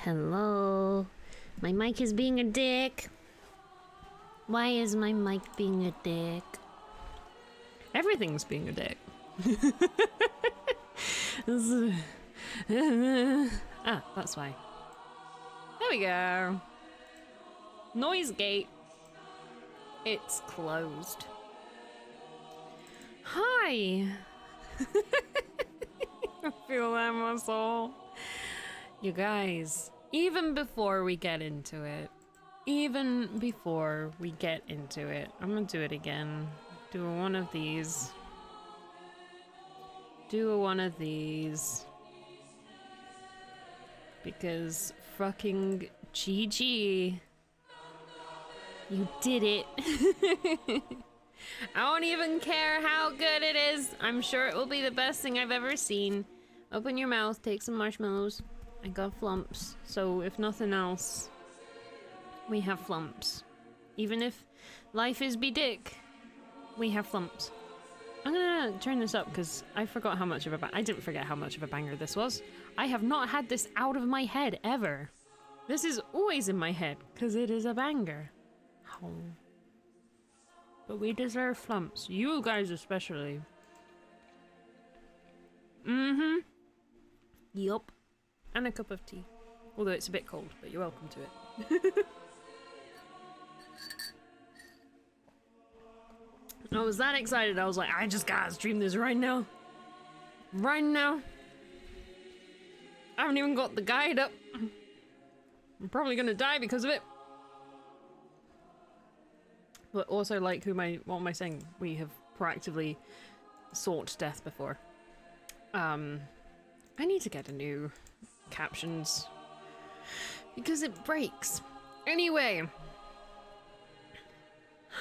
Hello. My mic is being a dick. Why is my mic being a dick? Everything's being a dick. That's why. There we go. Noise gate. It's closed. Hi. I feel that in my soul. You guys, even before we get into it, I'm gonna do it again. Do one of these. Because fucking GG. You did it. I don't even care how good it is. I'm sure it will be the best thing I've ever seen. Open your mouth, take some marshmallows. I got flumps, so if nothing else, we have flumps. Even if life is be dick, we have flumps. I'm gonna turn this up because I forgot how much of a I didn't forget how much of a banger this was. I have not had this out of my head ever. This is always in my head because it is a banger. Oh. But we deserve flumps. You guys especially. Mm-hmm. Yup. And a cup of tea. Although it's a bit cold, but you're welcome to it. I was that excited, I was like, I just gotta stream this right now. Right now. I haven't even got the guide up. I'm probably gonna die because of it. But also, like, what am I saying? We have proactively sought death before. I need to get a new captions because it breaks. Anyway.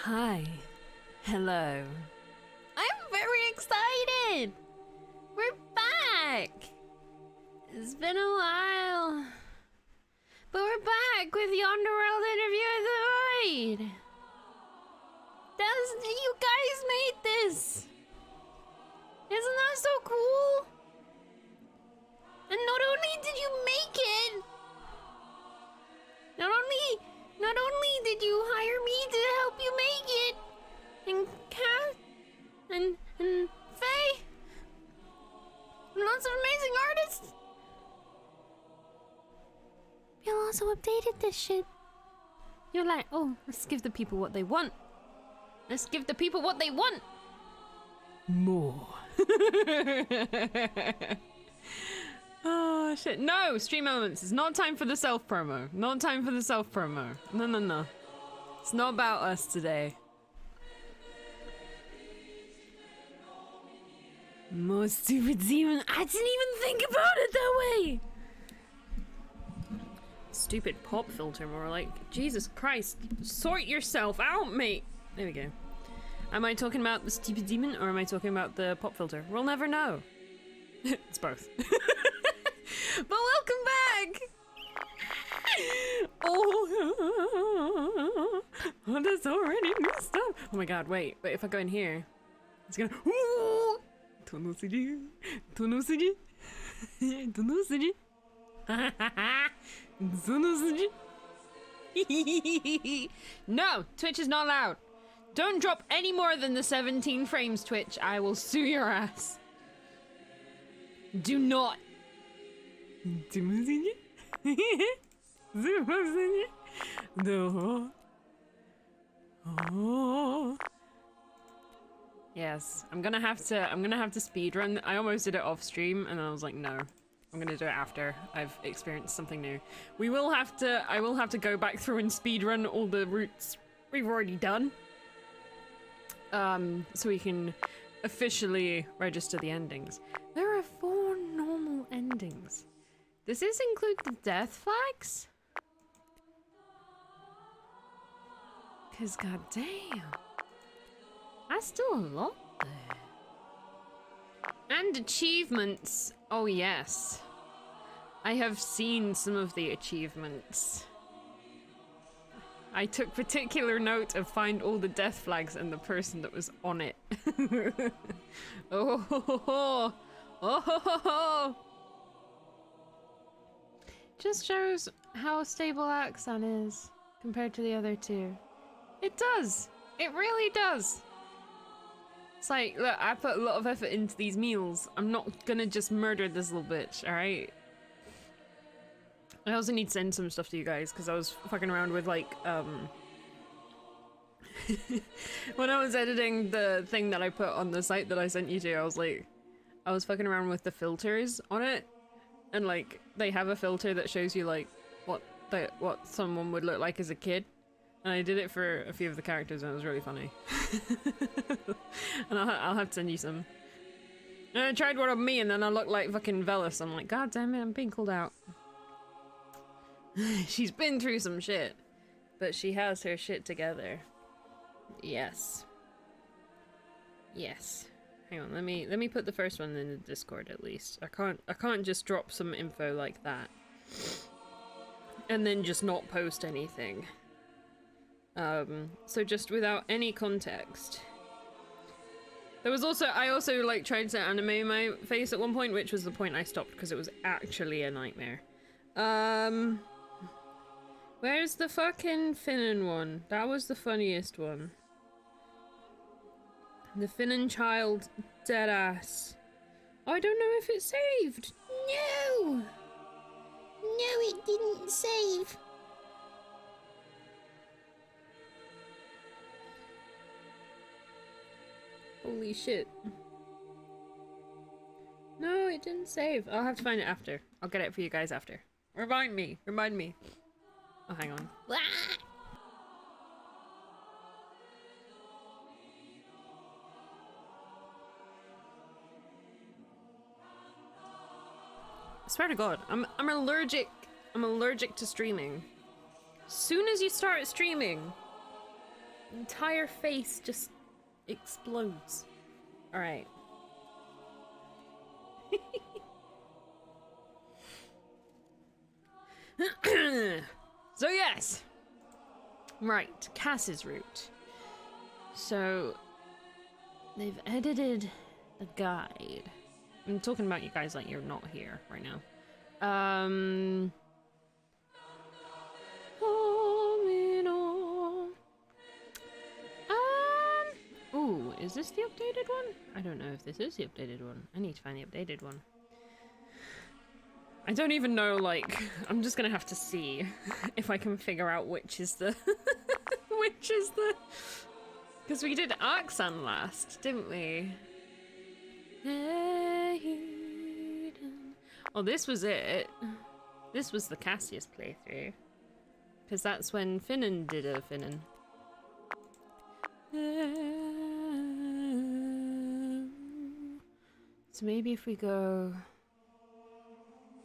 Hi. Hello. I'm very excited. We're back. It's been a while. But we're back with Yonder Interview of the Void. You guys made this. Isn't that so cool? And not only did you make it, not only did you hire me to help you make it, and Kat, and Faye, and lots of amazing artists, you also updated this shit. You're like, oh, let's give the people what they want. Let's give the people what they want. More. Oh, shit. No, Stream Elements. It's not time for the self-promo. Not time for the self-promo. No. It's not about us today. More stupid demon. I didn't even think about it that way. Stupid pop filter, more like. Jesus Christ. Sort yourself out, mate. There we go. Am I talking about the stupid demon or am I talking about the pop filter? We'll never know. It's both. But welcome back! Oh, there's already new stuff. Oh my god, wait, if I go in here, it's gonna. No, Twitch is not allowed. Don't drop any more than the 17 frames, Twitch. I will sue your ass. Do not. Yes, I'm gonna have to speedrun. I almost did it off stream and I was like, no. I'm gonna do it after I've experienced something new. I will have to go back through and speedrun all the routes we've already done. So we can officially register the endings. There are 4 normal endings. Does this include the death flags? Cause goddamn, that's still a lot there. And achievements. Oh yes, I have seen some of the achievements. I took particular note of find all the death flags and the person that was on it. Oh ho ho ho. Oh ho ho ho. just shows how stable Aksan is compared to the other two. It does. It really does. It's like, look, I put a lot of effort into these meals. I'm not gonna just murder this little bitch, alright? I also need to send some stuff to you guys, because I was fucking around with, like, when I was editing the thing that I put on the site that I sent you to, I was like, I was fucking around with the filters on it, and, like, they have a filter that shows you, like, what someone would look like as a kid. And I did it for a few of the characters, and it was really funny. And I'll have to send you some. And I tried one on me, and then I looked like fucking Velis. I'm like, God damn it, I'm being called out. She's been through some shit, but she has her shit together. Yes. Yes. Hang on, let me put the first one in the Discord at least. I can't just drop some info like that and then just not post anything. So just without any context. There was also, I also like tried to animate my face at one point, which was the point I stopped because it was actually a nightmare. Where's the fucking Finnan one? That was the funniest one. The Finnan child deadass. Oh, I don't know if it saved. No! No, it didn't save. Holy shit. No, it didn't save. I'll have to find it after. I'll get it for you guys after. Remind me. Remind me. Oh, hang on. I swear to God, I'm allergic. I'm allergic to streaming. Soon as you start streaming, entire face just explodes. All right. So yes. Right, Cass's route. So they've edited the guide. I'm talking about you guys like you're not here right now. Ooh, is this the updated one? I don't know if this is the updated one. I need to find the updated one. I don't even know, like, I'm just gonna have to see if I can figure out which is the... which is the... Because we did Aksan last, didn't we? Oh, this was it. This was the Cassius playthrough. Because that's when Finnan did a Finnan. So maybe if we go...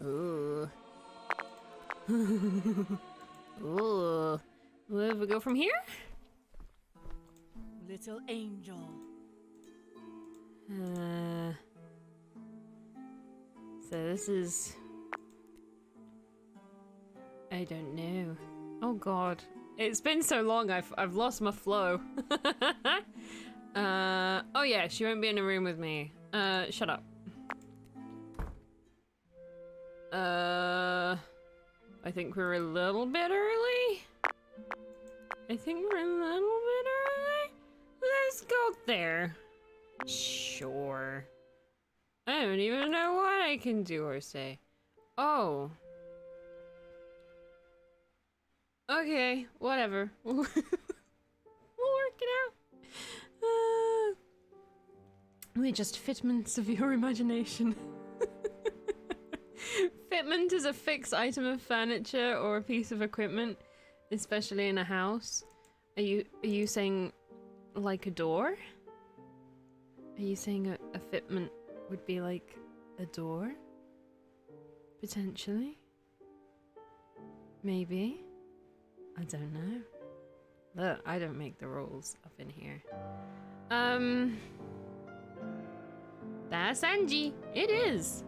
Ooh. Ooh. Where do we go from here? Little angel. So this is... I don't know. Oh god. It's been so long, I've lost my flow. Oh yeah, she won't be in a room with me. Shut up. I think we're a little bit early. I think we're a little bit early. Let's go there. Sure. I don't even know what I can do or say. Oh. Okay, whatever. We'll work it out. We're just fitments of your imagination. Fitment is a fixed item of furniture or a piece of equipment, especially in a house. Are you saying like a door? Are you saying a fitment would be like a door? Potentially? Maybe? I don't know. Look, I don't make the rules up in here. That's Angie. It is.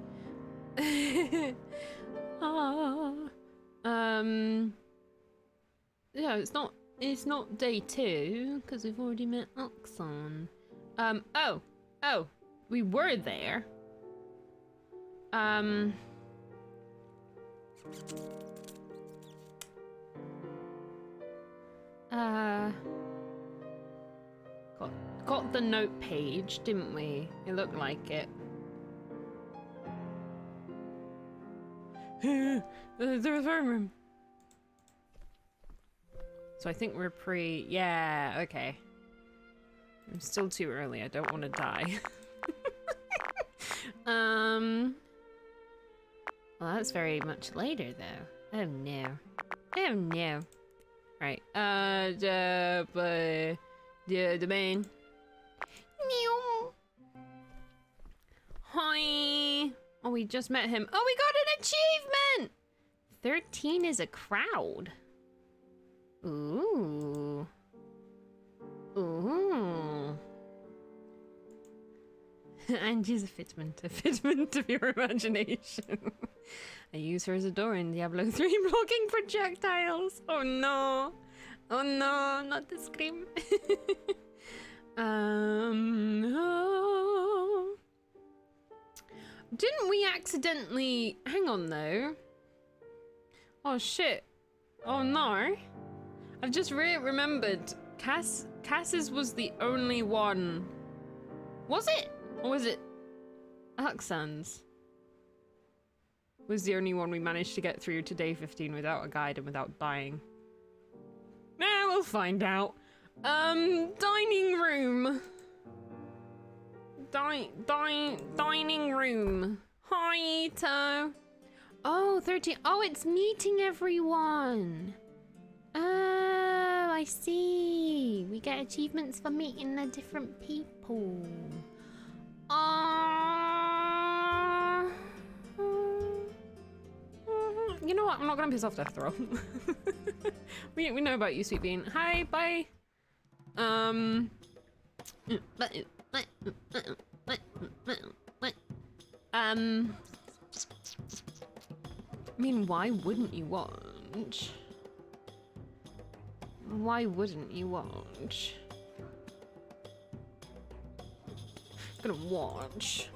Yeah, it's not day 2 because we've already met Oxon. Oh, we were there. Got the note page, didn't we? It looked like it. The throne room. So I think we're yeah, okay. I'm still too early, I don't want to die. Well, that's very much later, though. Oh, no. Oh, no. Right, the main. Meow. Hi. Oh, we just met him. Oh, we got an achievement! 13 is a crowd. Ooh. Ooh. And she's a fitment of your imagination. I use her as a door in Diablo 3, blocking projectiles. Oh no. Oh no, not the scream. Oh. Didn't we accidentally... Hang on though. Oh shit. Oh no. I've just remembered. Cass's was the only one. Was it? Or was it Aksan's? Was the only one we managed to get through to day 15 without a guide and without dying. Nah, we'll find out. Dining room. Dining room. Hi, Ito. Oh, 13. Oh, it's meeting everyone. Oh, I see. We get achievements for meeting the different people. You know what? I'm not gonna piss off Death Roll. we know about you, Sweet Bean. Hi, bye. I mean, why wouldn't you watch? Why wouldn't you watch? I'm gonna watch.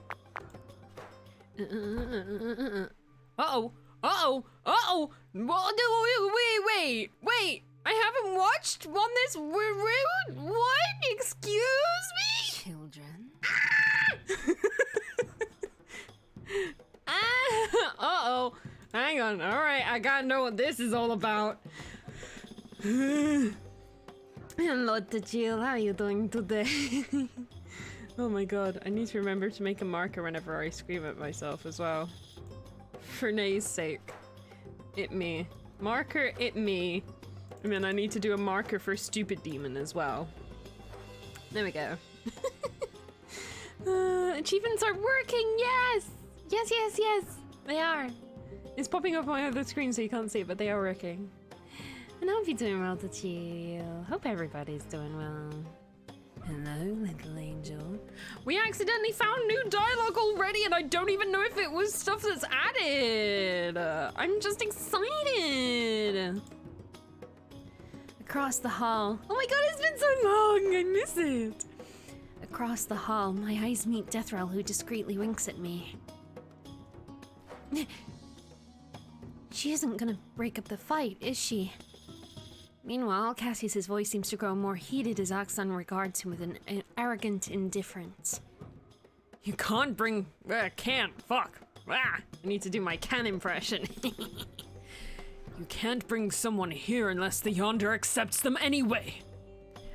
Uh-oh. Uh-oh. Uh-oh. Wait. I haven't watched on this route? What? Excuse me? Children. Uh-oh. Hang on. All right, I gotta know what this is all about. Hello, Tachil. How are you doing today? Oh my god, I need to remember to make a marker whenever I scream at myself as well. For Nay's sake. It me. Marker, it me. And then I need to do a marker for Stupid Demon as well. There we go. Achievements are working, yes! Yes! They are. It's popping up on my other screen so you can't see it, but they are working. And I hope you're doing well, Tachil. Hope everybody's doing well. Hello, little angel. We accidentally found new dialogue already, and I don't even know if it was stuff that's added. I'm just excited. Across the hall. Oh my god, it's been so long. I miss it. Across the hall, my eyes meet Deathrel, who discreetly winks at me. She isn't gonna break up the fight, is she? Meanwhile, Cassius's voice seems to grow more heated as Aksan regards him with an arrogant indifference. You can't bring... can't. Fuck. I need to do my can impression. You can't bring someone here unless the Yonder accepts them anyway.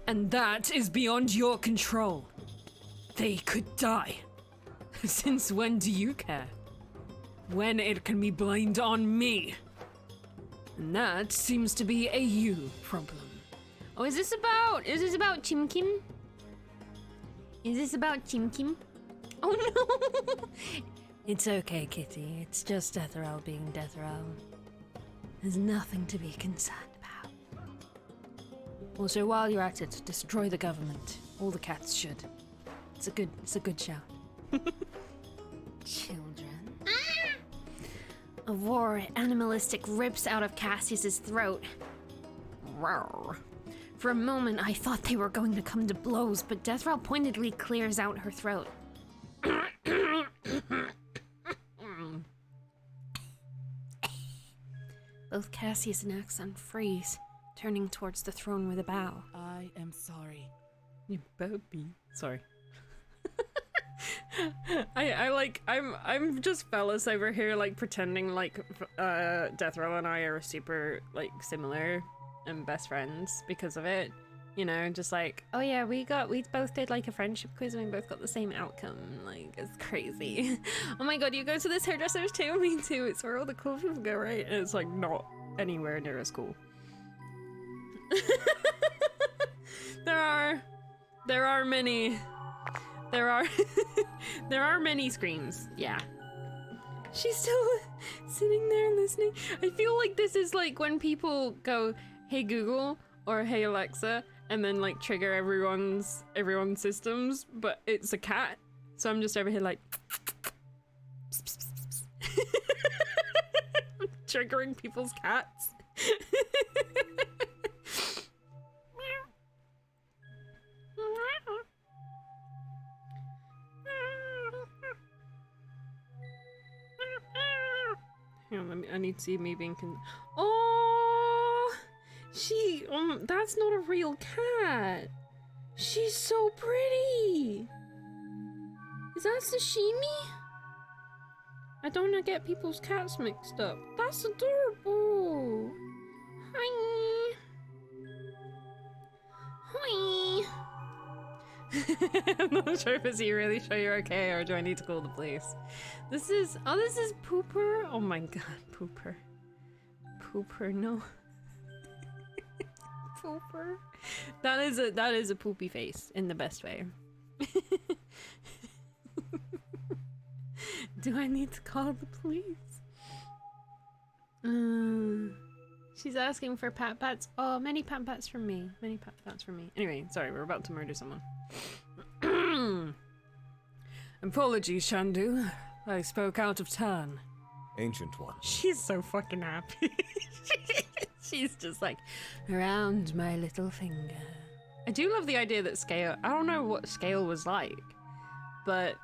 And that is beyond your control. They could die. Since when do you care? When it can be blamed on me. And that seems to be a you problem. Oh, is this about Chimkim? Is this about Chimkim? Oh no! It's okay, Kitty. It's just Deathrel being Deathrel. There's nothing to be concerned about. Also, while you're at it, destroy the government. All the cats should. It's a good shout. Children. A roar, animalistic, rips out of Cassius's throat. Roar. For a moment, I thought they were going to come to blows, but Deathrel pointedly clears out her throat. Both Cassius and Axon freeze, turning towards the throne with a bow. I am sorry. You baby. Sorry. I'm just Fellas over here like pretending like Death Row and I are super like similar and best friends because of it. You know, just like, oh yeah, we both did like a friendship quiz and we both got the same outcome. Like, it's crazy. Oh my god, you go to this hairdresser's too? Me too. It's where all the cool people go, right? And it's like not anywhere near as cool. There are many screams. Yeah. She's still sitting there listening. I feel like this is like when people go, hey Google or hey Alexa, and then like trigger everyone's systems, but it's a cat. So I'm just over here like triggering people's cats. Hang on, I need to see me being oh, that's not a real cat. She's so pretty. Is that sashimi? I don't want to get people's cats mixed up. That's adorable. Hi. Hi. I'm not sure if is he really sure you're okay or do I need to call the police? This is Pooper. Oh my god, Pooper. Pooper, no. Pooper. That is a poopy face in the best way. Do I need to call the police? She's asking for pat pats. Oh, many pat pats from me. Many pat pats from me. Anyway, sorry, we're about to murder someone. Apologies, Shandu. I spoke out of turn. Ancient One. She's so fucking happy. She's just like, around my little finger. I do love the idea that Scale, I don't know what Scale was like, but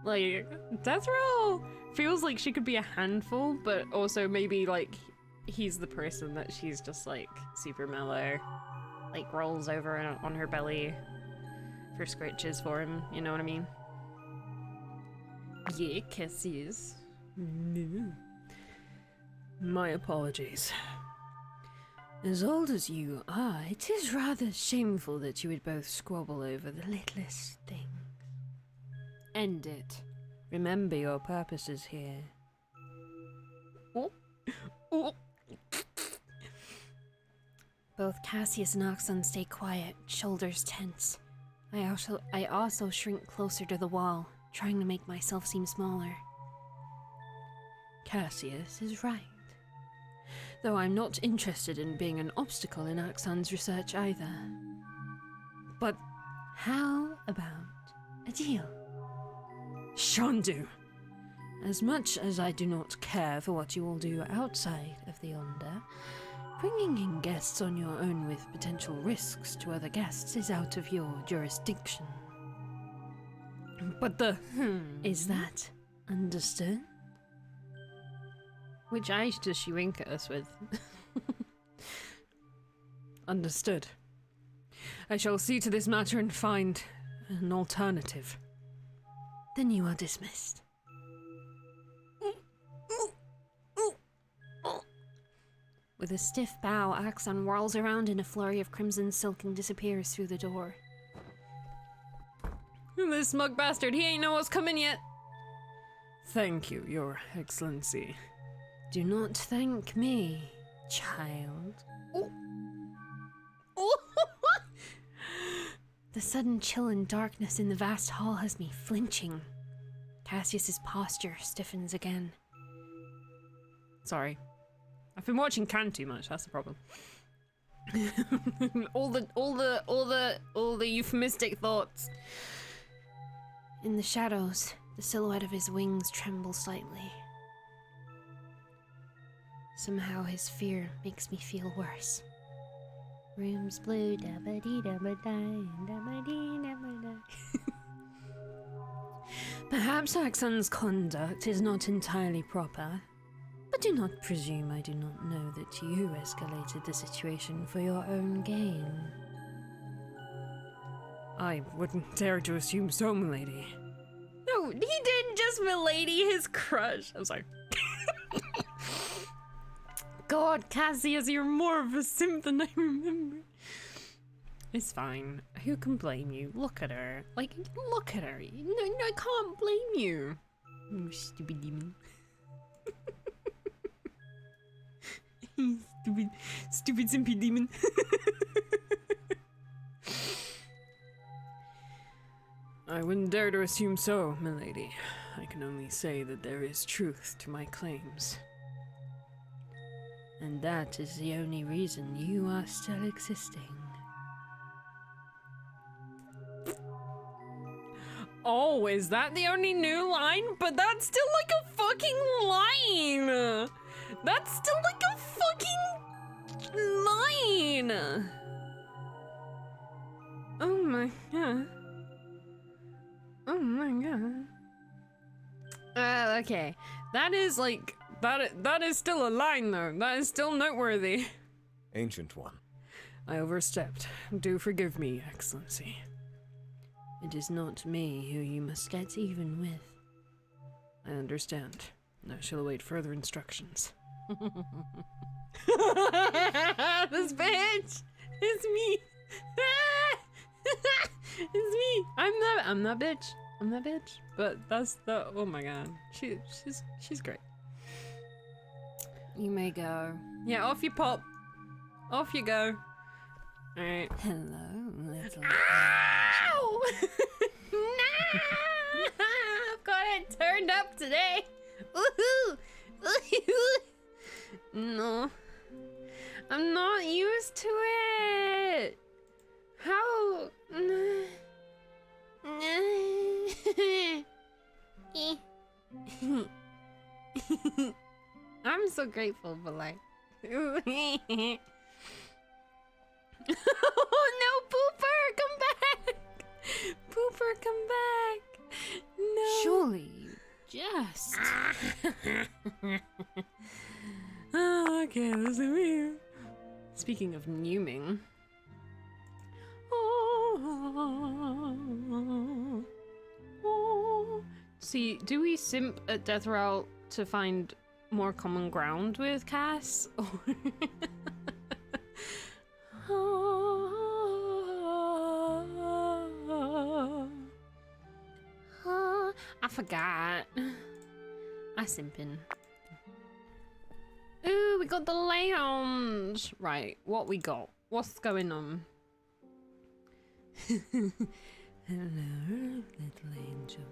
like, Death Row feels like she could be a handful, but also maybe like he's the person that she's just like super mellow, like rolls over on her belly for scritches for him, you know what I mean? Yeah, kisses. My apologies. As old as you are, it is rather shameful that you would both squabble over the littlest things. End it. Remember your purposes here. Oh. Oh. Both Cassius and Oxon stay quiet, shoulders tense. I also shrink closer to the wall, trying to make myself seem smaller. Cassius is right. Though I'm not interested in being an obstacle in Axon's research either. But how about a deal? Shandu! As much as I do not care for what you all do outside of the Yonder, bringing in guests on your own with potential risks to other guests is out of your jurisdiction. But is that understood? Which eyes does she wink at us with? Understood. I shall see to this matter and find an alternative. Then you are dismissed. With a stiff bow, Axon whirls around in a flurry of crimson silk and disappears through the door. This smug bastard, he ain't know what's coming yet. Thank you, Your Excellency. Do not thank me, child. Oh. Oh. The sudden chill and darkness in the vast hall has me flinching. Cassius's posture stiffens again. Sorry. I've been watching Can too much, that's the problem. all the euphemistic thoughts. In the shadows, the silhouette of his wings trembles slightly. Somehow his fear makes me feel worse. Room's blue, da-ba-dee-da-ba-die, da-ba-dee-da-ba-die. Perhaps Axon's conduct is not entirely proper, but do not presume I do not know that you escalated the situation for your own gain. I wouldn't dare to assume so, milady. No, he didn't just milady his crush. I'm sorry. God, Cassius, you're more of a simp than I remember. It's fine. Who can blame you? Look at her. Like, look at her. No, I can't blame you. You stupid demon. Stupid simpy demon. I wouldn't dare to assume so, milady. I can only say that there is truth to my claims. And that is the only reason you are still existing. Oh, is that the only new line? But that's still like a fucking line! That's still like a fucking line! Oh my god. Oh my god. Okay. That is like, that is still a line though. That is still noteworthy. Ancient one. I overstepped. Do forgive me, Excellency. It is not me who you must get even with. I understand. I shall await further instructions. This bitch! It's me! It's me! I'm that bitch. I'm that bitch. But that's the, oh my god. She's great. You may go. Yeah, off you pop. Off you go. Alright. Hello, little. Ow! No! I've got it turned up today. Woohoo! No. I'm not used to it. How? I'm so grateful, but like. Oh no, Pooper, come back! Pooper, come back! No. Surely, just. Oh, okay, listen here. Speaking of numing. See, do we simp at Death Route to find more common ground with Cass? I forgot. I simping. Ooh, we got the lounge. Right, what we got? What's going on? Hello, little angel.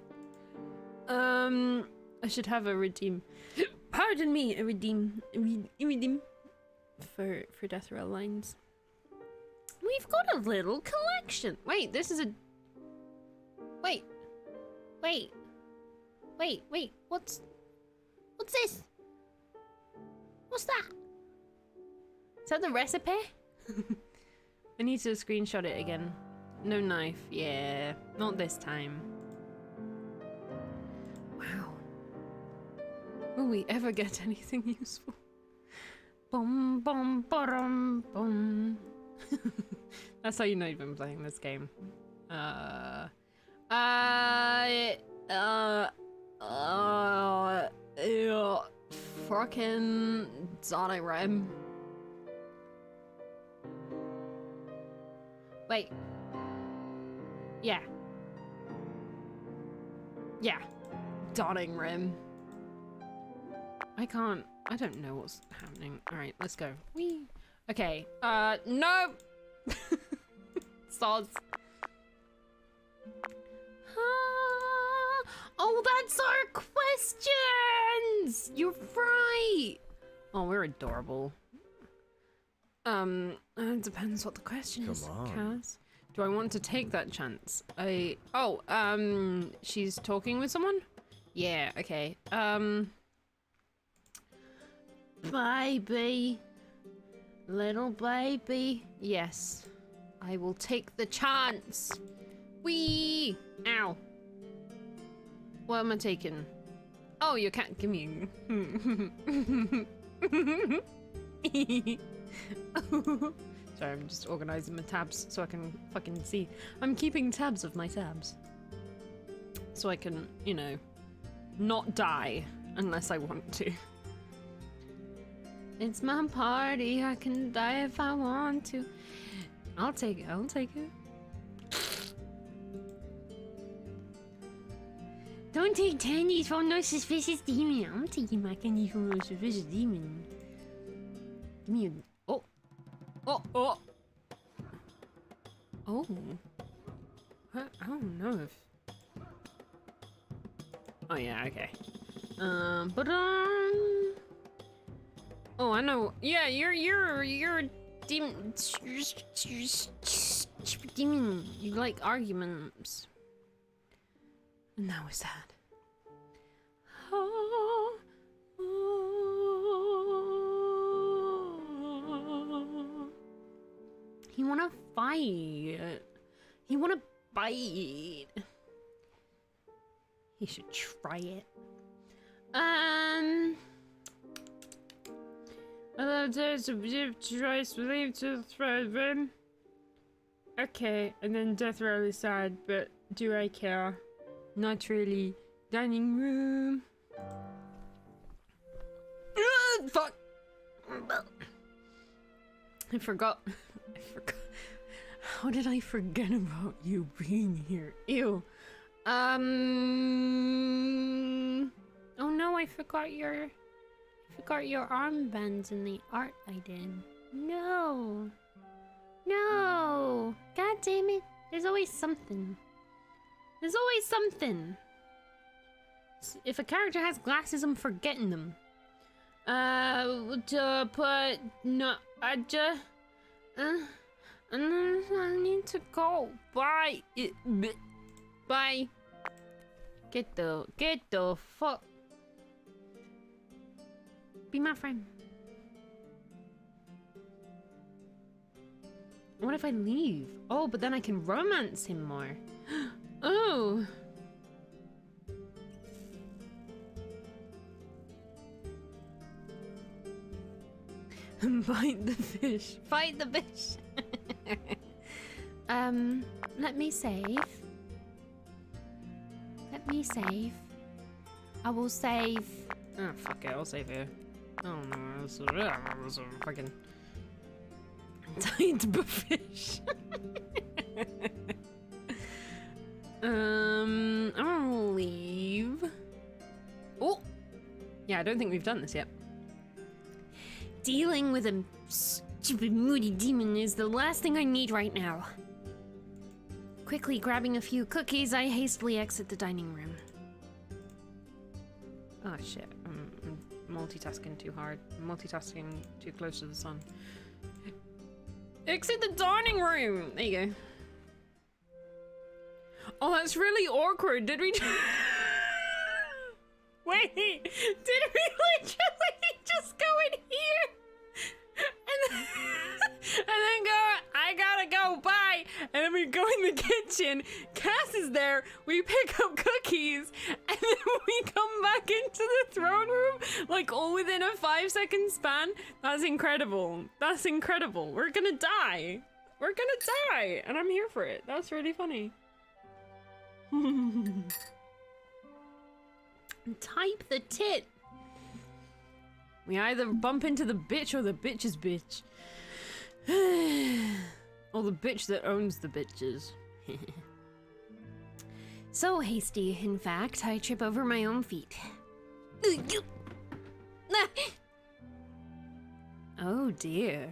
I should have a redeem. Pardon me, a redeem for Death Row lines. We've got a little collection. Wait, this is a. Wait. What's this? What's that? Is that the recipe? I need to screenshot it again. No knife. Yeah, not this time. Wow. Will we ever get anything useful? Bum bum bum bum. That's how you know you've been playing this game. Fucking Sonic Rhyme. Wait. Yeah. Dawning Rim. I don't know what's happening. Alright, let's go. Whee. Okay, no! Sods. Oh, that's our questions! You're right! Oh, we're adorable. It depends what the question is, Cass. Do I want to take that chance? She's talking with someone? Yeah, okay. Baby. Little baby. Yes. I will take the chance. Whee! Ow. What am I taking? Oh, you can't give me. Sorry, I'm just organizing my tabs so I can fucking see. I'm keeping tabs of my tabs. So I can, you know, not die unless I want to. It's my party, I can die if I want to. I'll take it, I'll take it. Don't take candies from no suspicious demon. I'm taking my candy from no suspicious demon. Give me a... Oh. Oh, oh. Oh. I don't know if... Oh yeah, okay. Oh, I know. Yeah, you're a demon. Demon. You like arguments. And that was that. He wanna fight. He wanna bite. He should try it. Okay, and then death roll is sad, but do I care? Not really. Dining room. Fuck. I forgot. How did I forget about you being here? Ew. Oh no, I forgot your armbands in the art I did. No. No. God damn it. There's always something. There's always something. If a character has glasses, I'm forgetting them. But no, I need to go. Bye. Bye. Get the fuck. Be my friend. What if I leave? Oh, but then I can romance him more. Oh. Fight the fish. Fight the fish. Let me save. Let me save. I will save. Oh, fuck it. I'll save here. Oh no, this is a fucking tight fish. I'm gonna leave. Oh! Yeah, I don't think we've done this yet. Dealing with a stupid moody demon is the last thing I need right now. Quickly grabbing a few cookies, I hastily exit the dining room. Oh shit, I'm multitasking too hard. I'm multitasking too close to the sun. Exit the dining room! There you go. Oh, that's really awkward. Did we... Wait, did we literally just go in here? And then go, I gotta go, bye! And then we go in the kitchen, Cass is there, we pick up cookies, and then we come back into the throne room, like all within a 5-second span. That's incredible. That's incredible. We're gonna die. We're gonna die, and I'm here for it. That's really funny. Type the tit. We either bump into the bitch or the bitch's bitch. Or the bitch that owns the bitches. So hasty, in fact, I trip over my own feet. Oh dear.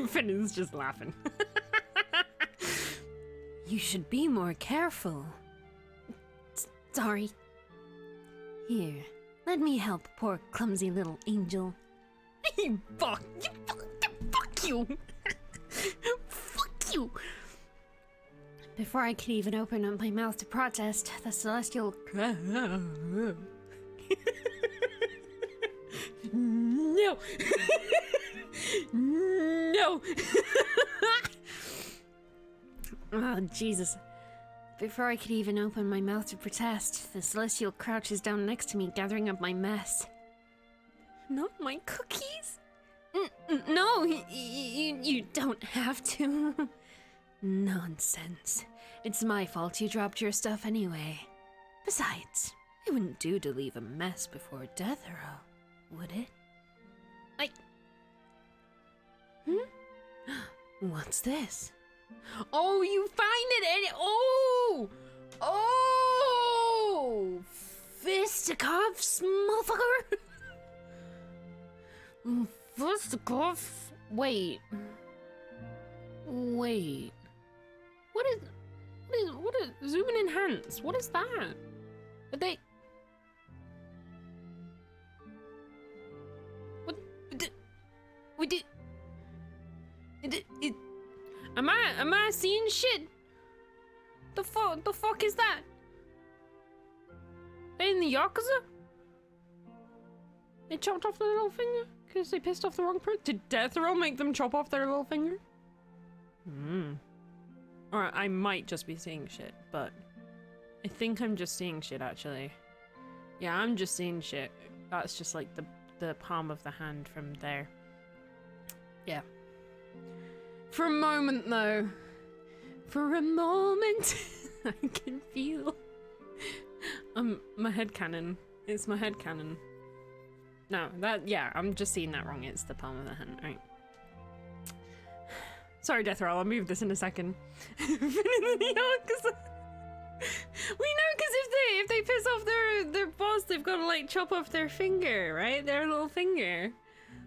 Finn's just laughing. You should be more careful. Sorry. Here, let me help poor clumsy little angel. Fuck you! Fuck you! Before I could even open up my mouth to protest, the celestial... No! No! Oh, Jesus. Before I could even open my mouth to protest, the Celestial crouches down next to me, gathering up my mess. Not my cookies? No, you don't have to. Nonsense. It's my fault you dropped your stuff anyway. Besides, it wouldn't do to leave a mess before death row, would it? What's this? Oh, you find it and oh! Fisticuffs, motherfucker! Fisticuffs? Wait. What is zoom and enhance? What is that? Are they... What? We did... Am I seeing shit? The fuck is that? They in the Yakuza? They chopped off their little finger? Because they pissed off the wrong person? Did Death Row make them chop off their little finger? Or I might just be seeing shit, but I think I'm just seeing shit actually. Yeah, I'm just seeing shit. That's just like the palm of the hand from there. Yeah. For a moment though, I can feel my headcanon. It's my headcanon. No, I'm just seeing that wrong. It's the palm of the hand, right? Sorry, Death Row, I'll move this in a second. We know, because if they piss off their boss, they've got to like chop off their finger, right? Their little finger.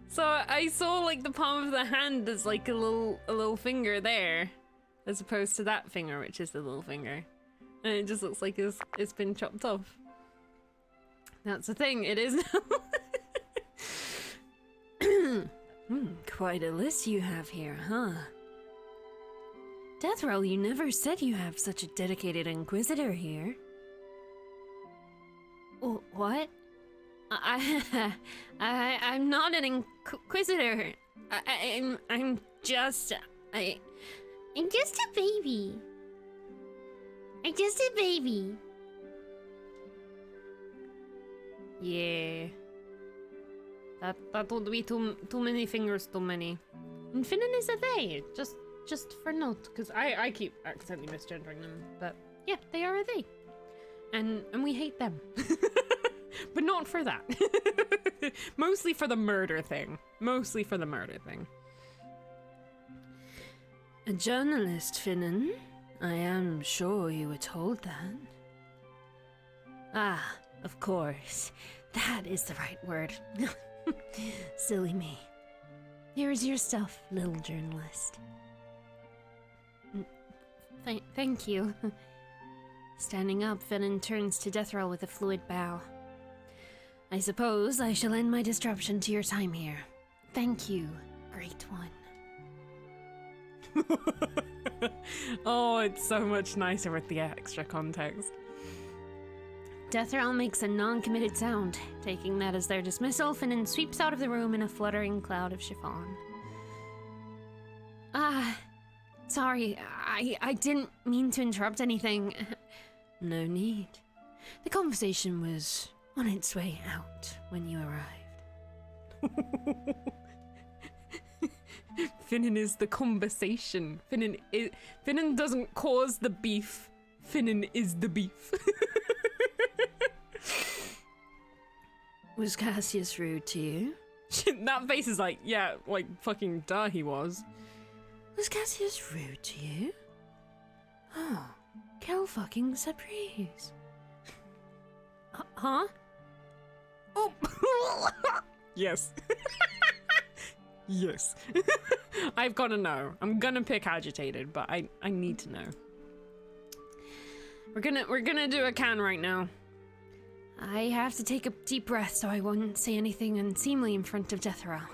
So I saw like the palm of the hand as like a little finger there, as opposed to that finger, which is the little finger, and it just looks like it's been chopped off. That's the thing. It is now. Quite a list you have here, huh? Death Row, you never said you have such a dedicated Inquisitor here. What? I'm not an Inquisitor. I'm just a baby. I'm just a baby. Yeah. That would be too many fingers too many. And Finnan is a they, just for note, because I keep accidentally misgendering them, but yeah, they are a they. And we hate them. But not for that. Mostly for the murder thing. A journalist, Finnan. I am sure you were told that. Ah, of course. That is the right word. Silly me. Here is your stuff, little journalist. Thank you. Standing up, Finnan turns to Death Row with a fluid bow. I suppose I shall end my disruption to your time here. Thank you, Great One. Oh, it's so much nicer with the extra context. Death Row makes a non-committed sound. Taking that as their dismissal, Finnan sweeps out of the room in a fluttering cloud of chiffon. Sorry, I didn't mean to interrupt anything. No need. The conversation was on its way out when you arrived. Finnan is the conversation. Finnan doesn't cause the beef. Finnan is the beef. Was Cassius rude to you? That face is like, yeah, like fucking duh he was. Was Cassius rude to you? Oh, quelle fucking surprise. Huh? Oh! Yes. Yes. I've gotta know. I'm gonna pick agitated, but I need to know. We're gonna do a can right now. I have to take a deep breath so I won't say anything unseemly in front of Death Row.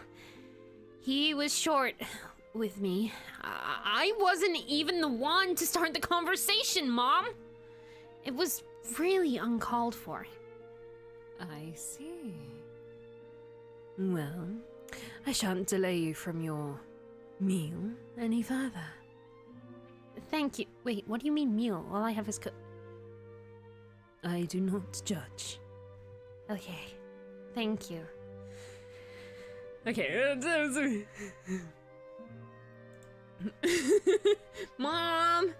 He was short with me. I wasn't even the one to start the conversation, Mom. It was really uncalled for. I see. Well, I shan't delay you from your meal any further. Thank you. Wait, what do you mean meal? All I have is I do not judge. Okay. Thank you. Okay. Mom!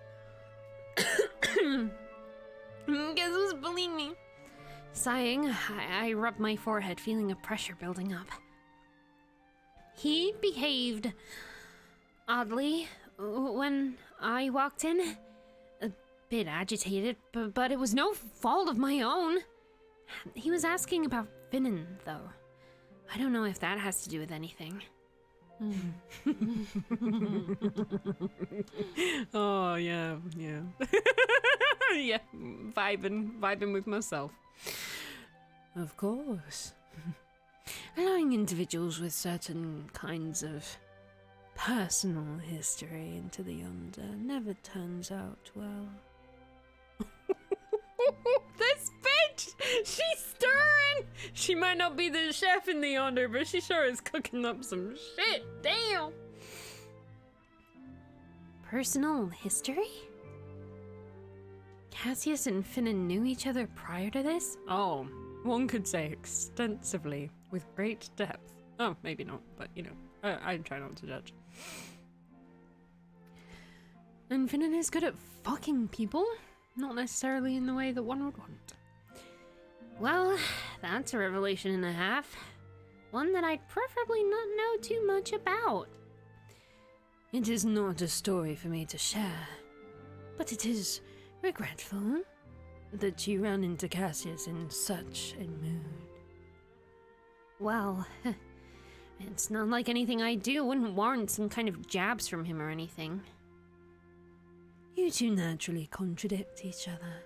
Guess who's bullying me? Sighing, I rubbed my forehead, feeling a pressure building up. He behaved oddly when I walked in. A bit agitated, but it was no fault of my own. He was asking about Finnan, though. I don't know if that has to do with anything. Oh, yeah. Yeah, vibing with myself. Of course. Allowing individuals with certain kinds of personal history into the Yonder never turns out well. This bitch! She's stirring! She might not be the chef in the Yonder, but she sure is cooking up some shit. Damn! Personal history? Cassius and Finnan knew each other prior to this? Oh, one could say extensively, with great depth. Oh, maybe not, but you know, I try not to judge. And Finnan is good at fucking people, not necessarily in the way that one would want. Well, that's a revelation and a half. One that I'd preferably not know too much about. It is not a story for me to share, but it is regretful that you ran into Cassius in such a mood. Well, it's not like anything I do wouldn't warrant some kind of jabs from him or anything. You two naturally contradict each other.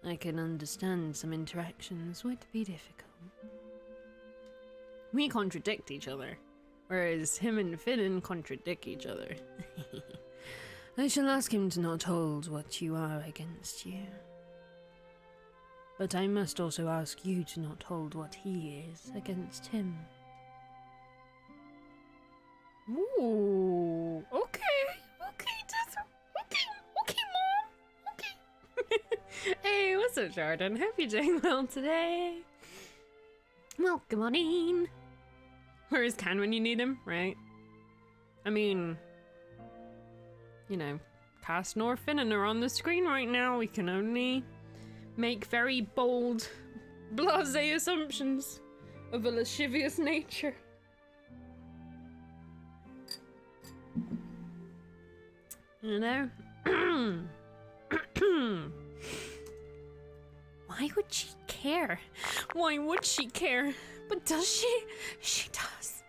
I can understand some interactions would be difficult. We contradict each other, whereas him and Finnan contradict each other. I shall ask him to not hold what you are against you. But I must also ask you to not hold what he is against him. Ooh, okay, Mom, okay. Hey, what's up, Jordan? Hope you're doing well today. Welcome on in. Where's Can when you need him, right? I mean, you know, Cass nor Finnan are on the screen right now. We can only make very bold, blasé assumptions of a lascivious nature. You know? Why would she care? Why would she care? But does she? She does.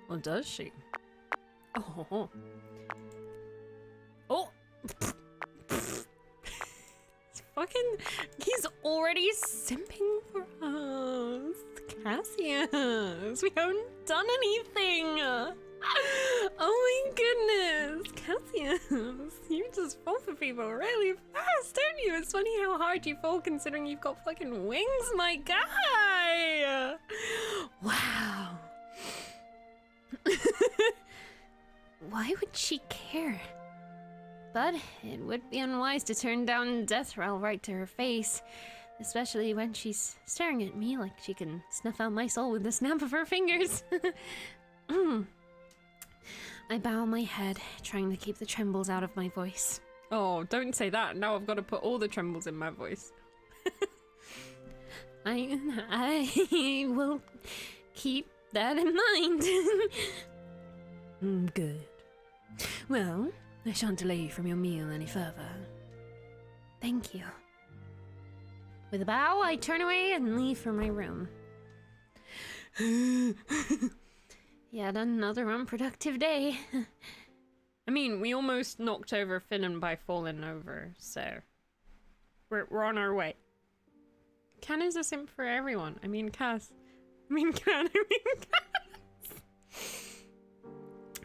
Well, does she? Oh. Oh. Fucking, he's already simping for us. Cassius, we haven't done anything. Oh my goodness, Cassius, you just fall for people really fast, don't you? It's funny how hard you fall considering you've got fucking wings, my guy. Wow. Why would she care? But it would be unwise to turn down death row right to her face, especially when she's staring at me like she can snuff out my soul with the snap of her fingers. I bow my head, trying to keep the trembles out of my voice. Oh, don't say that. Now I've got to put all the trembles in my voice. I will keep that in mind. Good. Well, I shan't delay you from your meal any further. Thank you. With a bow, I turn away and leave for my room. Yet another unproductive day. I mean, we almost knocked over Finnan by falling over, so we're on our way. Can is a simp for everyone. I mean, Cass. I mean, Cass.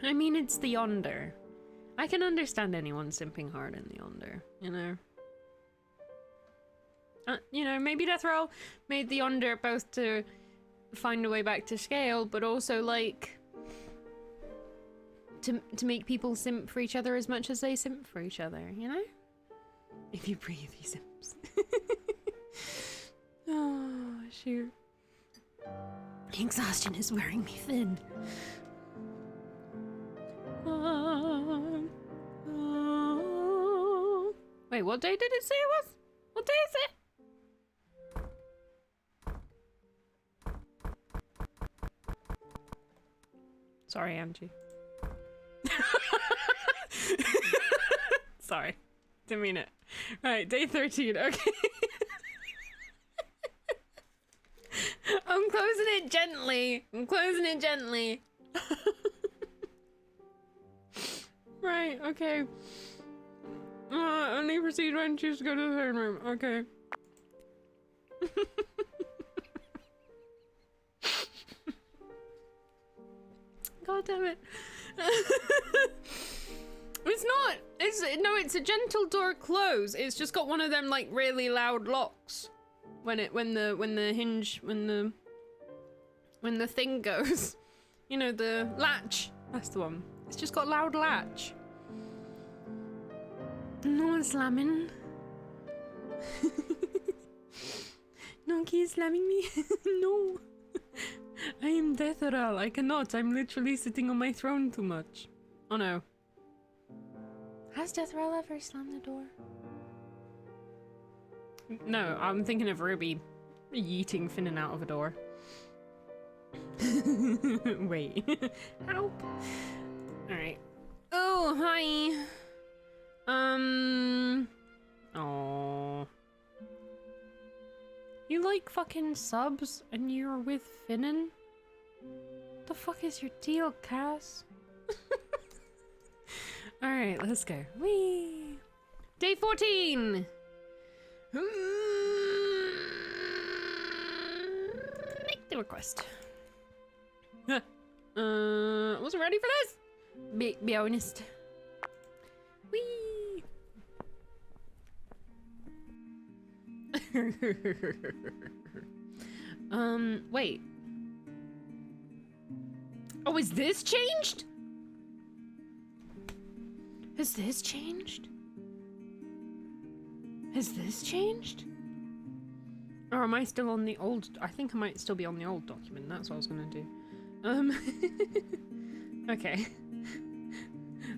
I mean, it's the Yonder. I can understand anyone simping hard in the Yonder, you know? You know, maybe Death Row made the Yonder both to find a way back to scale, but also, like, to make people simp for each other as much as they simp for each other, you know? If you breathe, he simps. Oh, shoot. Exhaustion is wearing me thin. Wait, what day did it say it was? What day is it? Sorry, Angie. Sorry. Didn't mean it. Right, day 13, okay. I'm closing it gently. I'm closing it gently. Right, okay. Only proceed when choose to go to the third room. Okay. God damn it. It's not. It's a gentle door close. It's just got one of them like really loud locks when the thing goes. You know, the latch. That's the one. It's just got loud latch. No one's slamming. No key is slamming me. No. I am Deatheral. I cannot. I'm literally sitting on my throne too much. Oh no. Has Deatheral ever slammed the door? No, I'm thinking of Ruby yeeting Finnan out of a door. Wait. Help. Alright. Oh, hi. Oh. You like fucking subs and you're with Finnan? The fuck is your deal, Cass? Alright, let's go. Whee! Day 14! Make the request. Wasn't ready for this? Be honest. Whee! Wait. Oh, is this changed? Has this changed? Has this changed? Or am I still on the old? I think I might still be on the old document. That's what I was gonna do. Okay.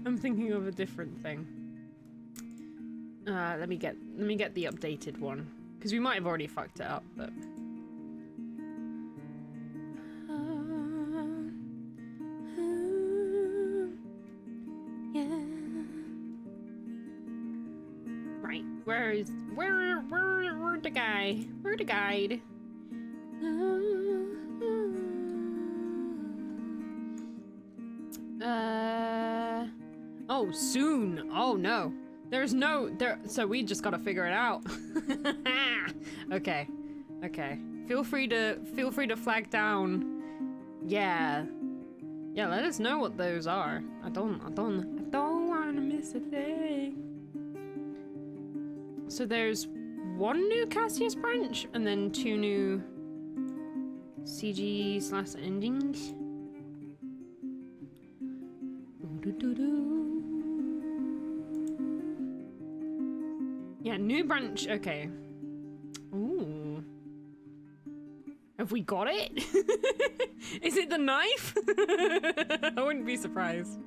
I'm thinking of a different thing. Let me get the updated one, because we might have already fucked it up, but. Yeah. Right. Where the guy? Where the guide? Oh, soon. Oh no. There's no there. So we just gotta figure it out. Okay. Okay. Feel free to flag down. Yeah. Yeah. Let us know what those are. I don't wanna miss a thing. So there's one new Cassius branch and then 2 new CG/endings. Yeah, new branch. Okay. Ooh. Have we got it? Is it the knife? I wouldn't be surprised.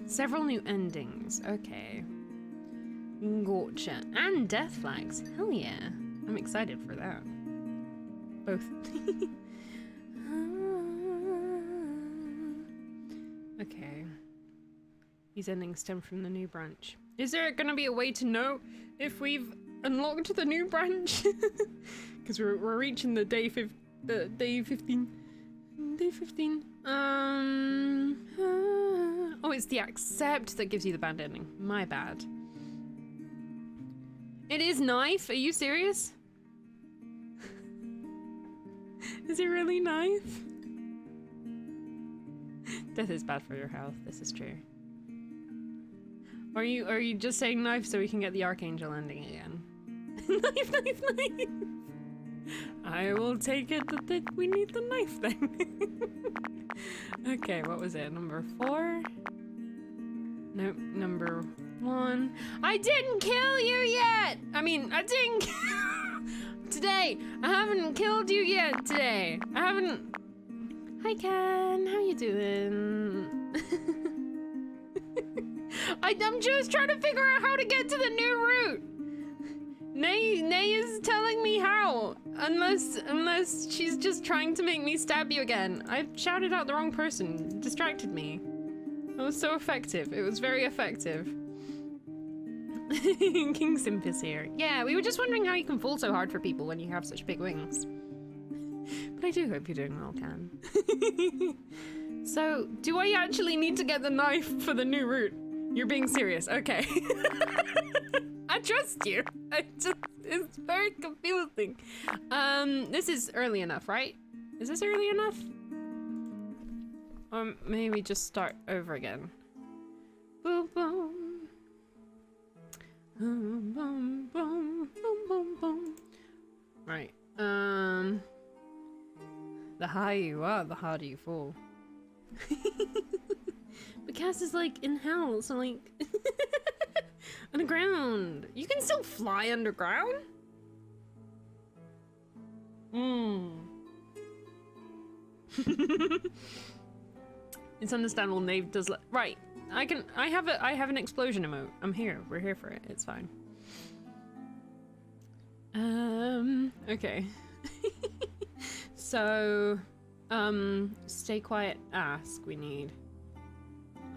Several new endings. Okay. Gotcha. And death flags. Hell yeah. I'm excited for that. Both. Okay. These endings stem from the new branch. Is there gonna be a way to know if we've unlocked the new branch? Because we're reaching the day 15. Day 15. Oh, it's the accept that gives you the band ending. My bad. It is knife. Are you serious? Is it really knife? Death is bad for your health. This is true. Are you just saying knife so we can get the Archangel ending again? Knife. I will take it that we need the knife then. Okay, what was it? Number 4? Nope, number 1. I didn't kill you yet! I mean, I didn't today. I haven't killed you yet today. I haven't. Hi, Ken. How you doing? I'm just trying to figure out how to get to the new route. Nay is telling me how. Unless she's just trying to make me stab you again. I shouted out the wrong person. It distracted me. It was so effective. It was very effective. King Simp is here. Yeah, we were just wondering how you can fall so hard for people when you have such big wings. But I do hope you're doing well, Can. So, do I actually need to get the knife for the new route? You're being serious. Okay. I trust you. It's very confusing. This is early enough, right? Is this early enough? Or maybe just start over again. Boom, boom. Boom, boom, boom, boom, boom, boom. Right. The higher you are, the harder you fall. But Cass is like in hell, so like underground. You can still fly underground? It's understandable Nave does right. I have an explosion emote. I'm here. We're here for it. It's fine. Okay. So stay quiet, ask we need.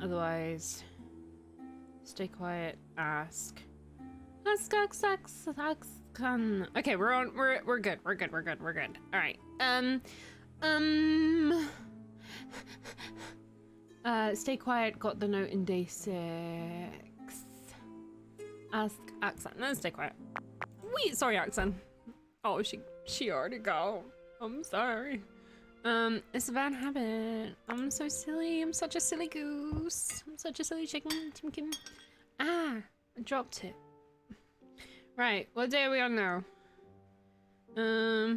Otherwise stay quiet, ask. Ask. Okay, we're good. We're good. All right. Stay quiet, got the note in day 6. Ask Axan. No, stay quiet. Wait, sorry, Axan. Oh, she already gone. I'm sorry. It's a bad habit. I'm so silly. I'm such a silly goose. I'm such a silly chicken. Timkin. Ah, I dropped it. Right, what day are we on now? I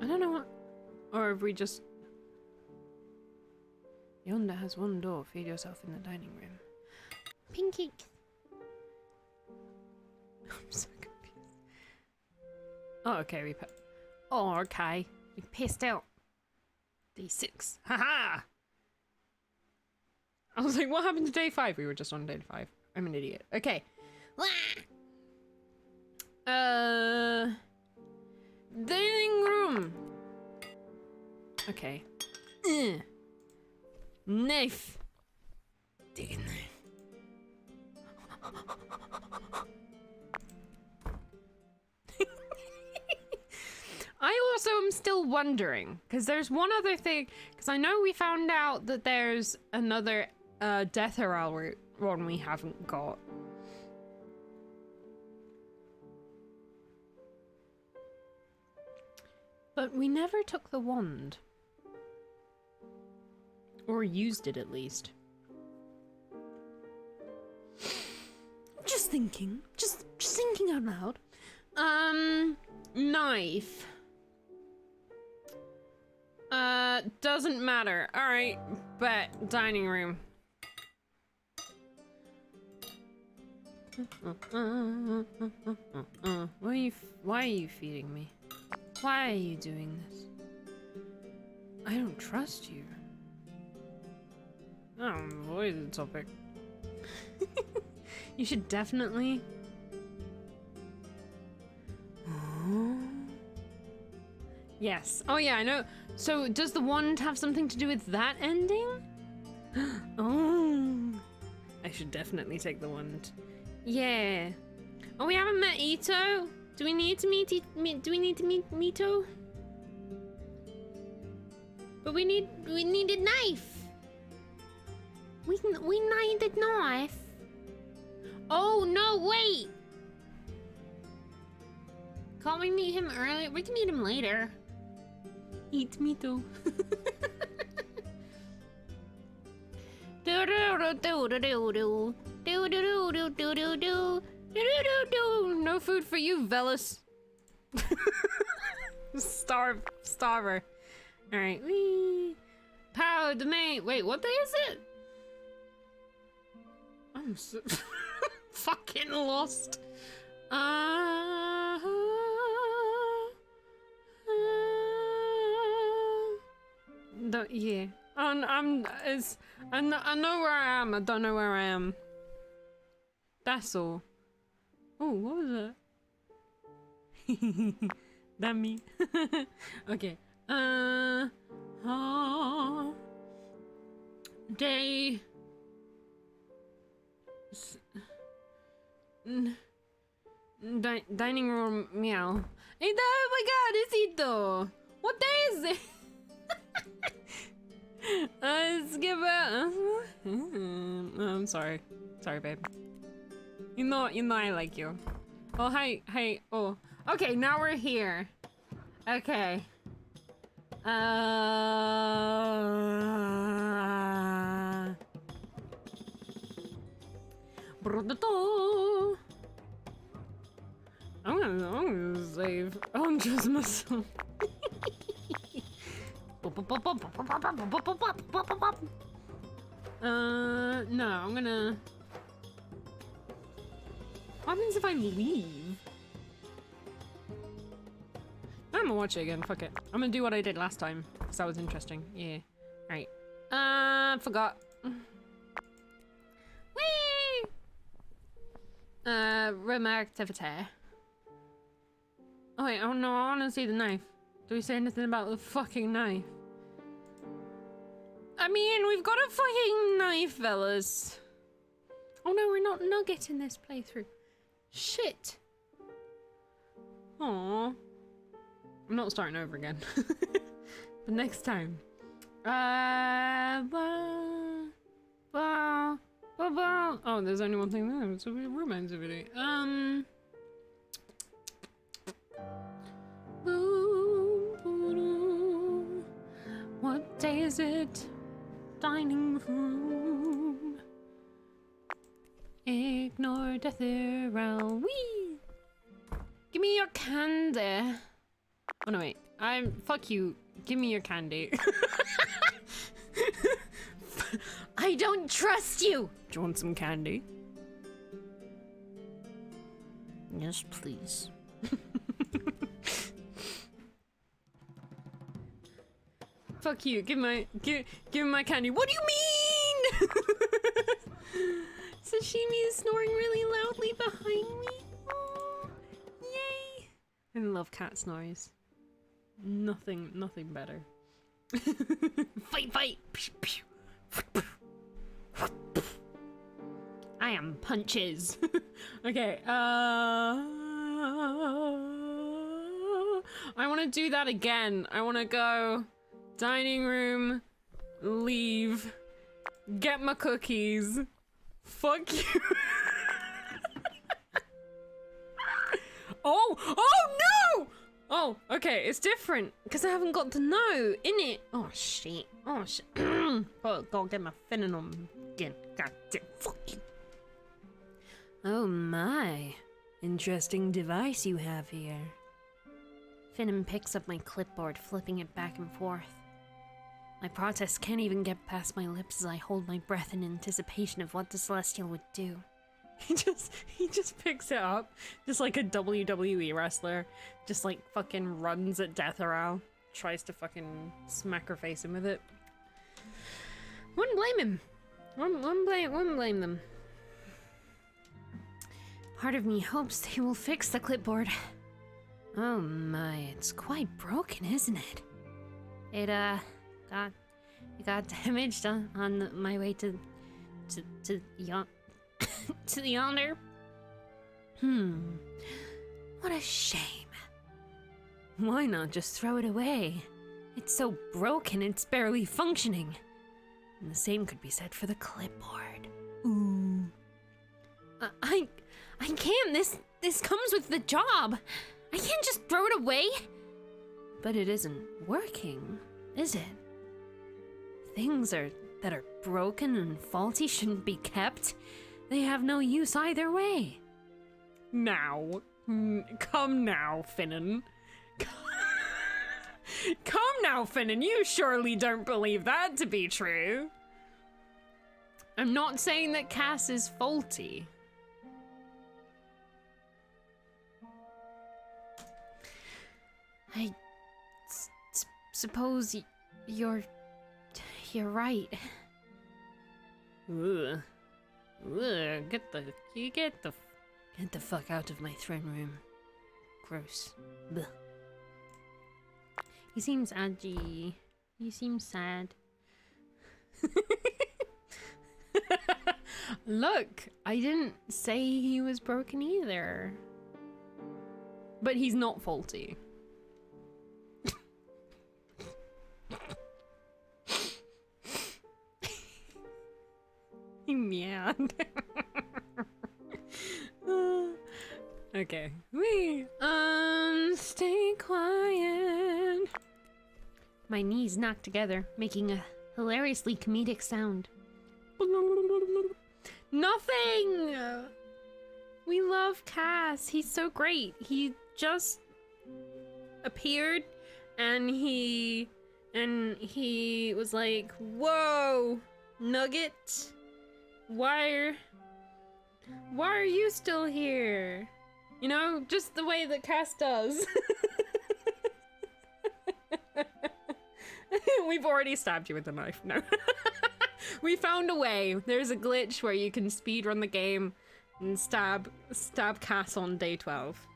don't know what. Or if we just. Yonder has one door. Feed yourself in the dining room. Pancake. I'm so confused. Oh, okay. Oh, okay. We pissed out. D6. Haha! I was like, what happened to day 5? We were just on day 5. I'm an idiot. Okay. Dining room. Okay. Knife. Take a knife. I also am still wondering, because there's one other thing, because I know we found out that there's another Death Herald route one we haven't got. But we never took the wand. Or used it, at least. Just thinking. Just thinking out loud. Knife. Doesn't matter. Alright, bet. Dining room. Why are you feeding me? Why are you doing this? I don't trust you. Avoid the topic. You should definitely. Yes. Oh yeah, I know. So does the wand have something to do with that ending? Oh. I should definitely take the wand. Yeah. Oh, we haven't met Ito. Do we need to meet Mito? But we need a knife. We need a knife. Oh no, wait. Can't we meet him earlier? We can meet him later. Eat Mito. No food for you, Velis. Starver. All right. power domain. Wait, what day is it? I'm so fucking lost. Yeah. I know where I am. I don't know where I am. That's all. Oh, what was that? Damn me. Okay. Day. Dining room meow. Hey, oh my god, is it though? What day is it? Skip it. I'm sorry. Sorry, babe. You know I like you. Oh, hi. Oh. Okay, now we're here. Okay. I'm gonna save. I'm just myself. No, I'm gonna... What happens if I leave? I'm gonna watch it again, fuck it. I'm gonna do what I did last time, because that was interesting. Yeah. Right. Forgot. Whee! Room activity. Oh wait, oh no, I wanna see the knife. Do we say anything about the fucking knife? I mean, we've got a fucking knife, fellas. Oh no, we're not Nugget in this playthrough. Shit. Aww. I'm not starting over again. The next time. Oh, there's only one thing there. It's a romance video. What day is it? Dining room. Ignore death around. Wee! Give me your candy. Oh no, wait. Fuck you. Give me your candy. I don't trust you! Do you want some candy? Yes, please. Fuck you. Give me my candy. What do you mean? Sashimi is snoring really loudly behind me. Oh, yay. I love cat snores. Nothing better. Fight. I am punches. Okay, I want to do that again. I want to go dining room, leave, get my cookies. Fuck you. Oh no! Oh, okay, it's different because I haven't got the no in it. Oh shit. Go get my finning on again. God damn, fuck you. Oh my, interesting device you have here. Finnan picks up my clipboard, flipping it back and forth. My protest can't even get past my lips as I hold my breath in anticipation of what the Celestial would do. He just picks it up, just like a WWE wrestler, just like fucking runs at death around, tries to fucking smack her face in with it. Wouldn't blame him. Wouldn't blame them. Part of me hopes they will fix the clipboard. Oh my, it's quite broken, isn't it? It got damaged on my way to Yonder. What a shame. Why not just throw it away? It's so broken, it's barely functioning. And the same could be said for the clipboard. Ooh. I can't. This comes with the job. I can't just throw it away. But it isn't working, is it? Things that are broken and faulty shouldn't be kept. They have no use either way. Now. Come now, Finnan. Come now, Finnan, you surely don't believe that to be true. I'm not saying that Cass is faulty. I suppose you're right. Ugh. Ugh. Get the fuck out of my throne room. Gross. Blech. He seems edgy. He seems sad. Look, I didn't say he was broken either. But he's not faulty. He meowed. Okay. Stay quiet. My knees knocked together, making a hilariously comedic sound. Nothing! We love Cass. He's so great. He just appeared and he was like, whoa, Nugget. Why are you still here? You know, just the way that Cass does. We've already stabbed you with a knife. No. We found a way. There's a glitch where you can speedrun the game and stab Cass on day 12.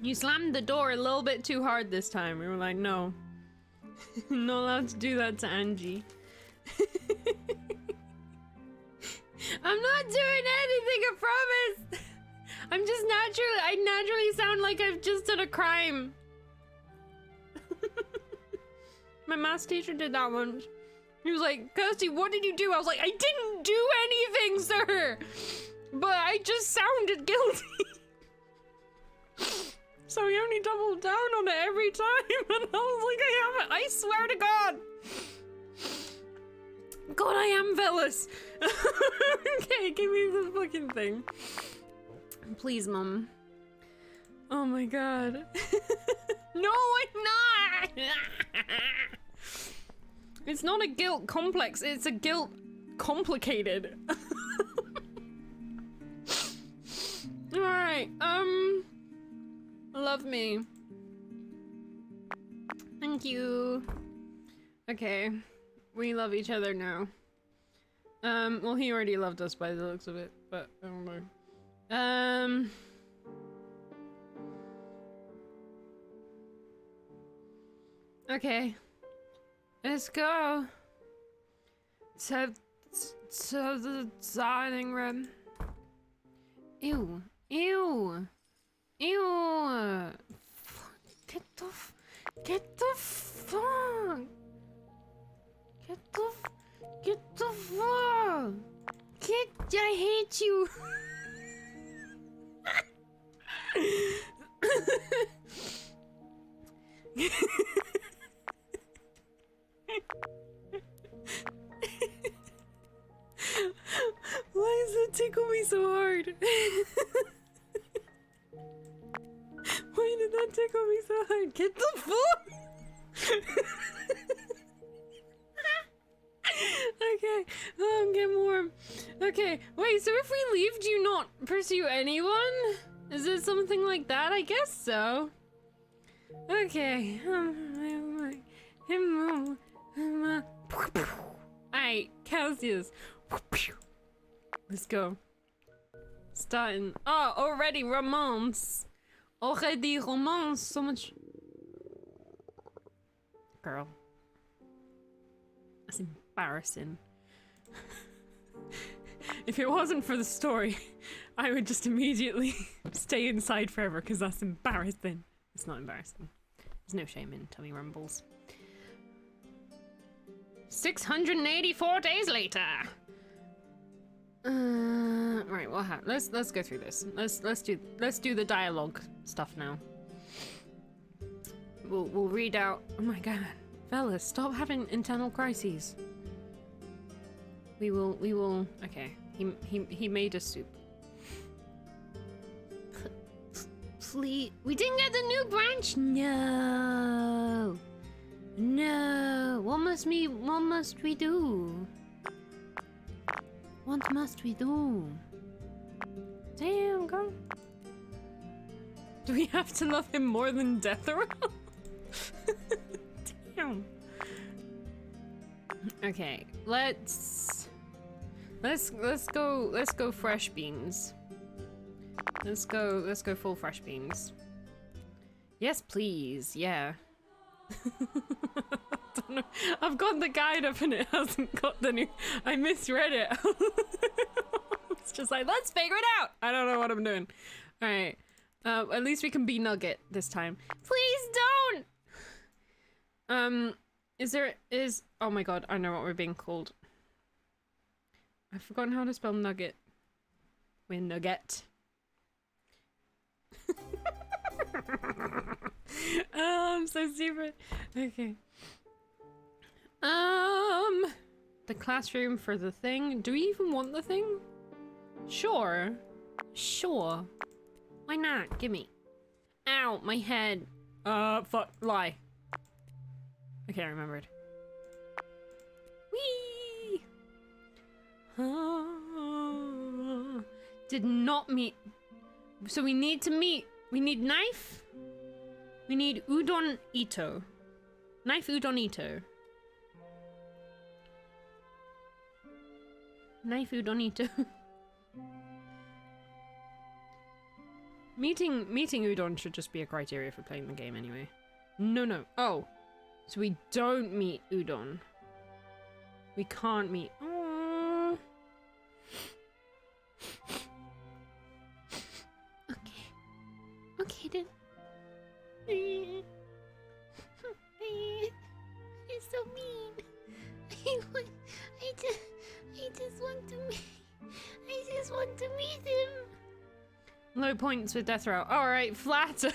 You slammed the door a little bit too hard this time. We were like, no. Not allowed to do that to Angie. I'm not doing anything, I promise! I'm just I naturally sound like I've just done a crime. My maths teacher did that once. He was like, Kirsty, what did you do? I was like, I didn't do anything, sir! But I just sounded guilty. So he only doubled down on it every time, and I was like, I haven't, I swear to God! God, I am Velas! Okay, give me the fucking thing. Please, Mum. Oh my God. No, I'm not! It's not a guilt complex, it's a guilt complicated. Alright, love me. Thank you. Okay, we love each other now. Well, he already loved us by the looks of it, but I don't know. Okay. Let's go to the dining room. Ew. Ew. Ew. Get the fuck. Get the fuck. I hate you. Why does it tickle me so hard? Why did that tickle me so hard? Get the fuck! Okay, I'm getting warm. Okay, wait, so if we leave, do you not pursue anyone? Is it something like that? I guess so. Okay. Alright, Cassius. Let's go. Starting. Oh, already romance. Already romance. So much. Girl. That's embarrassing. If it wasn't for the story, I would just immediately stay inside forever because that's embarrassing. It's not embarrassing. There's no shame in tummy rumbles. 684 days later. Right, what happened? Let's go through this. Let's do the dialogue stuff now. We'll read out. Oh my God, fellas, stop having internal crises. We will. Okay, he made a soup. Please. We didn't get the new branch. No. No. What must we do? What must we do? Damn, girl. Do we have to love him more than Deathrow? Damn. Okay, let's go fresh beans. Let's go full fresh beans. Yes, please. Yeah. Don't know. I've got the guide up and it hasn't got the new. I misread it. It's just like, let's figure it out. I don't know what I'm doing. All right. At least we can be Nugget this time. Please don't. Oh my god, I know what we're being called. I've forgotten how to spell Nugget. We're Nugget. Oh, I'm so stupid. Okay. The classroom for the thing. Do we even want the thing? Sure. Sure. Why not? Gimme. Ow, my head. Fuck. Lie. Okay, I remembered. Whee! Did not meet. So we need to meet. We need knife. We need udon ito. Knife udon ito. Knife udon ito. Meeting udon should just be a criteria for playing the game anyway. No. Oh. So we don't meet udon. We can't meet. Oh. Okay then. You're so mean. I just want to meet him. Low points with Deathrow. Alright, flat. I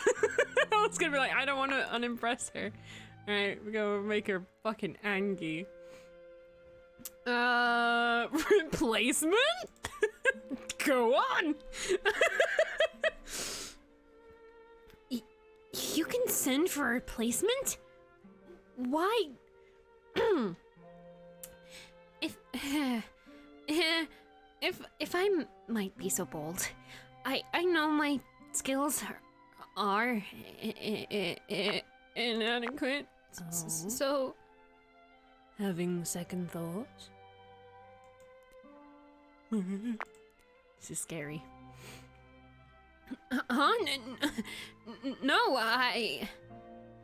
was gonna be like, I don't want to unimpress her. Alright, we're gonna make her fucking angry. Replacement? Go on! You can send for a replacement? Why? If I might be so bold, I know my skills are inadequate. So, having second thoughts. This is scary. No,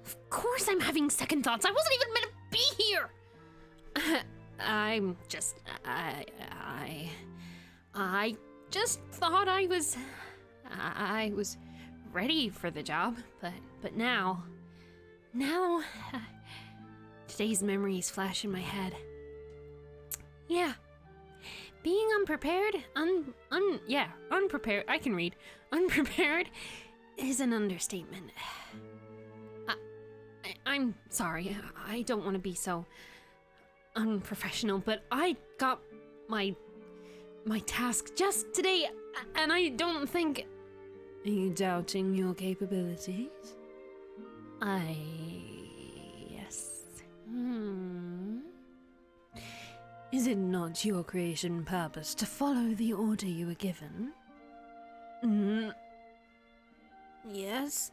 of course I'm having second thoughts. I wasn't even meant to be here. I'm just, I just thought I was ready for the job, but now, today's memories flash in my head. Yeah. Being unprepared, unprepared, I can read. Unprepared is an understatement. I'm sorry, I don't want to be so unprofessional, but I got my task just today, and I don't think... Are you doubting your capabilities? Yes. Is it not your creation purpose to follow the order you were given? Yes.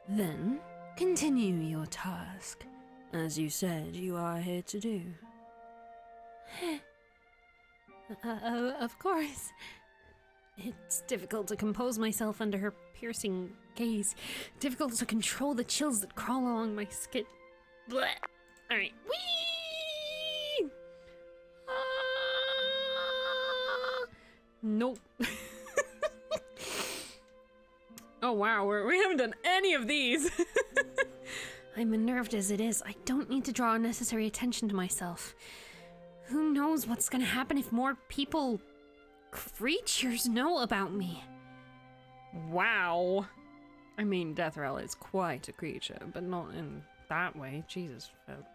Then, continue your task, as you said you are here to do. Of course. It's difficult to compose myself under her piercing gaze. Difficult to control the chills that crawl along my skin. Blech. Alright. Whee! Nope. Oh wow, we haven't done any of these. I'm unnerved as it is. I don't need to draw unnecessary attention to myself. Who knows what's gonna happen if more creatures know about me. Wow. I mean, Deathrow is quite a creature, but not in that way. Jesus,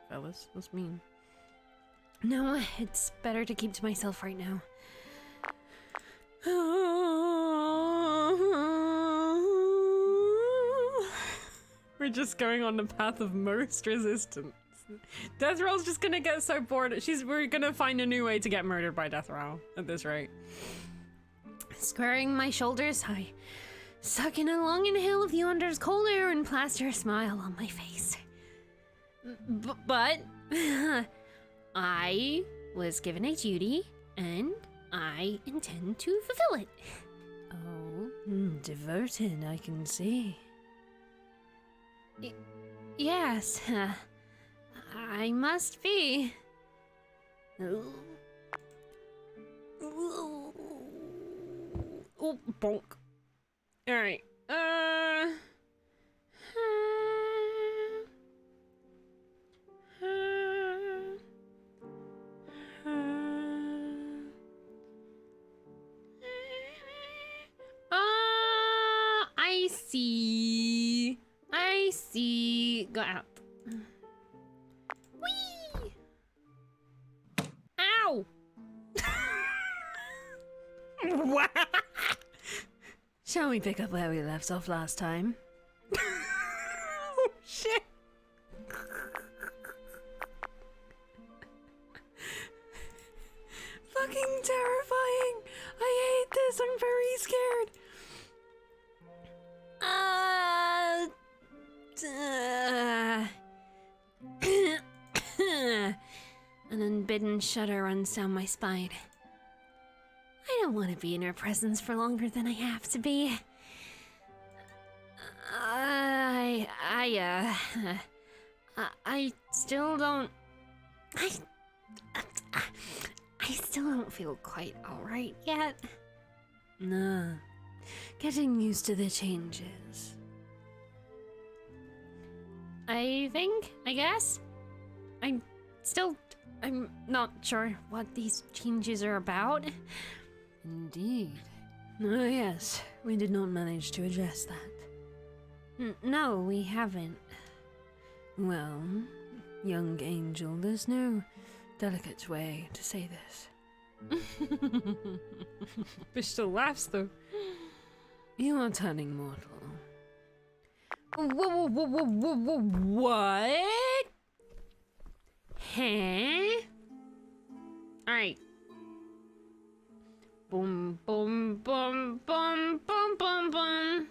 fellas, that's mean. No, it's better to keep to myself right now. We're just going on the path of most resistance. Death Row's just gonna get so bored. We're gonna find a new way to get murdered by Death Row at this rate. Squaring my shoulders, I suck in a long inhale of Yonder's cold air and plaster a smile on my face. But I was given a duty, and I intend to fulfill it. Oh, devoted, I can see. Yes, I must be. Oh, bonk. Alright, I see. Go out. Whee! Ow! What? Shall we pick up where we left off last time? Oh, shit! Fucking terrifying! I hate this, I'm very scared! An unbidden shudder runs down my spine. I don't want to be in her presence for longer than I have to be. I still don't... I still don't feel quite alright yet. Nah, getting used to the changes. I guess? I'm not sure what these changes are about. Indeed. Oh yes, we did not manage to address that. No, we haven't. Well, young angel, there's no delicate way to say this. Fish still laughs though. You are turning mortal. What? Huh? Alright. Boom, boom, boom, boom, boom, boom, boom.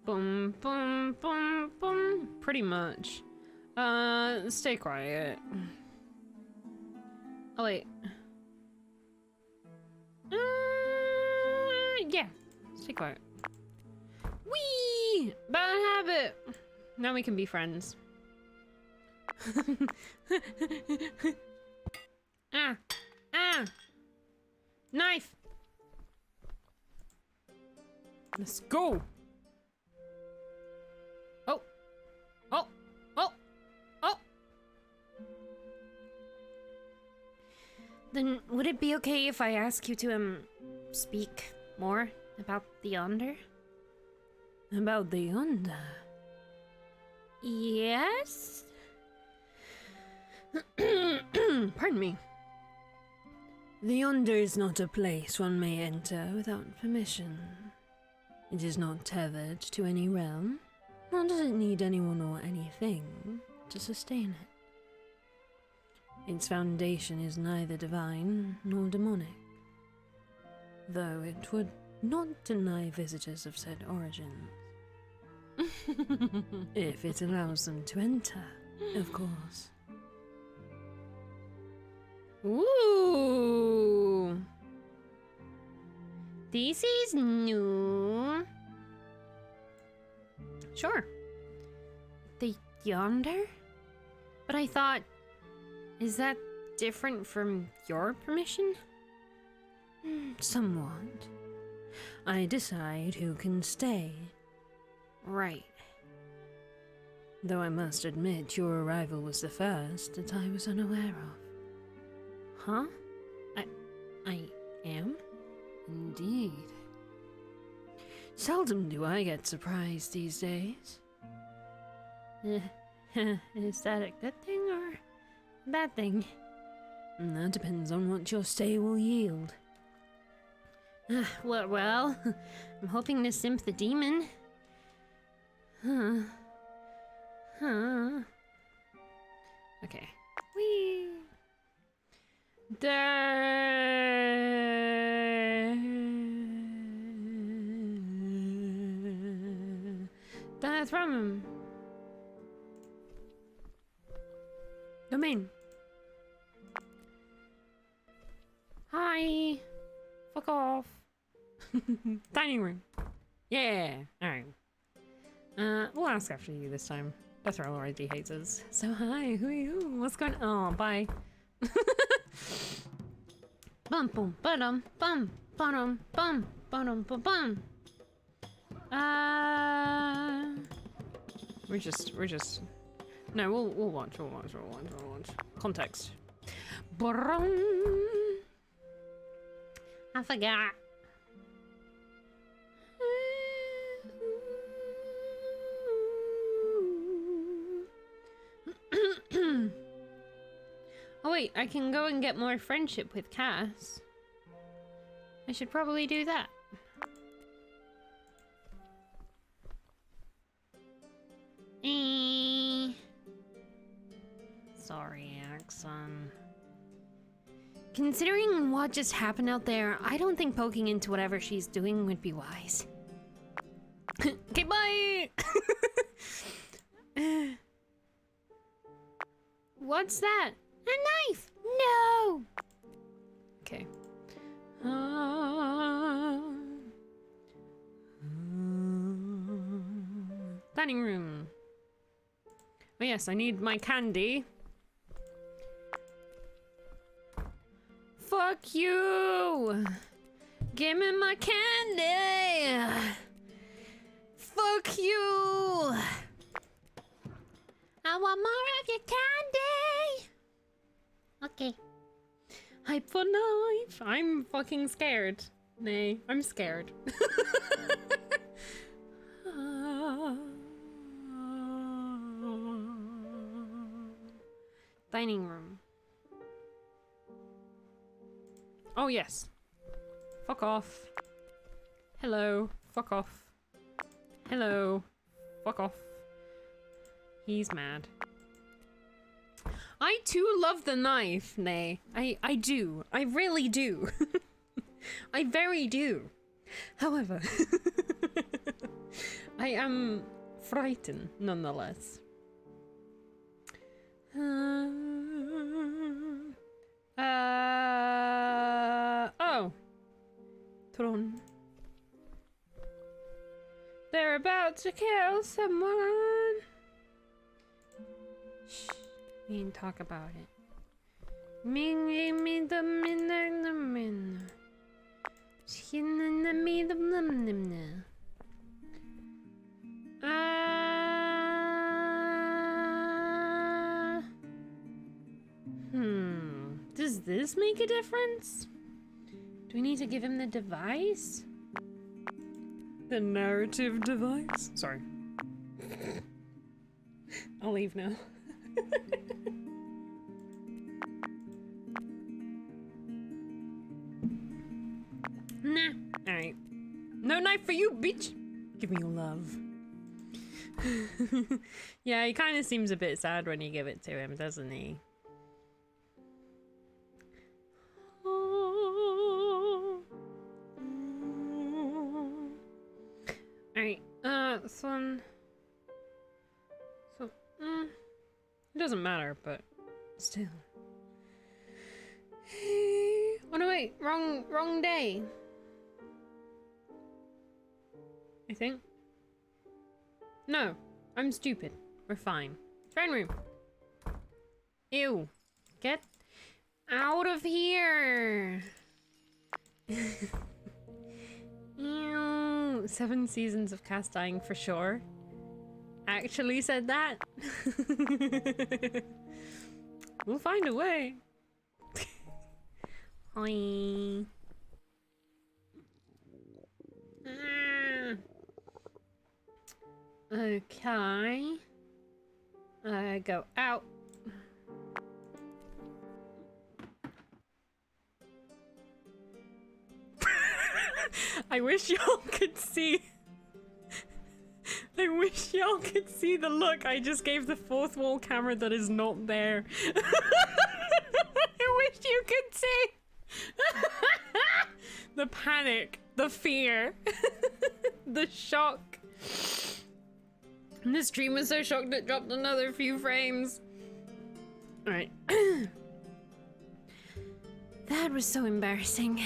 Boom, boom, boom, boom. Pretty much. Stay quiet. Oh, wait. Yeah. Stay quiet. Whee! Bad habit. Now we can be friends. Ah! Knife! Let's go! Oh! Then would it be okay if I ask you to, speak more about the Yonder? About the Yonder? Yes? Pardon me. The Yonder is not a place one may enter without permission. It is not tethered to any realm, nor does it need anyone or anything to sustain it. Its foundation is neither divine nor demonic, though it would not deny visitors of said origins. If it allows them to enter, of course. Ooh! This is new. Sure. The Yonder? But I thought... Is that different from your permission? Somewhat. I decide who can stay. Right. Though I must admit your arrival was the first that I was unaware of. Huh? I am? Indeed. Seldom do I get surprised these days. Is that a good thing or a bad thing? That depends on what your stay will yield. Well, I'm hoping to simp the demon. Huh. Okay. Whee! That's from him. Domain. Hi. Fuck off. Dining room. Yeah. Alright. We'll ask after you this time. Death Roll already hates us. So hi, who are you? What's going on? Oh, bye. Bum bum ba-dum bum ba-dum bum ba-dum ba-bum. We're just no, we'll watch. Context. Brum. I forgot. Oh wait, I can go and get more friendship with Cass. I should probably do that. Sorry, Axon. Considering what just happened out there, I don't think poking into whatever she's doing would be wise. Okay, bye! What's that? A knife! No! Okay. Dining room. Oh yes, I need my candy. Fuck you! Give me my candy! Fuck you! I want more of your candy! Okay. Hype for knife! I'm fucking scared. Nay, I'm scared. Dining room. Oh yes. Fuck off. Hello. Fuck off. Hello. Fuck off. He's mad. I too love the knife, Nay. I do. I really do. I very do. However, I am frightened nonetheless. Oh. Tron. They're about to kill someone. Shh. We didn't talk about it. Does this make a difference? Do we need to give him the device? The narrative device? Sorry. I'll leave now. Nah. Alright. No knife for you, bitch! Give me your love. Yeah, he kind of seems a bit sad when you give it to him, doesn't he? Alright, this one... So, it doesn't matter, but still. Oh no, wait, wrong day. I think. No, I'm stupid. We're fine. Friend room. Ew. Get out of here. Ew. 7 seasons of cast dying for sure. Actually said that. We'll find a way. Hi. Okay. Go out. I wish y'all could see I wish y'all could see the look I just gave the fourth wall camera that is not there. I wish you could see the panic, the fear, the shock. And the stream was so shocked it dropped another few frames. Alright. That was so embarrassing.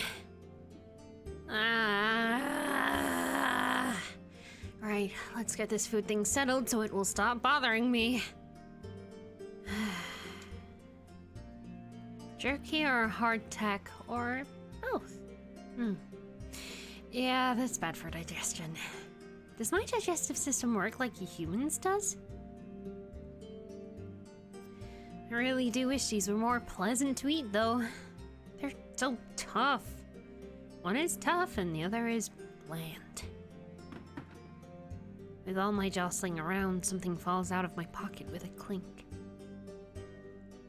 Right, let's get this food thing settled so it will stop bothering me. Jerky or hardtack or both? Yeah, that's bad for digestion. Does my digestive system work like a human's does? I really do wish these were more pleasant to eat, though. They're so tough. One is tough and the other is bland. With all my jostling around, something falls out of my pocket with a clink.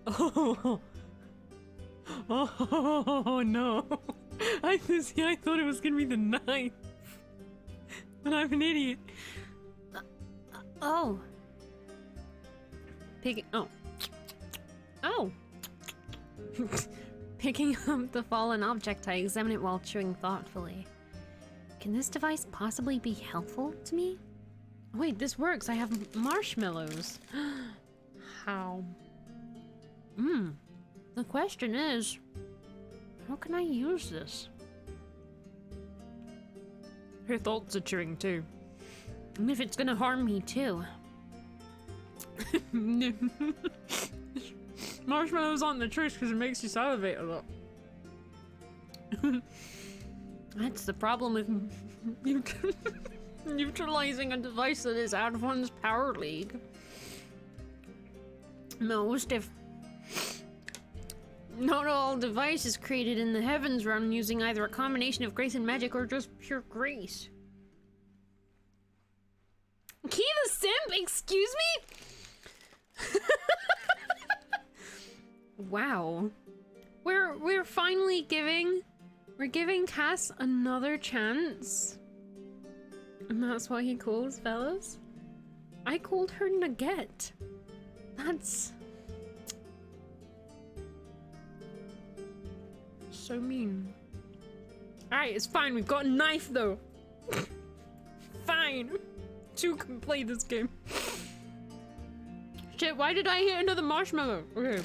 Oh, oh no. I thought it was gonna be the knife. But I'm an idiot. Oh. Oh. Picking up the fallen object, I examine it while chewing thoughtfully. Can this device possibly be helpful to me? Wait, this works. I have marshmallows. How? The question is, how can I use this? Her thoughts are chewing too. And if it's gonna harm me too. Marshmallows aren't the truth because it makes you salivate a lot. That's the problem with utilizing a device that is out of one's power league. Most, if not all devices created in the heavens run using either a combination of grace and magic or just pure grace. Key the simp? Excuse me? Wow. We're finally giving Cass another chance. And that's what he calls fellas? I called her Nugget. That's so mean. Alright, it's fine. We've got a knife though. Fine. Two can play this game. Shit, why did I hit another marshmallow? Okay.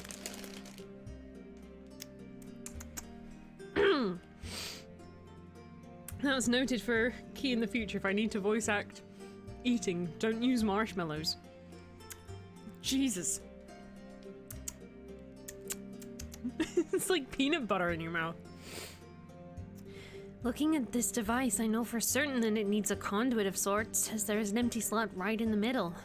That's noted for key in the future. If I need to voice act eating, don't use marshmallows. Jesus. It's like peanut butter in your mouth. Looking at this device, I know for certain that it needs a conduit of sorts, as there is an empty slot right in the middle.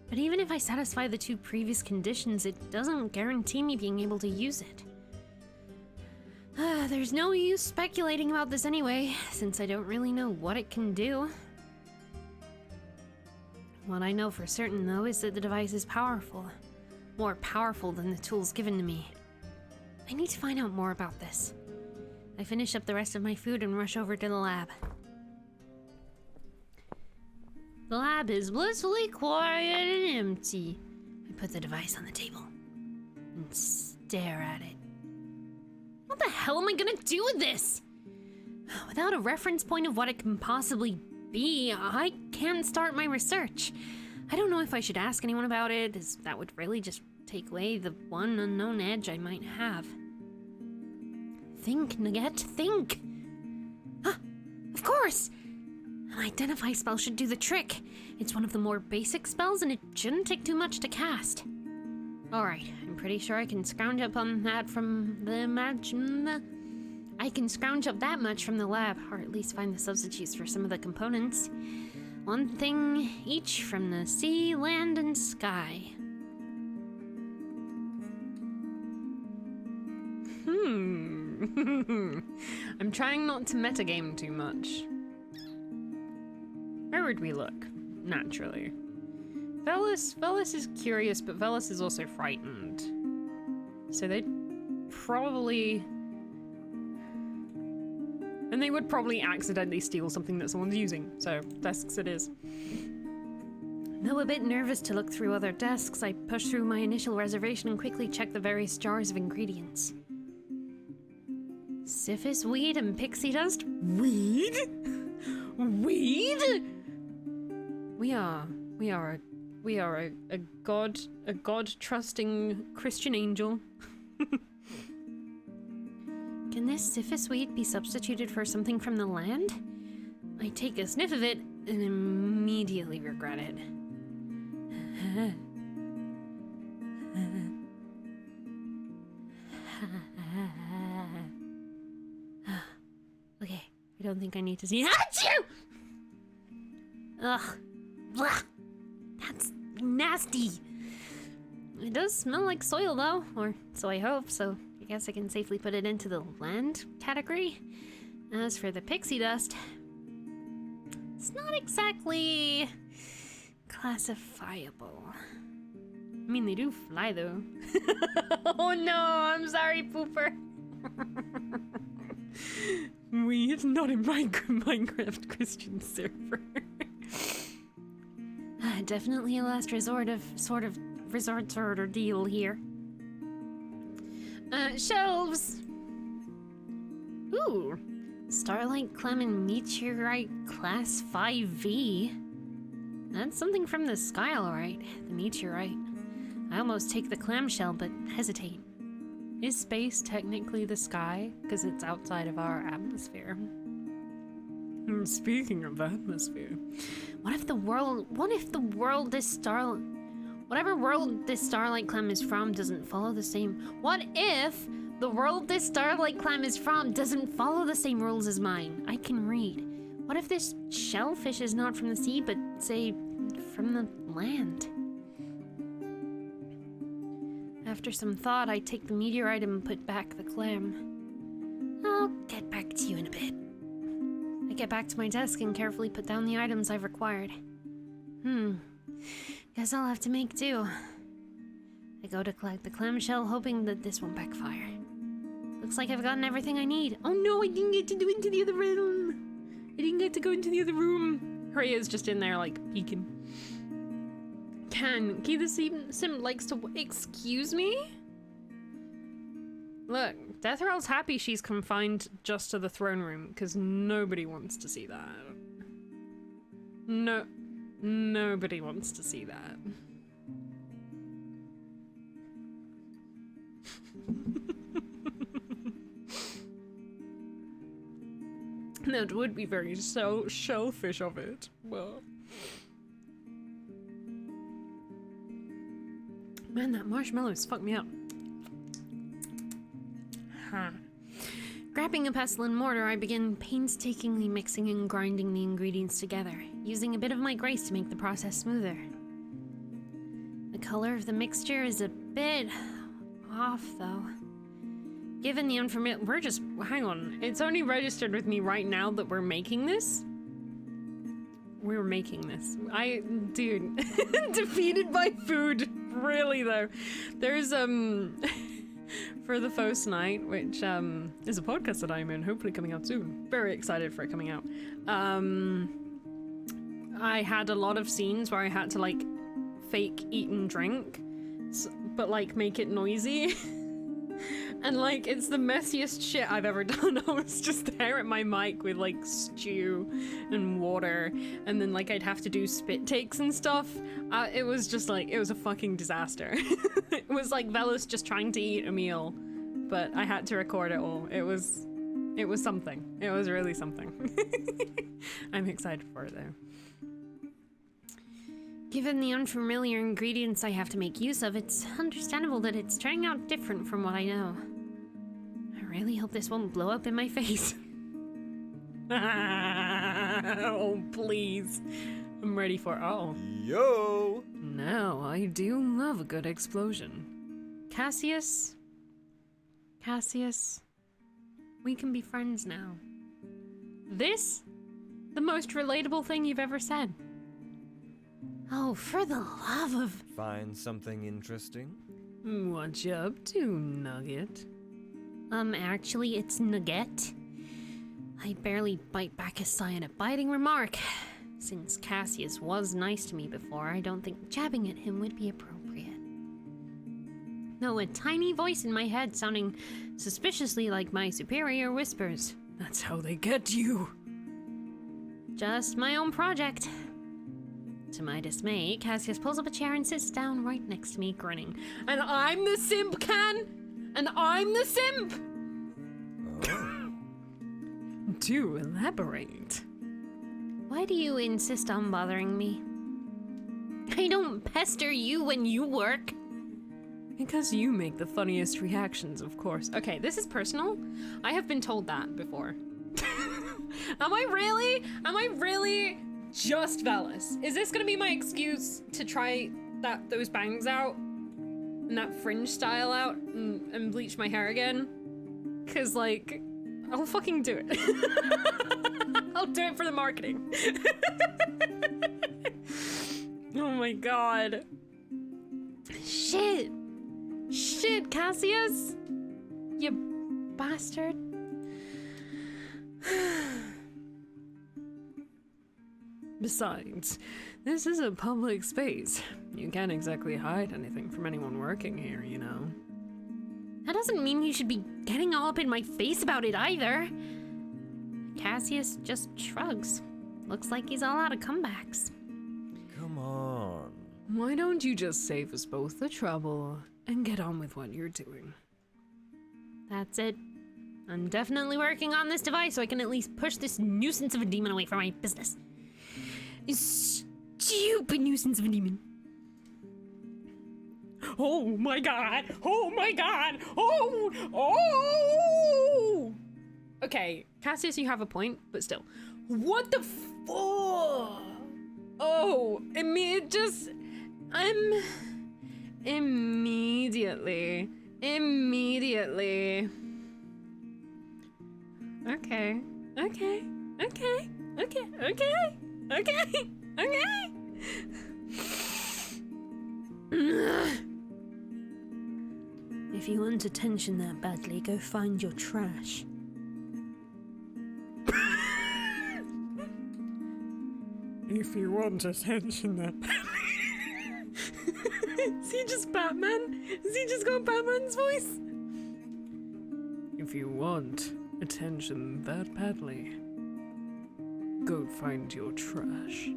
But even if I satisfy the two previous conditions, it doesn't guarantee me being able to use it. There's no use speculating about this anyway, since I don't really know what it can do. What I know for certain, though, is that the device is powerful. More powerful than the tools given to me. I need to find out more about this. I finish up the rest of my food and rush over to the lab. The lab is blissfully quiet and empty. I put the device on the table and stare at it. What the hell am I gonna do with this? Without a reference point of what it can possibly be, I can't start my research. I don't know if I should ask anyone about it, as that would really just take away the one unknown edge I might have. Think, Nugget, think! Ah, of course! An identify spell should do the trick. It's one of the more basic spells and it shouldn't take too much to cast. Alright, I'm pretty sure I can scrounge up on that from the I can scrounge up that much from the lab, or at least find the substitutes for some of the components. One thing each from the sea, land, and sky. I'm trying not to metagame too much. Where would we look? Naturally. Velis is curious, but Velis is also frightened. So they'd probably... And they would probably accidentally steal something that someone's using, so desks it is. Though a bit nervous to look through other desks, I push through my initial reservation and quickly check the various jars of ingredients. Syphis weed and pixie dust? Weed? Weed? We are a God-trusting Christian angel. Can this Syphis weed be substituted for something from the land? I take a sniff of it and immediately regret it. Okay, I don't think I need to see. Achoo! Ugh. Blah. That's nasty. It does smell like soil though, or so I hope, so I guess I can safely put it into the land category. As for the pixie dust, it's not exactly classifiable. I mean, they do fly though. Oh no, I'm sorry, Pooper. Weed, not in Minecraft Christian server. Definitely a last resort of sort of deal here. Shelves. Ooh, Starlight Clem and Meteorite Class 5V. That's something from the sky, alright. The meteorite. I almost take the clamshell, but hesitate. Is space technically the sky? Because it's outside of our atmosphere. Speaking of atmosphere, whatever world this Starlight Clam is from doesn't follow the same. What if the world this Starlight Clam is from doesn't follow the same rules as mine? I can read. What if this shellfish is not from the sea, but say from the land? After some thought, I take the meteorite and put back the clam. I'll get back to you in a bit. I get back to my desk and carefully put down the items I've required. Guess I'll have to make do. I go to collect the clamshell, hoping that this won't backfire. Looks like I've gotten everything I need. Oh no, I didn't get to go into the other room. I didn't get to go into the other room. Hooray!'s just in there, like, peeking. Key the sim likes to... Excuse me? Look, Deathrell's happy she's confined just to the throne room, because nobody wants to see that. No, nobody wants to see that. That would be very shellfish of it, but... Man, that marshmallow's fucked me up. Huh. Grabbing a pestle and mortar, I begin painstakingly mixing and grinding the ingredients together, using a bit of my grace to make the process smoother. The color of the mixture is a bit off, though. Given the unfamiliar... Hang on. It's only registered with me right now that we're making this? We're making this. Dude. Defeated by food. Really, though. There's, for the first night, which, is a podcast that I'm in, hopefully coming out soon. Very excited for it coming out. I had a lot of scenes where I had to, like, fake eat and drink, but, like, make it noisy. And, like, it's the messiest shit I've ever done. I was just there at my mic with, like, stew and water, and then, like, I'd have to do spit takes and stuff. It was just, like, it was a fucking disaster. It was like Velos just trying to eat a meal, but I had to record it all. It was something. It was really something. I'm excited for it, though. Given the unfamiliar ingredients I have to make use of, it's understandable that it's turning out different from what I know. I really hope this won't blow up in my face. Oh, please. I'm ready for... Oh. Yo! Now, I do love a good explosion. Cassius? We can be friends now. This? The most relatable thing you've ever said. Oh, for the love of... Find something interesting? What you up to, Nugget? Actually, it's Nugget. I barely bite back a sigh at a biting remark. Since Cassius was nice to me before, I don't think jabbing at him would be appropriate. No, a tiny voice in my head sounding suspiciously like my superior whispers. That's how they get you. Just my own project. To my dismay, Cassius pulls up a chair and sits down right next to me, grinning. And I'm the simp, Can! And I'm the simp! Oh. Do elaborate. Why do you insist on bothering me? I don't pester you when you work. Because you make the funniest reactions, of course. Okay, this is personal. I have been told that before. Am I really just Velas? Is this gonna be my excuse to try those bangs out? And that fringe style out? And bleach my hair again? Cause like, I'll fucking do it. I'll do it for the marketing. Oh my god. Shit, Cassius! You bastard. Besides, this is a public space. You can't exactly hide anything from anyone working here, you know. That doesn't mean you should be getting all up in my face about it either. Cassius just shrugs. Looks like he's all out of comebacks. Come on. Why don't you just save us both the trouble and get on with what you're doing? That's it. I'm definitely working on this device so I can at least push this nuisance of a demon away from my business. This stupid nuisance of a demon. Oh my god! Oh my god! Oh! Okay, Cassius, you have a point, but still. What the fuck? Oh, immediately. Okay. If you want attention that badly, go find your trash. If you want attention that badly. Is he just Batman? Has he just got Batman's voice? If you want attention that badly, go find your trash.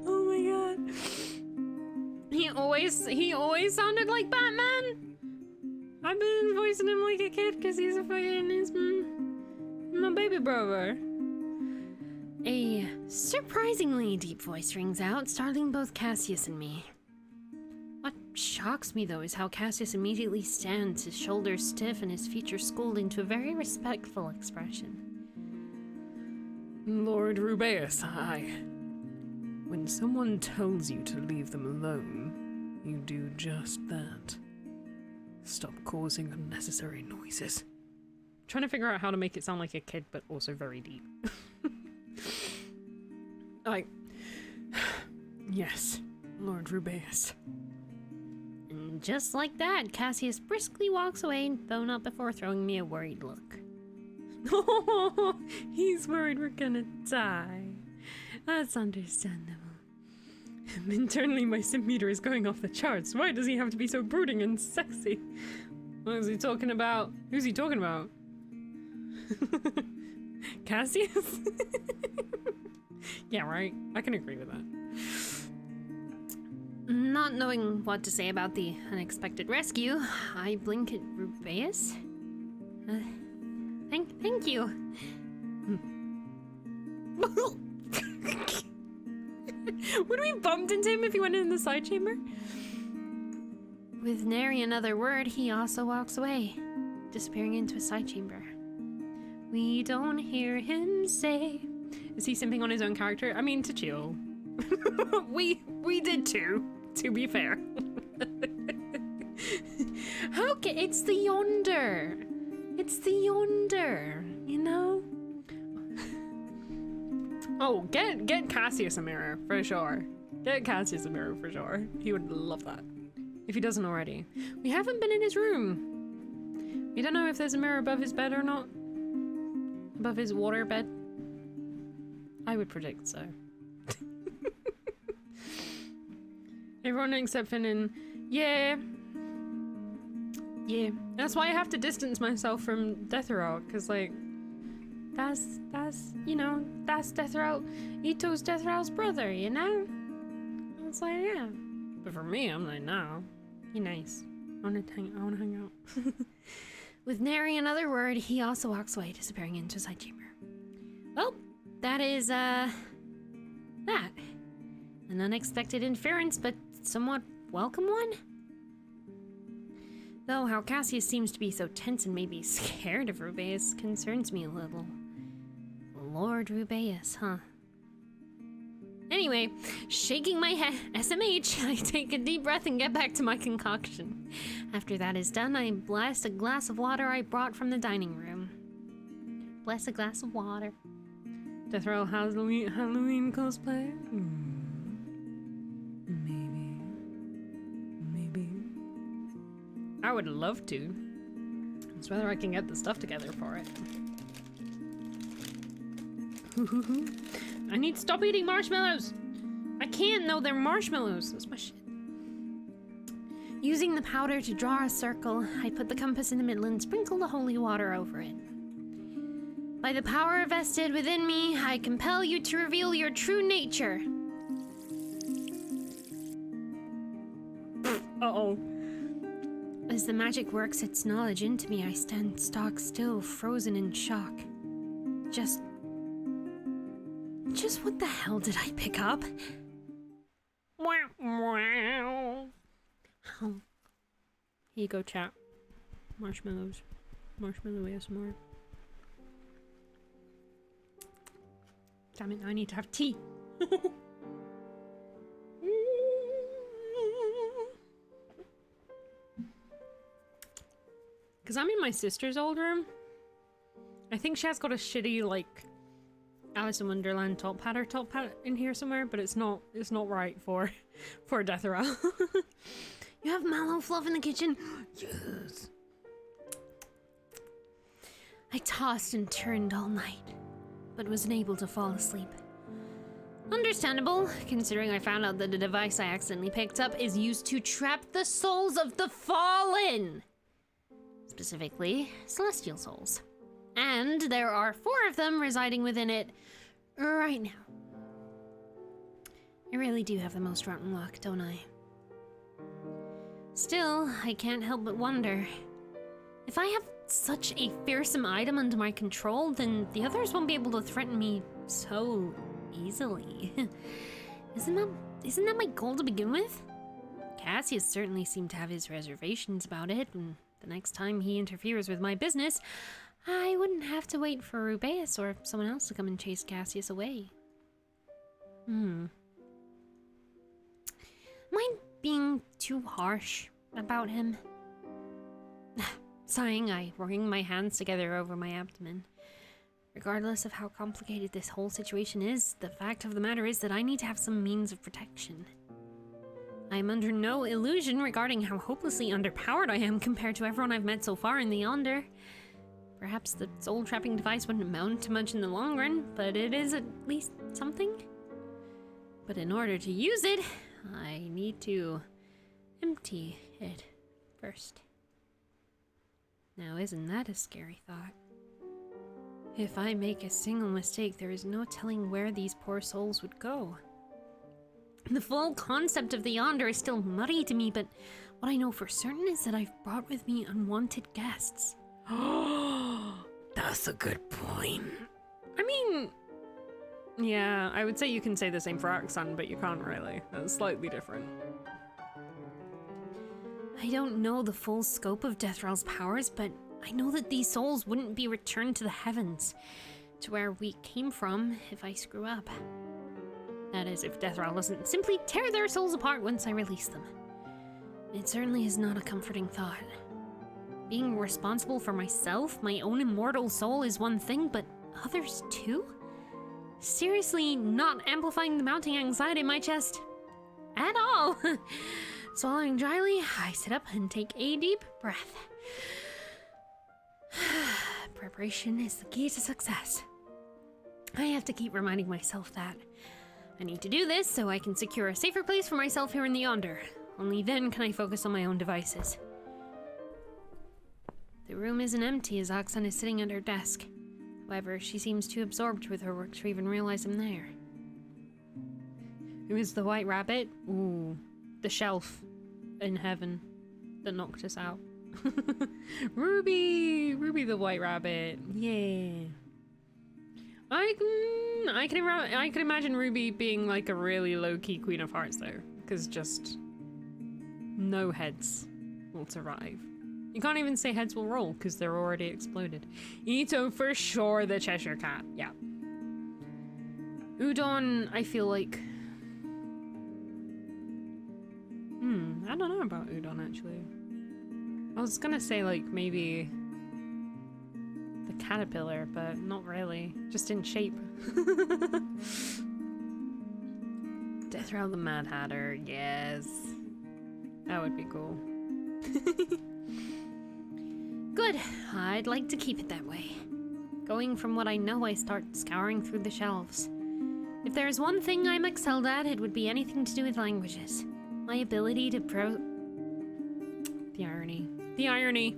Oh my god. He always sounded like Batman. I've been voicing him like a kid because he's my baby brother. A surprisingly deep voice rings out, startling both Cassius and me. What shocks me, though, is how Cassius immediately stands, his shoulders stiff and his features schooled into a very respectful expression. Lord Rubeus, when someone tells you to leave them alone, you do just that. Stop causing unnecessary noises. Trying to figure out how to make it sound like a kid, but also very deep. Yes, Lord Rubeus. And just like that, Cassius briskly walks away, though not before throwing me a worried look. Oh, he's worried we're gonna die. That's understandable. Internally, my simp meter is going off the charts. Why does he have to be so brooding and sexy? What is he talking about? Who's he talking about? Cassius? Yeah, right. I can agree with that. Not knowing what to say about the unexpected rescue, I blink at Rubeus. Thank you. Would we bumped into him if he went in the side chamber? With nary another word, he also walks away, disappearing into a side chamber. We don't hear him say. Is he simping on his own character? I mean, to chill. we did too, to be fair. It's the Yonder. It's the Yonder, you know? Oh, get Cassius a mirror, for sure. Get Cassius a mirror, for sure. He would love that. if he doesn't already. We haven't been in his room. We don't know if there's a mirror above his bed or not. Above his water bed. I would predict so. Everyone except Finnan. Yeah. Yeah. That's why I have to distance myself from Deathrow, because, like, that's, you know, that's Deathrow. Ito's Deathrow's brother, you know? It's like, yeah. But for me, I'm like, no. You're nice. I wanna hang out. With nary another word, he also walks away, disappearing into his side chamber. Well, that is, that. An unexpected interference, but somewhat welcome one? Though how Cassius seems to be so tense and maybe scared of Rubeus concerns me a little. Lord Rubeus, huh? Anyway, shaking my head, SMH, I take a deep breath and get back to my concoction. After that is done, I bless a glass of water I brought from the dining room. Bless a glass of water. Deathrow Halloween cosplay? Maybe. I would love to. It's whether I can get the stuff together for it. I need to stop eating marshmallows! I can't, no, they're marshmallows. That's my shit. Using the powder to draw a circle, I put the compass in the middle and sprinkle the holy water over it. By the power vested within me, I compel you to reveal your true nature. Uh-oh. As the magic works its knowledge into me, I stand stock still, frozen in shock. Just what the hell did I pick up? Wow. Here you go, chat. Marshmallows. Marshmallow ASMR. Damn it, I need to have tea. Because I'm in my sister's old room. I think she has got a shitty, like, Alice in Wonderland top hat in here somewhere, but it's not right for Deathrow. You have mallow fluff in the kitchen? Yes. I tossed and turned all night, but was unable to fall asleep. Understandable, considering I found out that the device I accidentally picked up is used to trap the souls of the fallen. Specifically, celestial souls. And there are 4 of them residing within it right now. I really do have the most rotten luck, don't I? Still, I can't help but wonder. If I have such a fearsome item under my control, then the others won't be able to threaten me so easily. Isn't that my goal to begin with? Cassius certainly seemed to have his reservations about it, and the next time he interferes with my business, I wouldn't have to wait for Rubeus or someone else to come and chase Cassius away. Am I being too harsh about him? Sighing, I wring my hands together over my abdomen. Regardless of how complicated this whole situation is, the fact of the matter is that I need to have some means of protection. I am under no illusion regarding how hopelessly underpowered I am compared to everyone I've met so far in the Yonder. Perhaps the soul trapping device wouldn't amount to much in the long run, but it is at least something. But in order to use it, I need to empty it first. Now, isn't that a scary thought? If I make a single mistake, there is no telling where these poor souls would go. The full concept of the Yonder is still muddy to me, but what I know for certain is that I've brought with me unwanted guests. That's a good point. I mean, yeah, I would say you can say the same for Aksan, but you can't really. That's slightly different. I don't know the full scope of Deathral's powers, but I know that these souls wouldn't be returned to the heavens, to where we came from, if I screw up. That is, if Deathral doesn't simply tear their souls apart once I release them. It certainly is not a comforting thought. Being responsible for myself, my own immortal soul, is one thing, but others too? Seriously not amplifying the mounting anxiety in my chest at all. Swallowing dryly, I sit up and take a deep breath. Preparation is the key to success. I have to keep reminding myself that. I need to do this so I can secure a safer place for myself here in the Yonder. Only then can I focus on my own devices. The room isn't empty as Oxana is sitting at her desk. However, she seems too absorbed with her work to even realize I'm there. Who is the white rabbit? Ooh, the shelf in heaven that knocked us out. Ruby! Ruby the white rabbit. Yeah. I can imagine Ruby being like a really low-key Queen of Hearts though, because just no heads will survive. You can't even say heads will roll because they're already exploded. Ito for sure, the Cheshire Cat. Yeah. Udon, I feel like. I don't know about Udon actually. I was gonna say like maybe the caterpillar, but not really. Just in shape. Death Row the Mad Hatter, yes. That would be cool. Good. I'd like to keep it that way. Going from what I know, I start scouring through the shelves. If there is one thing I'm excelled at, it would be anything to do with languages. My ability to The irony. The irony.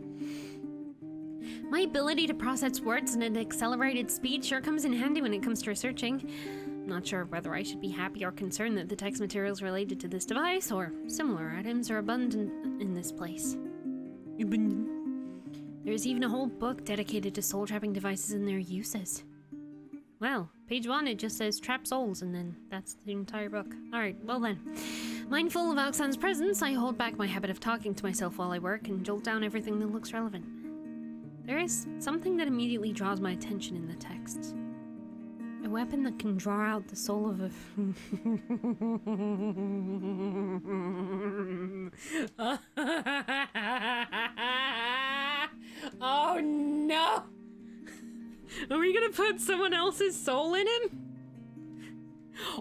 My ability to process words at an accelerated speed sure comes in handy when it comes to researching. I'm not sure whether I should be happy or concerned that the text materials related to this device or similar items are abundant in this place. Abundant. There's even a whole book dedicated to soul trapping devices and their uses. Well, page 1 it just says trap souls and then that's the entire book. Alright, well then. Mindful of Alexan's presence, I hold back my habit of talking to myself while I work and jolt down everything that looks relevant. There is something that immediately draws my attention in the texts. A weapon that can draw out the soul of a... Oh no! Are we gonna put someone else's soul in him?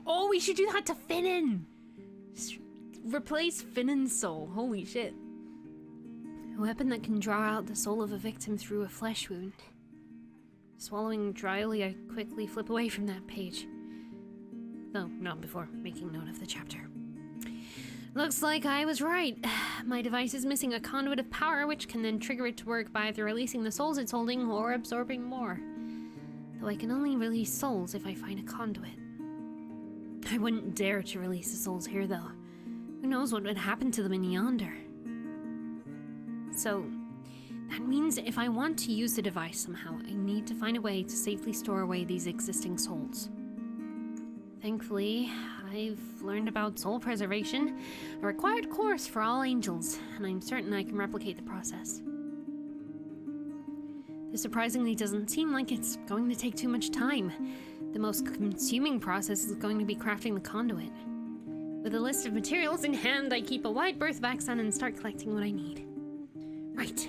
Oh, we should do that to Finnan! Replace Finnan's soul. Holy shit. A weapon that can draw out the soul of a victim through a flesh wound. Swallowing dryly, I quickly flip away from that page. Though not before making note of the chapter. Looks like I was right. My device is missing a conduit of power which can then trigger it to work by either releasing the souls it's holding or absorbing more. Though I can only release souls if I find a conduit. I wouldn't dare to release the souls here though. Who knows what would happen to them in Yonder? So, that means if I want to use the device somehow, I need to find a way to safely store away these existing souls. Thankfully, I've learned about soul preservation, a required course for all angels, and I'm certain I can replicate the process. This surprisingly doesn't seem like it's going to take too much time. The most consuming process is going to be crafting the conduit. With a list of materials in hand, I keep a wide berth of Axon and start collecting what I need. Right.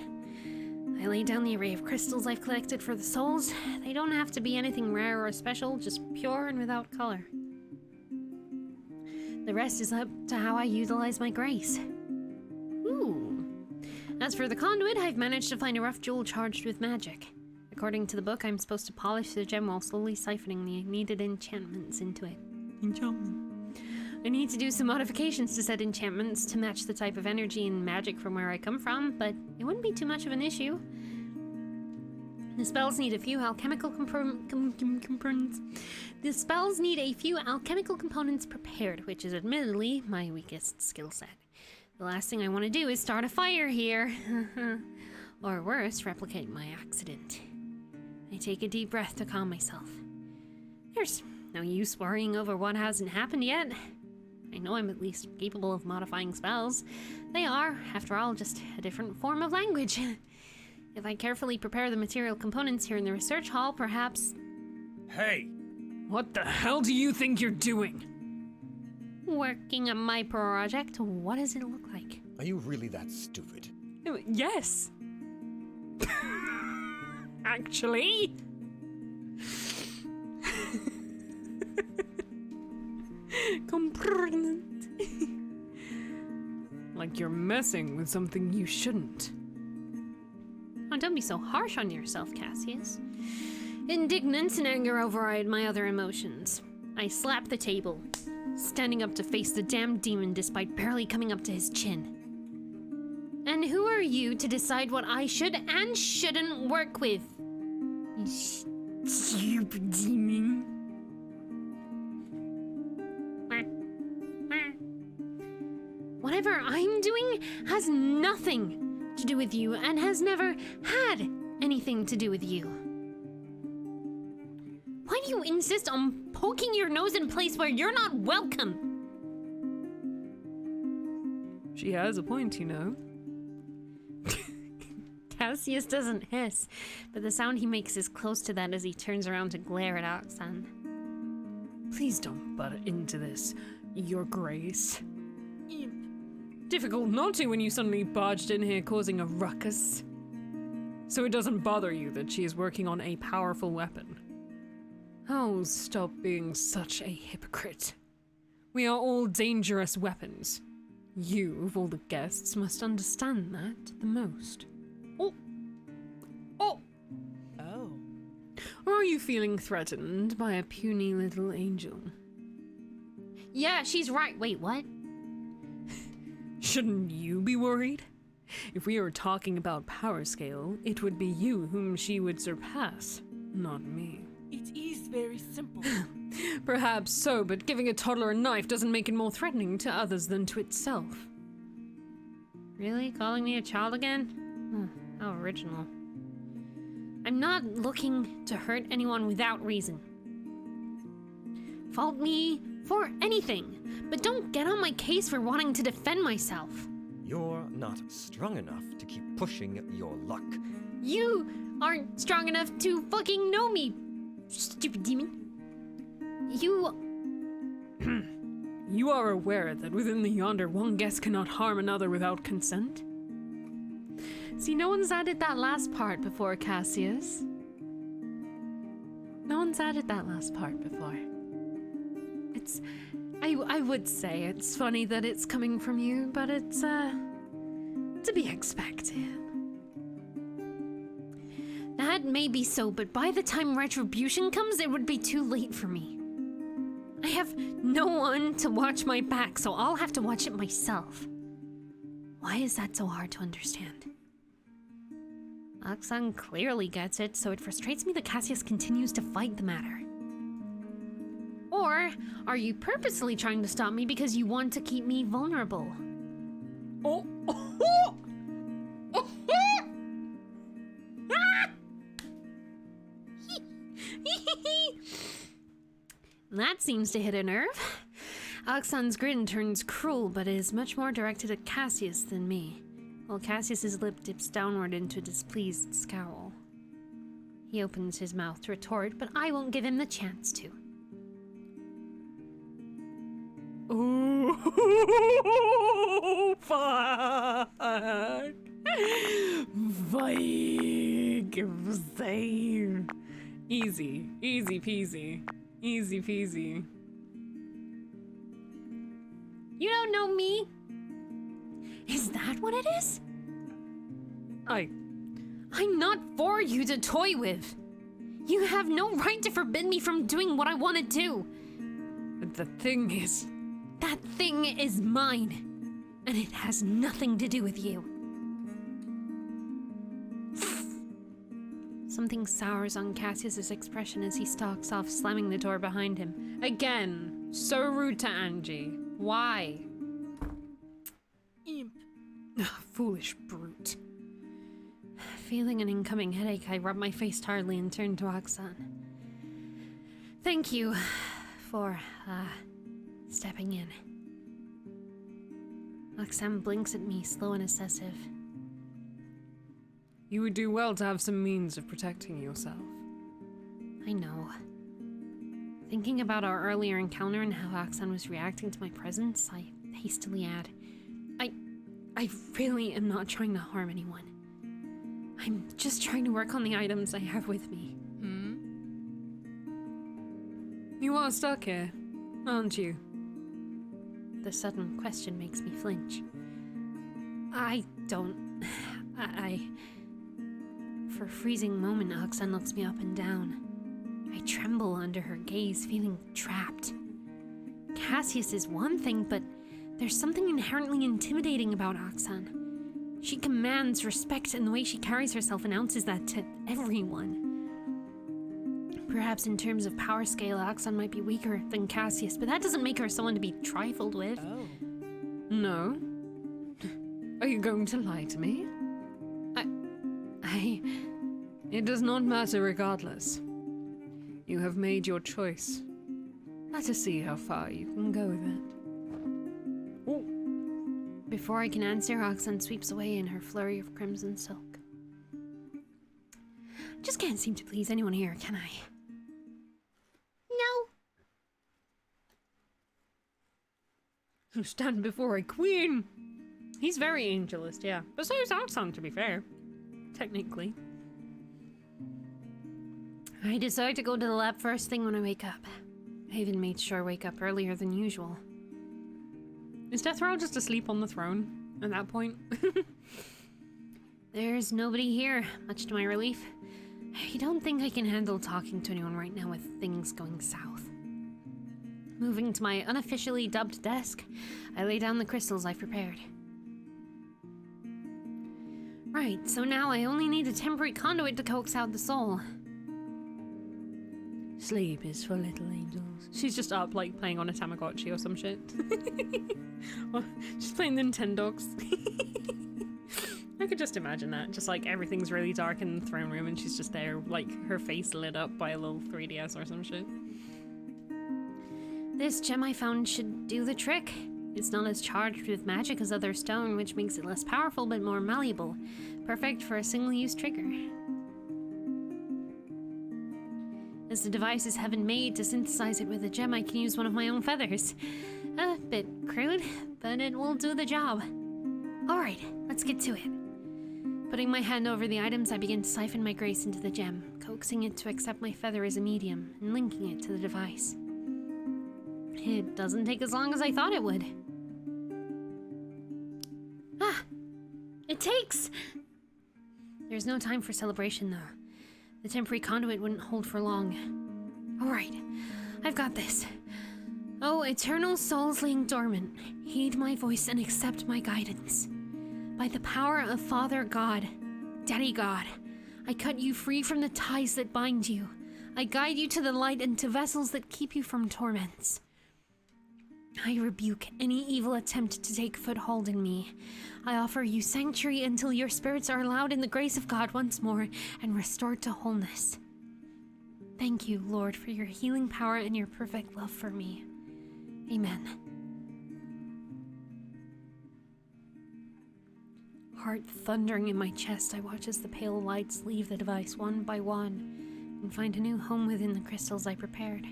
I lay down the array of crystals I've collected for the souls. They don't have to be anything rare or special, just pure and without color. The rest is up to how I utilize my grace. Ooh. As for the conduit, I've managed to find a rough jewel charged with magic. According to the book, I'm supposed to polish the gem while slowly siphoning the needed enchantments into it. Enchantment. I need to do some modifications to set enchantments to match the type of energy and magic from where I come from, but it wouldn't be too much of an issue. The spells need a few alchemical components. The spells need a few alchemical components prepared, which is admittedly my weakest skill set. The last thing I want to do is start a fire here. Or worse, replicate my accident. I take a deep breath to calm myself. There's no use worrying over what hasn't happened yet. I know I'm at least capable of modifying spells. They are, after all, just a different form of language. If I carefully prepare the material components here in the research hall, perhaps... Hey! What the hell do you think you're doing? Working on my project. What does it look like? Are you really that stupid? Yes! Actually? like you're messing with something you shouldn't. Oh, don't be so harsh on yourself, Cassius. Indignance and anger override my other emotions. I slap the table, standing up to face the damned demon despite barely coming up to his chin. And who are you to decide what I should and shouldn't work with? You stupid demon. Whatever I'm doing has nothing to do with you and has never had anything to do with you. Why do you insist on poking your nose in a place where you're not welcome? She has a point, you know. Cassius doesn't hiss, but the sound he makes is close to that as he turns around to glare at Oxan. Please don't butt into this, Your Grace. Difficult not to when you suddenly barged in here causing a ruckus. So it doesn't bother you that she is working on a powerful weapon. Oh, stop being such a hypocrite. We are all dangerous weapons. You, of all the guests, must understand that the most. Oh! Or are you feeling threatened by a puny little angel? Yeah, she's right. Wait, what? Shouldn't you be worried? If we are talking about power scale, it would be you whom she would surpass, not me. It is very simple. Perhaps so, but giving a toddler a knife doesn't make it more threatening to others than to itself. Really? Calling me a child again? How original. I'm not looking to hurt anyone without reason. Fault me for anything, but don't get on my case for wanting to defend myself. You're not strong enough to keep pushing your luck. You aren't strong enough to fucking know me, stupid demon. You are aware that within the Yonder, one guest cannot harm another without consent? See, no one's added that last part before, Cassius. No one's added that last part before. I would say it's funny that it's coming from you, but it's, to be expected. That may be so, but by the time retribution comes, it would be too late for me. I have no one to watch my back, so I'll have to watch it myself. Why is that so hard to understand? Oxan clearly gets it, so it frustrates me that Cassius continues to fight the matter. Or are you purposely trying to stop me because you want to keep me vulnerable? Oh! That seems to hit a nerve. Oxan's grin turns cruel, but is much more directed at Cassius than me, while Cassius's lip dips downward into a displeased scowl. He opens his mouth to retort, but I won't give him the chance to. Oh, fuck! Save. Easy peasy. Easy peasy. You don't know me? Is that what it is? I'm not for you to toy with. You have no right to forbid me from doing what I want to do. The thing is... That thing is mine, and it has nothing to do with you. Something sours on Cassius's expression as he stalks off, slamming the door behind him. Again, so rude to Angie. Why? Imp. Foolish brute. Feeling an incoming headache, I rub my face tiredly and turn to Oxan. Thank you for, stepping in. Oxan blinks at me, slow and assessive. You would do well to have some means of protecting yourself. I know. Thinking about our earlier encounter and how Oxan was reacting to my presence, I hastily add, I really am not trying to harm anyone. I'm just trying to work on the items I have with me. You are stuck here, aren't you? The sudden question makes me flinch. I don't... For a freezing moment, Oxan looks me up and down. I tremble under her gaze, feeling trapped. Cassius is one thing, but there's something inherently intimidating about Oxan. She commands respect, and the way she carries herself announces that to everyone. Perhaps in terms of power scale, Oxan might be weaker than Cassius, but that doesn't make her someone to be trifled with. Oh. No? Are you going to lie to me? It does not matter regardless. You have made your choice. Let us see how far you can go with it. Before I can answer, Oxan sweeps away in her flurry of crimson silk. Just can't seem to please anyone here, can I? No. You stand before a queen! He's very angelist, yeah. But so is Oxan, to be fair. Technically. I decide to go to the lab first thing when I wake up. I even made sure I wake up earlier than usual. Is Deathrow just asleep on the throne at that point? There's nobody here, much to my relief. I don't think I can handle talking to anyone right now with things going south. Moving to my unofficially dubbed desk, I lay down the crystals I've prepared. Right, so now I only need a temporary conduit to coax out the soul. Sleep is for little angels. She's just up, like, playing on a Tamagotchi or some shit. Or she's playing Nintendogs. I could just imagine that. Just, like, everything's really dark in the throne room and she's just there, like, her face lit up by a little 3DS or some shit. This gem I found should do the trick. It's not as charged with magic as other stone, which makes it less powerful but more malleable. Perfect for a single-use trigger. As the device is heaven-made, to synthesize it with a gem, I can use one of my own feathers. A bit crude, but it will do the job. Alright, let's get to it. Putting my hand over the items, I begin to siphon my grace into the gem, coaxing it to accept my feather as a medium, and linking it to the device. It doesn't take as long as I thought it would. Ah! It takes! There's no time for celebration, though. The temporary conduit wouldn't hold for long. Alright, I've got this. Oh, eternal souls laying dormant, heed my voice and accept my guidance. By the power of Father God, Daddy God, I cut you free from the ties that bind you. I guide you to the light and to vessels that keep you from torments. I rebuke any evil attempt to take foothold in me. I offer you sanctuary until your spirits are allowed in the grace of God once more and restored to wholeness. Thank you, Lord, for your healing power and your perfect love for me. Amen. Heart thundering in my chest, I watch as the pale lights leave the device one by one and find a new home within the crystals I prepared.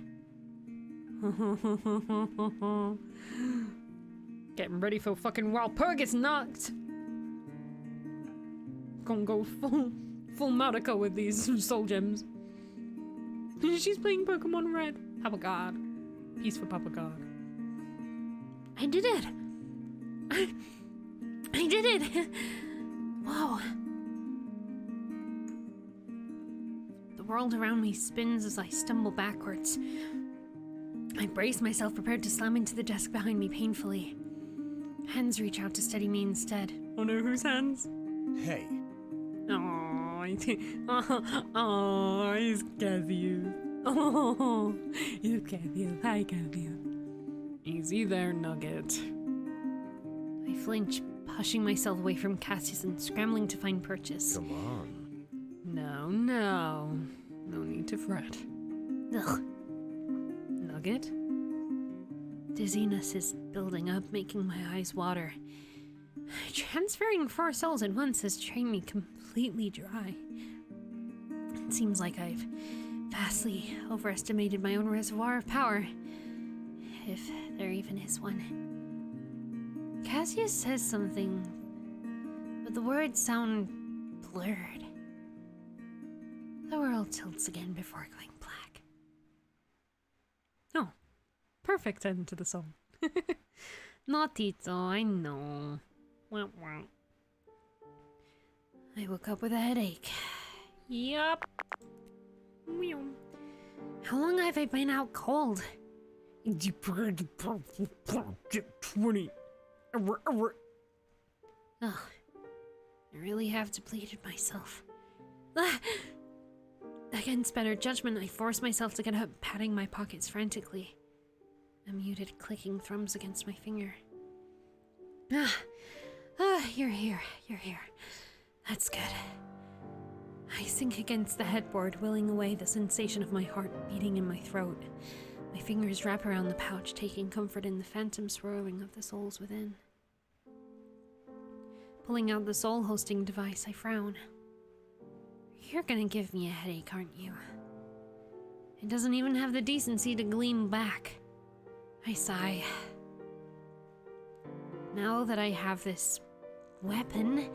Getting ready for fucking Walpurgis knocked. Gonna go full Madoka with these soul gems. She's playing Pokemon Red. Papa God. Peace for Papa God. I did it! I did it! Whoa. The world around me spins as I stumble backwards. I brace myself, prepared to slam into the desk behind me painfully. Hands reach out to steady me instead. Oh no, whose hands? Hey, Oh, he's Cassius. Oh, he's Cassius. Hi, Cassius. Easy there, Nugget. I flinch, pushing myself away from Cassius and scrambling to find purchase. come on. No need to fret. Ugh. Nugget? Dizziness is building up, making my eyes water. Transferring 4 souls at once has drained me completely dry. It seems like I've vastly overestimated my own reservoir of power. If there even is one. Cassius says something, but the words sound blurred. The world tilts again before going black. Oh, perfect end to the song. Not Tito, I know. Wah, wah. I woke up with a headache. Yup. How long have I been out cold? 20. Ugh. I really have depleted myself. Against better judgment, I forced myself to get up, patting my pockets frantically. A muted clicking thrums against my finger. You're here. That's good. I sink against the headboard, willing away the sensation of my heart beating in my throat. My fingers wrap around the pouch, taking comfort in the phantom swirling of the souls within. Pulling out the soul hosting device, I frown. You're gonna give me a headache, aren't you? It doesn't even have the decency to gleam back. I sigh. Now that I have this weapon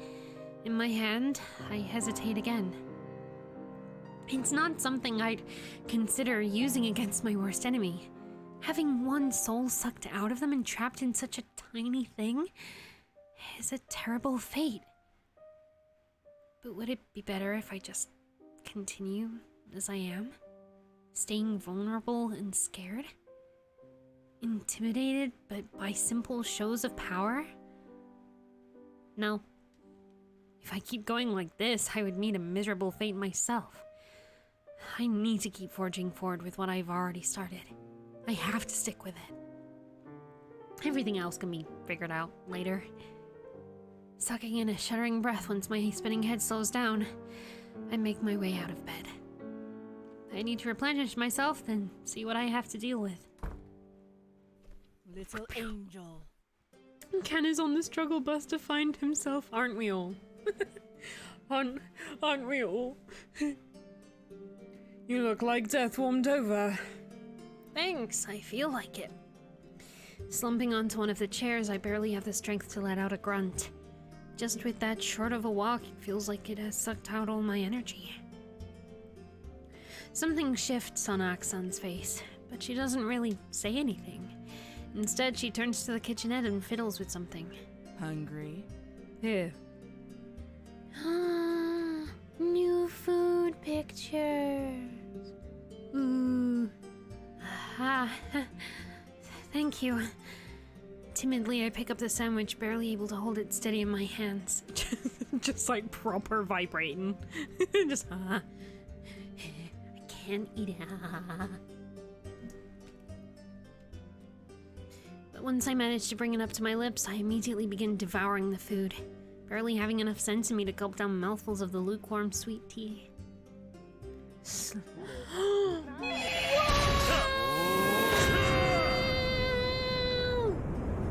in my hand, I hesitate again. It's not something I'd consider using against my worst enemy. Having one soul sucked out of them and trapped in such a tiny thing is a terrible fate. But would it be better if I just continue as I am? Staying vulnerable and scared? Intimidated but by simple shows of power? No. If I keep going like this, I would meet a miserable fate myself. I need to keep forging forward with what I've already started. I have to stick with it. Everything else can be figured out later. Sucking in a shuddering breath once my spinning head slows down, I make my way out of bed. I need to replenish myself, then see what I have to deal with. Little angel. Ken is on the struggle bus to find himself, aren't we all? aren't we all? You look like death warmed over. Thanks, I feel like it. Slumping onto one of the chairs, I barely have the strength to let out a grunt. Just with that short of a walk, it feels like it has sucked out all my energy. Something shifts on Aksan's face, but she doesn't really say anything. Instead, she turns to the kitchenette and fiddles with something. Hungry? Here. New food pictures. Ooh. Thank you. Timidly, I pick up the sandwich, barely able to hold it steady in my hands. Just like proper vibrating. Just, I can't eat it. But once I manage to bring it up to my lips, I immediately begin devouring the food, barely having enough sense in me to gulp down mouthfuls of the lukewarm sweet tea.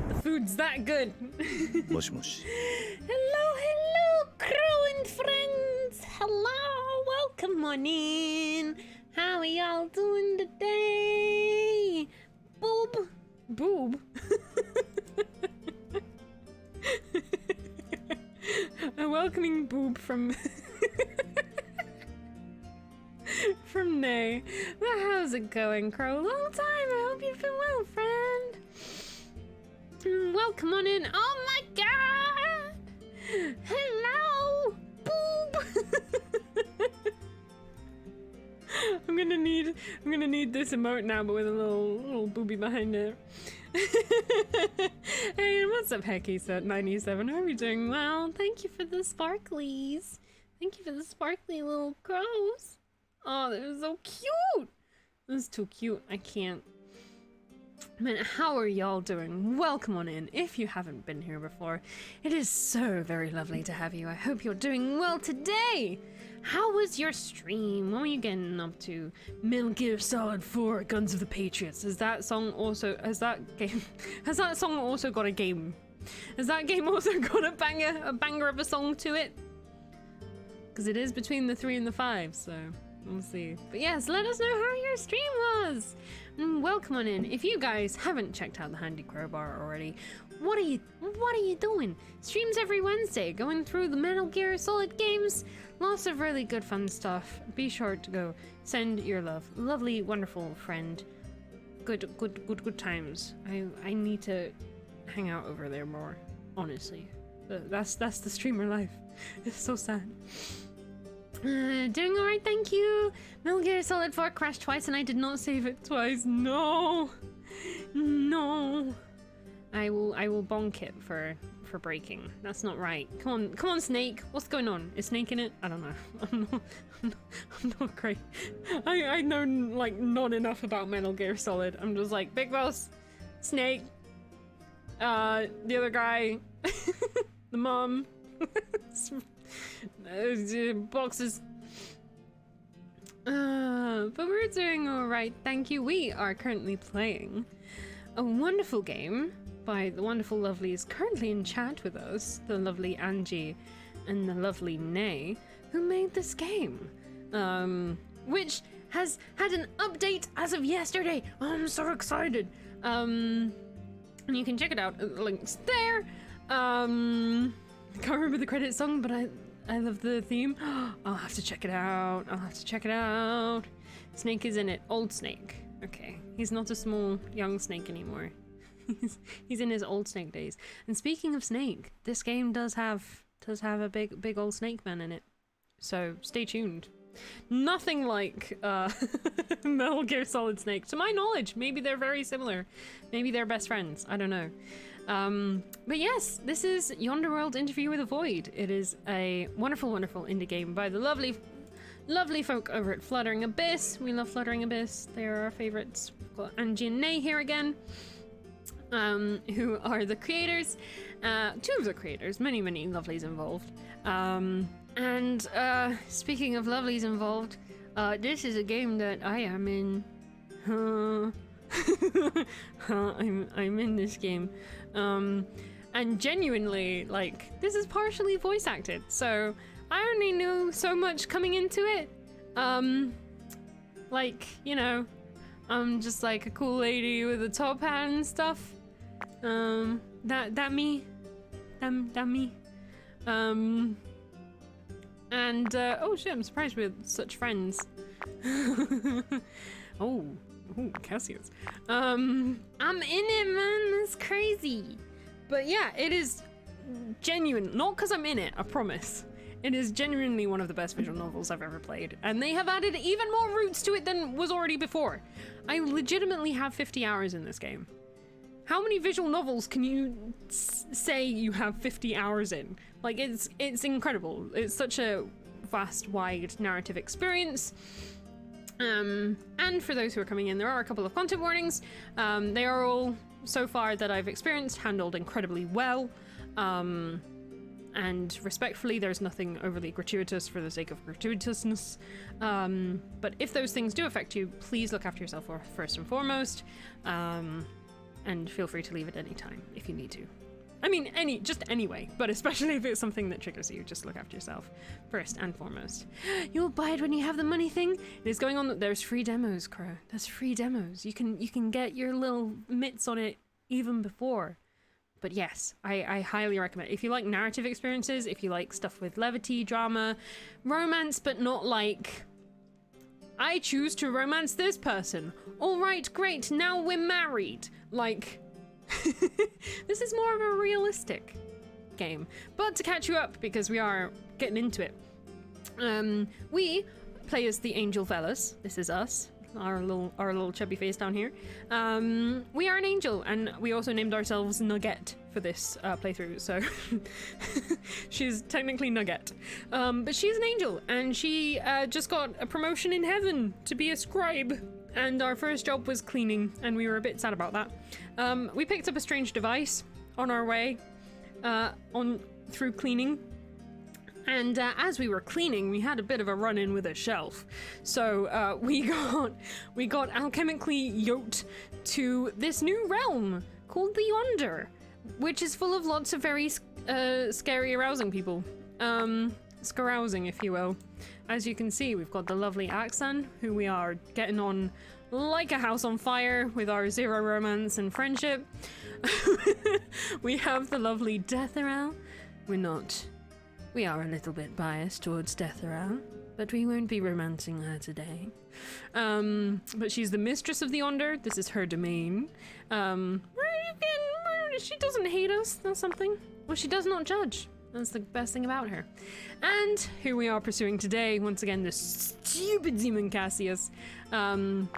the food's that good. もしもし。 Hello, crew and friends. Hello, welcome on in. How are y'all doing today? Boob. Boob. A welcoming boob from from Nay. Well, how's it going, Crow? Long time. I hope you've been well, friend. Welcome on in. Oh my god. Hello, boob. I'm gonna need this emote now, but with a little booby behind it. Hey, what's up, Hecky97? How are you doing? Well, thank you for the sparklies. Thank you for the sparkly little crows. Oh, they're so cute. This is too cute. I can't. Man, how are y'all doing? Welcome on in. If you haven't been here before, it is so very lovely to have you. I hope you're doing well today. How was your stream? What were you getting up to? Metal Gear Solid 4: Guns of the Patriots. Has that song also got a game? Has that game also got a banger of a song to it? Because it is between the 3 and the 5, so we'll see. But yes, let us know how your stream was. And welcome on in. If you guys haven't checked out the Handy Crowbar already, what are you doing? Streams every Wednesday, going through the Metal Gear Solid games. Lots of really good fun stuff. Be sure to go send your love. Lovely, wonderful friend. Good times. I need to hang out over there more, honestly. That's the streamer life. It's so sad. Doing alright, thank you. Metal Gear Solid 4 crashed twice and I did not save it twice. No. No. I will bonk it for breaking. That's not right. Come on, Snake. What's going on? Is Snake in it? I don't know. I'm not great. I know like not enough about Metal Gear Solid. I'm just like Big Boss, Snake, the other guy, the mom, boxes. But we're doing alright, thank you. We are currently playing a wonderful game by the wonderful lovelies currently in chat with us, the lovely Angie and the lovely Nay, who made this game, which has had an update as of yesterday. Oh, I'm so excited. And you can check it out. Links there. I can't remember the credit song, but I love the theme. I'll have to check it out. Snake is in it. Old Snake. Okay. He's not a small young Snake anymore. He's in his old Snake days. And speaking of Snake, this game does have a big old Snake man in it. So stay tuned. Nothing like Metal Gear Solid Snake. To my knowledge, maybe they're very similar. Maybe they're best friends. I don't know. But yes, this is Yonder World Interview with a Void. It is a wonderful, wonderful indie game by the lovely folk over at Fluttering Abyss. We love Fluttering Abyss. They are our favorites. We've got Angie and Nay here again, who are the creators. Two of the creators, many lovelies involved. And speaking of lovelies involved, this is a game that I am in. I'm in this game. And genuinely, like, this is partially voice acted, so I only knew so much coming into it. Like, you know, I'm just like a cool lady with a top hat and stuff. That me. And oh shit, I'm surprised we're such friends. oh, Cassius. I'm in it, man. That's crazy. But yeah, it is genuine. Not because I'm in it, I promise. It is genuinely one of the best visual novels I've ever played, and they have added even more roots to it than was already before. I legitimately have 50 hours in this game. How many visual novels can you say you have 50 hours in? Like, it's incredible. It's such a vast, wide narrative experience. And for those who are coming in, there are a couple of content warnings. They are all, so far that I've experienced, handled incredibly well. And respectfully, there's nothing overly gratuitous for the sake of gratuitousness. But if those things do affect you, please look after yourself first and foremost. And feel free to leave at any time if you need to. I mean, anyway, but especially if it's something that triggers you, just look after yourself first and foremost. You'll buy it when you have the money thing. It is going on. There's free demos, Crow. There's free demos. You can get your little mitts on it even before. But yes, I highly recommend it. If you like narrative experiences, if you like stuff with levity, drama, romance, but not like, I choose to romance this person. All right, great, now we're married. Like, this is more of a realistic game. But to catch you up, because we are getting into it, we play as the Angel Velas. This is us, our little chubby face down here. We are an angel, and we also named ourselves Nugget for this playthrough, so she's technically Nugget. But she's an angel, and she just got a promotion in heaven to be a scribe. And our first job was cleaning, and we were a bit sad about that. We picked up a strange device on our way through cleaning. And as we were cleaning, we had a bit of a run-in with a shelf. So we got alchemically yoked to this new realm called the Yonder, which is full of lots of very scary, arousing people. Scarousing, if you will. As you can see, we've got the lovely Axan, who we are getting on like a house on fire with our zero romance and friendship. We have the lovely Deatheral. We are a little bit biased towards Deatheral, but we won't be romancing her today. But she's the mistress of the Yonder. This is her domain. She doesn't hate us. That's something. Well, she does not judge. That's the best thing about her. And who we are pursuing today, once again, the stupid demon Cassius. And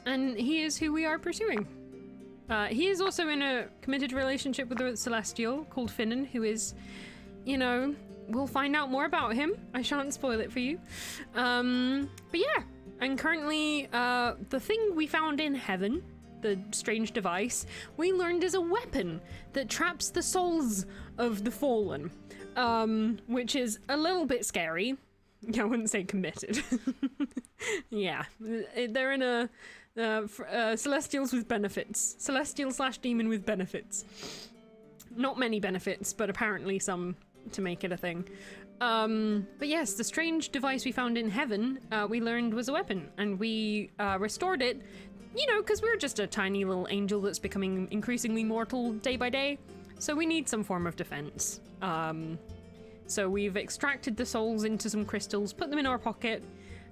he is who we are pursuing. He is also in a committed relationship with a Celestial called Finnan, who is, you know, we'll find out more about him. I shan't spoil it for you. But yeah, and currently, the thing we found in heaven, the strange device, we learned is a weapon that traps the souls of the fallen, which is a little bit scary. Yeah, I wouldn't say committed. Yeah, they're in a Celestials with benefits. Celestial/demon with benefits. Not many benefits, but apparently some to make it a thing. But yes, the strange device we found in heaven, we learned was a weapon, and we restored it, you know, because we're just a tiny little angel that's becoming increasingly mortal day by day, so we need some form of defense. So we've extracted the souls into some crystals, put them in our pocket,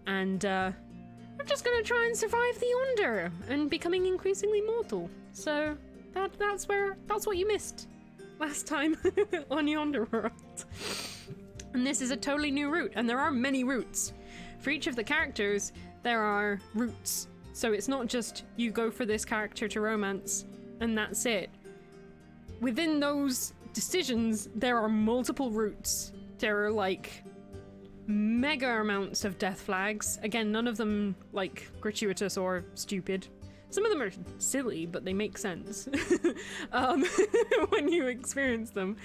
and we're just gonna try and survive the Yonder and becoming increasingly mortal. So that's what you missed last time on Yonder World. And this is a totally new route, and there are many routes. For each of the characters, there are routes. So it's not just you go for this character to romance and that's it. Within those decisions, there are multiple routes. There are like mega amounts of death flags. Again, none of them like gratuitous or stupid. Some of them are silly, but they make sense when you experience them.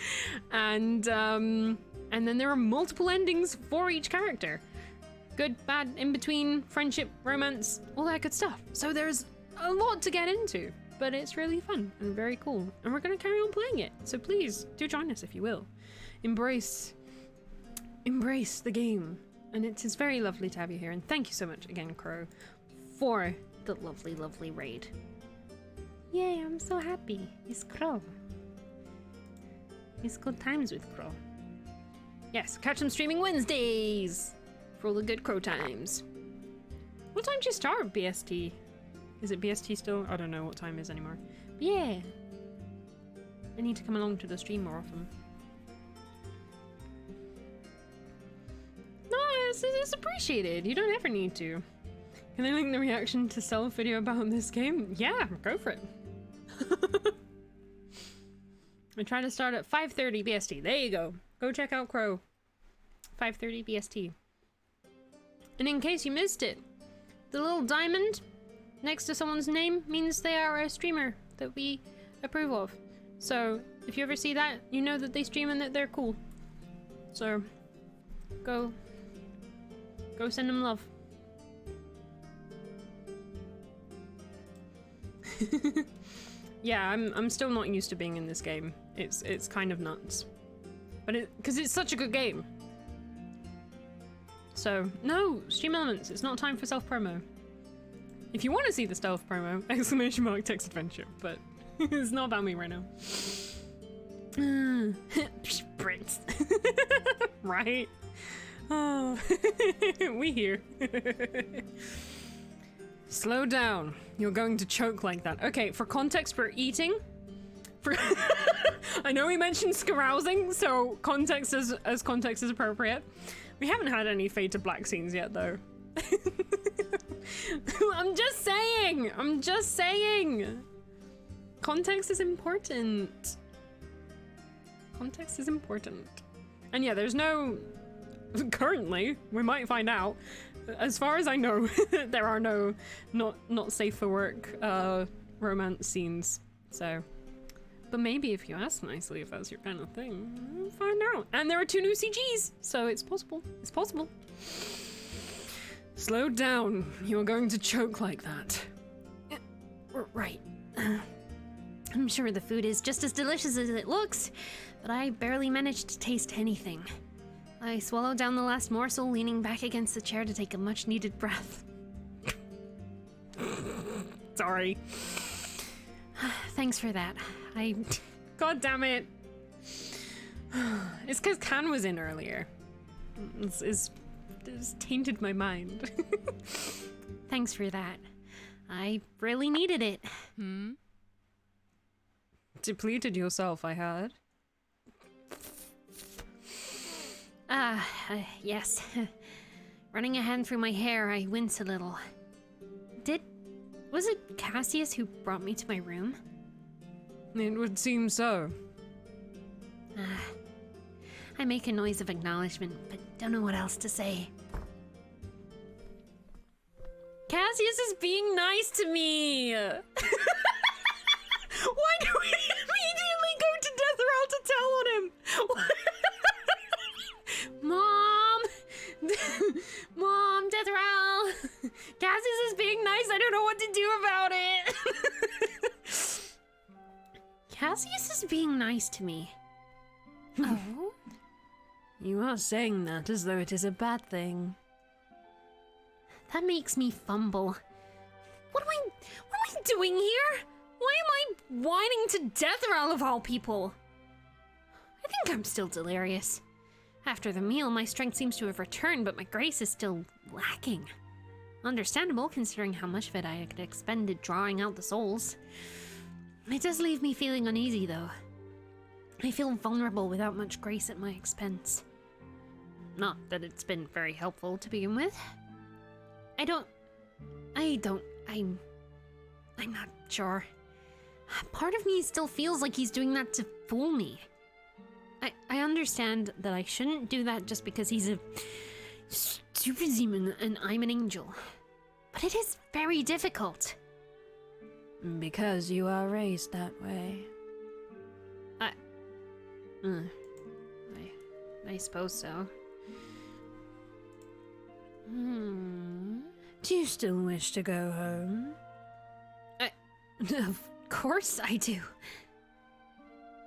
And then there are multiple endings for each character. Good, bad, in between, friendship, romance, all that good stuff. So there's a lot to get into, but it's really fun and very cool. And we're going to carry on playing it. So please do join us if you will. Embrace the game. And it is very lovely to have you here. And thank you so much again, Crow, for the lovely, lovely raid. Yay, I'm so happy. It's Crow. It's good times with Crow. Yes, catch them streaming Wednesdays for all the good Crow times. What time do you start BST? Is it BST still? I don't know what time it is anymore. But yeah. I need to come along to the stream more often. No, it's appreciated. You don't ever need to. Can I link the reaction to self video about this game? Yeah, go for it. I try to start at 5:30 BST. There you go. Go check out Crow. 5:30 BST. And in case you missed it, the little diamond next to someone's name means they are a streamer that we approve of. So if you ever see that, you know that they stream and that they're cool. So go send them love. Yeah, I'm still not used to being in this game. It's kind of nuts. But because it's such a good game. So, no, stream elements, it's not time for self-promo. If you want to see the stealth promo, exclamation mark text adventure, but it's not about me right now. Brits. Right? Oh, we here. Slow down. You're going to choke like that. Okay, for context, we're eating. I know we mentioned carousing, so context as context is appropriate. We haven't had any fade to black scenes yet, though. I'm just saying. Context is important. Context is important. And yeah, there's no... Currently, we might find out. As far as I know, there are no not safe for work romance scenes. So... But maybe if you ask nicely if that's your kind of thing, we'll find out. And there are 2 new CGs, so it's possible. It's possible. Slow down. You're going to choke like that. Right. I'm sure the food is just as delicious as it looks, but I barely managed to taste anything. I swallowed down the last morsel, leaning back against the chair to take a much-needed breath. Sorry. Thanks for that. God damn it. It's because Can was in earlier. It's tainted my mind. Thanks for that. I really needed it. Depleted yourself, I heard. Yes. Running a hand through my hair, I wince a little. Was it Cassius who brought me to my room? It would seem so. I make a noise of acknowledgement, but don't know what else to say. Cassius is being nice to me! Why do we immediately go to Deathral to tell on him? Mom! Mom, Deathral! Cassius is being nice, I don't know what to do about it! Cassius is being nice to me. Oh? You are saying that as though it is a bad thing. That makes me fumble. What am I doing here? Why am I whining to Deathral of all people? I think I'm still delirious. After the meal, my strength seems to have returned, but my grace is still lacking. Understandable, considering how much of it I had expended drawing out the souls. It does leave me feeling uneasy, though. I feel vulnerable without much grace at my expense. Not that it's been very helpful to begin with. I'm not sure. Part of me still feels like he's doing that to fool me. I understand that I shouldn't do that just because he's a stupid demon and I'm an angel. But it is very difficult. Because you are raised that way. I suppose so. Do you still wish to go home? Of course I do.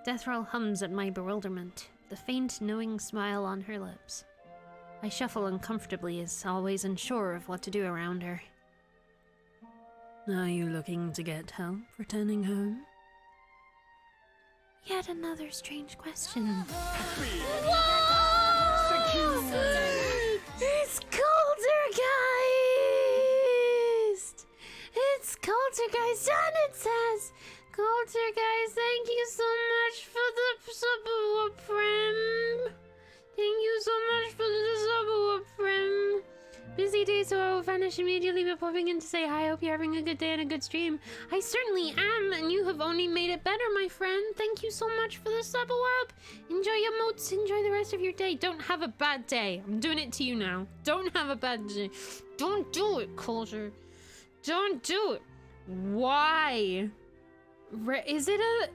Deathral hums at my bewilderment, the faint, knowing smile on her lips. I shuffle uncomfortably, as always unsure of what to do around her. Are you looking to get help returning home? Yet another strange question. It's Coultergeist! It's Coultergeist, and it says, Coultergeist, thank you so much for the sub prim. Thank you so much for the sub prim. Busy day, so I will vanish immediately, but popping in to say hi. Hope you're having a good day and a good stream. I certainly am, and you have only made it better, my friend. Thank you so much for the sub up. Enjoy your moats. Enjoy the rest of your day. Don't have a bad day. I'm doing it to you now. Don't have a bad day. Don't do it, Culture. Don't do it. Why? Is it a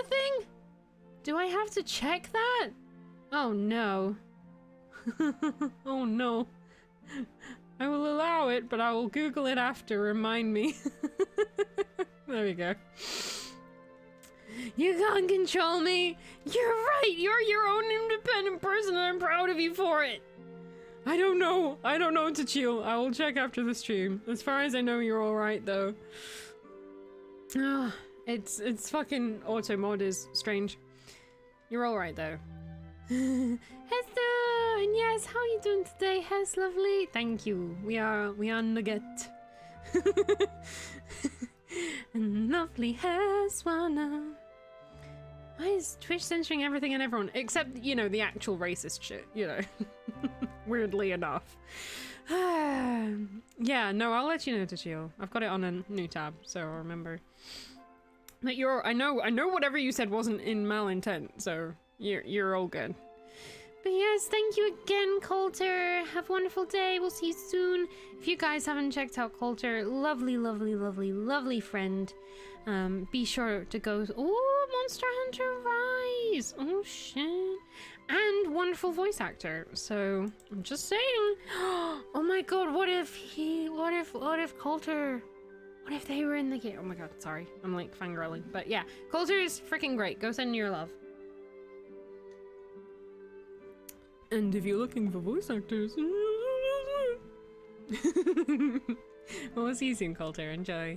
thing? Do I have to check that? Oh no. Oh no. I will allow it, but I will Google it after. Remind me. There we go. You can't control me. You're right. You're your own independent person, and I'm proud of you for it. I don't know to chill. I will check after the stream. As far as I know, you're alright though. It's fucking auto mod is strange. You're alright though. Hester, and yes, how are you doing today, Hes? Lovely. Thank you. We are nugget. And lovely Hes, wanna. Why is Twitch censoring everything and everyone except, you know, the actual racist shit, you know. Weirdly enough. Yeah, no, I'll let you know to chill. I've got it on a new tab, so I'll remember. But I know whatever you said wasn't in malintent, so you're all good. But yes, thank you again, Coulter. Have a wonderful day. We'll see you soon. If you guys haven't checked out Coulter, lovely, lovely, lovely, lovely friend. Be sure to go. Oh, Monster Hunter Rise. Oh shit. And wonderful voice actor. So I'm just saying. Oh my god, what if Coulter? What if they were in the game? Oh my god, sorry. I'm like fangirling. But yeah, Coulter is freaking great. Go send your love. And if you're looking for voice actors... We'll see you soon, Coulter. Enjoy.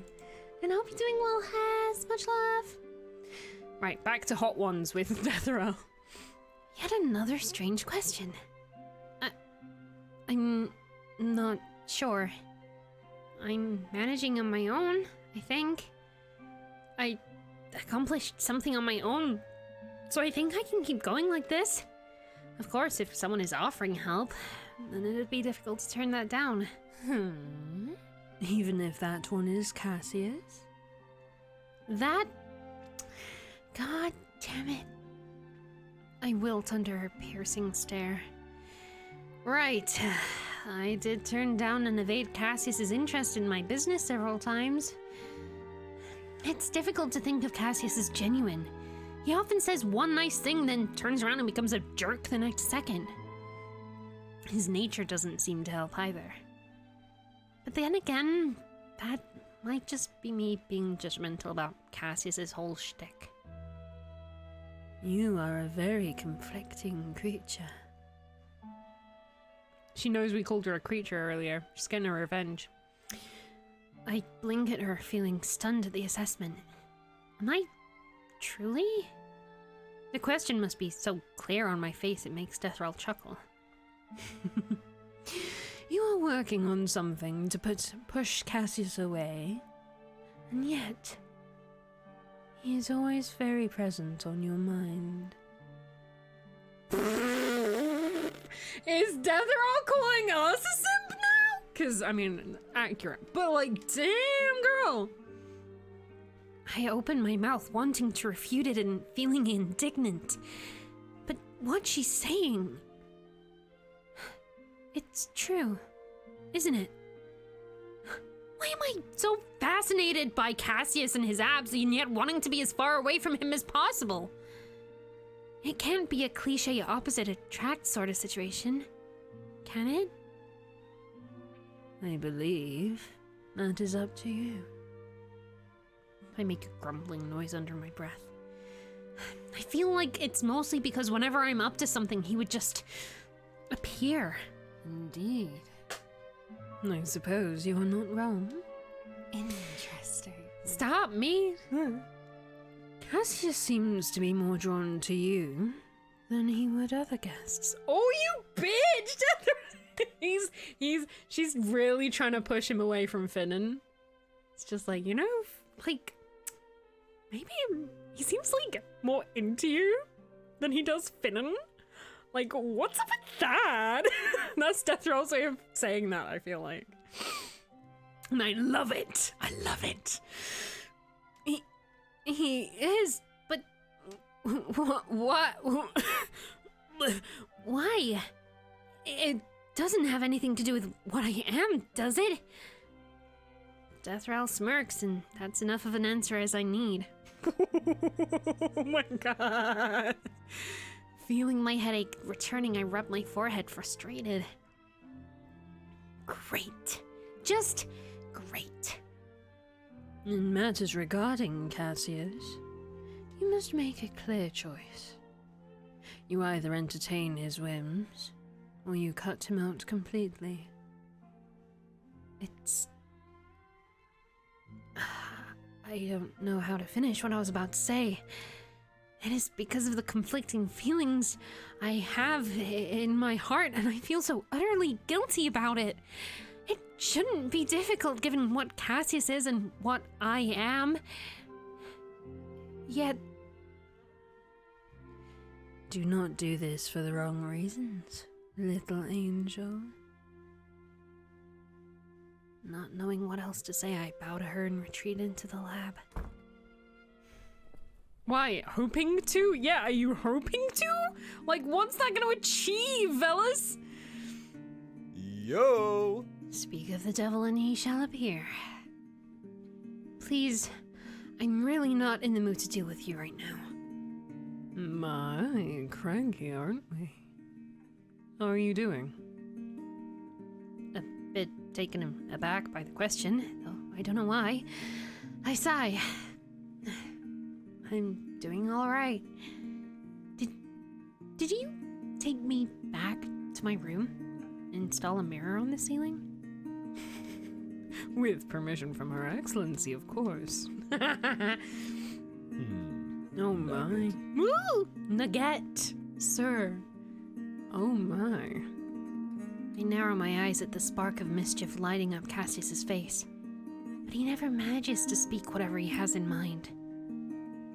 And I hope you're doing well, Hes. Much love. Right, back to hot ones with Deathral. Yet another strange question. I'm not sure. I'm managing on my own, I think. I accomplished something on my own, so I think I can keep going like this. Of course, if someone is offering help, then it'd be difficult to turn that down. Even if that one is Cassius? That... God damn it. I wilt under her piercing stare. Right. I did turn down and evade Cassius's interest in my business several times. It's difficult to think of Cassius as genuine. He often says one nice thing, then turns around and becomes a jerk the next second. His nature doesn't seem to help either. But then again, that might just be me being judgmental about Cassius's whole shtick. You are a very conflicting creature. She knows we called her a creature earlier. She's getting her revenge. I blink at her, feeling stunned at the assessment. Am I truly? The question must be so clear on my face it makes Deathral chuckle. You are working on something to push Cassius away, and yet he is always very present on your mind. Is Deathral calling us a simp now? Because, I mean, accurate. But, like, damn, girl. I open my mouth, wanting to refute it and feeling indignant. But what she's saying... It's true, isn't it? Why am I so fascinated by Cassius and his abs and yet wanting to be as far away from him as possible? It can't be a cliche opposite attract sort of situation, can it? I believe that is up to you. I make a grumbling noise under my breath. I feel like it's mostly because whenever I'm up to something, he would just appear. Indeed. I suppose you are not wrong. Interesting. Stop me! Cassius seems to be more drawn to you than he would other guests. Oh, you bitch! She's really trying to push him away from Finnan. It's just like, you know, like, maybe he seems like more into you than he does Finnan. Like, what's up with that? That's Deathral's way of saying that, I feel like. And I love it. I love it. He is, but... What? Why? It doesn't have anything to do with what I am, does it? Deathral smirks, and that's enough of an answer as I need. Oh my god. Feeling my headache returning, I rub my forehead, frustrated. Great. Just great. In matters regarding Cassius, you must make a clear choice. You either entertain his whims, or you cut him out completely. It's... I don't know how to finish what I was about to say. It is because of the conflicting feelings I have in my heart, and I feel so utterly guilty about it. It shouldn't be difficult given what Cassius is and what I am. Yet... Do not do this for the wrong reasons, little angel. Not knowing what else to say, I bow to her and retreat into the lab. Why? Hoping to? Yeah, are you hoping to? Like, what's that gonna achieve, fellas? Yo! Speak of the devil and he shall appear. Please, I'm really not in the mood to deal with you right now. My, cranky, aren't we? How are you doing? A bit taken aback by the question, though I don't know why. I sigh. I'm doing all right. Did you take me back to my room? Install a mirror on the ceiling? With permission from Her Excellency, of course. Oh my. Woo! Nugget! Sir. Oh my. I narrow my eyes at the spark of mischief lighting up Cassius's face. But he never manages to speak whatever he has in mind.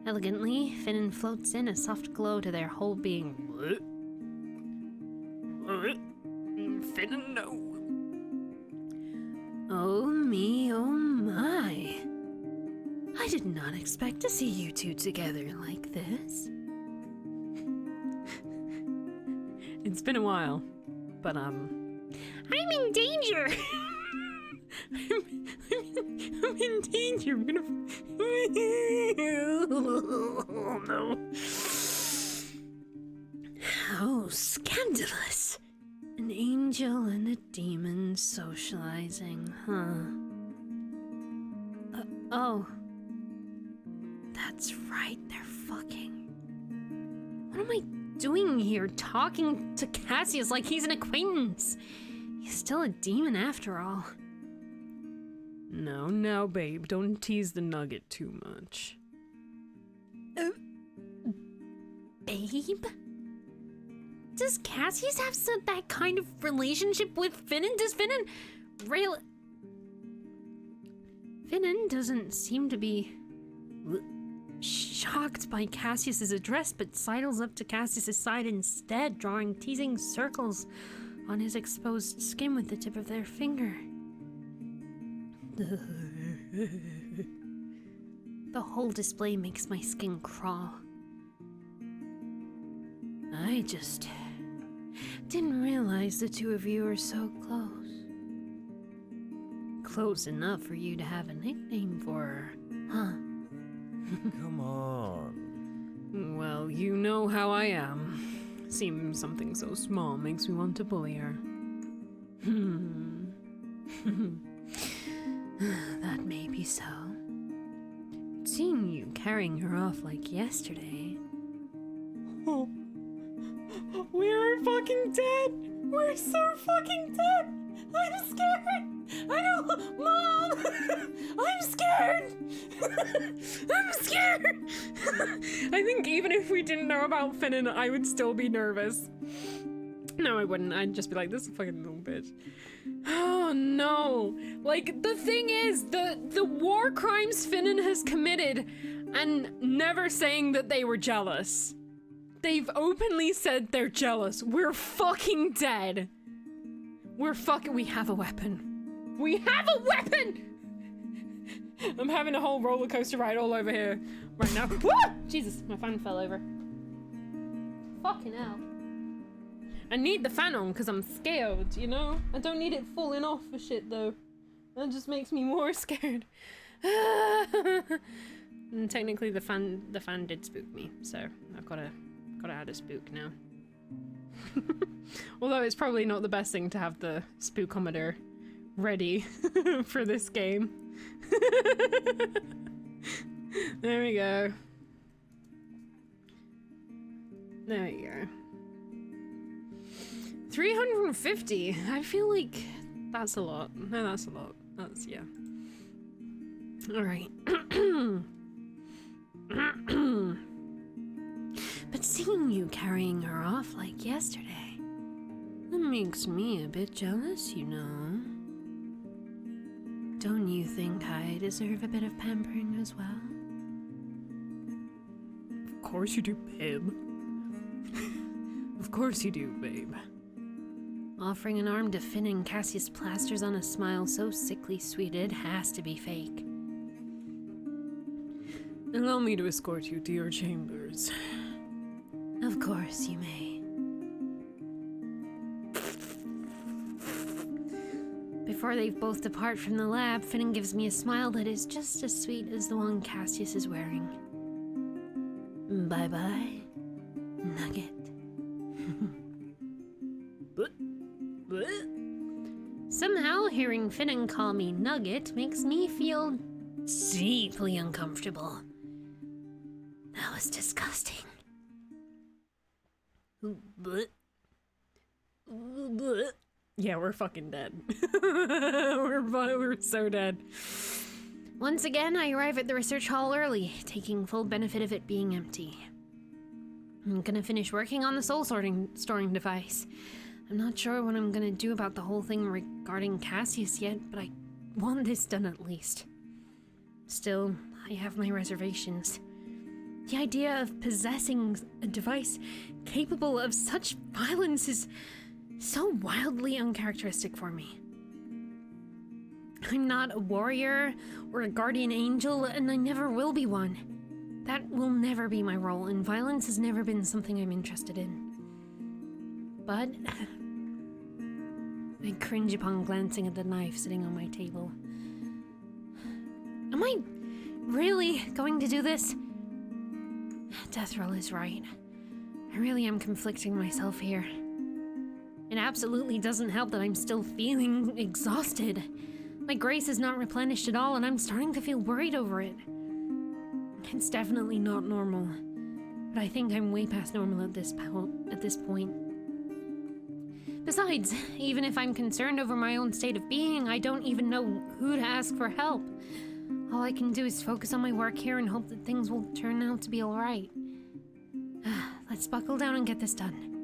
Elegantly, Finnan floats in a soft glow to their whole being. expect to see you two together like this. It's been a while, but I'm in danger! I'm in danger. I'm gonna. Oh no. How scandalous. An angel and a demon socializing, huh? Oh. That's right, they're fucking. What am I doing here, talking to Cassius like he's an acquaintance? He's still a demon after all. No, babe. Don't tease the nugget too much. Babe? Does Cassius have that kind of relationship with Finnan? Does Finnan really... Finnan doesn't seem to be shocked by Cassius's address, but sidles up to Cassius's side instead, drawing teasing circles on his exposed skin with the tip of their finger. The whole display makes my skin crawl. I just didn't realize the two of you were so close. Close enough for you to have a nickname for her, huh? Come on. Well, you know how I am. Seems something so small makes me want to bully her. That may be so. Seeing you carrying her off like yesterday. Oh. We're fucking dead! We're so fucking dead! I'm scared! I don't... Mom! I'm scared! I'm scared! I think even if we didn't know about Finnan, I would still be nervous. No, I wouldn't. I'd just be like, this is a fucking little bitch. Oh no! Like, the thing is, the war crimes Finnan has committed and never saying that they were jealous. They've openly said they're jealous. We're fucking dead. We have a weapon. We have a weapon! I'm having a whole roller coaster ride all over here right now. Woo! Jesus, my fan fell over. Fucking hell. I need the fan on because I'm scared, you know? I don't need it falling off for shit though. That just makes me more scared. And technically the fan did spook me, so I've gotta add a spook now. Although it's probably not the best thing to have the spookometer ready for this game. There we go. There we go. 350. I feel like that's a lot. No, that's a lot. That's, yeah. All right. But seeing you carrying her off like yesterday, that makes me a bit jealous, you know. Don't you think I deserve a bit of pampering as well? Of course you do, babe. Of course you do, babe. Offering an arm to Finn and Cassius plasters on a smile so sickly sweet it has to be fake. Allow me to escort you to your chambers. Of course you may. Before they both depart from the lab, Finn gives me a smile that is just as sweet as the one Cassius is wearing. Bye-bye, Nugget. Somehow, hearing Finnan call me Nugget makes me feel deeply uncomfortable. That was disgusting. Yeah, we're fucking dead. we're so dead. Once again, I arrive at the research hall early, taking full benefit of it being empty. I'm gonna finish working on the soul storing device. I'm not sure what I'm gonna do about the whole thing regarding Cassius yet, but I want this done at least. Still, I have my reservations. The idea of possessing a device capable of such violence is so wildly uncharacteristic for me. I'm not a warrior or a guardian angel, and I never will be one. That will never be my role, and violence has never been something I'm interested in. But I cringe upon glancing at the knife sitting on my table. Am I really going to do this? Deathroll is right. I really am conflicting myself here. It absolutely doesn't help that I'm still feeling exhausted. My grace is not replenished at all, and I'm starting to feel worried over it. It's definitely not normal, but I think I'm way past normal at this point. Besides, even if I'm concerned over my own state of being, I don't even know who to ask for help. All I can do is focus on my work here and hope that things will turn out to be alright. Let's buckle down and get this done.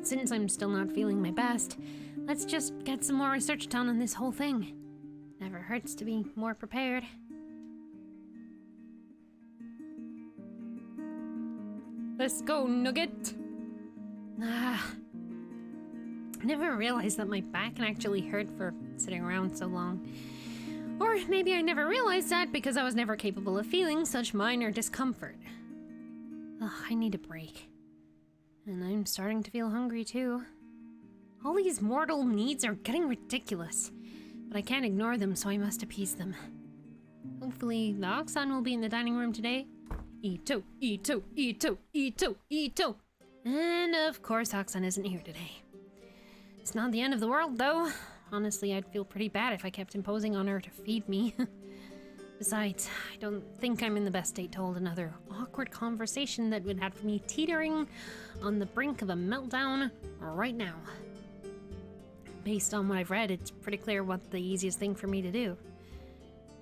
Since I'm still not feeling my best, let's just get some more research done on this whole thing. Never hurts to be more prepared. Let's go, Nugget. I never realized that my back can actually hurt for sitting around so long. Or maybe I never realized that because I was never capable of feeling such minor discomfort. Ugh, I need a break. And I'm starting to feel hungry too. All these mortal needs are getting ridiculous, but I can't ignore them, so I must appease them. Hopefully the Oxon will be in the dining room today. Ito, Ito, Ito, Ito, Ito. And of course Oxon isn't here today. It's not the end of the world though. Honestly, I'd feel pretty bad if I kept imposing on her to feed me. Besides, I don't think I'm in the best state to hold another awkward conversation that would have me teetering on the brink of a meltdown right now. Based on what I've read, it's pretty clear what the easiest thing for me to do.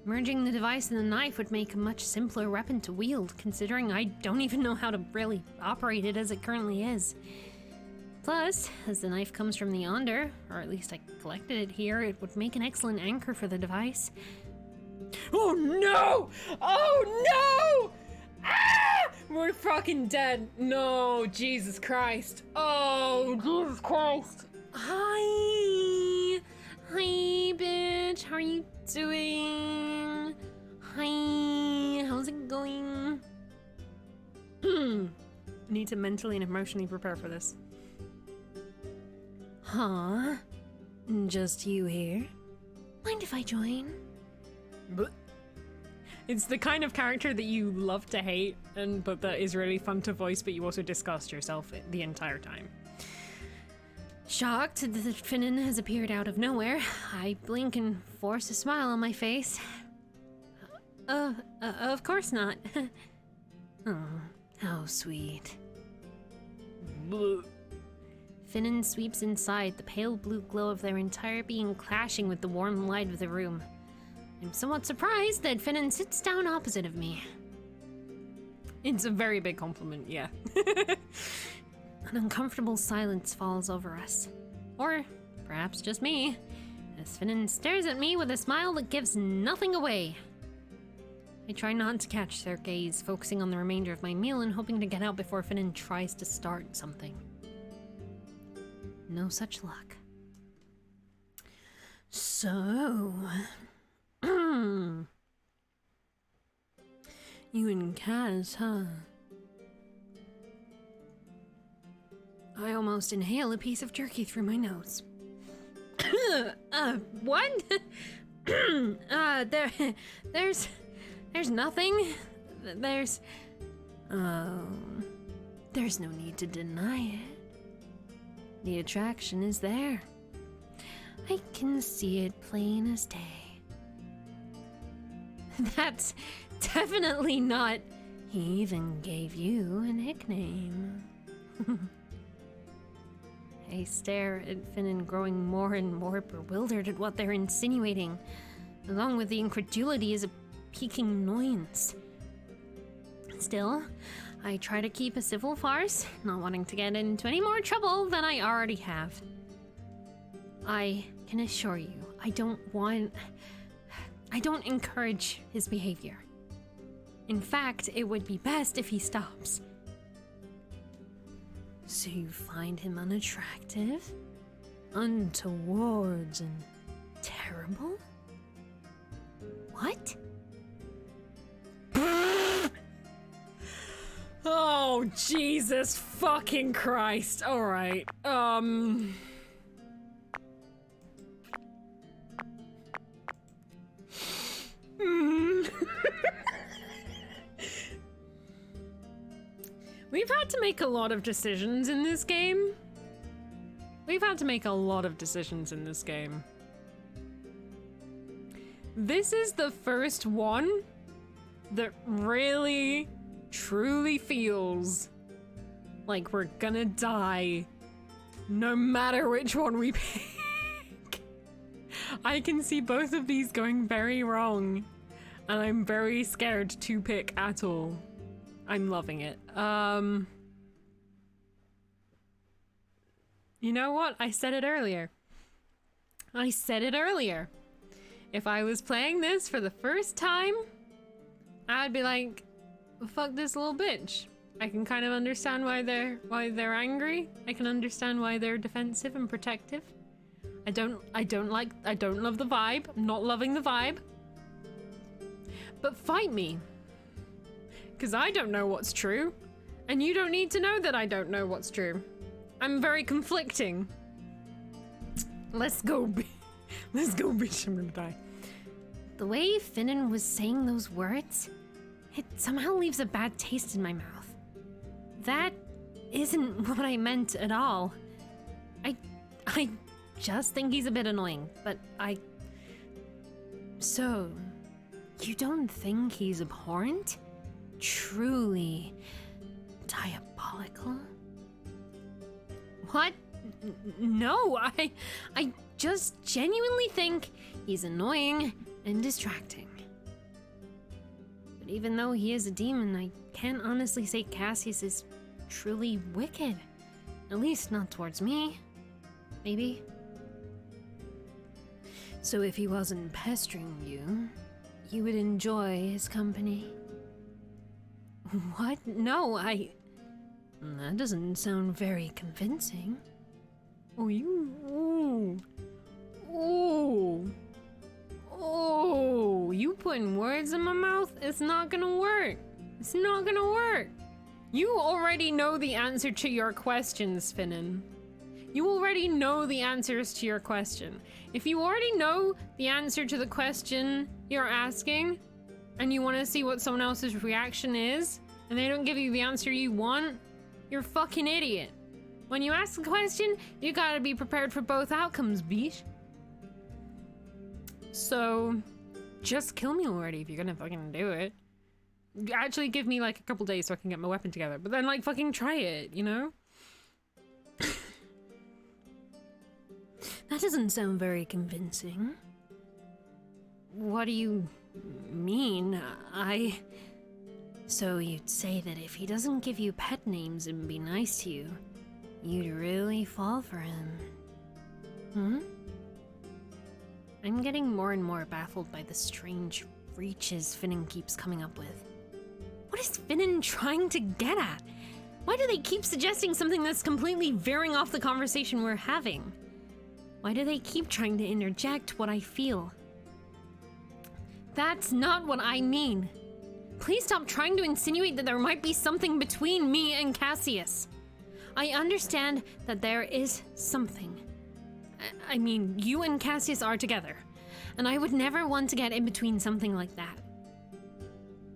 Merging the device and the knife would make a much simpler weapon to wield, considering I don't even know how to really operate it as it currently is. Plus, as the knife comes from the Yonder, or at least I collected it here, it would make an excellent anchor for the device. Oh no! Oh no! Ah! We're fucking dead. No, Jesus Christ. Oh, Jesus Christ. Hi! Hi, bitch! How are you doing? Hi! How's it going? Need to mentally and emotionally prepare for this. Huh? Just you here? Mind if I join? But it's the kind of character that you love to hate, but that is really fun to voice, but you also disgust yourself the entire time. Shocked that Finnan has appeared out of nowhere, I blink and force a smile on my face. Of course not. Oh, how sweet. Bleh. Finnan sweeps inside, the pale blue glow of their entire being clashing with the warm light of the room. I'm somewhat surprised that Finnan sits down opposite of me. It's a very big compliment, yeah. An uncomfortable silence falls over us. Or perhaps just me, as Finnan stares at me with a smile that gives nothing away. I try not to catch their gaze, focusing on the remainder of my meal and hoping to get out before Finnan tries to start something. No such luck. So... you and Kaz, huh? I almost inhale a piece of jerky through my nose. What? There's nothing. There's no need to deny it. The attraction is there. I can see it plain as day. That's definitely not. He even gave you a nickname. I stare at Finnan, growing more and more bewildered at what they're insinuating. Along with the incredulity is a piquing annoyance. Still, I try to keep a civil farce, not wanting to get into any more trouble than I already have. I can assure you, I don't encourage his behavior. In fact, it would be best if he stops. So you find him unattractive, untoward, and terrible? What? Oh, Jesus fucking Christ. Alright, We've had to make a lot of decisions in this game. This is the first one that really, truly feels like we're gonna die no matter which one we pick. I can see both of these going very wrong, and I'm very scared to pick at all. I'm loving it. You know what? I said it earlier. If I was playing this for the first time, I'd be like, fuck this little bitch. I can kind of understand why they're angry. I can understand why they're defensive and protective. I don't love the vibe. I'm not loving the vibe. But fight me. Because I don't know what's true. And you don't need to know that I don't know what's true. I'm very conflicting. Let's go, bitch. I'm gonna die. The way Finnan was saying those words, it somehow leaves a bad taste in my mouth. That isn't what I meant at all. I just think he's a bit annoying, but So, you don't think he's abhorrent? Truly diabolical? What? No, I just genuinely think he's annoying and distracting. But even though he is a demon, I can't honestly say Cassius is truly wicked. At least not towards me. Maybe. So if he wasn't pestering you, you would enjoy his company? What? No, that doesn't sound very convincing. Oh, You putting words in my mouth? It's not gonna work. You already know the answer to your questions, Finnan. You already know the answers to your question. If you already know the answer to the question you're asking, and you want to see what someone else's reaction is, and they don't give you the answer you want, you're a fucking idiot. When you ask the question, you gotta be prepared for both outcomes, bitch. So, just kill me already if you're gonna fucking do it. Actually, give me like a couple days so I can get my weapon together, but then like fucking try it, you know? That doesn't sound very convincing. What do you mean? So you'd say that if he doesn't give you pet names and be nice to you, you'd really fall for him? I'm getting more and more baffled by the strange reaches Finnan keeps coming up with. What is Finnan trying to get at? Why do they keep suggesting something that's completely veering off the conversation we're having? Why do they keep trying to interject what I feel? That's not what I mean. Please stop trying to insinuate that there might be something between me and Cassius. I understand that there is something. I mean, you and Cassius are together, and I would never want to get in between something like that.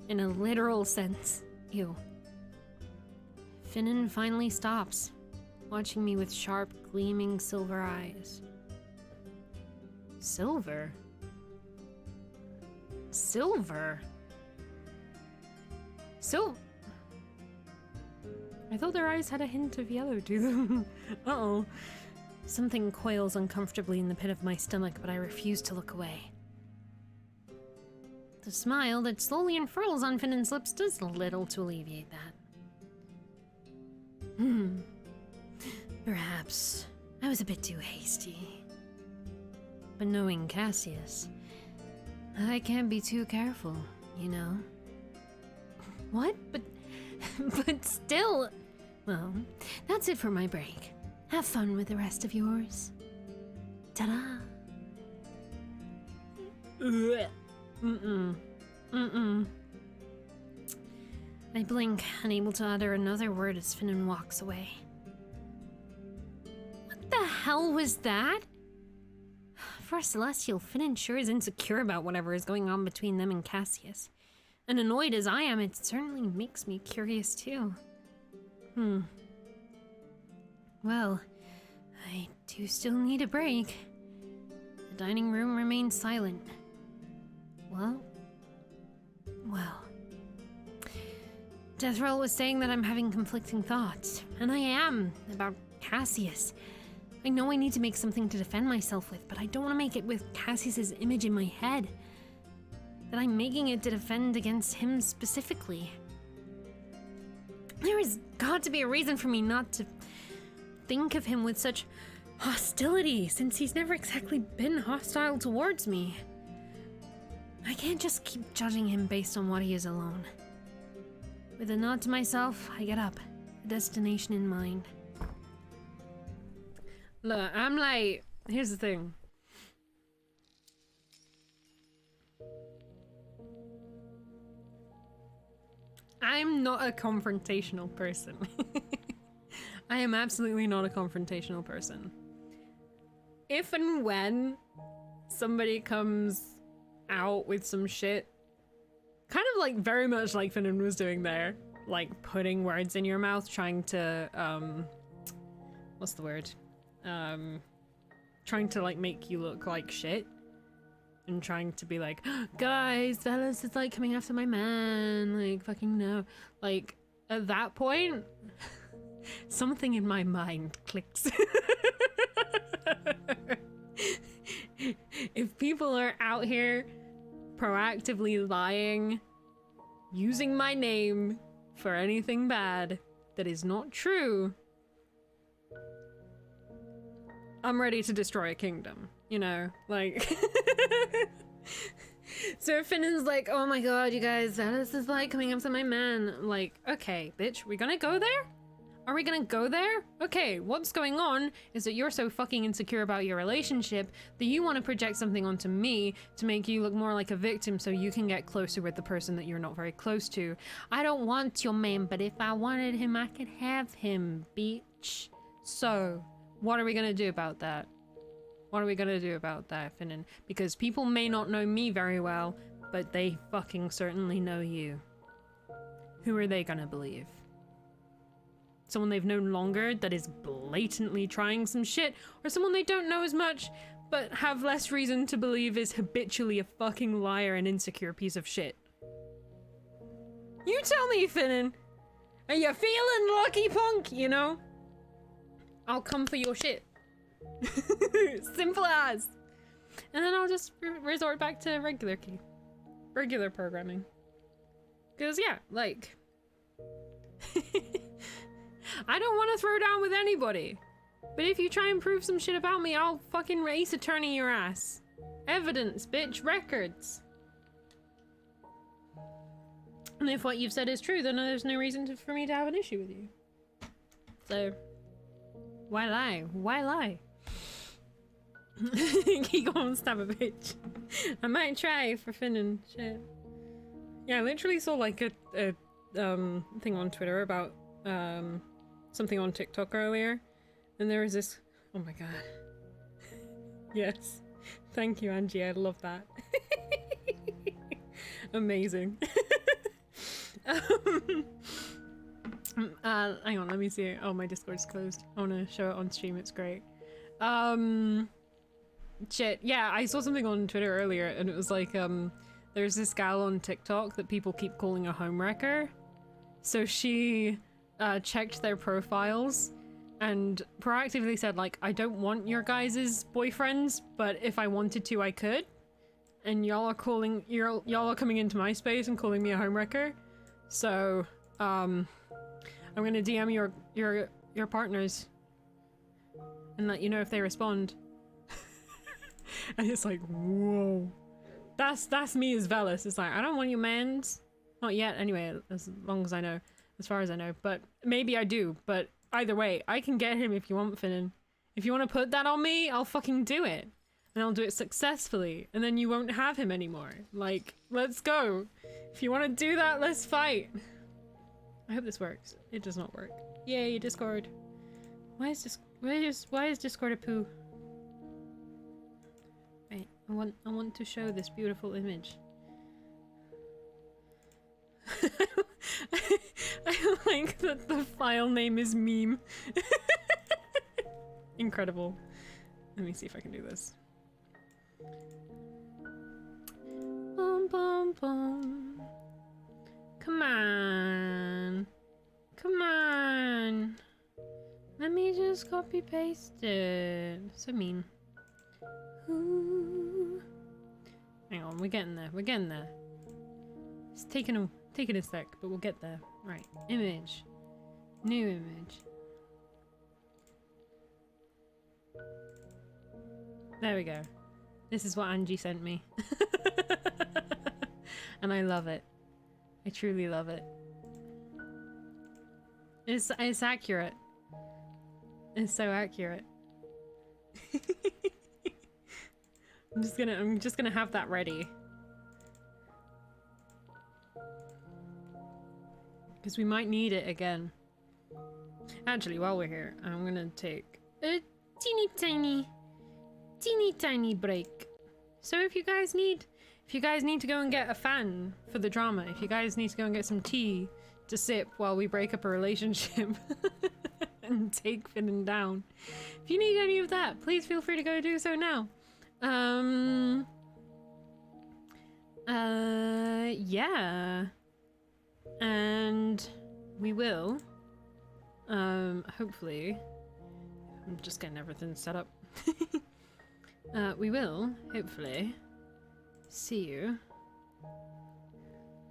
In a literal sense, ew. Finnan finally stops, watching me with sharp, gleaming silver eyes. Silver? I thought their eyes had a hint of yellow to them. Uh-oh. Something coils uncomfortably in the pit of my stomach, but I refuse to look away. The smile that slowly unfurls on Finnan's lips does little to alleviate that. Perhaps I was a bit too hasty. But knowing Cassius, I can't be too careful, you know? What? But still... Well, that's it for my break. Have fun with the rest of yours. Ta-da! Ugh. Mm-mm. Mm-mm. I blink, unable to utter another word as Finnan walks away. What the hell was that? For a Celestial, Finnan sure is insecure about whatever is going on between them and Cassius. And annoyed as I am, it certainly makes me curious too. Well, I do still need a break. The dining room remains silent. Well. Deathroll was saying that I'm having conflicting thoughts, and I am, about Cassius. I know I need to make something to defend myself with, but I don't want to make it with Cassius's image in my head. That I'm making it to defend against him specifically. There has got to be a reason for me not to think of him with such hostility, since he's never exactly been hostile towards me. I can't just keep judging him based on what he is alone. With a nod to myself, I get up, a destination in mind. Look, I'm like, here's the thing. I'm not a confrontational person. I am absolutely not a confrontational person. If and when somebody comes out with some shit, kind of like very much like Finnan was doing there, like putting words in your mouth, trying to, what's the word? Trying to like make you look like shit. And trying to be like, guys, Velas is like coming after my man, like fucking no. Like, at that point, something in my mind clicks. If people are out here proactively lying, using my name for anything bad that is not true, I'm ready to destroy a kingdom, you know? Like... So Finnan's like, oh my god, you guys, Velas is like coming up to my man. Like, okay, bitch, we gonna go there? Are we gonna go there? Okay, what's going on is that you're so fucking insecure about your relationship that you want to project something onto me to make you look more like a victim so you can get closer with the person that you're not very close to. I don't want your man, but if I wanted him, I could have him, bitch. So, what are we gonna do about that? What are we gonna do about that, Finnan? Because people may not know me very well, but they fucking certainly know you. Who are they gonna believe? Someone they've known longer that is blatantly trying some shit, or someone they don't know as much, but have less reason to believe is habitually a fucking liar and insecure piece of shit? You tell me, Finnan! Are you feeling lucky, punk? You know? I'll come for your shit. Simple as. And then I'll just resort back to regular programming. Because yeah, like I don't want to throw down with anybody, but if you try and prove some shit about me, I'll fucking ace attorney your ass. Evidence, bitch, records. And if what you've said is true, then there's no reason for me to have an issue with you. So why lie? Why lie? He gonna stab a bitch. I might try for Finnan. Shit. Yeah, I literally saw like a thing on Twitter about something on TikTok earlier, and there was this. Oh my god. Yes. Thank you, Angie. I love that. Amazing. Hang on, let me see it. Oh, my Discord's closed. I want to show it on stream. It's great. Shit. Yeah, I saw something on Twitter earlier, and it was like, there's this gal on TikTok that people keep calling a homewrecker. So she checked their profiles and proactively said, like, I don't want your guys' boyfriends, but if I wanted to, I could. And y'all are coming into my space and calling me a homewrecker. So, I'm gonna DM your partners and let you know if they respond. And it's like, whoa. That's me as Velas. It's like, I don't want your mans. Not yet, anyway, as long as I know. As far as I know. But maybe I do. But either way, I can get him if you want, Finnan. If you want to put that on me, I'll fucking do it. and I'll do it successfully, and then you won't have him anymore. Like, let's go. If you want to do that, let's fight. I hope this works. It does not work. Yay, Discord. Why is Discord a poo? Right, I want to show this beautiful image. I like that the file name is meme. Incredible. Let me see if I can do this. Bum, bum, bum. Come on. Come on. Let me just copy paste it. So mean. Ooh. Hang on, we're getting there. We're getting there. It's taking a sec, but we'll get there. Right. Image. New image. There we go. This is what Angie sent me. And I love it. I truly love it. It's accurate. It's so accurate. I'm just gonna have that ready. Because we might need it again. Actually, while we're here, I'm gonna take a teeny tiny break. So if you guys need to go and get a fan for the drama, if you guys need to go and get some tea to sip while we break up a relationship and take Finn down, if you need any of that, please feel free to go do so now. Yeah. And we will, hopefully, I'm just getting everything set up. We will, hopefully, see you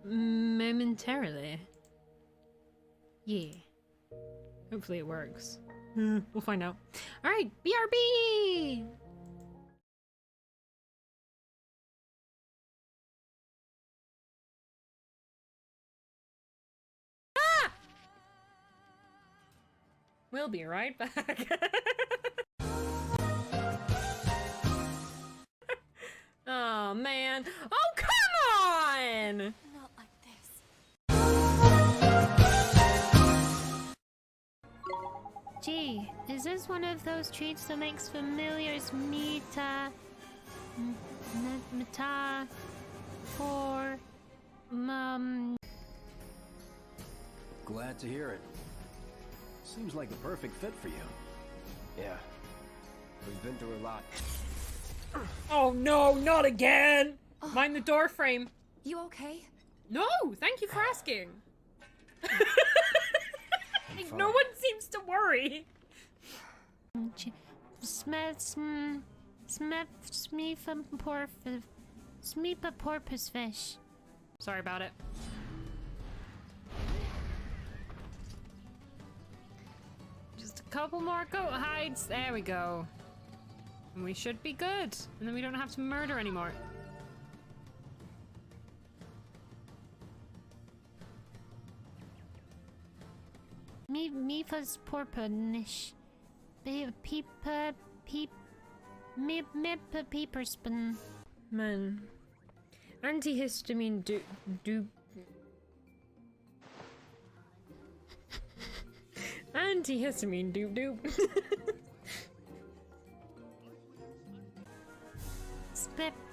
momentarily. Yeah. Hopefully it works. We'll find out. Alright, BRB! Ah! We'll be right back. Oh man. Oh, come on! Not like this. Gee, is this one of those treats that makes familiars meta for Glad to hear it. Seems like the perfect fit for you. Yeah. We've been through a lot. Oh no, not again! Mind the door frame. You okay? No, thank you for asking. No one seems to worry. porpoise fish. Sorry about it. Just a couple more goat hides. There we go. And we should be good. And then we don't have to murder anymore. Mifa's porpanish. Peepa peeperspin. Man. Antihistamine do Antihistamine doop.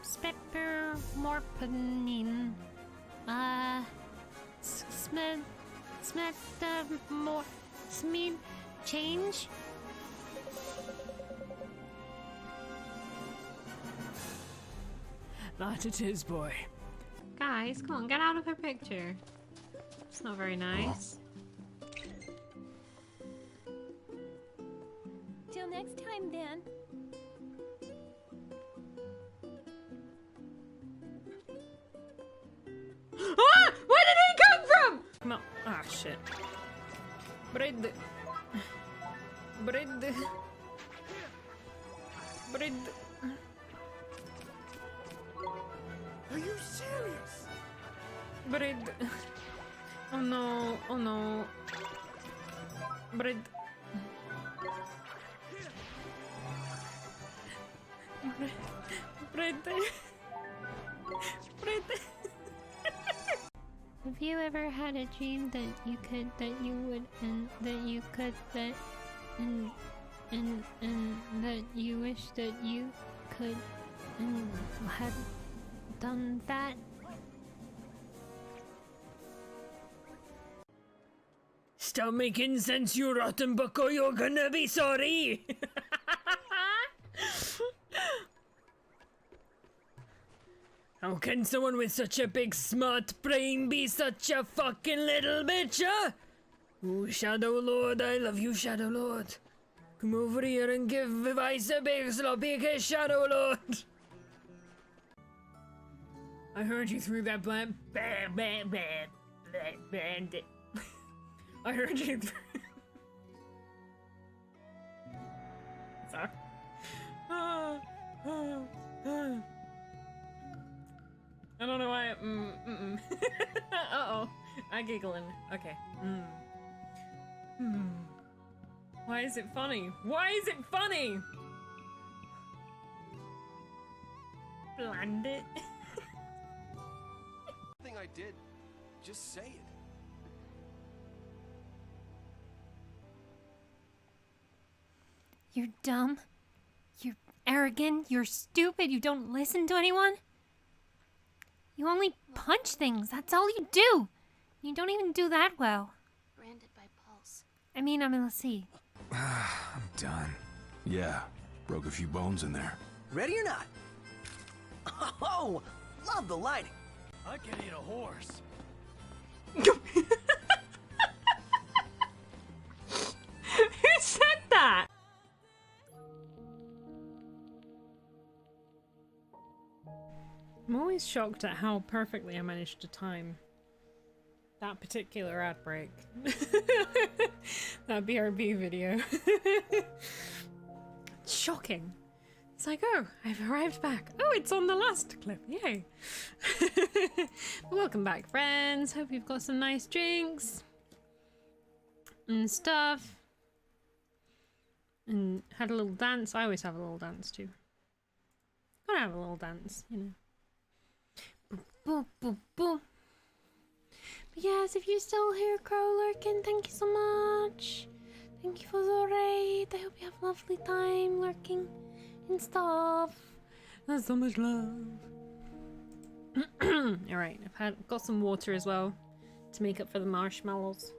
Spepper morpanin. More smeed change. That it is, boy. Guys, come on, get out of her picture. It's not very nice. Till next time, then. Ah! Where did he come from? Come on. Ah, shit. Bread. Are you serious? Bread. Oh no. Oh no. Bread. Have you ever had a dream that you could, that you would, and that you could, that, and that you wish that you could, and had done that? Stop making sense, you rotten bucko, you're gonna be sorry! How can someone with such a big smart brain be such a fucking little bitch, huh? Ooh, Shadow Lord, I love you, Shadow Lord. Come over here and give Vice a big sloppy kiss, Shadow Lord. I heard you through that bandit. I heard you through... Sorry. I don't know why. Uh-oh. I'm giggling. Okay. Why is it funny? Why is it funny? Bland it. Thing I did. Just say it. You're dumb. You're arrogant. You're stupid. You don't listen to anyone. You only punch things. That's all you do. You don't even do that well. Branded by Pulse. I mean, let's see. I'm done. Yeah, broke a few bones in there. Ready or not? Oh, love the lighting. I can eat a horse. Who said that? I'm always shocked at how perfectly I managed to time that particular ad break. That BRB video. It's shocking. It's like, oh, I've arrived back. Oh, it's on the last clip. Yay. Welcome back, friends. Hope you've got some nice drinks and stuff. And had a little dance. I always have a little dance too. Gotta have a little dance, you know. Boom, boom, boom. But yes, if you're still here, Crow lurking, thank you so much. Thank you for the raid. I hope you have a lovely time lurking and stuff. That's so much love. Alright, I've got some water as well to make up for the marshmallows.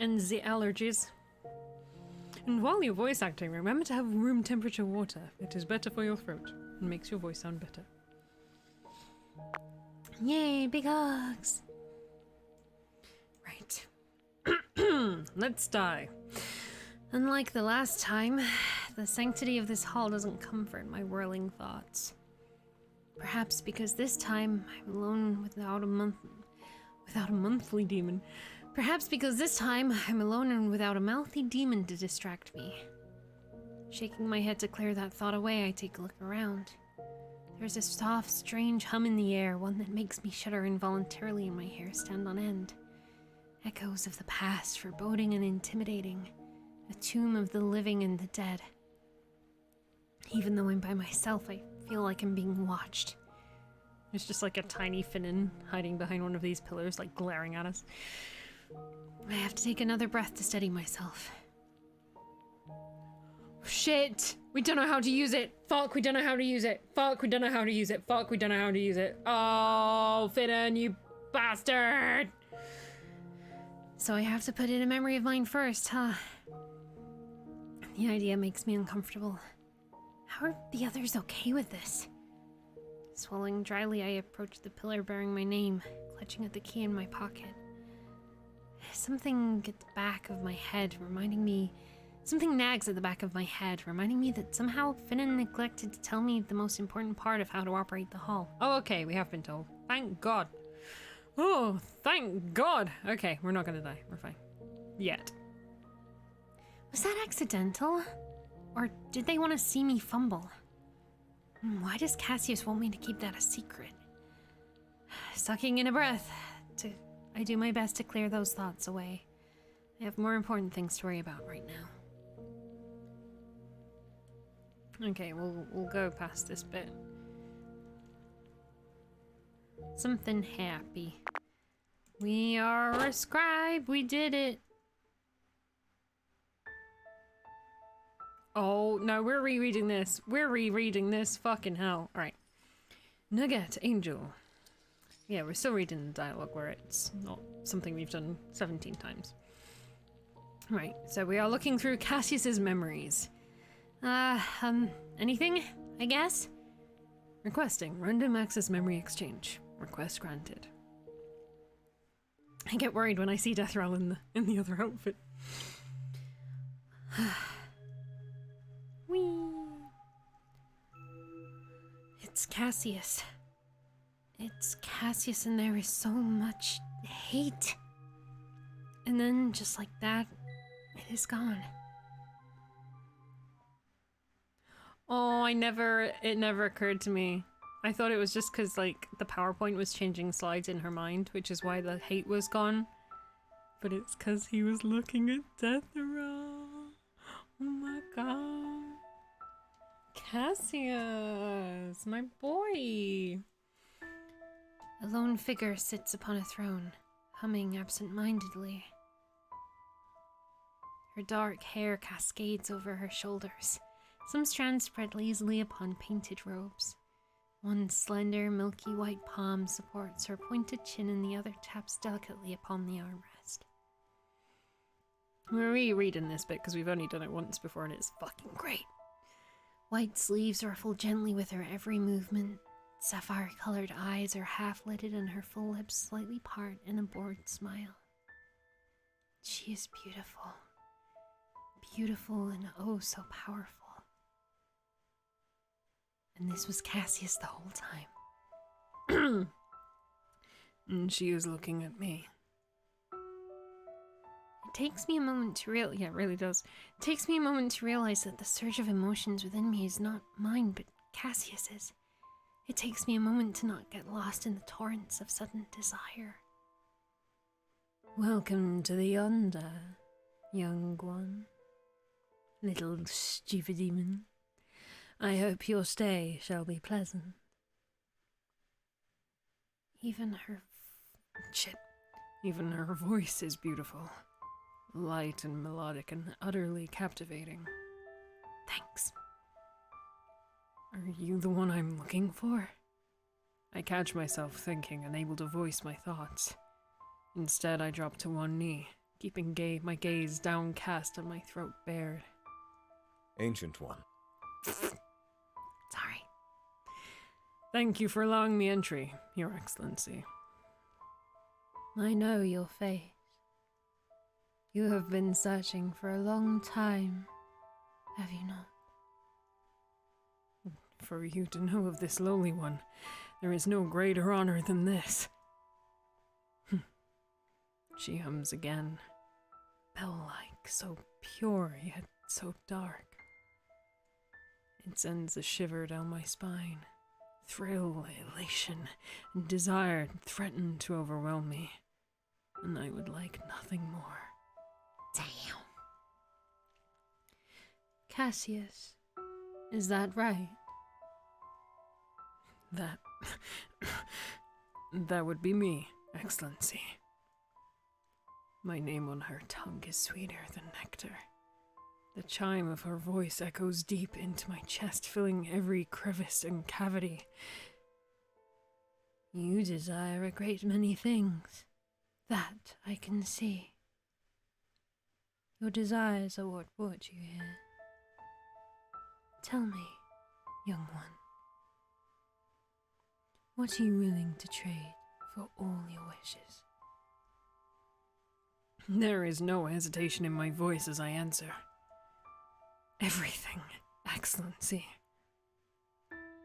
And the allergies. And while you're voice acting, remember to have room temperature water. It is better for your throat and makes your voice sound better. Yay, big hugs. Right. Let's die. Unlike the last time, the sanctity of this hall doesn't comfort my whirling thoughts. Perhaps because this time I'm alone without a monthly demon. Perhaps because this time I'm alone and without a mouthy demon to distract me. Shaking my head to clear that thought away, I take a look around. There's a soft, strange hum in the air, one that makes me shudder involuntarily and my hair stand on end. Echoes of the past, foreboding and intimidating. A tomb of the living and the dead. Even though I'm by myself, I feel like I'm being watched. It's just like a tiny Finnan hiding behind one of these pillars, like glaring at us. I have to take another breath to steady myself. Shit! We don't know how to use it! Fuck, we don't know how to use it! Fuck, we don't know how to use it! Fuck, we don't know how to use it! Oh, Finnan, you bastard! So I have to put in a memory of mine first, huh? The idea makes me uncomfortable. How are the others okay with this? Swallowing dryly, I approach the pillar bearing my name, clutching at the key in my pocket. Something at the back of my head reminding me... Something nags at the back of my head, reminding me that somehow Finnan neglected to tell me the most important part of how to operate the hall. Oh, okay, we have been told. Thank God. Oh, thank God. Okay, we're not gonna die. We're fine. Yet. Was that accidental? Or did they want to see me fumble? Why does Cassius want me to keep that a secret? Sucking in a breath, I do my best to clear those thoughts away. I have more important things to worry about right now. Okay, we'll go past this bit. Something happy. We are a scribe. We did it. Oh, no, we're rereading this. We're rereading this. Fucking hell. Alright. Nugget, Angel. Yeah, we're still reading the dialogue where it's not something we've done 17 times. Right, so we are looking through Cassius's memories. Anything, I guess? Requesting random access memory exchange. Request granted. I get worried when I see Deathrattle in the other outfit. Whee! It's Cassius. It's Cassius, and there is so much hate. And then, just like that, it is gone. Oh, it never occurred to me. I thought it was just because, like, the PowerPoint was changing slides in her mind, which is why the hate was gone. But it's because he was looking at Deathrattle. Oh my god. Cassius, my boy. A lone figure sits upon a throne, humming absent-mindedly. Her dark hair cascades over her shoulders. Some strands spread lazily upon painted robes. One slender, milky white palm supports her pointed chin, and the other taps delicately upon the armrest. We're rereading this bit because we've only done it once before and it's fucking great. White sleeves ruffle gently with her every movement. Sapphire-colored eyes are half-lidded and her full lips slightly part in a bored smile. She is beautiful. Beautiful and oh so powerful. And this was Cassius the whole time. And she is looking at me. It takes me a moment to yeah, it really does. It takes me a moment to realize that the surge of emotions within me is not mine, but Cassius's. It takes me a moment to not get lost in the torrents of sudden desire. Welcome to the Yonder, young one. Little stupid demon. I hope your stay shall be pleasant. Even her Even her voice is beautiful. Light and melodic and utterly captivating. thanks. Are you the one I'm looking for? I catch myself thinking, unable to voice my thoughts. Instead, I drop to one knee, keeping my gaze downcast and my throat bared. Ancient One. Sorry. Thank you for allowing me entry, Your Excellency. I know your face. You have been searching for a long time, have you not? For you to know of this lowly one, there is no greater honor than this. She hums again, bell-like, so pure yet so dark. It sends a shiver down my spine. Thrill, elation, and desire threaten to overwhelm me, and I would like nothing more. Damn. Cassius, is that right? That would be me, Excellency. My name on her tongue is sweeter than nectar. The chime of her voice echoes deep into my chest, filling every crevice and cavity. You desire a great many things. That I can see. Your desires are what brought you here. Tell me, young one. What are you willing to trade for all your wishes? There is no hesitation in my voice as I answer. Everything, Excellency.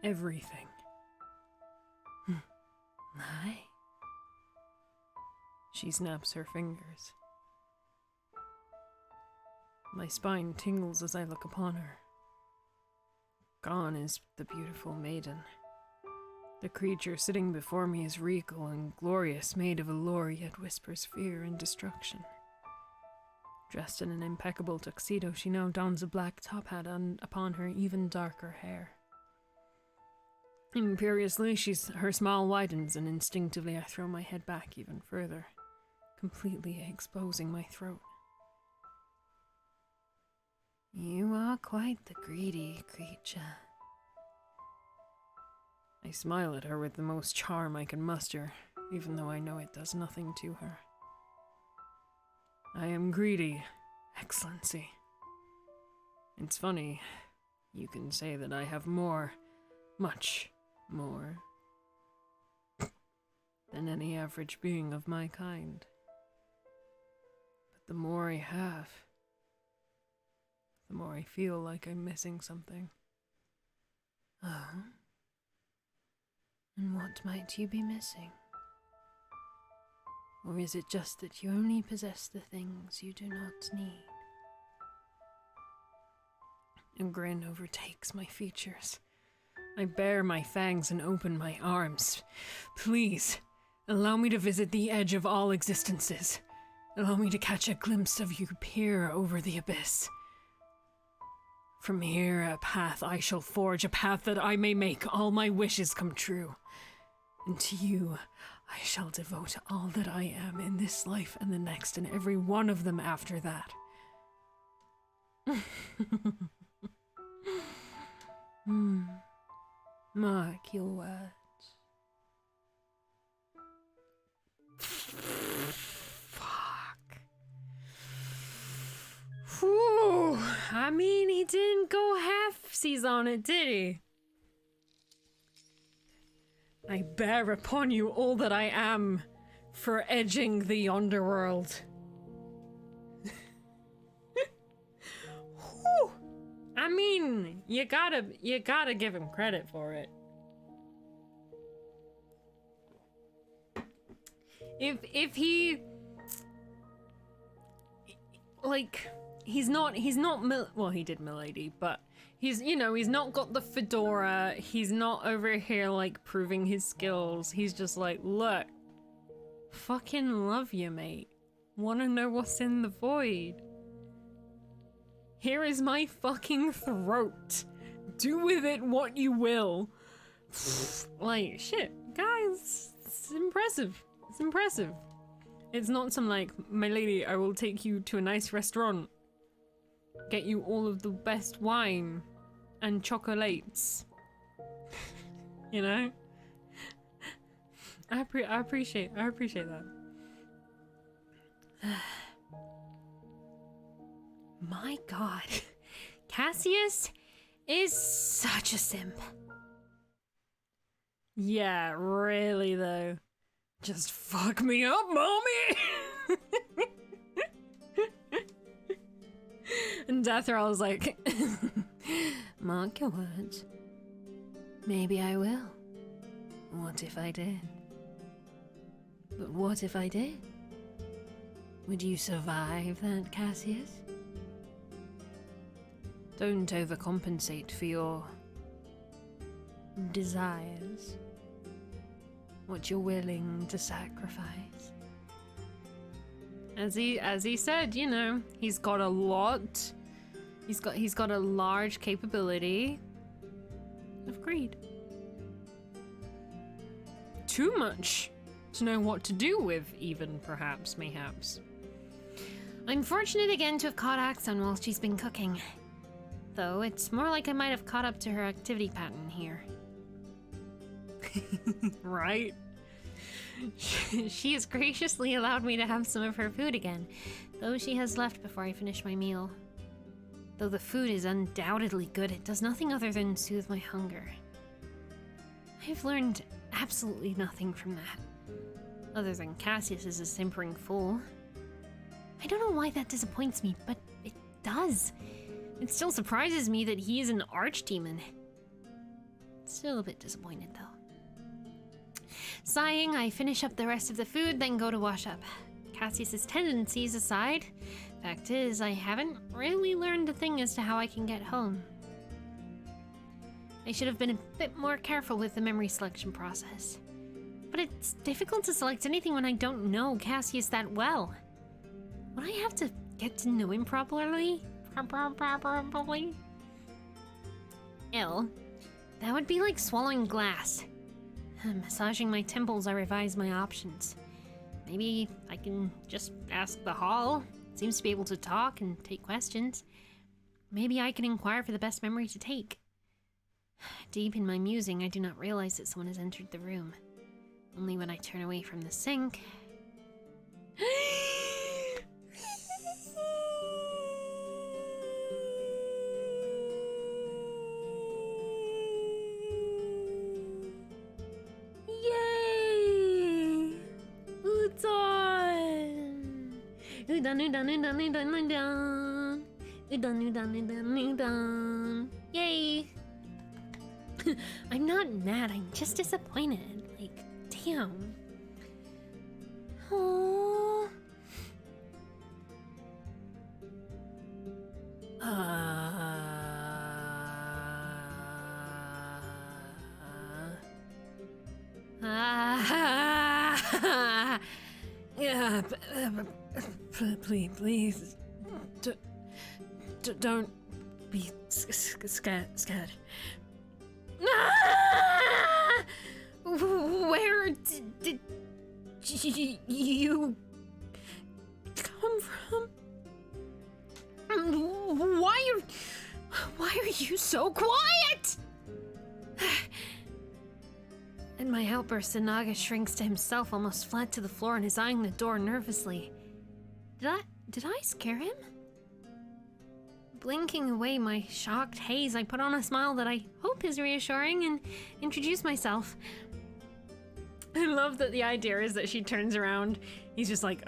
Everything. Aye. She snaps her fingers. My spine tingles as I look upon her. Gone is the beautiful maiden. The creature sitting before me is regal and glorious, made of allure, yet whispers fear and destruction. Dressed in an impeccable tuxedo, she now dons a black top hat upon her even darker hair. Imperiously, her smile widens, and instinctively I throw my head back even further, completely exposing my throat. You are quite the greedy creature. I smile at her with the most charm I can muster, even though I know it does nothing to her. I am greedy, Excellency. It's funny, you can say that I have more, much more, than any average being of my kind. But the more I have, the more I feel like I'm missing something. Oh? And what might you be missing? Or is it just that you only possess the things you do not need? A grin overtakes my features. I bare my fangs and open my arms. Please, allow me to visit the edge of all existences. Allow me to catch a glimpse of you peer over the abyss. From here, a path I shall forge, a path that I may make all my wishes come true. And to you, I shall devote all that I am in this life and the next, and every one of them after that. Mark your words. Fuck. Whew. I mean, he didn't go halfsies on it, did he? I bear upon you all that I am for edging the Yonder world. Whew. I mean, you gotta give him credit for it. If he, like, he's not well, he did milady, but he's not got the fedora, he's not over here like proving his skills. He's just like, look, fucking love you, mate. Wanna know what's in the void? Here is my fucking throat. Do with it what you will. Like, shit, guys, it's impressive. It's impressive. It's not some like, my lady, I will take you to a nice restaurant, get you all of the best wine and chocolates. You know? I appreciate that. My god. Cassius is such a simp. Yeah, really though. Just fuck me up, mommy! And Deathroll was like, mark your words. Maybe I will. What if I did? But what if I did? Would you survive that, Cassius? Don't overcompensate for your desires. What you're willing to sacrifice. As he said, you know, he's got a lot. He's got a large capability of greed. Too much to know what to do with, even perhaps, mayhaps. I'm fortunate again to have caught Axon while she's been cooking. Though it's more like I might have caught up to her activity pattern here. Right? She has graciously allowed me to have some of her food again, though she has left before I finish my meal. Though the food is undoubtedly good, it does nothing other than soothe my hunger. I've learned absolutely nothing from that, other than Cassius is a simpering fool. I don't know why that disappoints me, but it does. It still surprises me that he is an archdemon. Still a bit disappointed, though. Sighing, I finish up the rest of the food, then go to wash up. Cassius's tendencies aside, fact is, I haven't really learned a thing as to how I can get home. I should have been a bit more careful with the memory selection process. But it's difficult to select anything when I don't know Cassius that well. Would I have to get to know him properly? Properly? Ew. That would be like swallowing glass. Massaging my temples, I revise my options. Maybe I can just ask the hall. It seems to be able to talk and take questions. Maybe I can inquire for the best memory to take. Deep in my musing, I do not realize that someone has entered the room. Only when I turn away from the sink... Yay! Udon! Udon. Yay! I'm not mad, I'm just disappointed. Like, damn. Aww. Yeah, please. Don't be scared. Where did you come from? Why are you so quiet? And my outburst, Naga shrinks to himself, almost flat to the floor, and is eyeing the door nervously. Did I scare him? Blinking away my shocked haze, I put on a smile that I hope is reassuring and introduce myself. I love that the idea is that she turns around, he's just like,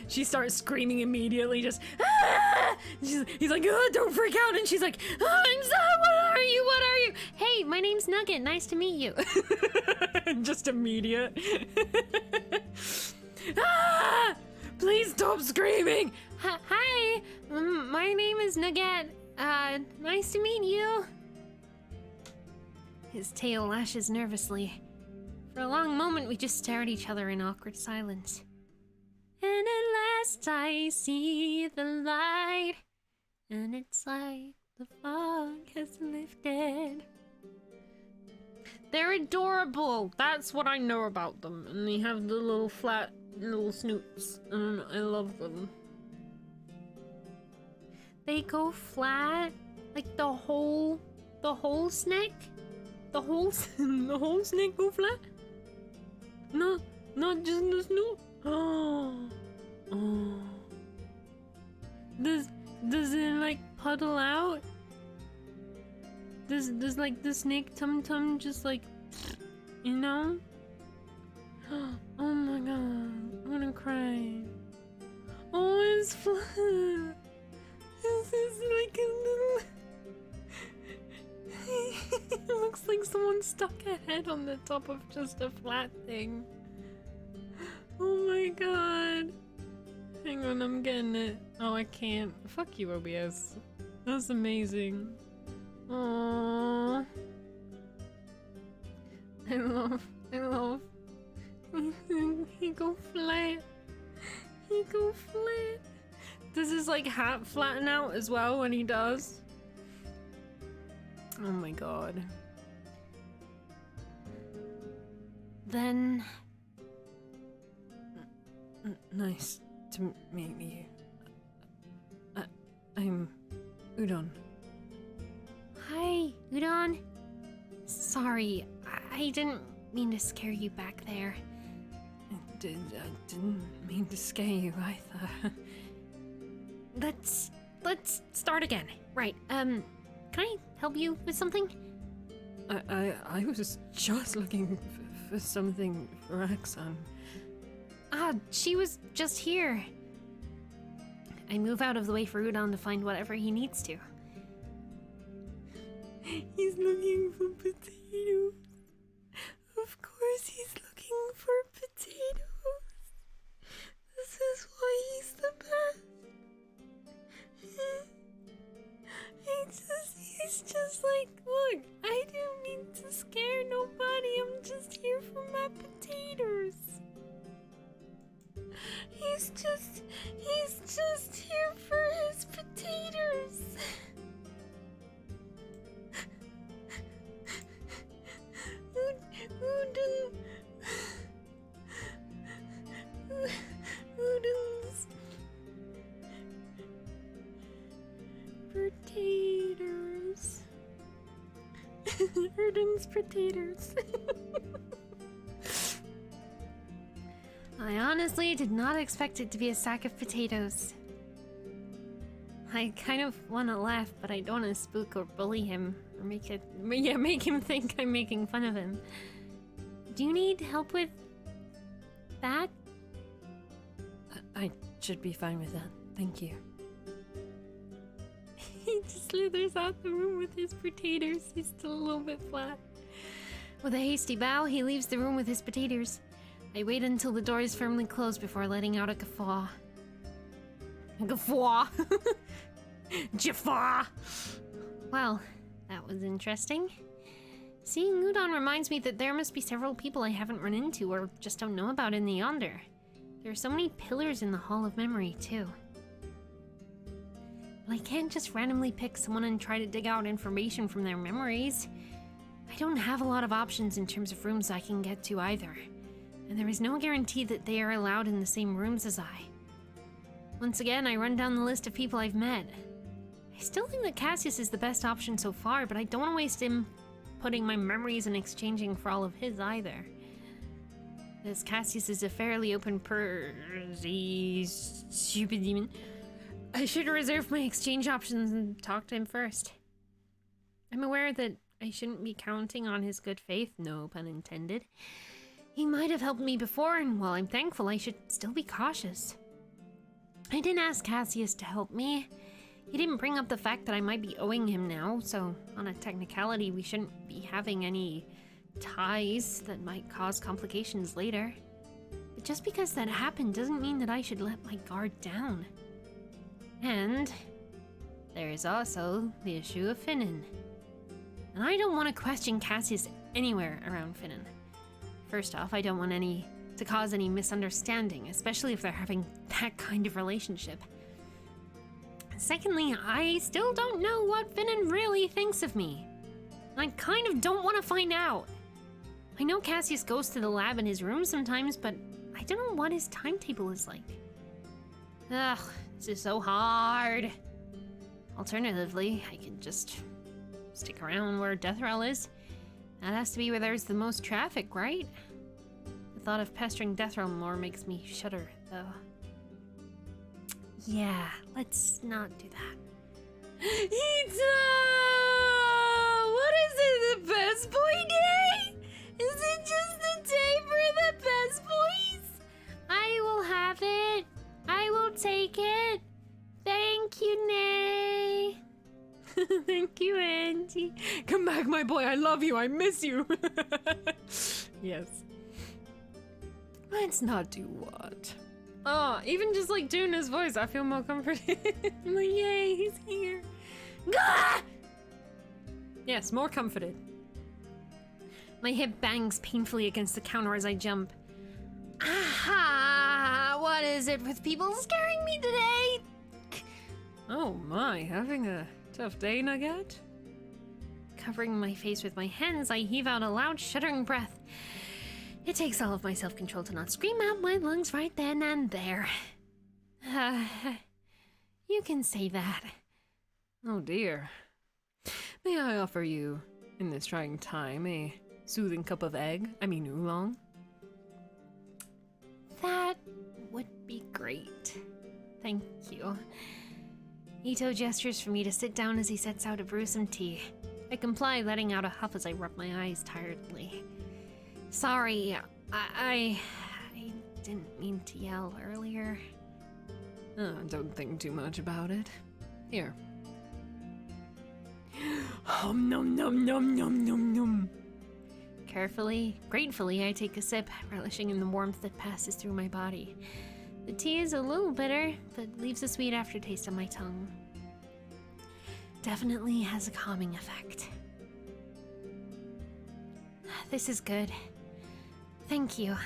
she starts screaming immediately, just, ah! He's like, don't freak out, and she's like, I'm sorry, what are you? Hey, my name's Nugget, nice to meet you. Just immediate. Ah! Please stop screaming! Hi, my name is Nugget. Nice to meet you. His tail lashes nervously. For a long moment, we just stare at each other in awkward silence. And at last I see the light, and it's like the fog has lifted. They're adorable. That's what I know about them. And they have the little flat little snoops. And I love them. They go flat, like the whole snake? The whole snake go flat? No, not just the snoot. Oh. Does it like puddle out? Does like the snake tum just like, you know? Oh my god, I'm gonna cry. Oh, it's flat. This is like a little... It looks like someone stuck a head on the top of just a flat thing. Oh my god. Hang on, I'm getting it. Oh, I can't. Fuck you, OBS. That's amazing. Aww. I love. He go flat. Does his like hat flatten out as well when he does? Oh my god. Then... Nice to meet you. I'm Udon. Hi, Udon. Sorry, I didn't mean to scare you back there. I didn't mean to scare you either. Let's start again. Right, can I help you with something? I was just looking for something for Axon. She was just here. I move out of the way for Udon to find whatever he needs to. He's looking for potatoes. Of course he's looking for potatoes. This is why he's the best. He's just like, look, I didn't mean to scare nobody. I'm just here for my potatoes. He's just here potatoes. I honestly did not expect it to be a sack of potatoes. I kind of want to laugh, but I don't want to spook or bully him or make him think I'm making fun of him. Do you need help with that? I should be fine with that. Thank you. He just slithers out the room with his potatoes. He's still a little bit flat. With a hasty bow, he leaves the room with his potatoes. I wait until the door is firmly closed before letting out a guffaw. A guffaw! Jaffa! Well, that was interesting. Seeing Udon reminds me that there must be several people I haven't run into or just don't know about in the Yonder. There are so many pillars in the Hall of Memory, too. But I can't just randomly pick someone and try to dig out information from their memories. I don't have a lot of options in terms of rooms I can get to either. And there is no guarantee that they are allowed in the same rooms as I. Once again, I run down the list of people I've met. I still think that Cassius is the best option so far, but I don't want to waste him putting my memories and exchanging for all of his either. As Cassius is a fairly open stupid demon, I should reserve my exchange options and talk to him first. I'm aware that I shouldn't be counting on his good faith, no pun intended. He might have helped me before, and while I'm thankful, I should still be cautious. I didn't ask Cassius to help me. He didn't bring up the fact that I might be owing him now, so on a technicality, we shouldn't be having any ties that might cause complications later. But just because that happened doesn't mean that I should let my guard down. And there is also the issue of Finnan. And I don't want to question Cassius anywhere around Finnan. First off, I don't want to cause any misunderstanding, especially if they're having that kind of relationship. Secondly, I still don't know what Finnan really thinks of me. I kind of don't want to find out. I know Cassius goes to the lab in his room sometimes, but I don't know what his timetable is like. Ugh, this is so hard. Alternatively, I could just stick around where Deathrail is. That has to be where there's the most traffic, right? The thought of pestering Deathrail more makes me shudder, though. Yeah, let's not do that. Ita! What is it, the Best Boy Day? Is it just the day for the Best Boys? I will have it. I will take it. Thank you, Nay. Thank you, Auntie. Come back, my boy. I love you. I miss you. Yes. Let's not do what? Oh, even just like doing his voice, I feel more comforted. I'm like, yay, he's here. Gah! Yes, more comforted. My hip bangs painfully against the counter as I jump. Aha! What is it with people scaring me today? Oh my, having a tough day, Nugget? Covering my face with my hands, I heave out a loud, shuddering breath. It takes all of my self-control to not scream out my lungs right then and there. You can say that. Oh dear. May I offer you, in this trying time, a soothing cup of oolong? That would be great. Thank you. Ito gestures for me to sit down as he sets out to brew some tea. I comply, letting out a huff as I rub my eyes tiredly. Sorry, I didn't mean to yell earlier. Oh, don't think too much about it. Here. Hum nom nom nom nom nom nom. Carefully, gratefully, I take a sip, relishing in the warmth that passes through my body. The tea is a little bitter, but leaves a sweet aftertaste on my tongue. Definitely has a calming effect. This is good. Thank you.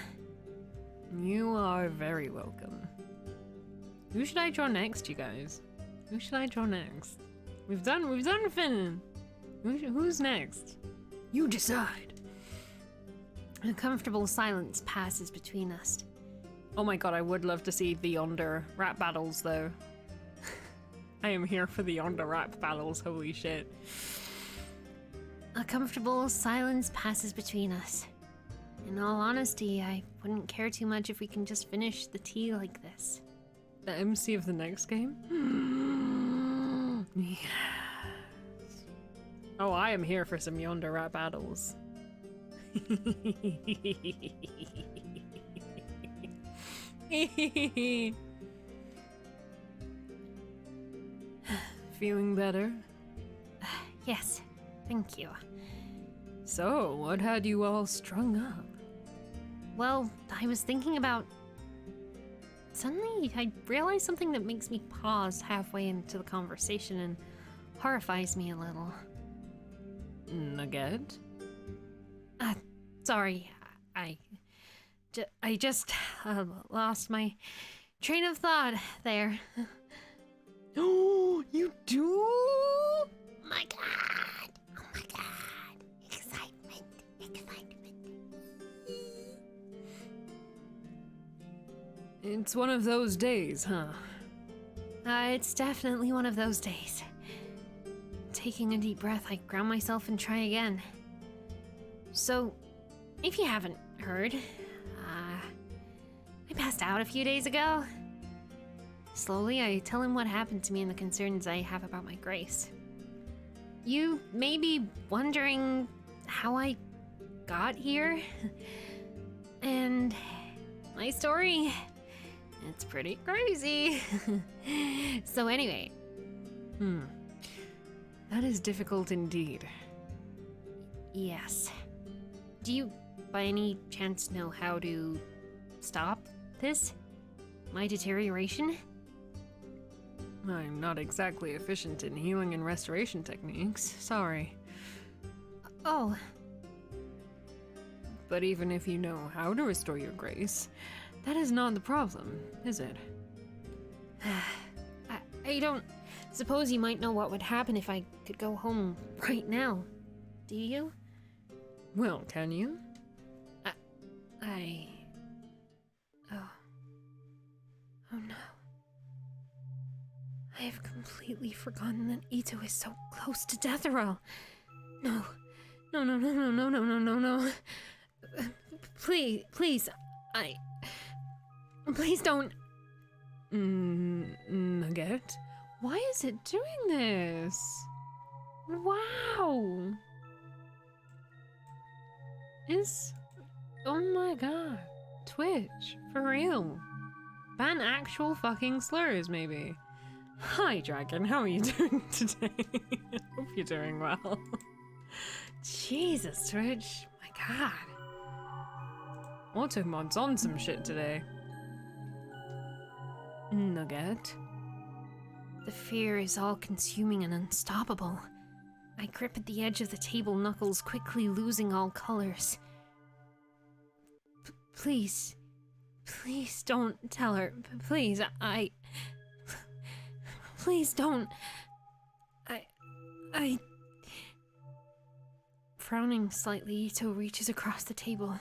You are very welcome. Who should I draw next, you guys? Who should I draw next? We've done Finnan. Who's next? You decide. A comfortable silence passes between us. Oh my god, I would love to see the Yonder rap battles, though. I am here for the Yonder rap battles, holy shit. A comfortable silence passes between us. In all honesty, I wouldn't care too much if we can just finish the tea like this. The MC of the next game? Yes. Oh, I am here for some Yonder rap battles. Feeling better? Yes, thank you. So, what had you all strung up? Well, I was thinking about... Suddenly, I realized something that makes me pause halfway into the conversation and horrifies me a little. Nugget? Sorry, I just lost my train of thought there. Oh, you do? My God! Oh my God! Excitement! It's one of those days, huh? It's definitely one of those days. Taking a deep breath, I ground myself and try again. So, if you haven't heard, I passed out a few days ago. Slowly, I tell him what happened to me and the concerns I have about my grace. You may be wondering how I got here. And my story, it's pretty crazy. So anyway. That is difficult indeed. Yes. Do you, by any chance, know how to stop this? My deterioration? I'm not exactly efficient in healing and restoration techniques, sorry. Oh, But even if you know how to restore your grace, that is not the problem, is it? I don't suppose you might know what would happen if I could go home right now. Do you? Well, can you? Oh no. I have completely forgotten that Ito is so close to Deathero. No. No. Please, please don't. Nugget? Why is it doing this? Wow! Oh my god. Twitch, for real. Ban actual fucking slurs, maybe. Hi, Dragon, how are you doing today? Hope you're doing well. Jesus, Twitch. My god. Automod's on some shit today. Nugget? The fear is all-consuming and unstoppable. I grip at the edge of the table, knuckles quickly losing all colors. Please don't tell her. Please, please don't. Frowning slightly, Ito reaches across the table.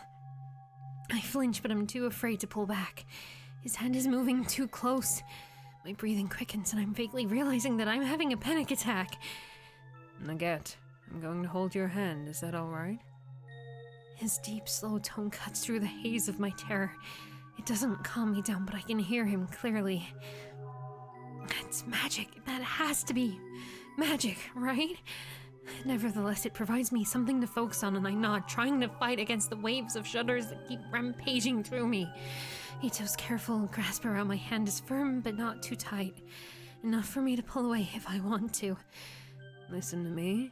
I flinch, but I'm too afraid to pull back. His hand is moving too close. My breathing quickens, and I'm vaguely realizing that I'm having a panic attack. Nugget, I'm going to hold your hand, is that alright? His deep, slow tone cuts through the haze of my terror. It doesn't calm me down, but I can hear him clearly. It's magic. That has to be magic, right? Nevertheless, it provides me something to focus on, and I nod, trying to fight against the waves of shudders that keep rampaging through me. Ito's careful grasp around my hand is firm, but not too tight. Enough for me to pull away if I want to. Listen to me.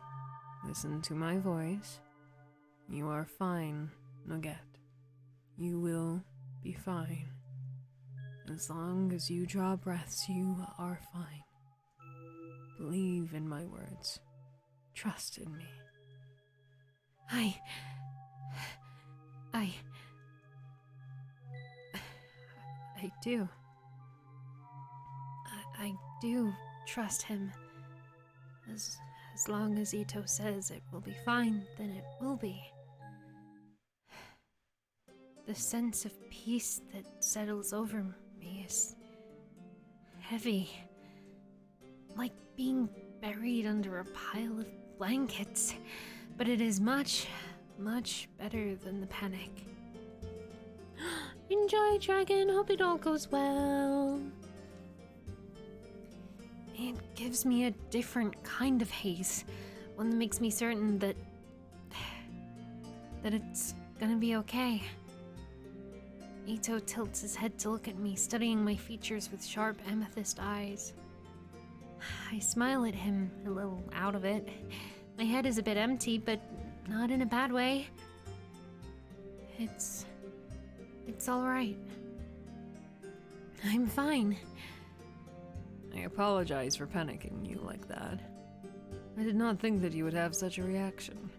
Listen to my voice. You are fine, Nugget. You will be fine. As long as you draw breaths, you are fine. Believe in my words. Trust in me. I do. I do trust him. As long as Ito says it will be fine, then it will be. The sense of peace that settles over me is heavy. Like being buried under a pile of blankets. But but it is much, much better than the panic. Enjoy, dragon. Hope it all goes well. It gives me a different kind of haze, one that makes me certain that it's gonna be okay. Ito tilts his head to look at me, studying my features with sharp amethyst eyes. I smile at him, a little out of it. My head is a bit empty, but not in a bad way. It's all right. I'm fine. I apologize for panicking you like that. I did not think that you would have such a reaction.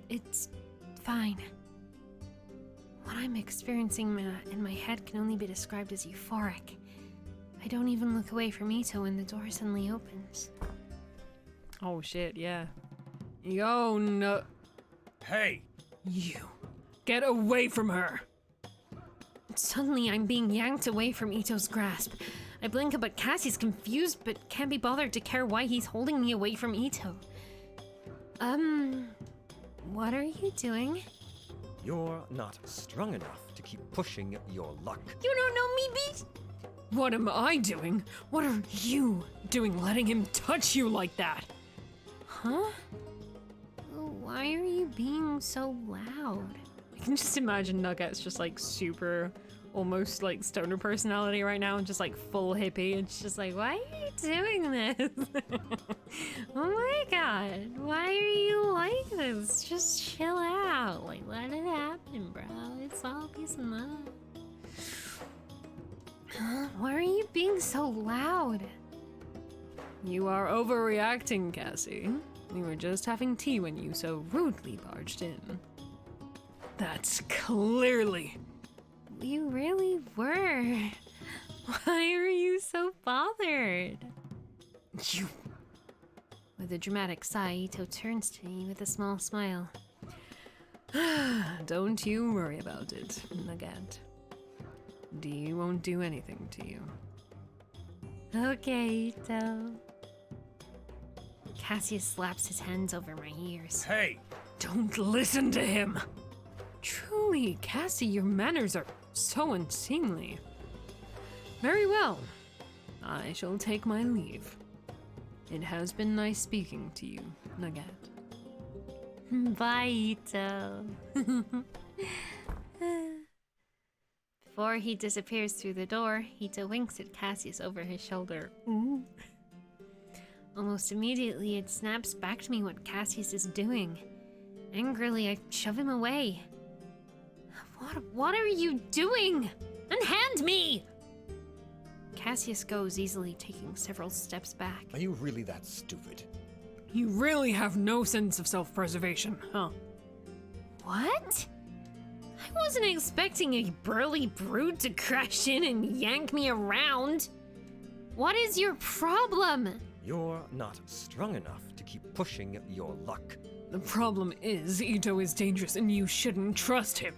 It's fine. What I'm experiencing in my head can only be described as euphoric. I don't even look away from Ito when the door suddenly opens. Oh shit, yeah. Yo, no. Hey! You. Get away from her! Suddenly, I'm being yanked away from Ito's grasp. I blink up at Cassie's confused, but can't be bothered to care why he's holding me away from Ito. What are you doing? You're not strong enough to keep pushing your luck. You don't know me, Beat? What am I doing? What are you doing letting him touch you like that? Huh? Why are you being so loud? I can just imagine Nugget's just like super, almost like stoner personality right now and just like full hippie. It's just like, why are you doing this? Oh my god, why are you like this? Just chill out. Like, let it happen, bro. It's all peace and love. Why are you being so loud? You are overreacting, Cassie. We were just having tea when you so rudely barged in. That's clearly... You really were. Why are you so bothered? You... With a dramatic sigh, Ito turns to me with a small smile. Don't you worry about it, Nugget. Dee won't do anything to you. Okay, Ito. Cassius slaps his hands over my ears. Hey! Don't listen to him! Truly, Cassie, your manners are so unseemly. Very well. I shall take my leave. It has been nice speaking to you, Nugget. Bye, Ito. Before he disappears through the door, Ito winks at Cassius over his shoulder. Ooh. Almost immediately, it snaps back to me what Cassius is doing. Angrily, I shove him away. What are you doing? Unhand me! Cassius goes, easily taking several steps back. Are you really that stupid? You really have no sense of self-preservation, huh? What? I wasn't expecting a burly brute to crash in and yank me around. What is your problem? You're not strong enough to keep pushing your luck. The problem is, Ito is dangerous and you shouldn't trust him.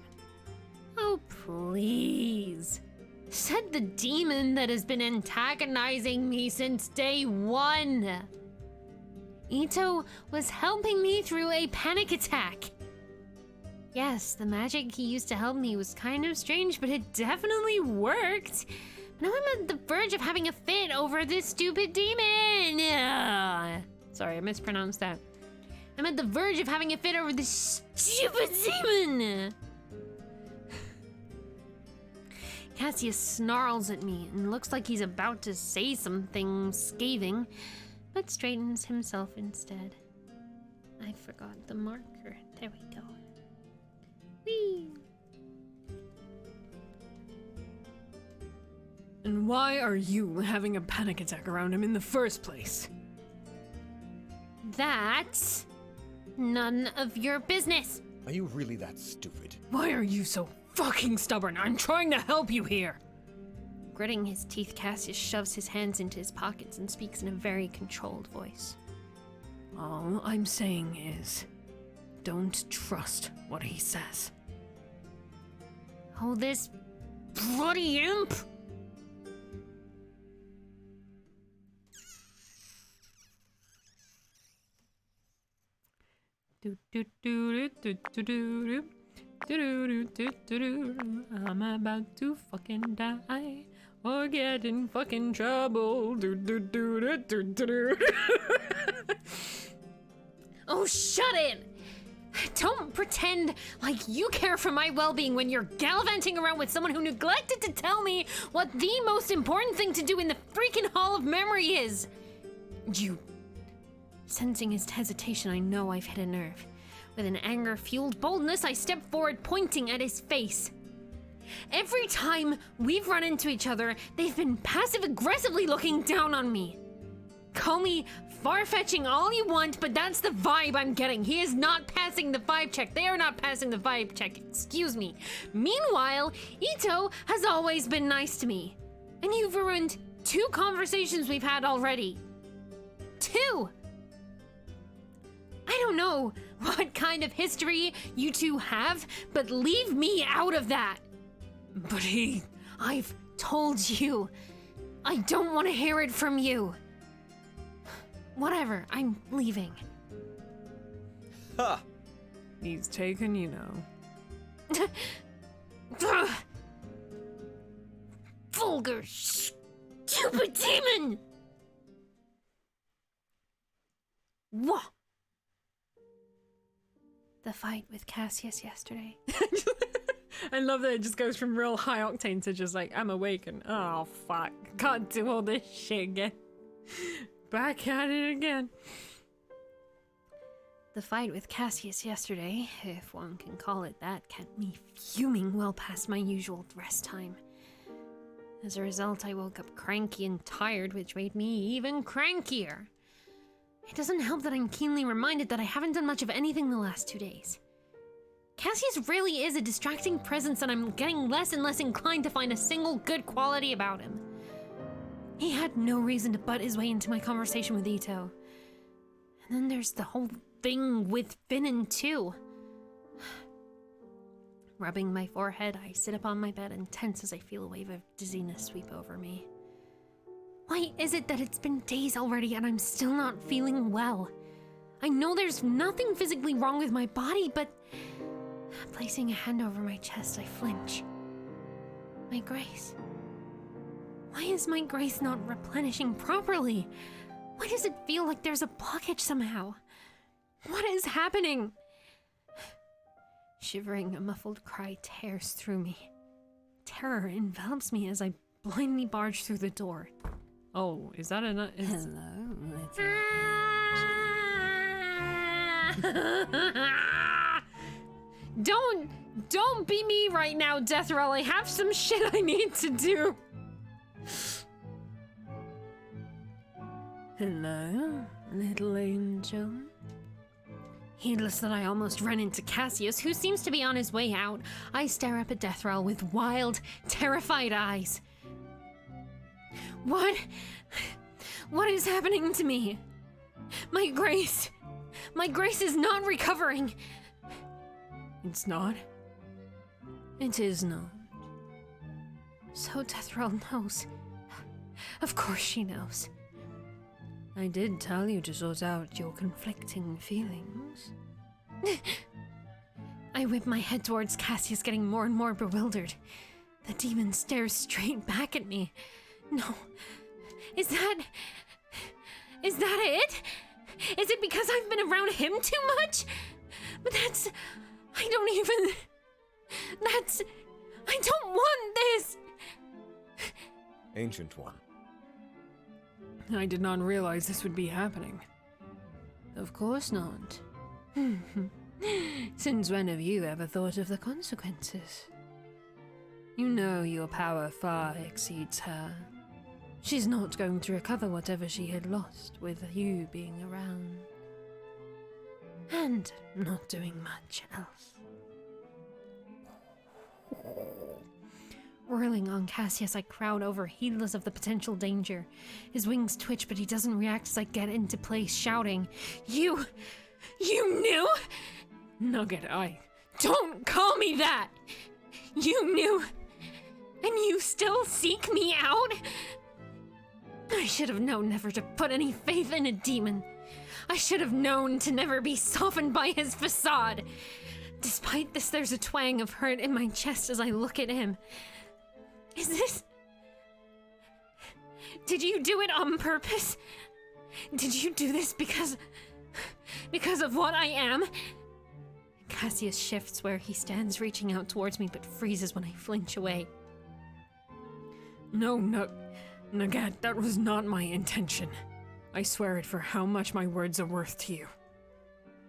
Oh, please. Said the demon that has been antagonizing me since day one. Ito was helping me through a panic attack. Yes, the magic he used to help me was kind of strange, but it definitely worked. Now I'm at the verge of having a fit over this stupid demon. Sorry, I mispronounced that. I'm at the verge of having a fit over this stupid demon. Cassius snarls at me and looks like he's about to say something scathing, but straightens himself instead. I forgot the marker. There we go. Whee! And why are you having a panic attack around him in the first place? That's none of your business. Are you really that stupid? Why are you so fucking stubborn? I'm trying to help you here. Gritting his teeth, Cassius shoves his hands into his pockets and speaks in a very controlled voice. All I'm saying is, don't trust what he says. Oh, this bloody imp! I'm about to fucking die or get in fucking trouble. Oh, shut it! Don't pretend like you care for my well-being when you're gallivanting around with someone who neglected to tell me what the most important thing to do in the freaking Hall of Memory is! You... Sensing his hesitation, I know I've hit a nerve. With an anger-fueled boldness, I step forward, pointing at his face. Every time we've run into each other, they've been passive-aggressively looking down on me. Call me far-fetching all you want, but that's the vibe I'm getting. He is not passing the vibe check. They are not passing the vibe check. Excuse me. Meanwhile, Ito has always been nice to me. And you've ruined 2 conversations we've had already. 2! I don't know what kind of history you two have, but leave me out of that. But I've told you. I don't want to hear it from you. Whatever, I'm leaving. Ha! He's taken, you know. Vulgar, stupid demon! What? The fight with Cassius yesterday. I love that it just goes from real high octane to just like, I'm awake and oh fuck, can't do all this shit again. Back at it again. The fight with Cassius yesterday, if one can call it that, kept me fuming well past my usual rest time. As a result, I woke up cranky and tired, which made me even crankier. It doesn't help that I'm keenly reminded that I haven't done much of anything the last 2 days. Cassius really is a distracting presence, and I'm getting less and less inclined to find a single good quality about him. He had no reason to butt his way into my conversation with Ito. And then there's the whole thing with Finnan too. Rubbing my forehead, I sit up on my bed and tense as I feel a wave of dizziness sweep over me. Why is it that it's been days already and I'm still not feeling well? I know there's nothing physically wrong with my body, but placing a hand over my chest, I flinch. My grace. Why is my grace not replenishing properly? Why does it feel like there's a blockage somehow? What is happening? Shivering, a muffled cry tears through me. Terror envelops me as I blindly barge through the door. Oh, is that enough? Don't be me right now, Deathroll. I have some shit I need to do. Hello, little angel. Heedless that I almost run into Cassius, who seems to be on his way out, I stare up at Deathroll with wild, terrified eyes. What is happening to me? My grace is not recovering. It's not? It is not. So Deathroll knows. Of course she knows. I did tell you to sort out your conflicting feelings. I whip my head towards Cassius, getting more and more bewildered. The demon stares straight back at me. No. Is that it? Is it because I've been around him too much? But I don't want this! Ancient One. I did not realize this would be happening. Of course not. Since when have you ever thought of the consequences? You know your power far exceeds her. She's not going to recover whatever she had lost with you being around. And not doing much else. Whirling on Cassius, I crowd over, heedless of the potential danger. His wings twitch, but he doesn't react as I get into place, shouting, You knew? Nugget, don't call me that! You knew, and you still seek me out? I should have known never to put any faith in a demon. I should have known to never be softened by his facade. Despite this, there's a twang of hurt in my chest as I look at him. Is this... Did you do it on purpose? Did you do this because of what I am? Cassius shifts where he stands, reaching out towards me, but freezes when I flinch away. No, Nugget, that was not my intention. I swear it for how much my words are worth to you.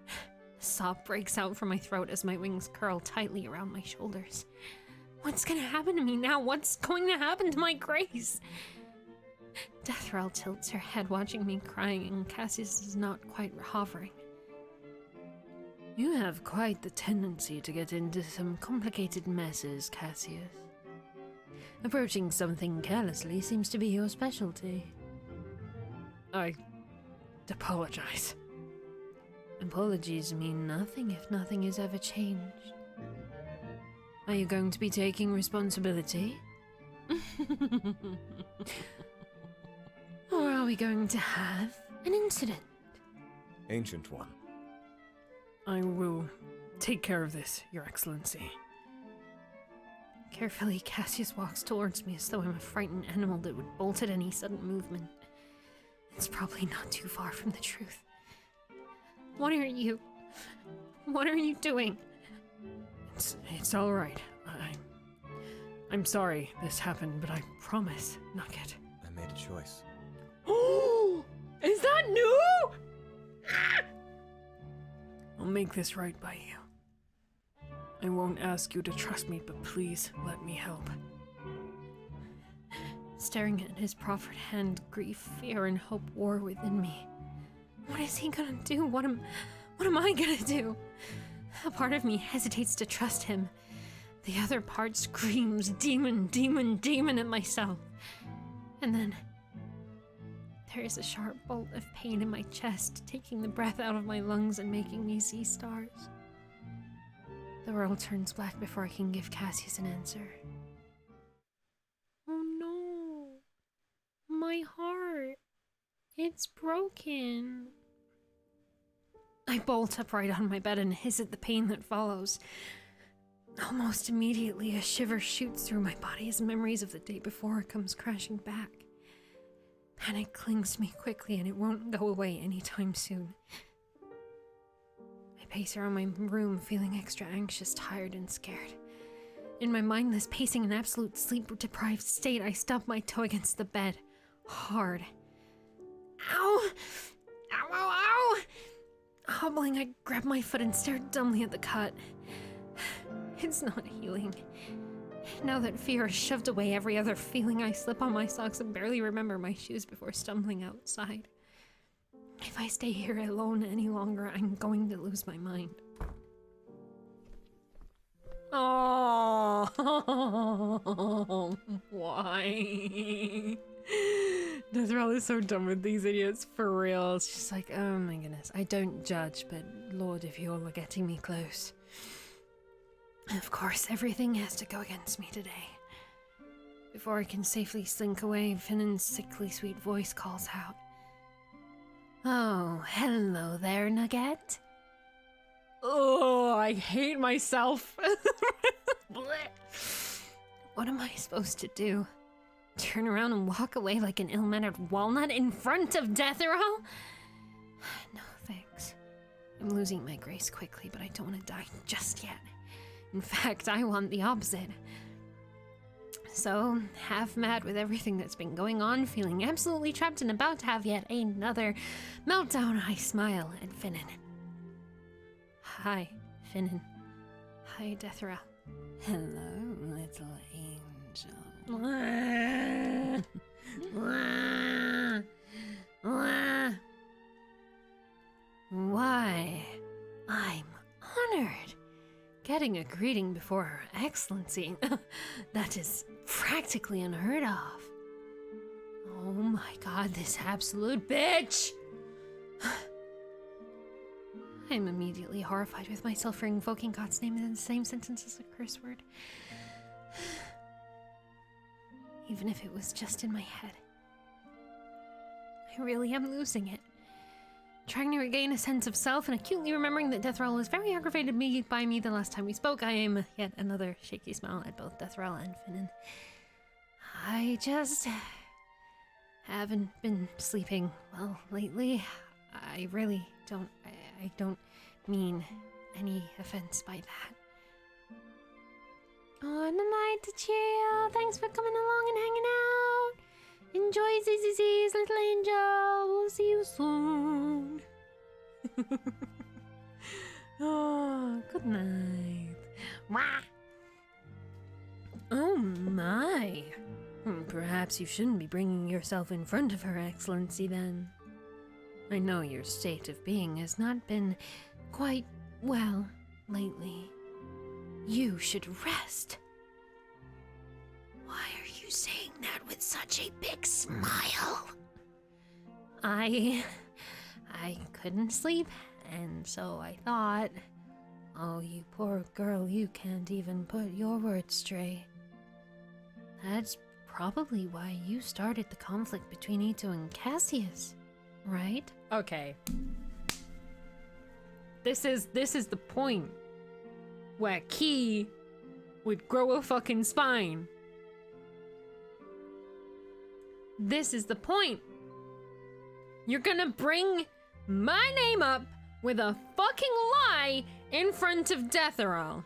A sob breaks out from my throat as my wings curl tightly around my shoulders. What's gonna happen to me now? What's going to happen to my Grace? Deathral tilts her head, watching me crying, and Cassius is not quite hovering. You have quite the tendency to get into some complicated messes, Cassius. Approaching something carelessly seems to be your specialty. I apologize. Apologies mean nothing if nothing is ever changed. Are you going to be taking responsibility? Or are we going to have an incident? Ancient One. I will take care of this, Your Excellency. Carefully, Cassius walks towards me as though I'm a frightened animal that would bolt at any sudden movement. It's probably not too far from the truth. What are you doing? It's all right. I'm sorry this happened, but I promise, Nugget. I made a choice. Oh, is that new? I'll make this right by you. I won't ask you to trust me, but please let me help. Staring at his proffered hand, grief, fear, and hope war within me. What is he gonna do? What am I gonna do? A part of me hesitates to trust him. The other part screams, demon, demon, demon at myself. And then there is a sharp bolt of pain in my chest, taking the breath out of my lungs and making me see stars. The world turns black before I can give Cassius an answer. Oh no. My heart. It's broken. I bolt upright on my bed and hiss at the pain that follows. Almost immediately, a shiver shoots through my body as memories of the day before comes crashing back. Panic clings to me quickly, and it won't go away anytime soon. I pace around my room, feeling extra anxious, tired, and scared. In my mindless pacing and absolute sleep-deprived state, I stump my toe against the bed. Hard. Ow! Ow, ow, ow! Hobbling, I grab my foot and stare dumbly at the cut. It's not healing. Now that fear has shoved away every other feeling, I slip on my socks and barely remember my shoes before stumbling outside. If I stay here alone any longer, I'm going to lose my mind. Oh, why? Deathral is so done with these idiots, for real. She's like, oh my goodness. I don't judge, but Lord, if you're getting me close. Of course, everything has to go against me today. Before I can safely slink away, Finnan's sickly sweet voice calls out. Oh, hello there, Nugget. Oh, I hate myself. What am I supposed to do? Turn around and walk away like an ill-mannered walnut in front of Deathral? No, thanks. I'm losing my grace quickly, but I don't want to die just yet. In fact, I want the opposite. So, half mad with everything that's been going on, feeling absolutely trapped and about to have yet another meltdown, I smile at Finnan. Hi, Finnan. Hi, Deathral. Hello, little angel. Why, I'm honored. Getting a greeting before Her Excellency, that is practically unheard of. Oh my god, this absolute bitch! I'm immediately horrified with myself for invoking God's name in the same sentence as a curse word. Even if it was just in my head. I really am losing it. Trying to regain a sense of self and acutely remembering that Deathroll was very aggravated by me the last time we spoke, I aim yet another shaky smile at both Deathroll and Finnan. I just haven't been sleeping well lately. I really don't. I don't mean any offense by that. On the night to chill. Thanks for coming along and hanging out. Enjoy ZZZ's little angel. We'll see you soon. Oh, good night. Wah. Oh my. Perhaps you shouldn't be bringing yourself in front of Her Excellency then. I know your state of being has not been quite well lately. You should rest. Why are you saying that with such a big smile? I couldn't sleep, and so I thought, oh, you poor girl, you can't even put your words straight. That's probably why you started the conflict between Ito and Cassius, right? Okay. This is the point where Key would grow a fucking spine. This is the point. You're gonna bring my name up with a fucking lie in front of Deathroll.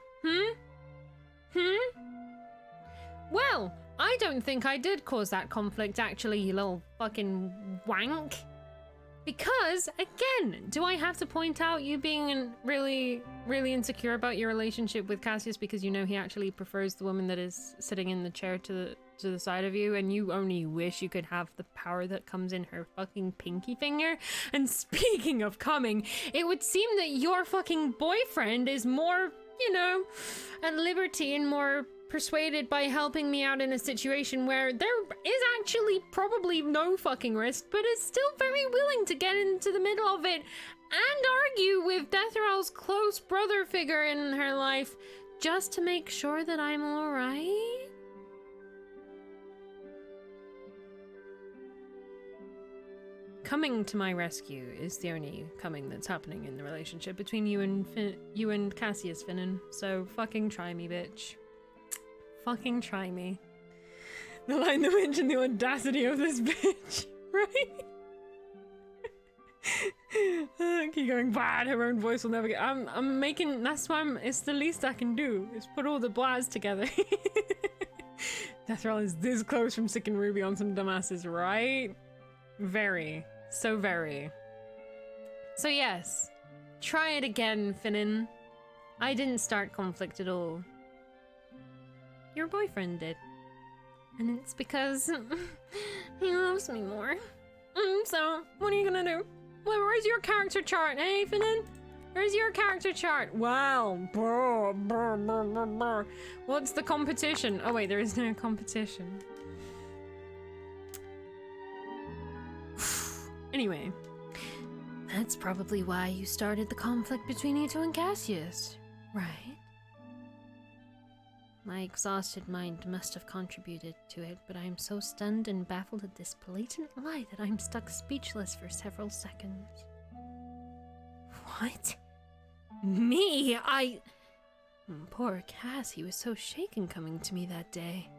Well, I don't think I did cause that conflict, actually, you little fucking wank. Because, again, do I have to point out you being really, really insecure about your relationship with Cassius because you know he actually prefers the woman that is sitting in the chair to the side of you, and you only wish you could have the power that comes in her fucking pinky finger? And speaking of coming, it would seem that your fucking boyfriend is more, you know, at liberty and more persuaded by helping me out in a situation where there is actually probably no fucking risk, but is still very willing to get into the middle of it and argue with Deathroll's close brother figure in her life just to make sure that I'm alright? Coming to my rescue is the only coming that's happening in the relationship between you and Cassius, Finnan. So fucking try me, bitch. Fucking try me. The line, the winch, and the audacity of this bitch, right? Keep going bad. Her own voice will never get. I'm making. That's why it's the least I can do is put all the blahs together. Deathroll is this close from sicking Ruby on some dumbasses, right? Very. So very. So yes, try it again, Finnan. I didn't start conflict at all. Your boyfriend did. And it's because he loves me more. So, what are you gonna do? Well, where's your character chart, hey, Finnan? Where's your character chart? Wow. Brr, brr, brr, brr, brr. What's the competition? Oh, wait, there is no competition. Anyway. That's probably why you started the conflict between Ito and Cassius, right? My exhausted mind must have contributed to it, but I am so stunned and baffled at this blatant lie that I'm stuck speechless for several seconds. What? Me? Poor Cass, he was so shaken coming to me that day.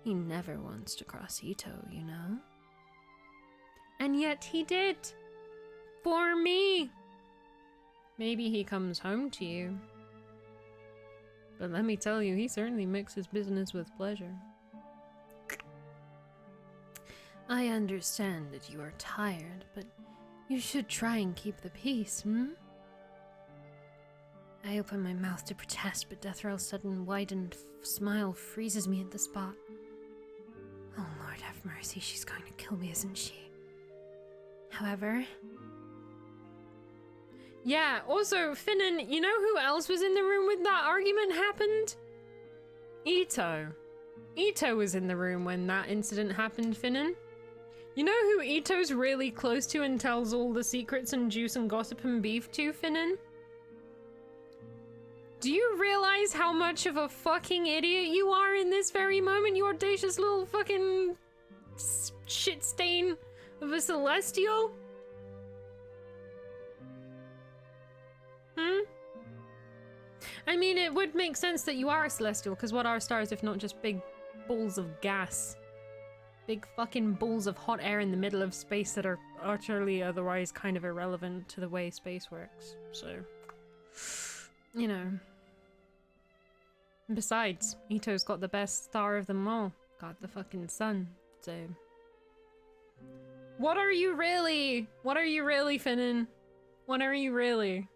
He never wants to cross Ito, you know? And yet he did. For me. Maybe he comes home to you. But let me tell you, he certainly mixes business with pleasure. I understand that you are tired, but you should try and keep the peace, I open my mouth to protest, but Deathroll's sudden widened smile freezes me at the spot. Oh, Lord have mercy, she's going to kill me, isn't she? However... Yeah, also, Finnan, you know who else was in the room when that argument happened? Ito. Ito was in the room when that incident happened, Finnan. You know who Ito's really close to and tells all the secrets and juice and gossip and beef to, Finnan? Do you realize how much of a fucking idiot you are in this very moment, you audacious little fucking shit stain of a celestial? I mean, it would make sense that you are a celestial, because what are stars if not just big balls of gas? Big fucking balls of hot air in the middle of space that are utterly otherwise kind of irrelevant to the way space works. So, you know. And besides, Ito's got the best star of them all. Got the fucking sun. So, what are you really? What are you really, Finnan? What are you really?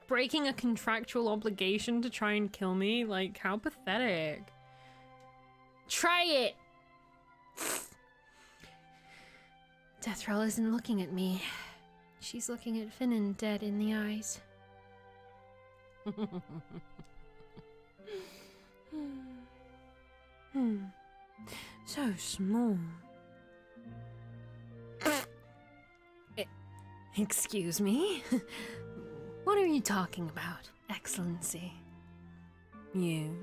Breaking a contractual obligation to try and kill me? Like, how pathetic. Try it! Deathroll isn't looking at me. She's looking at Finnan dead in the eyes. So small. Excuse me? What are you talking about, Excellency? You.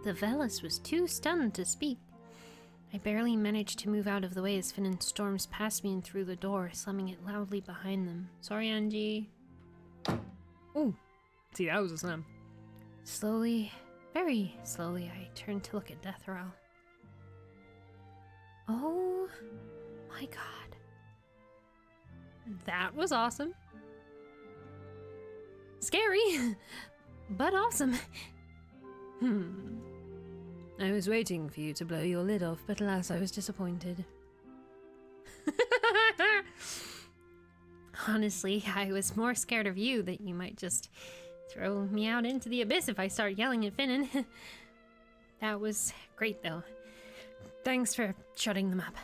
The Velis was too stunned to speak. I barely managed to move out of the way as Finnan storms past me and through the door, slamming it loudly behind them. Sorry, Angie. Ooh. See, that was a slam. Slowly, very slowly, I turned to look at Deathrow. Oh my god. That was awesome. Scary, but awesome. I was waiting for you to blow your lid off, but alas, I was disappointed. Honestly, I was more scared of you that you might just throw me out into the abyss if I start yelling at Finnan. That was great, though. Thanks for shutting them up.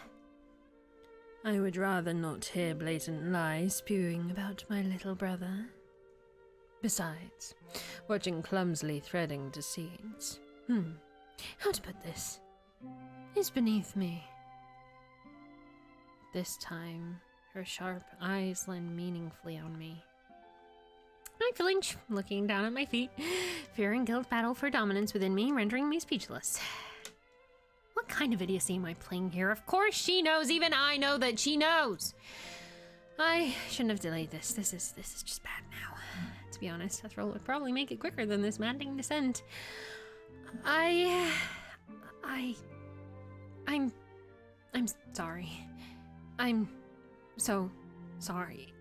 I would rather not hear blatant lies spewing about my little brother. Besides, watching clumsily threading deceits. How to put this? Is beneath me. This time, her sharp eyes land meaningfully on me. I flinch, looking down at my feet. Fear and guilt battle for dominance within me, rendering me speechless. What kind of idiocy am I playing here? Of course she knows. Even I know that she knows. I shouldn't have delayed this. This is just bad now. To be honest, Deathroll would probably make it quicker than this maddening descent. I'm sorry. I'm so sorry.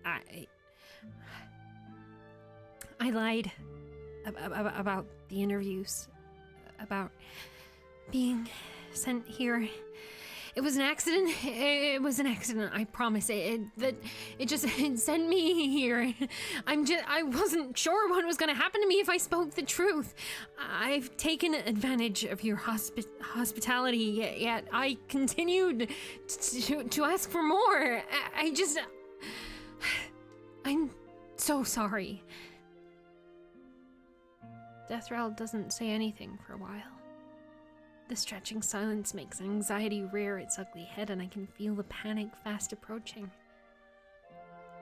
I lied about the interviews, about being sent here. It was an accident. It was an accident. I promise. It sent me here. I wasn't sure what was going to happen to me if I spoke the truth. I've taken advantage of your hospitality, yet I continued to ask for more. I'm so sorry. Deathrow doesn't say anything for a while. The stretching silence makes anxiety rear its ugly head, and I can feel the panic fast approaching.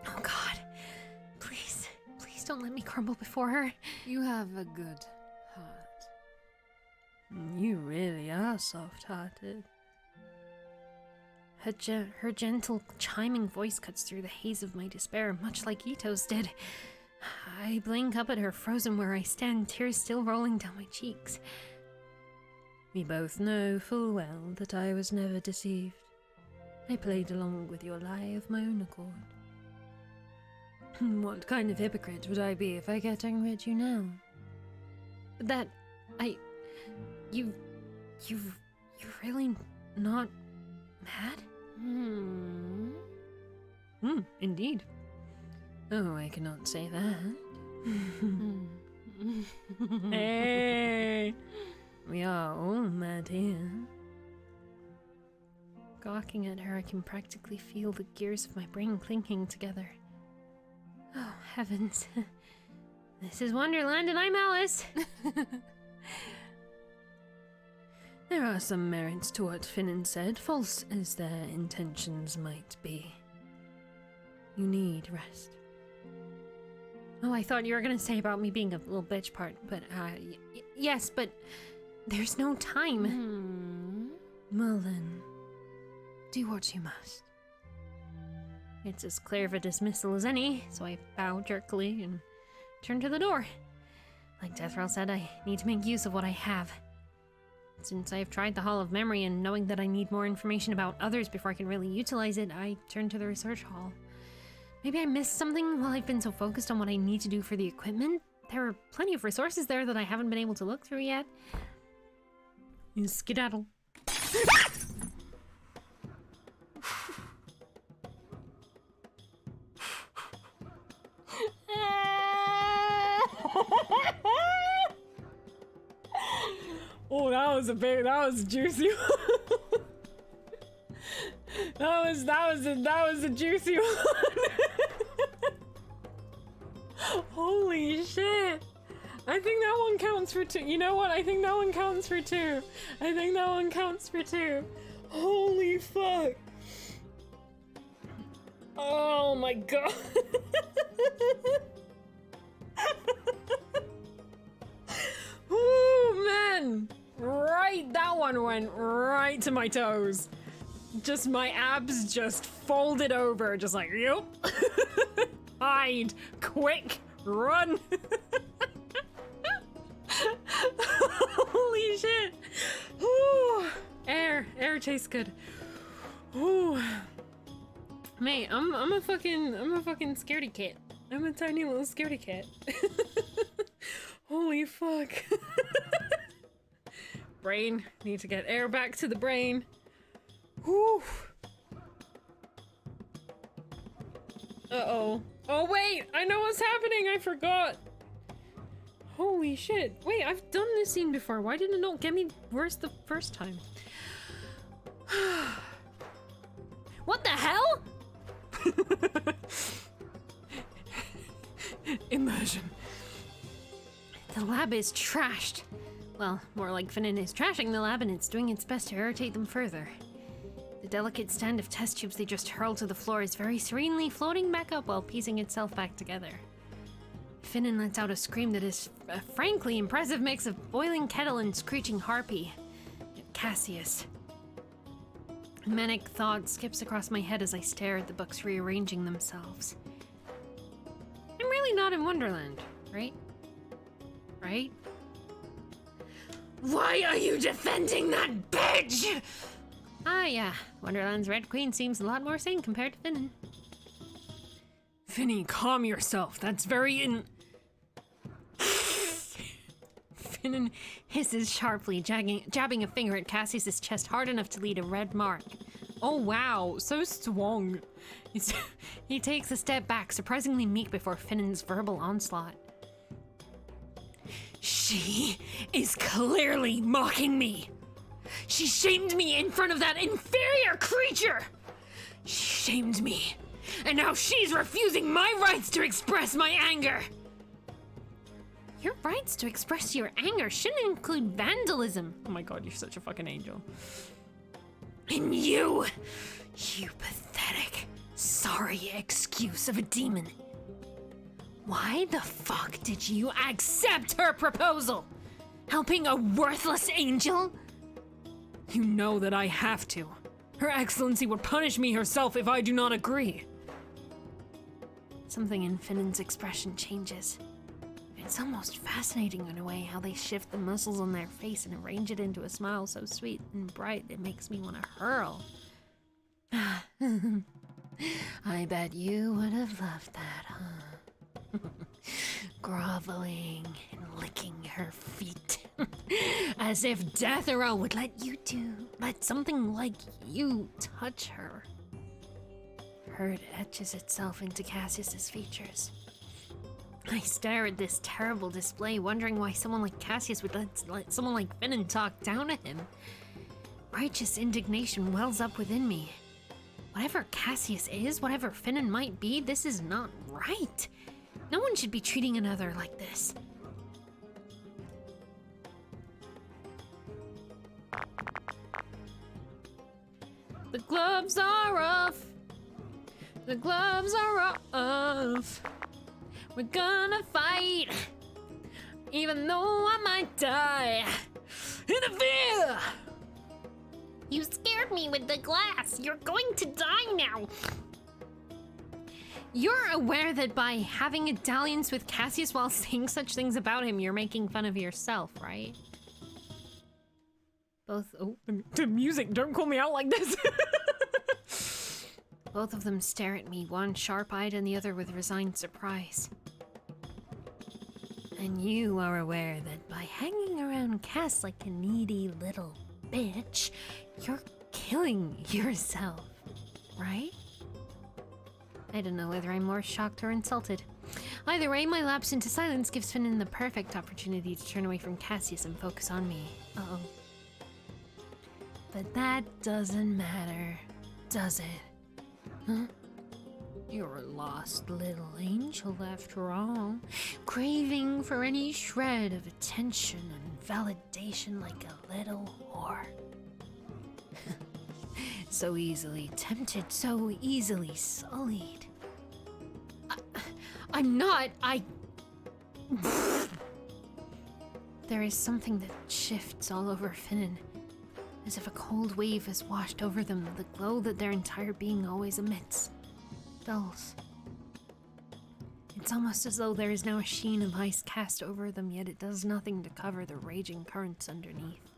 Oh god. Please don't let me crumble before her. You have a good heart. You really are soft-hearted. Her gentle, chiming voice cuts through the haze of my despair, much like Ito's did. I blink up at her, frozen where I stand, tears still rolling down my cheeks. We both know full well that I was never deceived. I played along with your lie of my own accord. What kind of hypocrite would I be if I get angry at you now? You're really not mad? Indeed. Oh, I cannot say that. Hey! We are all mad here. Gawking at her, I can practically feel the gears of my brain clinking together. Oh, heavens. This is Wonderland and I'm Alice! There are some merits to what Finnan said, false as their intentions might be. You need rest. Oh, I thought you were gonna say about me being a little bitch part, but, yes, but there's no time. Well then, do what you must. It's as clear of a dismissal as any, so I bow jerkily and turn to the door. Like Deathrell said, I need to make use of what I have. Since I have tried the Hall of Memory and knowing that I need more information about others before I can really utilize it, I turn to the research hall. Maybe I missed something while I've been so focused on what I need to do for the equipment. There are plenty of resources there that I haven't been able to look through yet. You skedaddle. Oh, that was a juicy one. that was a juicy one. Holy shit. I think that one counts for 2. You know what? I think that one counts for 2. I think that one counts for 2. Holy fuck. Oh my god. Ooh, man. Right, that one went right to my toes. Just my abs just folded over, just like, yep. Hide, quick, run. Holy shit. Ooh, air tastes good. Ooh. Mate, I'm a fucking scaredy cat. I'm a tiny little scaredy cat. Holy fuck. Brain, need to get air back to the brain. Whew. Uh-oh. Oh wait, I know what's happening, I forgot. Holy shit. Wait, I've done this scene before. Why did it not get me worse the first time? What the hell? Immersion. The lab is trashed. Well, more like Finnan is trashing the lab and it's doing its best to irritate them further. The delicate stand of test tubes they just hurled to the floor is very serenely floating back up while piecing itself back together. Finnan lets out a scream that is a frankly impressive mix of boiling kettle and screeching harpy. Cassius. Manic thought skips across my head as I stare at the books rearranging themselves. I'm really not in Wonderland, right? Right? Why are you defending that bitch? Ah, yeah. Wonderland's Red Queen seems a lot more sane compared to Finnan. Finny, calm yourself. That's very Finnan hisses sharply, jabbing a finger at Cassius's chest hard enough to leave a red mark. Oh wow, so strong. He takes a step back, surprisingly meek before Finnan's verbal onslaught. She is clearly mocking me. She shamed me in front of that inferior creature. She shamed me. And now she's refusing my rights to express my anger. Your rights to express your anger shouldn't include vandalism. Oh my god, you're such a fucking angel. And you pathetic, sorry excuse of a demon. Why the fuck did you accept her proposal? Helping a worthless angel? You know that I have to. Her Excellency would punish me herself if I do not agree. Something in Finnan's expression changes. It's almost fascinating in a way how they shift the muscles on their face and arrange it into a smile so sweet and bright it makes me want to hurl. I bet you would have loved that, huh? Groveling and licking her feet. As if Deathero would let something like you touch her. Hurt etches itself into Cassius's features. I stare at this terrible display, wondering why someone like Cassius would let someone like Finnan talk down to him. Righteous indignation wells up within me. Whatever Cassius is, whatever Finnan might be, this is not right. No one should be treating another like this. The gloves are off. The gloves are off. We're gonna fight, even though I might die in the fear. You scared me with the glass. You're going to die now. You're aware that by having a dalliance with Cassius while saying such things about him, you're making fun of yourself, right? Both. Oh, The music, don't call me out like this. both of them stare at me, one sharp-eyed and the other with resigned surprise. And you are aware that by hanging around Cass like a needy little bitch, you're killing yourself, right? I don't know whether I'm more shocked or insulted. Either way, my lapse into silence gives Finnan the perfect opportunity to turn away from Cassius and focus on me. Uh-oh. But that doesn't matter, does it? Huh? You're a lost little angel after all, craving for any shred of attention and validation like a little whore. So easily tempted, so easily sullied. I'm not, There is something that shifts all over Finnan, as if a cold wave has washed over them, the glow that their entire being always emits dulls. It's almost as though there is now a sheen of ice cast over them, yet it does nothing to cover the raging currents underneath.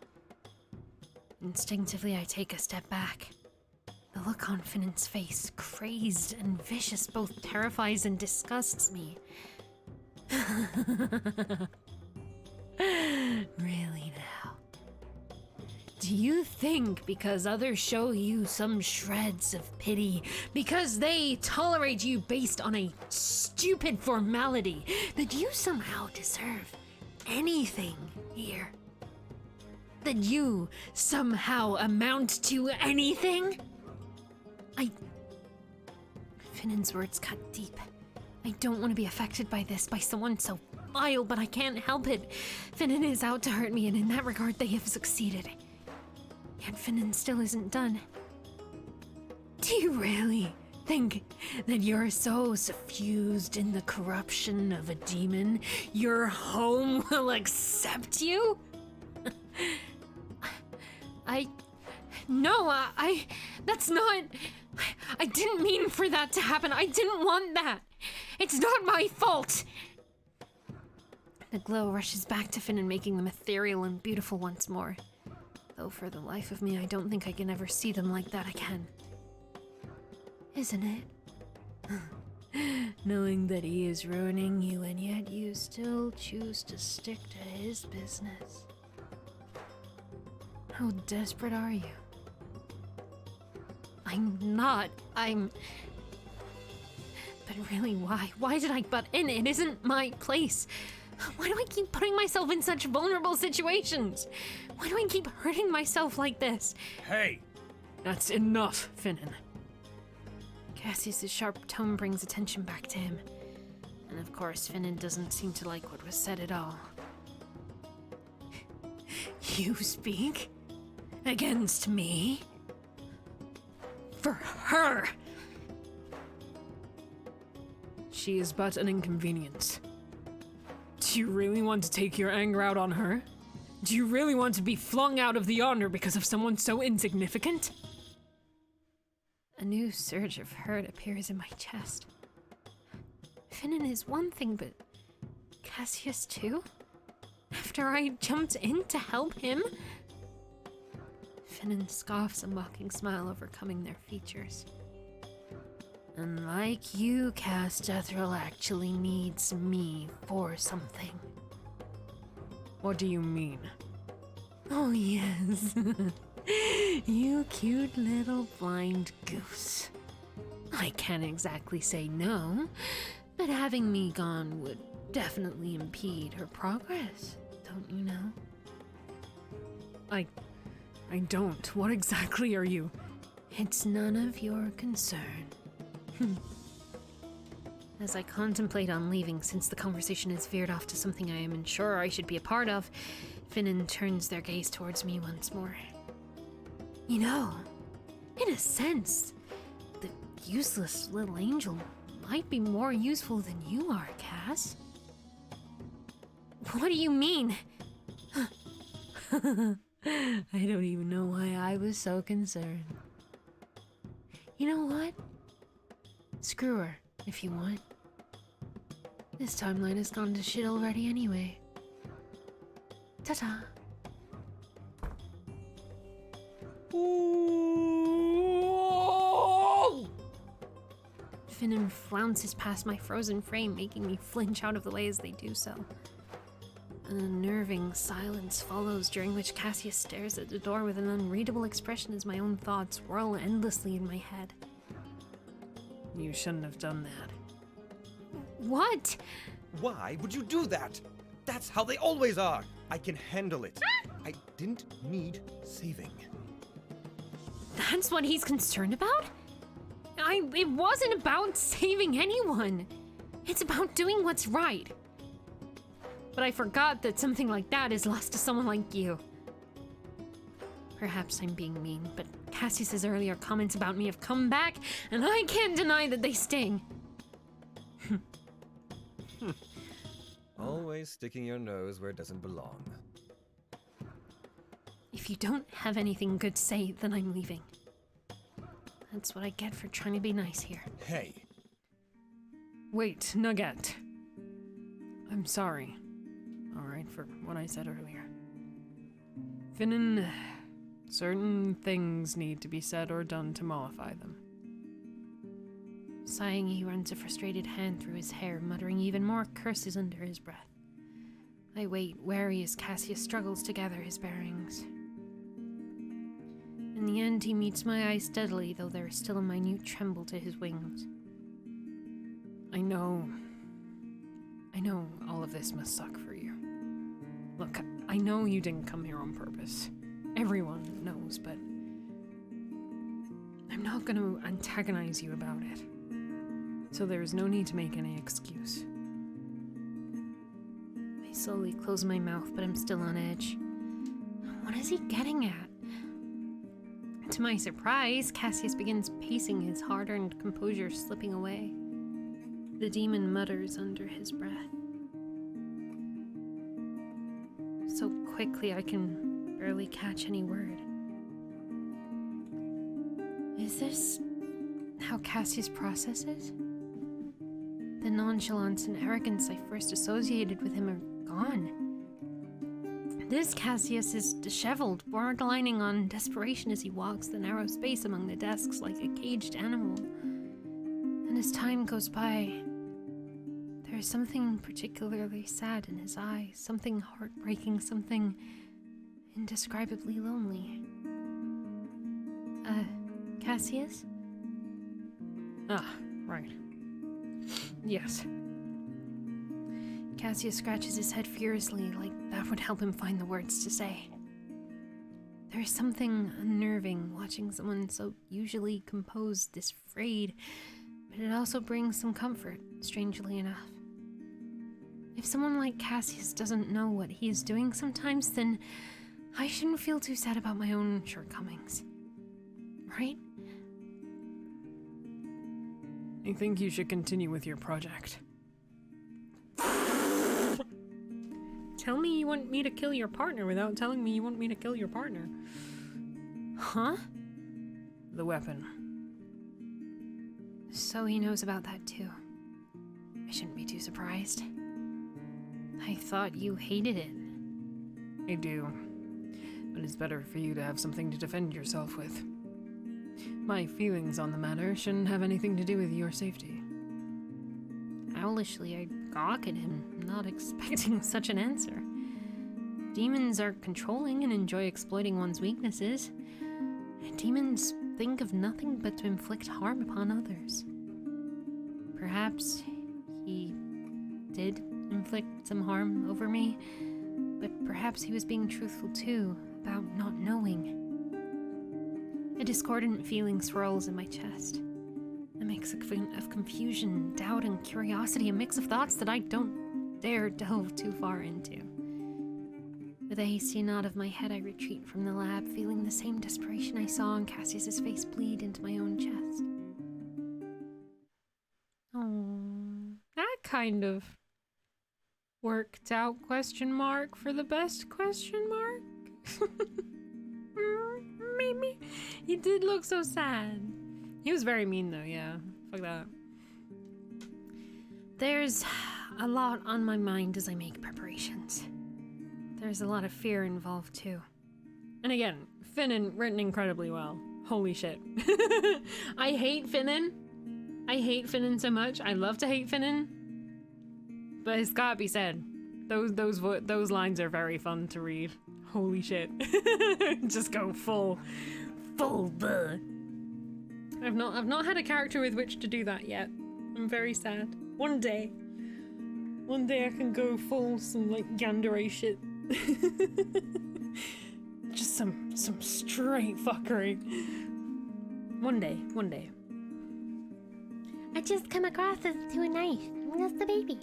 Instinctively, I take a step back. The look on Finnan's face, crazed and vicious, both terrifies and disgusts me. Really now? Do you think because others show you some shreds of pity, because they tolerate you based on a stupid formality, that you somehow deserve anything here? That you somehow amount to anything? Finnan's words cut deep. I don't want to be affected by this, by someone so vile, but I can't help it. Finnan is out to hurt me, and in that regard they have succeeded. Yet Finnan still isn't done. Do you really think that you're so suffused in the corruption of a demon, your home will accept you? No, that's not... I didn't mean for that to happen. I didn't want that. It's not my fault. The glow rushes back to Finnan, making them ethereal and beautiful once more. Though for the life of me, I don't think I can ever see them like that again. Isn't it? Knowing that he is ruining you, and yet you still choose to stick to his business. How desperate are you? I'm not. But really, why? Why did I butt in? It isn't my place. Why do I keep putting myself in such vulnerable situations? Why do I keep hurting myself like this? Hey! That's enough, Finnan. Cassius's sharp tone brings attention back to him. And of course, Finnan doesn't seem to like what was said at all. You speak? Against me? For her! She is but an inconvenience. Do you really want to take your anger out on her? Do you really want to be flung out of the Yonder because of someone so insignificant? A new surge of hurt appears in my chest. Finnan is one thing, but Cassius too? After I jumped in to help him? Finnan scoffs, a mocking smile overcoming their features. Unlike you, Cass, Jethro actually needs me for something. What do you mean? Oh, yes. You cute little blind goose. I can't exactly say no, but having me gone would definitely impede her progress, don't you know? I don't. What exactly are you? It's none of your concern. As I contemplate on leaving, since the conversation has veered off to something I am unsure I should be a part of, Finnan turns their gaze towards me once more. You know, in a sense, the useless little angel might be more useful than you are, Cass. What do you mean? I don't even know why I was so concerned. You know what? Screw her. if you want. This timeline has gone to shit already anyway. Ta-ta. Finnan flounces past my frozen frame, making me flinch out of the way as they do so. An unnerving silence follows, during which Cassius stares at the door with an unreadable expression as my own thoughts whirl endlessly in my head. You shouldn't have done that. What? Why would you do that? That's how they always are. I can handle it. I didn't need saving. That's what he's concerned about? It wasn't about saving anyone. It's about doing what's right. But I forgot that something like that is lost to someone like you. Perhaps I'm being mean, but Cassius's earlier comments about me have come back, and I can't deny that they sting. Always sticking your nose where it doesn't belong. If you don't have anything good to say, then I'm leaving. That's what I get for trying to be nice here. Hey, Wait, Nugget. I'm sorry. Alright, for what I said earlier. Finnan, certain things need to be said or done to mollify them. Sighing, he runs a frustrated hand through his hair, muttering even more curses under his breath. I wait, wary as Cassius struggles to gather his bearings. In the end, he meets my eyes steadily, though there is still a minute tremble to his wings. I know all of this must suck for you. Look, I know you didn't come here on purpose. Everyone knows, but I'm not going to antagonize you about it. So there is no need to make any excuse. I slowly close my mouth, but I'm still on edge. What is he getting at? To my surprise, Cassius begins pacing, his hard-earned composure slipping away. The demon mutters under his breath. So quickly I can barely catch any word. Is this how Cassius processes? The nonchalance and arrogance I first associated with him are gone. This Cassius is disheveled, borderlining on desperation as he walks the narrow space among the desks like a caged animal. And as time goes by, there is something particularly sad in his eyes, something heartbreaking, something indescribably lonely. Cassius? Ah, right. Yes. Cassius scratches his head furiously, like that would help him find the words to say. There is something unnerving watching someone so usually composed this frayed, but it also brings some comfort, strangely enough. If someone like Cassius doesn't know what he is doing sometimes, then I shouldn't feel too sad about my own shortcomings. Right? I think you should continue with your project. Tell me you want me to kill your partner without telling me you want me to kill your partner. Huh? The weapon. So he knows about that too. I shouldn't be too surprised. I thought you hated it. I do. But it's better for you to have something to defend yourself with. My feelings on the matter shouldn't have anything to do with your safety. Owlishly, I gawk at him, not expecting such an answer. Demons are controlling and enjoy exploiting one's weaknesses. Demons think of nothing but to inflict harm upon others. Perhaps he did inflict some harm over me, but perhaps he was being truthful too, about not knowing. A discordant feeling swirls in my chest. A mix of confusion, doubt, and curiosity, a mix of thoughts that I don't dare delve too far into. With a hasty nod of my head, I retreat from the lab, feeling the same desperation I saw on Cassius's face bleed into my own chest. Oh, that kind of worked out ? For the best ? Maybe. He did look so sad. He was very mean though, yeah. Fuck that. There's a lot on my mind as I make preparations. There's a lot of fear involved too. And again, Finnan written incredibly well. Holy shit. I hate Finnan. I hate Finnan so much. I love to hate Finnan. But it's gotta be said, those lines are very fun to read. Holy shit. Just go full buh. I've not had a character with which to do that yet. I'm very sad. One day I can go full some like yandere shit. Just some straight fuckery. One day. I just come across as too nice. I'm just a baby.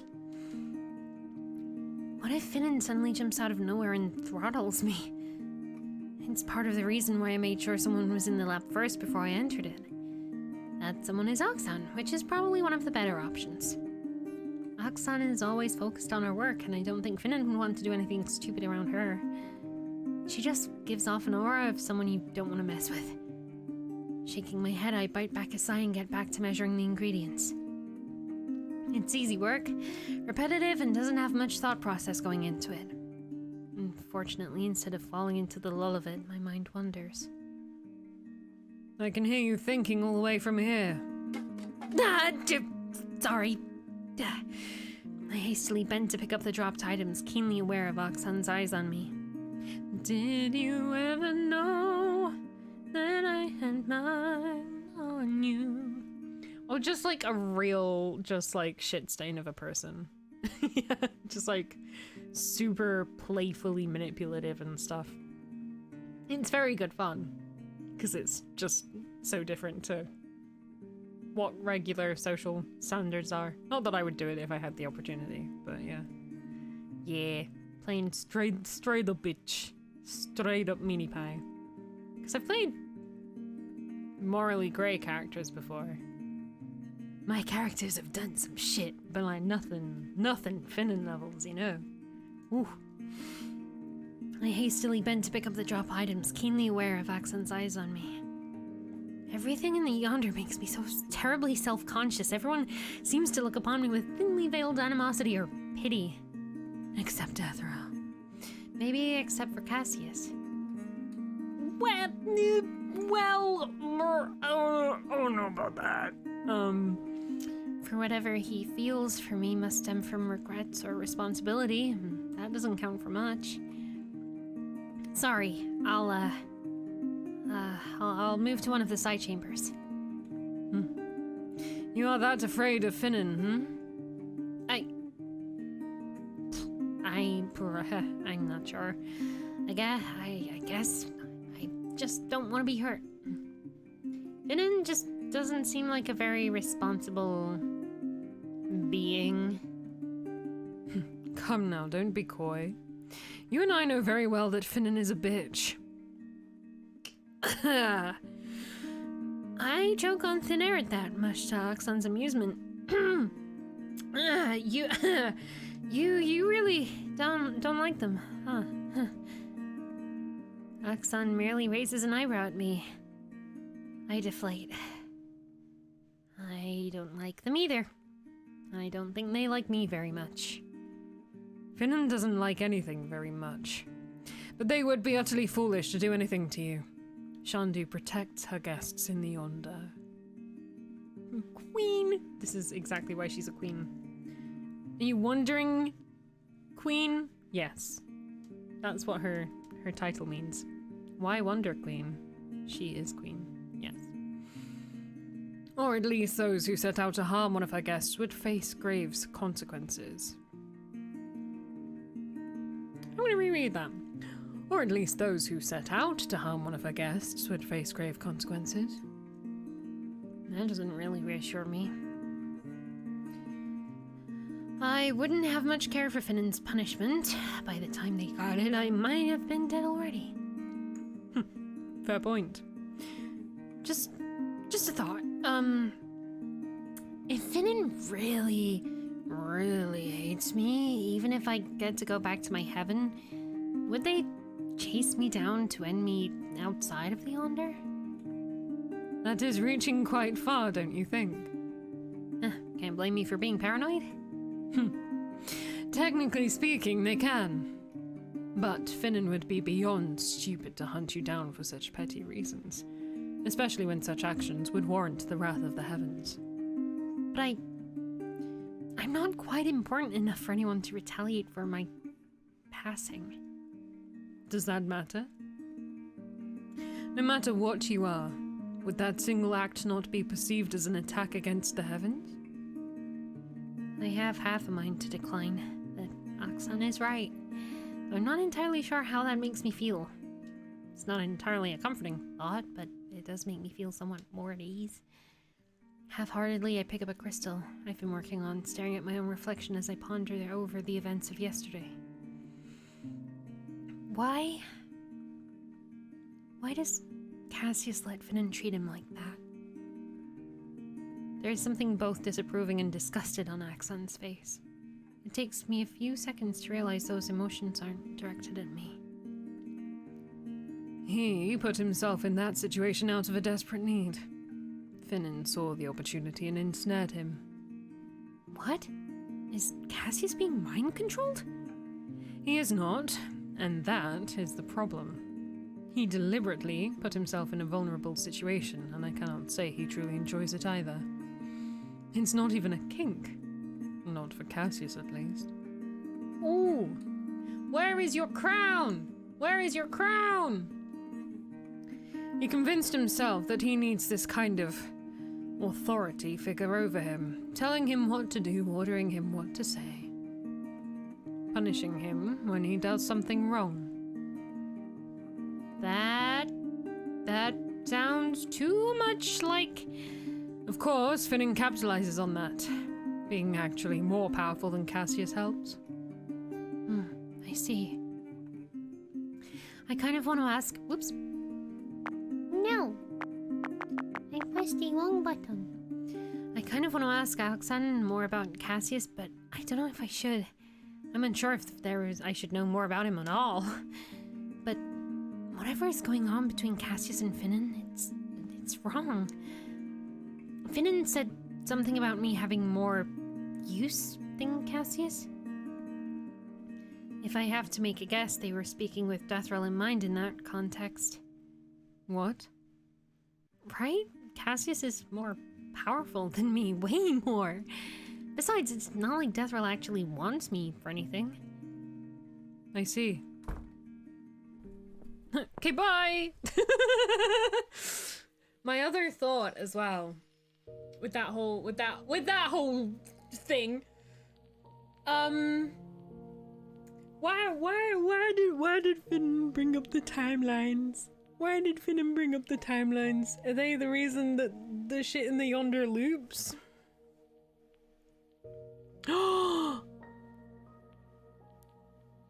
What if Finnan suddenly jumps out of nowhere and throttles me? It's part of the reason why I made sure someone was in the lab first before I entered it. That someone is Oxan, which is probably one of the better options. Oxan is always focused on her work, and I don't think Finnan would want to do anything stupid around her. She just gives off an aura of someone you don't want to mess with. Shaking my head, I bite back a sigh and get back to measuring the ingredients. It's easy work, repetitive, and doesn't have much thought process going into it. Unfortunately, instead of falling into the lull of it, my mind wanders. I can hear you thinking all the way from here. Sorry. I hastily bent to pick up the dropped items, keenly aware of Oxan's eyes on me. Did you ever know that I had mine on you? Oh, just like a real, just like shit stain of a person. Yeah, just like super playfully manipulative and stuff. It's very good fun because it's just so different to what regular social standards are. Not that I would do it if I had the opportunity, but yeah, plain straight up bitch, straight up mini pie. Because I've played morally grey characters before. My characters have done some shit, but like nothing Finnan levels, you know. Ooh. I hastily bent to pick up the drop items, keenly aware of Oxan's eyes on me. Everything in the Yonder makes me so terribly self-conscious. Everyone seems to look upon me with thinly veiled animosity or pity. Except Ethra. Maybe except for Cassius. Well, I don't know about that. For whatever he feels for me must stem from regrets or responsibility. That doesn't count for much. Sorry, I'll move to one of the side chambers. You are that afraid of Finnan, I'm not sure. I guess I just don't want to be hurt. Finnan just doesn't seem like a very responsible being. Come now, don't be coy. You and I know very well that Finnan is a bitch. I choke on thin air at that, much to Oxan's amusement. You really don't like them, huh? Oxan merely raises an eyebrow at me. I deflate. I don't like them either. I don't think they like me very much. Finnan doesn't like anything very much. But they would be utterly foolish to do anything to you. Shandu protects her guests in the Yonder. Queen! This is exactly why she's a queen. Are you wondering, Queen? Yes. That's what her title means. Why Wonder Queen? She is queen. Yes. Or at least those who set out to harm one of her guests would face grave consequences. I'm going to reread that. Or at least those who set out to harm one of her guests would face grave consequences. That doesn't really reassure me. I wouldn't have much care for Finnan's punishment. By the time they got it, I might have been dead already. Fair point. Just a thought. If Finnan really, really hates me, even if I get to go back to my heaven, would they chase me down to end me outside of the Yonder? That is reaching quite far, don't you think? Can't blame me for being paranoid. Technically speaking, they can. But Finnan would be beyond stupid to hunt you down for such petty reasons, especially when such actions would warrant the wrath of the heavens. But I'm not quite important enough for anyone to retaliate for my passing. Does that matter? No matter what you are, would that single act not be perceived as an attack against the heavens? I have half a mind to decline, but Aksan is right. I'm not entirely sure how that makes me feel. It's not entirely a comforting thought, but it does make me feel somewhat more at ease. Half-heartedly, I pick up a crystal I've been working on, staring at my own reflection as I ponder over the events of yesterday. Why does Cassius let Finnan treat him like that? There is something both disapproving and disgusted on Aksan's face. It takes me a few seconds to realize those emotions aren't directed at me. He put himself in that situation out of a desperate need. Finnan saw the opportunity and ensnared him. What? Is Cassius being mind-controlled? He is not, and that is the problem. He deliberately put himself in a vulnerable situation, and I cannot say he truly enjoys it either. It's not even a kink. Not for Cassius, at least. Ooh! Where is your crown? Where is your crown? He convinced himself that he needs this kind of authority figure over him, telling him what to do, ordering him what to say, punishing him when he does something wrong. That sounds too much like... Of course, Finnan capitalizes on that. Being actually more powerful than Cassius helps. I see. I kind of want to ask... Whoops. No. I pressed the wrong button. I kind of want to ask Aksan more about Cassius, but I don't know if I should. I'm unsure if I should know more about him at all. But whatever is going on between Cassius and Finnan, it's wrong. Finnan said something about me having more use than Cassius. If I have to make a guess, they were speaking with Deathrel in mind in that context. What? Right? Cassius is more powerful than me, way more. Besides, it's not like Deathrel actually wants me for anything. I see. Okay, bye! My other thought as well, with that whole thing, why did Finn bring up the timelines? Why did Finnan bring up the timelines? Are they the reason that the shit in the Yonder loops?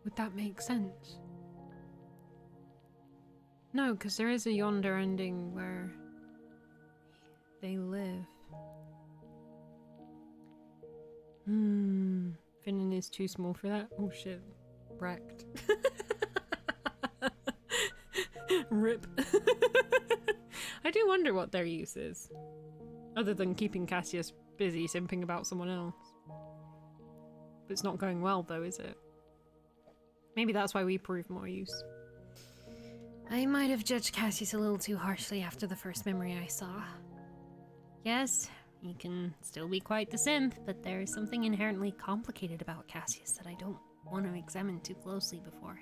Would that make sense? No, because there is a Yonder ending where they live. Finnan is too small for that. Oh shit. Wrecked. Rip. I do wonder what their use is. Other than keeping Cassius busy simping about someone else. But it's not going well though, is it? Maybe that's why we prove more use. I might have judged Cassius a little too harshly after the first memory I saw. Yes, he can still be quite the simp, but there is something inherently complicated about Cassius that I don't want to examine too closely before.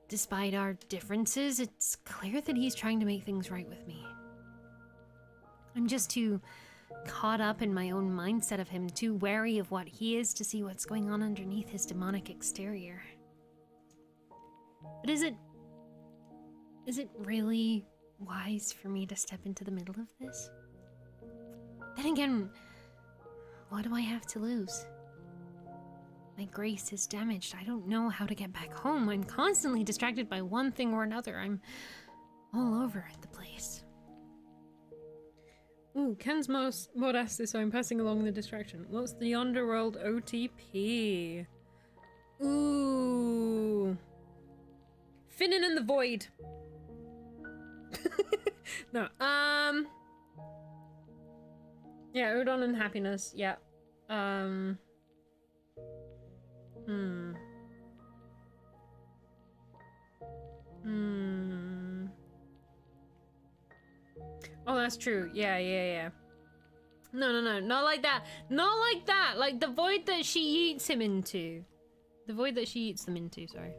Despite our differences, it's clear that he's trying to make things right with me. I'm just too caught up in my own mindset of him, too wary of what he is to see what's going on underneath his demonic exterior. But is it really wise for me to step into the middle of this? Then again, what do I have to lose? My grace is damaged. I don't know how to get back home. I'm constantly distracted by one thing or another. I'm all over the place. Ooh, Ken's mod asked this, so I'm passing along the distraction. What's the Underworld OTP? Ooh. Finnan and the Void. No, yeah, Udon and Happiness, yeah. Hmm. Hmm. Oh, that's true. Yeah. No, not like that. Not like that. Like the void that she eats him into. The void that she eats them into, sorry.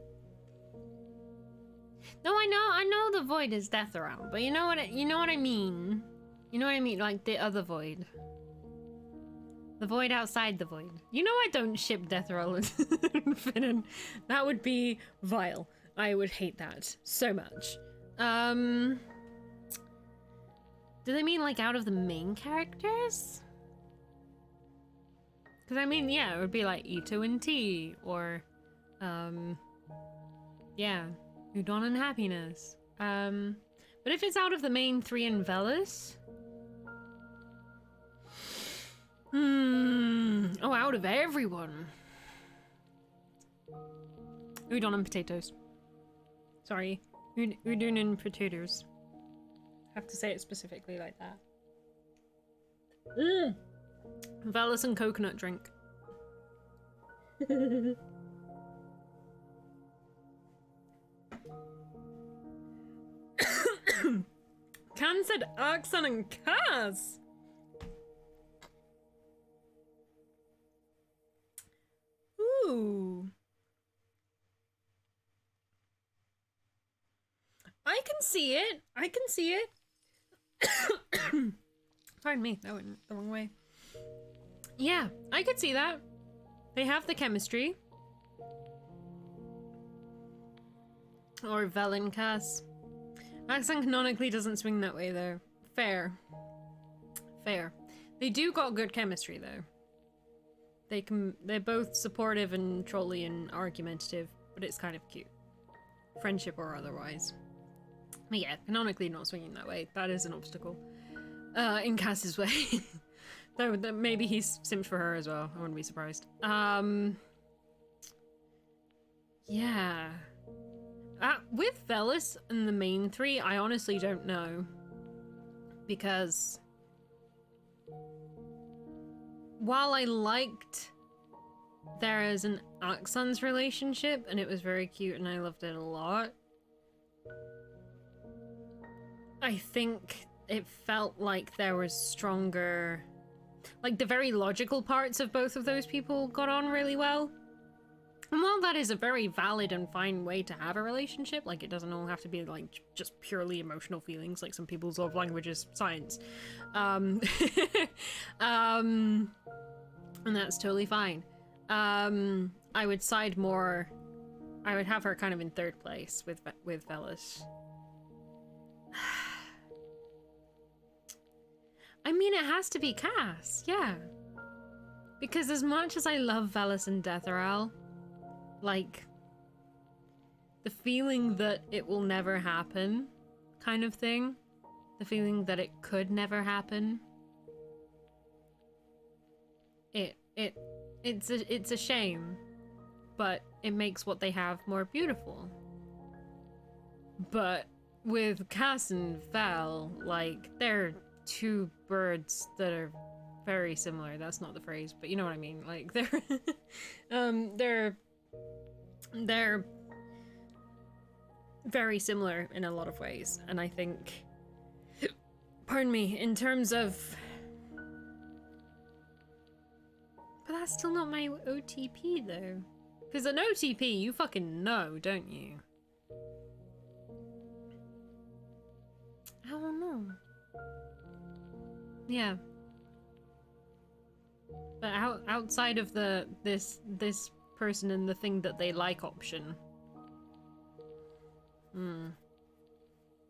No, I know the void is death around, but you know what I mean. You know what I mean, like the other void. The void outside the void. You know I don't ship Deathroll and Finnan. That would be vile. I would hate that so much. Do they mean like out of the main characters? Because I mean, yeah, it would be like Ito and T, or, yeah, Udon and Happiness. But if it's out of the main three and Velas? Oh, out of everyone. Udon and potatoes. Sorry, udon and potatoes. Have to say it specifically like that. Velas and coconut drink. Can said Axon and Kaz. Ooh. I can see it. I can see it. Pardon me, that went the wrong way. Yeah, I could see that. They have the chemistry. Or Velen-Cass. Axon canonically doesn't swing that way though. Fair. Fair. They do got good chemistry though. They're both supportive and trolly and argumentative, but it's kind of cute. Friendship or otherwise. But yeah, canonically not swinging that way. That is an obstacle. In Cass's way. Though maybe he's simped for her as well. I wouldn't be surprised. Yeah. With Velas and the main three, I honestly don't know. Because while I liked Thera's and Axon's relationship, and it was very cute and I loved it a lot, I think it felt like there was stronger... Like, the very logical parts of both of those people got on really well. And while that is a very valid and fine way to have a relationship, like, it doesn't all have to be, like, just purely emotional feelings, like some people's love language is science. And that's totally fine. I would side more... I would have her kind of in third place with Velas. I mean, it has to be Cass, yeah. Because as much as I love Velas and Deatheral, like, the feeling that it will never happen kind of thing, the feeling that it could never happen, it's a shame, but it makes what they have more beautiful. But with Cass and Val, like, they're two birds that are very similar. That's not the phrase, but you know what I mean. Like, they're very similar in a lot of ways, and I think, pardon me, in terms of, but that's still not my OTP though, because an OTP you fucking know, don't you? I don't know. Yeah. But outside of this person and the thing that they like option.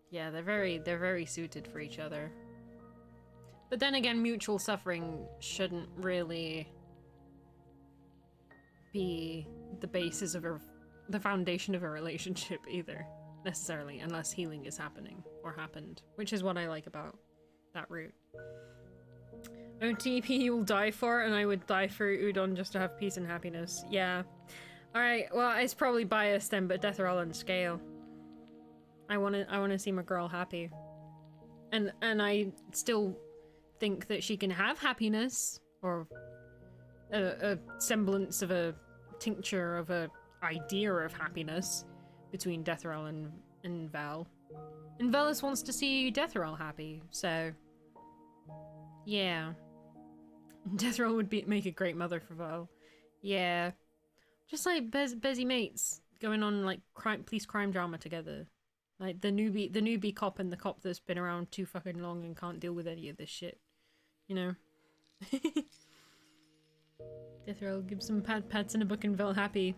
Yeah, they're very suited for each other. But then again, mutual suffering shouldn't really be the basis of the foundation of a relationship either, necessarily, unless healing is happening or happened, which is what I like about that route. OTP you'll die for, and I would die for Udon just to have peace and happiness. Yeah. Alright, well, it's probably biased then, but death are all on scale. I wanna see my girl happy. And I still think that she can have happiness, or a semblance of a tincture of a idea of happiness between Deathral and Val. And Velis wants to see Deathral happy, so yeah. Deathral would make a great mother for Val. Yeah. Just like busy mates going on like police crime drama together. Like the newbie cop and the cop that's been around too fucking long and can't deal with any of this shit. You know? Deathral gives some pats in a book and Val happy.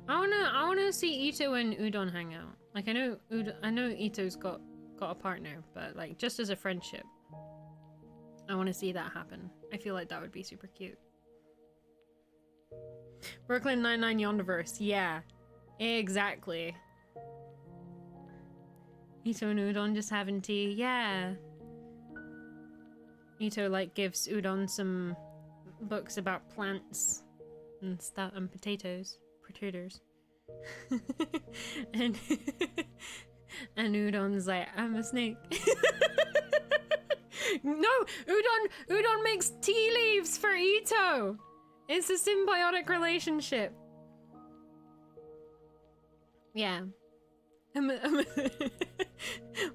I wanna see Ito and Udon hang out. Like I know Ito's got a partner, but like just as a friendship. I wanna see that happen. I feel like that would be super cute. Brooklyn Nine-Nine Yonderverse, yeah. Exactly. Ito and Udon just having tea, yeah. Ito like gives Udon some books about plants and stuff and potatoes. and Udon's like, I'm a snake. No, Udon makes tea leaves for Ito. It's a symbiotic relationship. Yeah.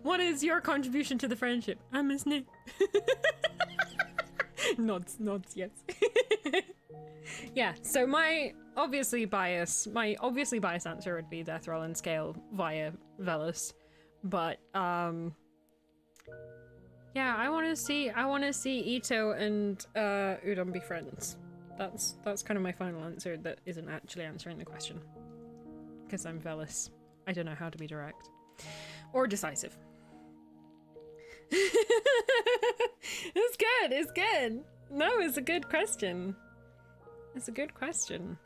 What is your contribution to the friendship? I'm a snake. Nods, yes. Yeah, so my obviously biased answer would be Deathral and Scale via Velis. But yeah, I wanna see Ito and Udon be friends. That's kind of my final answer that isn't actually answering the question. Because I'm Velis. I don't know how to be direct. Or decisive. It's good. No, it's a good question. It's a good question.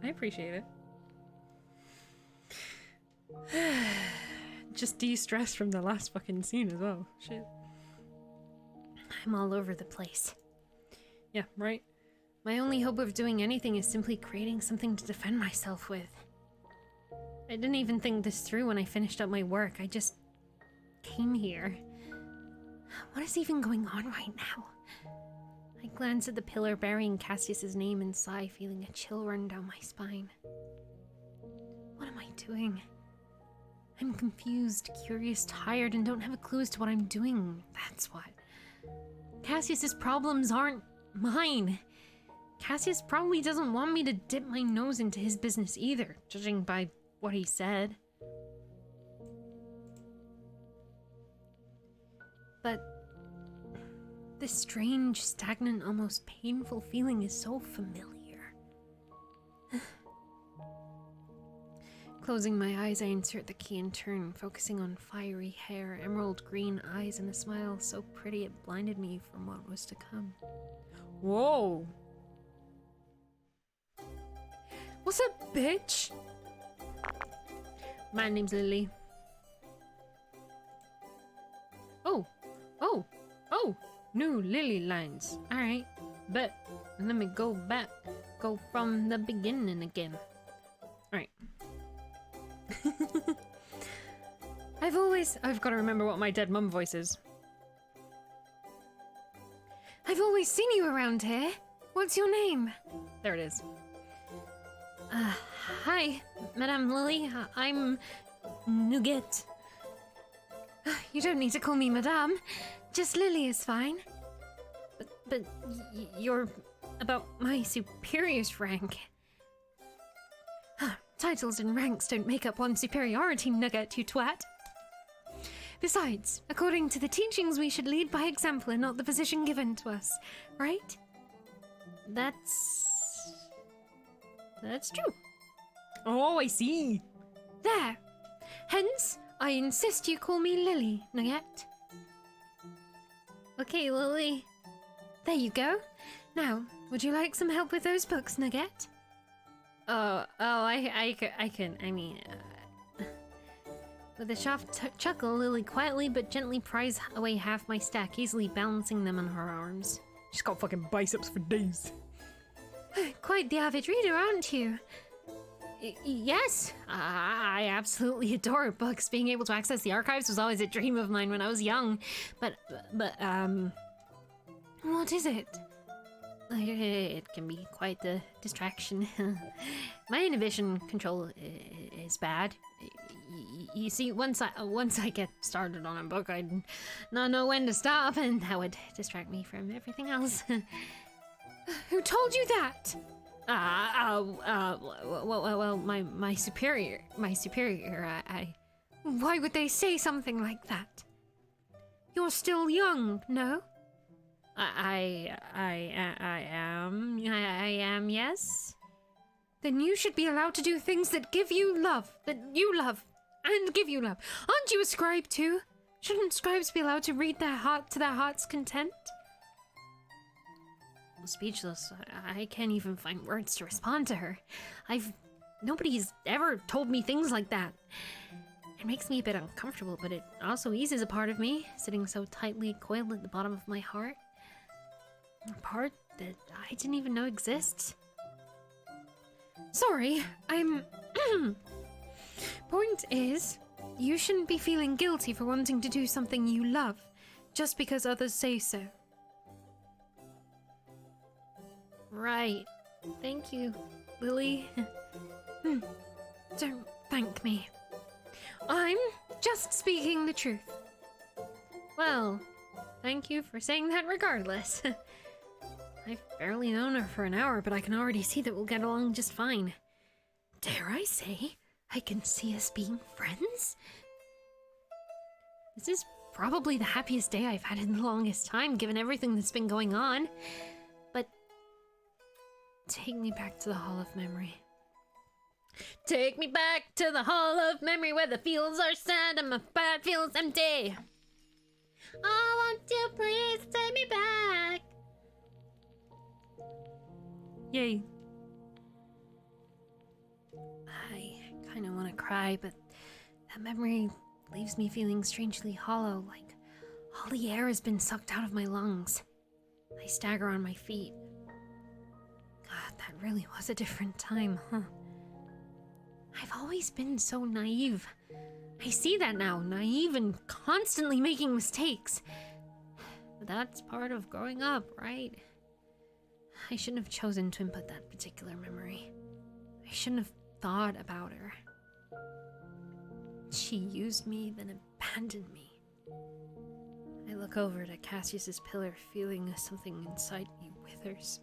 I appreciate it. Just de-stress from the last fucking scene as well. Shit. I'm all over the place. Yeah, right? My only hope of doing anything is simply creating something to defend myself with. I didn't even think this through when I finished up my work. I just came here. What is even going on right now? I glance at the pillar bearing Cassius's name and sigh, feeling a chill run down my spine. What am I doing? I'm confused, curious, tired, and don't have a clue as to what I'm doing. That's what. Cassius's problems aren't mine. Cassius probably doesn't want me to dip my nose into his business either, judging by what he said. But this strange, stagnant, almost painful feeling is so familiar. Closing my eyes, I insert the key and turn, focusing on fiery hair, emerald green eyes, and a smile so pretty it blinded me from what was to come. Whoa! What's up, bitch? My name's Lily. Oh! New Lily lines. Alright, but let me go from the beginning again. Alright. I've got to remember what my dead mum voice is. I've always seen you around here. What's your name? There it is. Hi, Madame Lily. I'm Nougat. You don't need to call me Madame. Just Lily is fine. But you're about my superior's rank. Titles and ranks don't make up one's superiority, Nugget, you twat. Besides, according to the teachings, we should lead by example and not the position given to us, right? That's true. Oh, I see. There. Hence, I insist you call me Lily, Nugget. Okay, Lily. There you go. Now, would you like some help with those books, Nugget? I can. I mean, With a soft chuckle, Lily quietly but gently pries away half my stack, easily balancing them on her arms. She's got fucking biceps for days. Quite the avid reader, aren't you? Yes, I absolutely adore books. Being able to access the archives was always a dream of mine when I was young. But what is it? It can be quite the distraction. My inhibition control is bad. You see, once I get started on a book, I'd not know when to stop, and that would distract me from everything else. Who told you that? Well, my superior, I. Why would they say something like that? You're still young, no? I am, yes? Then you should be allowed to do things that give you love, that you love, and give you love. Aren't you a scribe too? Shouldn't scribes be allowed to read their heart to their heart's content? I'm speechless. I can't even find words to respond to her. Nobody's ever told me things like that. It makes me a bit uncomfortable, but it also eases a part of me, sitting so tightly coiled at the bottom of my heart. A part that I didn't even know exists. Sorry, I'm... Point is, you shouldn't be feeling guilty for wanting to do something you love, just because others say so. Right. Thank you, Lily. Don't thank me. I'm just speaking the truth. Well, thank you for saying that regardless. I've barely known her for an hour, but I can already see that we'll get along just fine. Dare I say, I can see us being friends? This is probably the happiest day I've had in the longest time, given everything that's been going on. But take me back to the Hall of Memory. Take me back to the Hall of Memory where the fields are sad and my heart feels empty. Oh, won't you please take me back? Yay. I kind of want to cry, but that memory leaves me feeling strangely hollow, like all the air has been sucked out of my lungs. I stagger on my feet. God, that really was a different time, huh? I've always been so naive. I see that now, naive and constantly making mistakes. But that's part of growing up, right? I shouldn't have chosen to input that particular memory. I shouldn't have thought about her. She used me, then abandoned me. I look over to Cassius's pillar, feeling something inside me withers.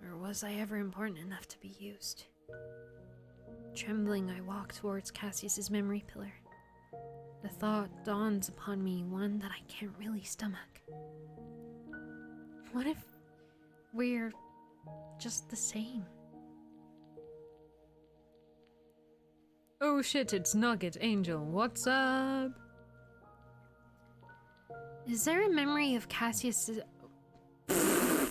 Or was I ever important enough to be used? Trembling, I walk towards Cassius's memory pillar. The thought dawns upon me, one that I can't really stomach. What if we're just the same? Oh shit, it's Nugget Angel. What's up? Is there a memory of Cassius's... I'm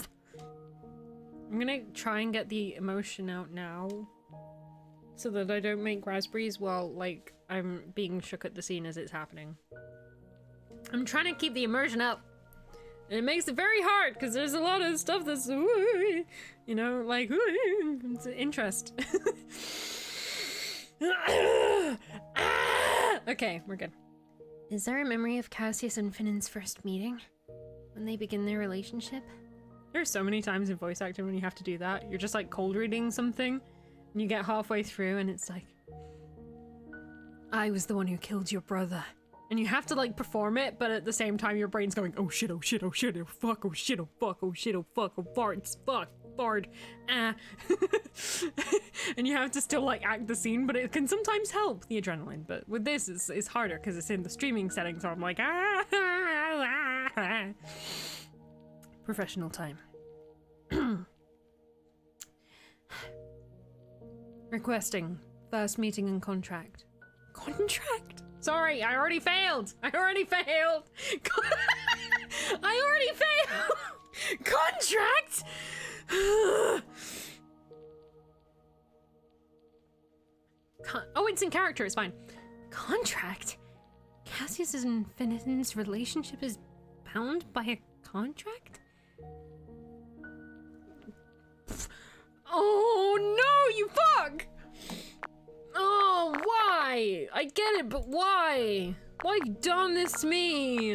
gonna try and get the emotion out now, so that I don't make raspberries while, like, I'm being shook at the scene as it's happening. I'm trying to keep the immersion up. And it makes it very hard, because there's a lot of stuff that's, you know, like, it's interest. Okay, we're good. Is there a memory of Cassius and Finnan's first meeting? When they begin their relationship? There's so many times in voice acting when you have to do that. You're just, like, cold reading something, and you get halfway through, and it's like, I was the one who killed your brother. And you have to, like, perform it, but at the same time your brain's going, oh shit, oh shit, oh shit, oh fuck, oh shit, oh fuck, oh shit, oh fuck, oh bards, fuck, bard, ah. And you have to still, like, act the scene, but it can sometimes help the adrenaline. But with this, it's harder, because it's in the streaming setting, so I'm like, ah. Professional time. Requesting first meeting and contract. Contract? Sorry, I already failed. I already failed. Contract? Oh, it's in character. It's fine. Contract? Cassius and Finnan's relationship is bound by a contract? Oh no, you fuck! Oh, why? I get it, but why? Why have you done this to me?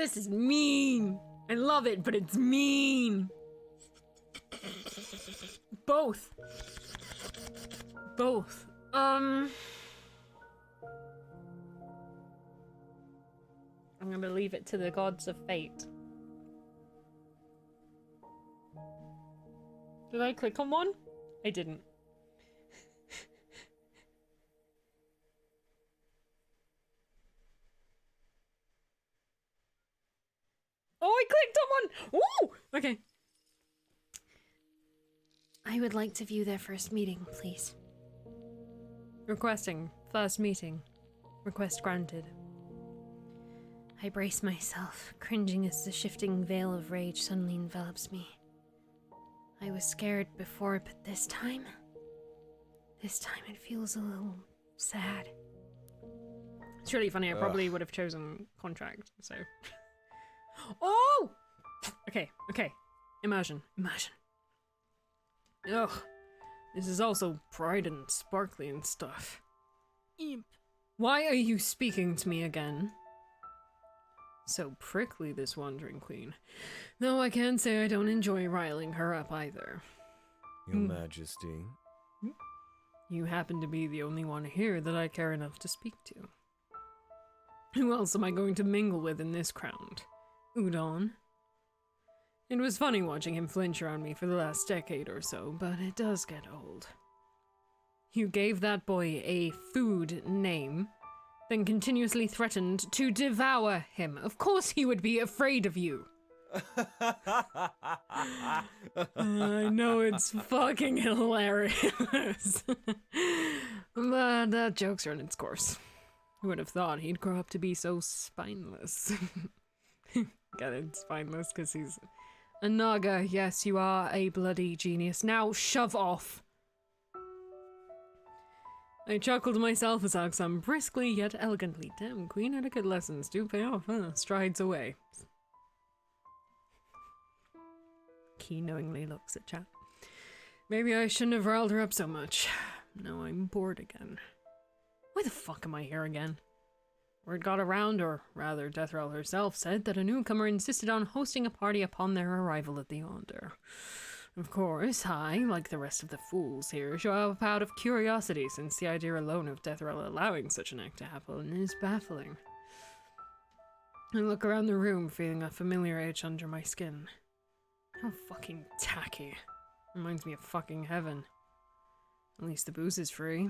This is mean. I love it, but it's mean. Both. Both. I'm gonna leave it to the gods of fate. Did I click on one? I didn't. Oh, I clicked on one! Ooh! Okay. I would like to view their first meeting, please. Requesting first meeting. Request granted. I brace myself, cringing as the shifting veil of rage suddenly envelops me. I was scared before, but this time it feels a little sad. It's really funny, I probably would have chosen contract, so. Oh! Okay. Immersion. Ugh. This is also bright and sparkly and stuff. Imp. Why are you speaking to me again? So prickly, this wandering queen. Though I can't say I don't enjoy riling her up either. Your Majesty. You happen to be the only one here that I care enough to speak to. Who else am I going to mingle with in this crowd? Udon? It was funny watching him flinch around me for the last decade or so, but it does get old. You gave that boy a food name, then continuously threatened to devour him. Of course he would be afraid of you. I know it's fucking hilarious. But that joke's run its course. Who would have thought he'd grow up to be so spineless? Get it, spineless, because he's a naga. Yes, you are a bloody genius. Now shove off. I chuckled to myself as Aksam briskly yet elegantly. Damn, queen etiquette lessons do pay off, huh? Strides away. Key knowingly looks at chat. Maybe I shouldn't have riled her up so much. Now I'm bored again. Why the fuck am I here again? Word got around, or rather Deathrattle herself said, that a newcomer insisted on hosting a party upon their arrival at the Yonder. Of course, I, like the rest of the fools here, show up out of curiosity, since the idea alone of Deathrattle allowing such an act to happen is baffling. I look around the room, feeling a familiar itch under my skin. How fucking tacky. Reminds me of fucking heaven. At least the booze is free.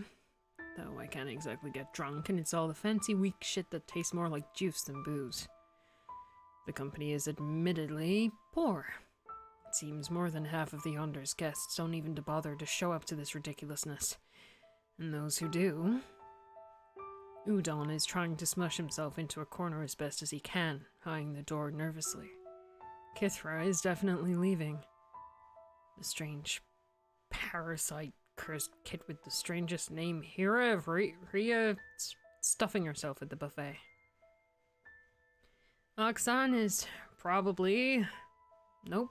Though I can't exactly get drunk, and it's all the fancy weak shit that tastes more like juice than booze. The company is admittedly poor. It seems more than half of the Yonder's guests don't even bother to show up to this ridiculousness. And those who do... Udon is trying to smush himself into a corner as best as he can, eyeing the door nervously. Kithra is definitely leaving. The strange parasite cursed kid with the strangest name, Ria stuffing herself at the buffet. Oxan is probably... Nope.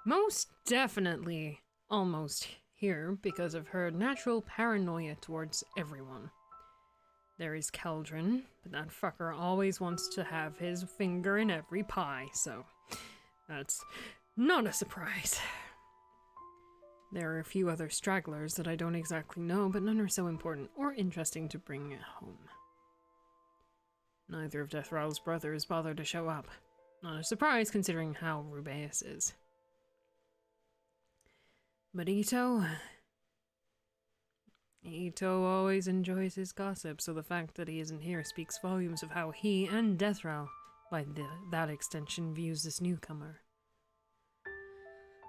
Most definitely almost here because of her natural paranoia towards everyone. There is Keldrin, but that fucker always wants to have his finger in every pie, so that's not a surprise. There are a few other stragglers that I don't exactly know, but none are so important or interesting to bring home. Neither of Deathrattle's brothers bothered to show up. Not a surprise considering how Rubeus is. But Ito always enjoys his gossip, so the fact that he isn't here speaks volumes of how he and Deathrattle, by that extension, views this newcomer.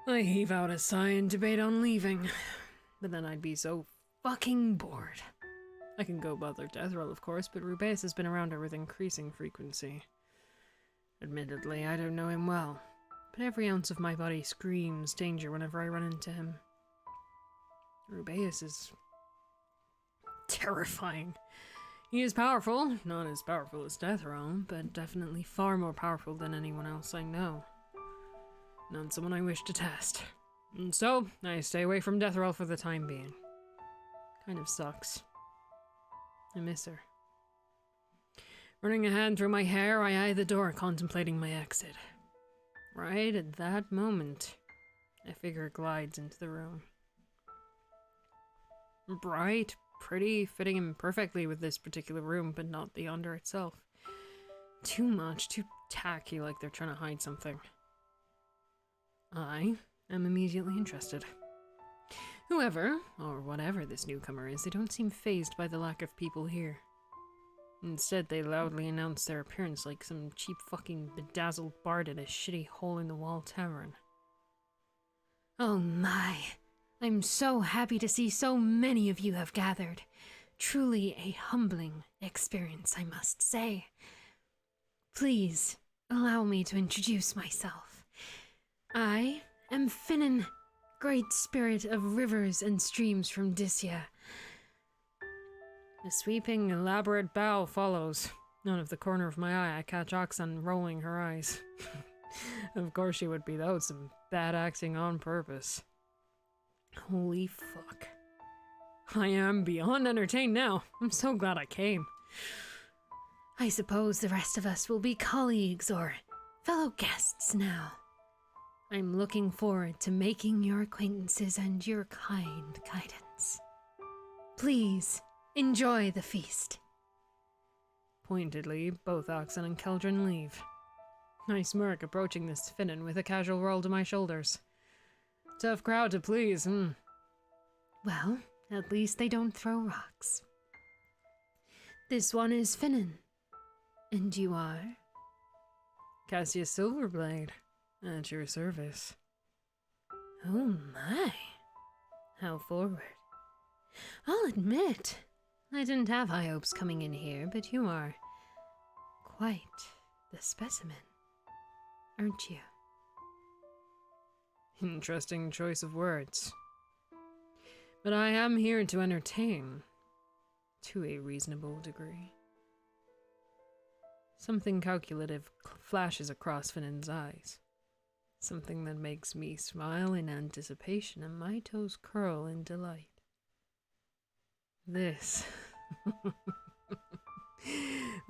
I heave out a sigh and debate on leaving, but then I'd be so fucking bored. I can go bother Deathrattle, of course, but Rubeus has been around her with increasing frequency. Admittedly, I don't know him well, but every ounce of my body screams danger whenever I run into him. Rubeus is terrifying. He is powerful, not as powerful as Deathrattle, but definitely far more powerful than anyone else I know. Not someone I wish to test. And so, I stay away from Deathrattle for the time being. Kind of sucks. I miss her. Running a hand through my hair, I eye the door, contemplating my exit. Right at that moment, a figure glides into the room. Bright, pretty, fitting in perfectly with this particular room, but not the Yonder itself. Too much, too tacky, like they're trying to hide something. I am immediately interested. Whoever, or whatever this newcomer is, they don't seem fazed by the lack of people here. Instead, they loudly announce their appearance like some cheap fucking bedazzled bard at a shitty hole-in-the-wall tavern. Oh my. I'm so happy to see so many of you have gathered. Truly a humbling experience, I must say. Please, allow me to introduce myself. I am Finnan, great spirit of rivers and streams from Disya. A sweeping, elaborate bow follows. Out of the corner of my eye, I catch Oxan rolling her eyes. Of course she would be. That was some bad acting on purpose. Holy fuck. I am beyond entertained now. I'm so glad I came. I suppose the rest of us will be colleagues or fellow guests now. I'm looking forward to making your acquaintances and your kind guidance. Please, enjoy the feast. Pointedly, both Oxen and Keldrin leave. I smirk, approaching this Finnan with a casual roll to my shoulders. Tough crowd to please, Well, at least they don't throw rocks. This one is Finnan. And you are? Cassius Silverblade, at your service. Oh my. How forward. I'll admit, I didn't have high hopes coming in here, but you are quite the specimen, aren't you? Interesting choice of words. But I am here to entertain, to a reasonable degree. Something calculative flashes across Finnan's eyes. Something that makes me smile in anticipation and my toes curl in delight. This.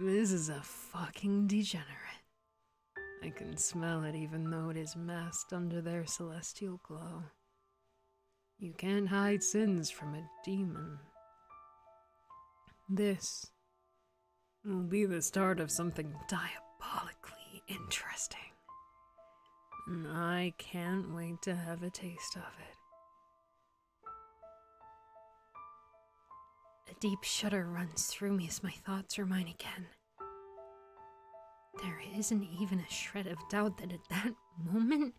This is a fucking degenerate. I can smell it even though it is masked under their celestial glow. You can't hide sins from a demon. This will be the start of something diabolically interesting. And I can't wait to have a taste of it. A deep shudder runs through me as my thoughts are mine again. There isn't even a shred of doubt that at that moment,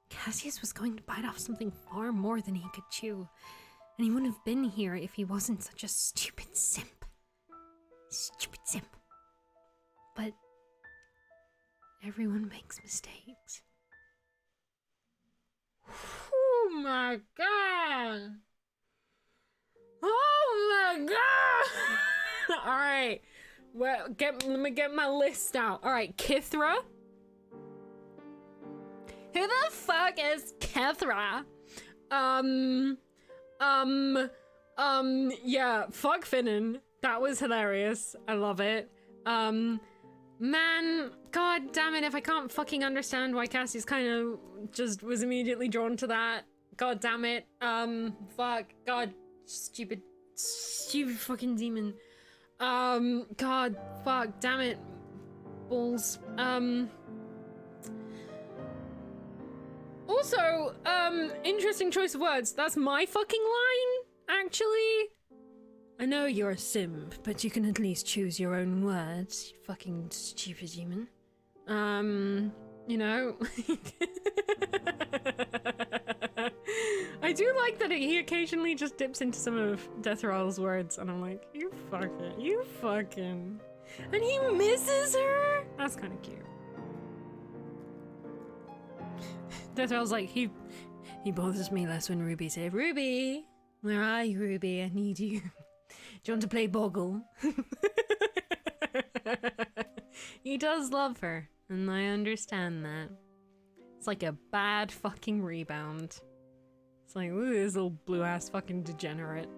Cassius was going to bite off something far more than he could chew, and he wouldn't have been here if he wasn't such a stupid simp. Stupid simp. But everyone makes mistakes. Oh my god! Oh my god! Alright. Well, let me get my list out. Alright, Kithra. Who the fuck is Kithra? Yeah, fuck Finnan. That was hilarious. I love it. Man, god damn it, if I can't fucking understand why Cassie's kind of just was immediately drawn to that. God damn it. Fuck. God, stupid fucking demon. God, fuck, damn it. Balls. Also, interesting choice of words. That's my fucking line, actually. I know you're a simp, but you can at least choose your own words, you fucking stupid human. You know. I do like that he occasionally just dips into some of Deathral's words, and I'm like, you fucking. And he misses her? That's kind of cute. Deathral's like, he bothers me less when Ruby said, Ruby, where are you, Ruby? I need you. Do you want to play Boggle? He does love her, and I understand that. It's like a bad fucking rebound. It's like, ooh, this little blue-ass fucking degenerate.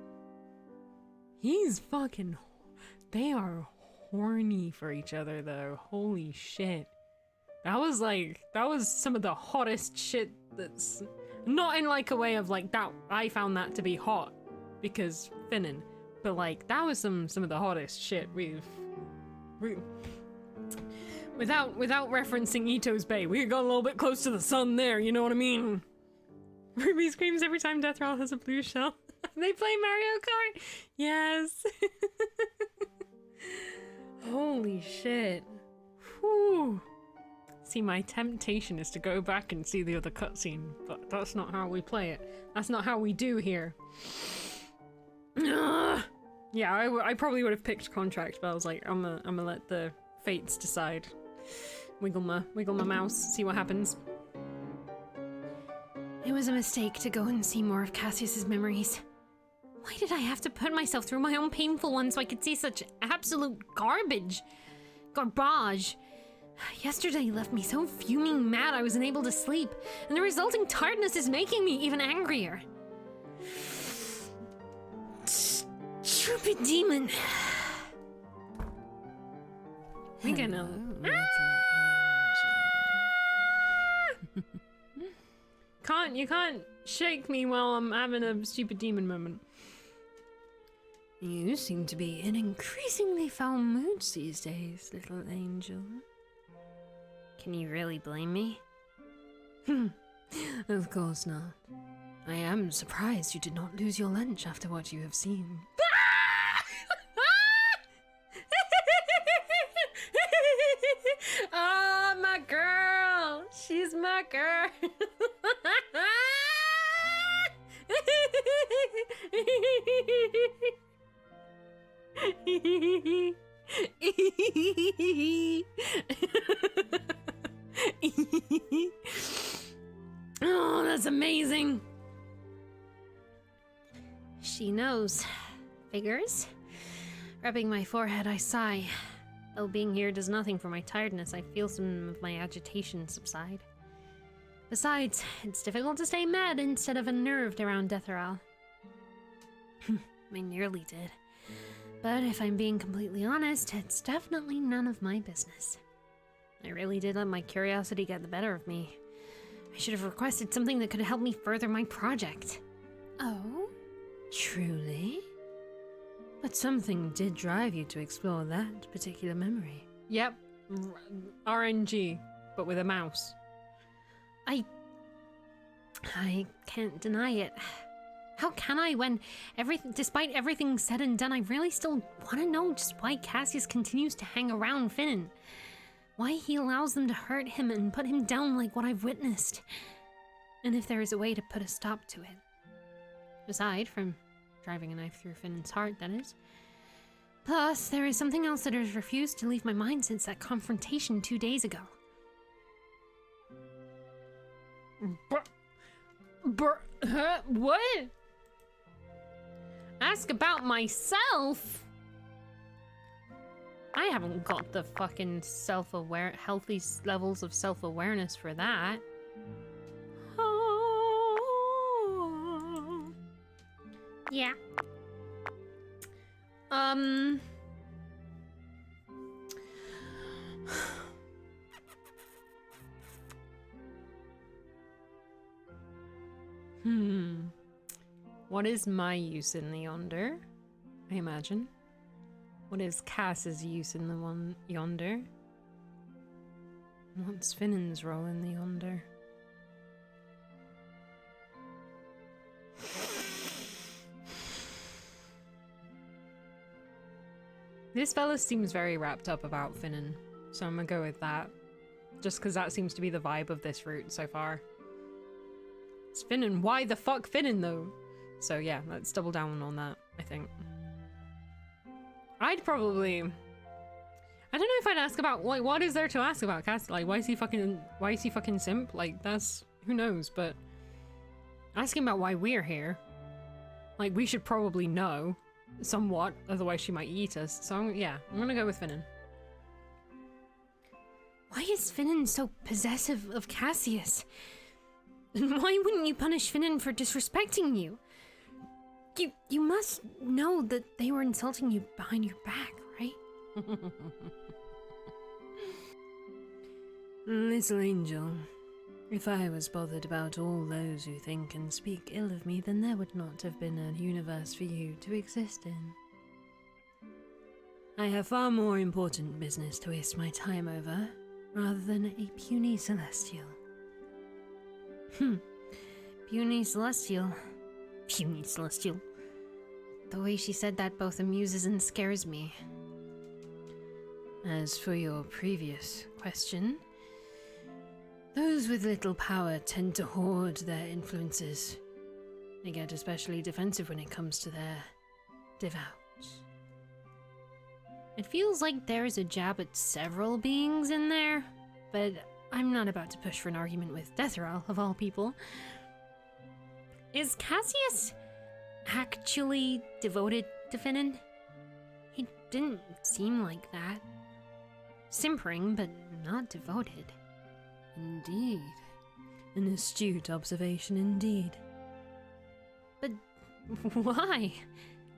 He's fucking... They are horny for each other, though. Holy shit. That was some of the hottest shit that's... Not in like a way of like that, I found that to be hot because Finnan, but like that was some of the hottest shit we've without referencing Ito's Bay, we got a little bit close to the sun there, you know what I mean? Ruby screams every time Death Roll has a blue shell. They play Mario Kart? Yes. Holy shit. Whew. See, my temptation is to go back and see the other cutscene, but that's not how we play it. That's not how we do here. Yeah, I probably would have picked Contract, but I was like, I'm gonna let the fates decide. Wiggle my mouse, see what happens. It was a mistake to go and see more of Cassius's memories. Why did I have to put myself through my own painful ones so I could see such absolute garbage? Garbage. Yesterday left me so fuming mad I was unable to sleep, and the resulting tiredness is making me even angrier. Stupid demon. We can know. You can't shake me while I'm having a stupid demon moment. You seem to be in increasingly foul moods these days, little angel. Can you really blame me? Of course not. I am surprised you did not lose your lunch after what you have seen. Oh, my girl! She's my girl! Oh, that's amazing. She knows. Figures? Rubbing my forehead, I sigh. Though being here does nothing for my tiredness, I feel some of my agitation subside. Besides, it's difficult to stay mad instead of unnerved around Detheral. I nearly did. But if I'm being completely honest, it's definitely none of my business. I really did let my curiosity get the better of me. I should have requested something that could help me further my project. Oh? Truly? But something did drive you to explore that particular memory. Yep. RNG, but with a mouse. I can't deny it. How can I when despite everything said and done, I really still want to know just why Cassius continues to hang around Finnan. Why he allows them to hurt him and put him down like what I've witnessed. And if there is a way to put a stop to it. Aside from driving a knife through Finnan's heart, that is. Plus, there is something else that has refused to leave my mind since that confrontation 2 days ago. What? Ask about myself? I haven't got the fucking healthy levels of self-awareness for that. Yeah. What is my use in the Yonder? I imagine. What is Cass's use in the Yonder? What's Finnan's role in the Yonder? This fella seems very wrapped up about Finnan, so I'm gonna go with that. Just because that seems to be the vibe of this route so far. It's Finnan. Why the fuck Finnan, though? So yeah, let's double down on that, I think. I'd probably... I don't know if I'd ask about, like, what is there to ask about Cass? Like, why is he fucking simp? Like, that's... who knows, but... asking about why we're here. Like, we should probably know. Somewhat, otherwise she might eat us. So, I'm gonna go with Finnan. Why is Finnan so possessive of Cassius? And why wouldn't you punish Finnan for disrespecting you? You must know that they were insulting you behind your back, right? Little angel, if I was bothered about all those who think and speak ill of me, then there would not have been a universe for you to exist in. I have far more important business to waste my time over, rather than a puny celestial. Puny celestial. Puny celestial. The way she said that both amuses and scares me. As for your previous question, those with little power tend to hoard their influences. They get especially defensive when it comes to their devout. It feels like there's a jab at several beings in there, but I'm not about to push for an argument with Deathral, of all people. Is Cassius actually devoted to Finnan? He didn't seem like that. Simpering, but not devoted. Indeed. An astute observation indeed. But why?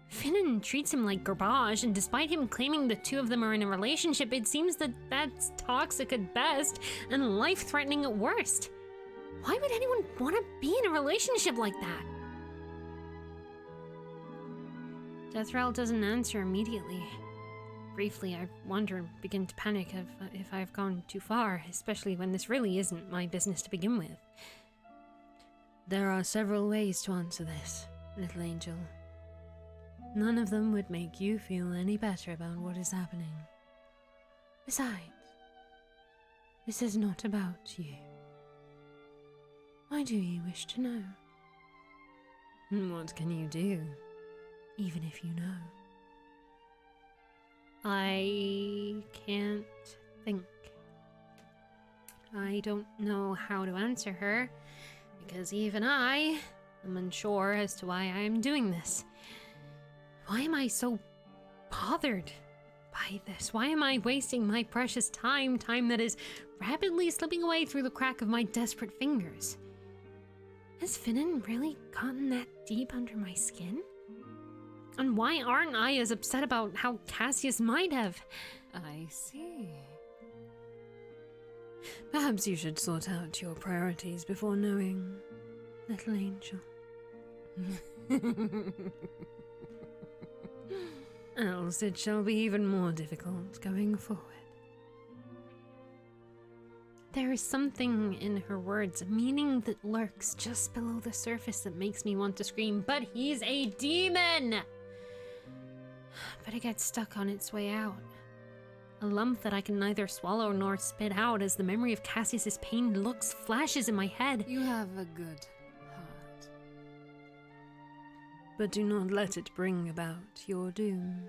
Finnan treats him like garbage, and despite him claiming the two of them are in a relationship, it seems that that's toxic at best and life-threatening at worst. Why would anyone want to be in a relationship like that? Deathral doesn't answer immediately. Briefly, I wonder and begin to panic if I've gone too far, especially when this really isn't my business to begin with. There are several ways to answer this, little angel. None of them would make you feel any better about what is happening. Besides, this is not about you. Why do you wish to know? What can you do, even if you know? I can't think. I don't know how to answer her, because even I am unsure as to why I am doing this. Why am I so bothered by this? Why am I wasting my precious time that is rapidly slipping away through the crack of my desperate fingers? Has Finnan really gotten that deep under my skin? And why aren't I as upset about how Cassius might have? I see. Perhaps you should sort out your priorities before knowing, little angel. Else it shall be even more difficult going forward. There is something in her words, a meaning that lurks just below the surface that makes me want to scream, but he's a demon! But it gets stuck on its way out. A lump that I can neither swallow nor spit out as the memory of Cassius's pained looks flashes in my head. You have a good heart. But do not let it bring about your doom.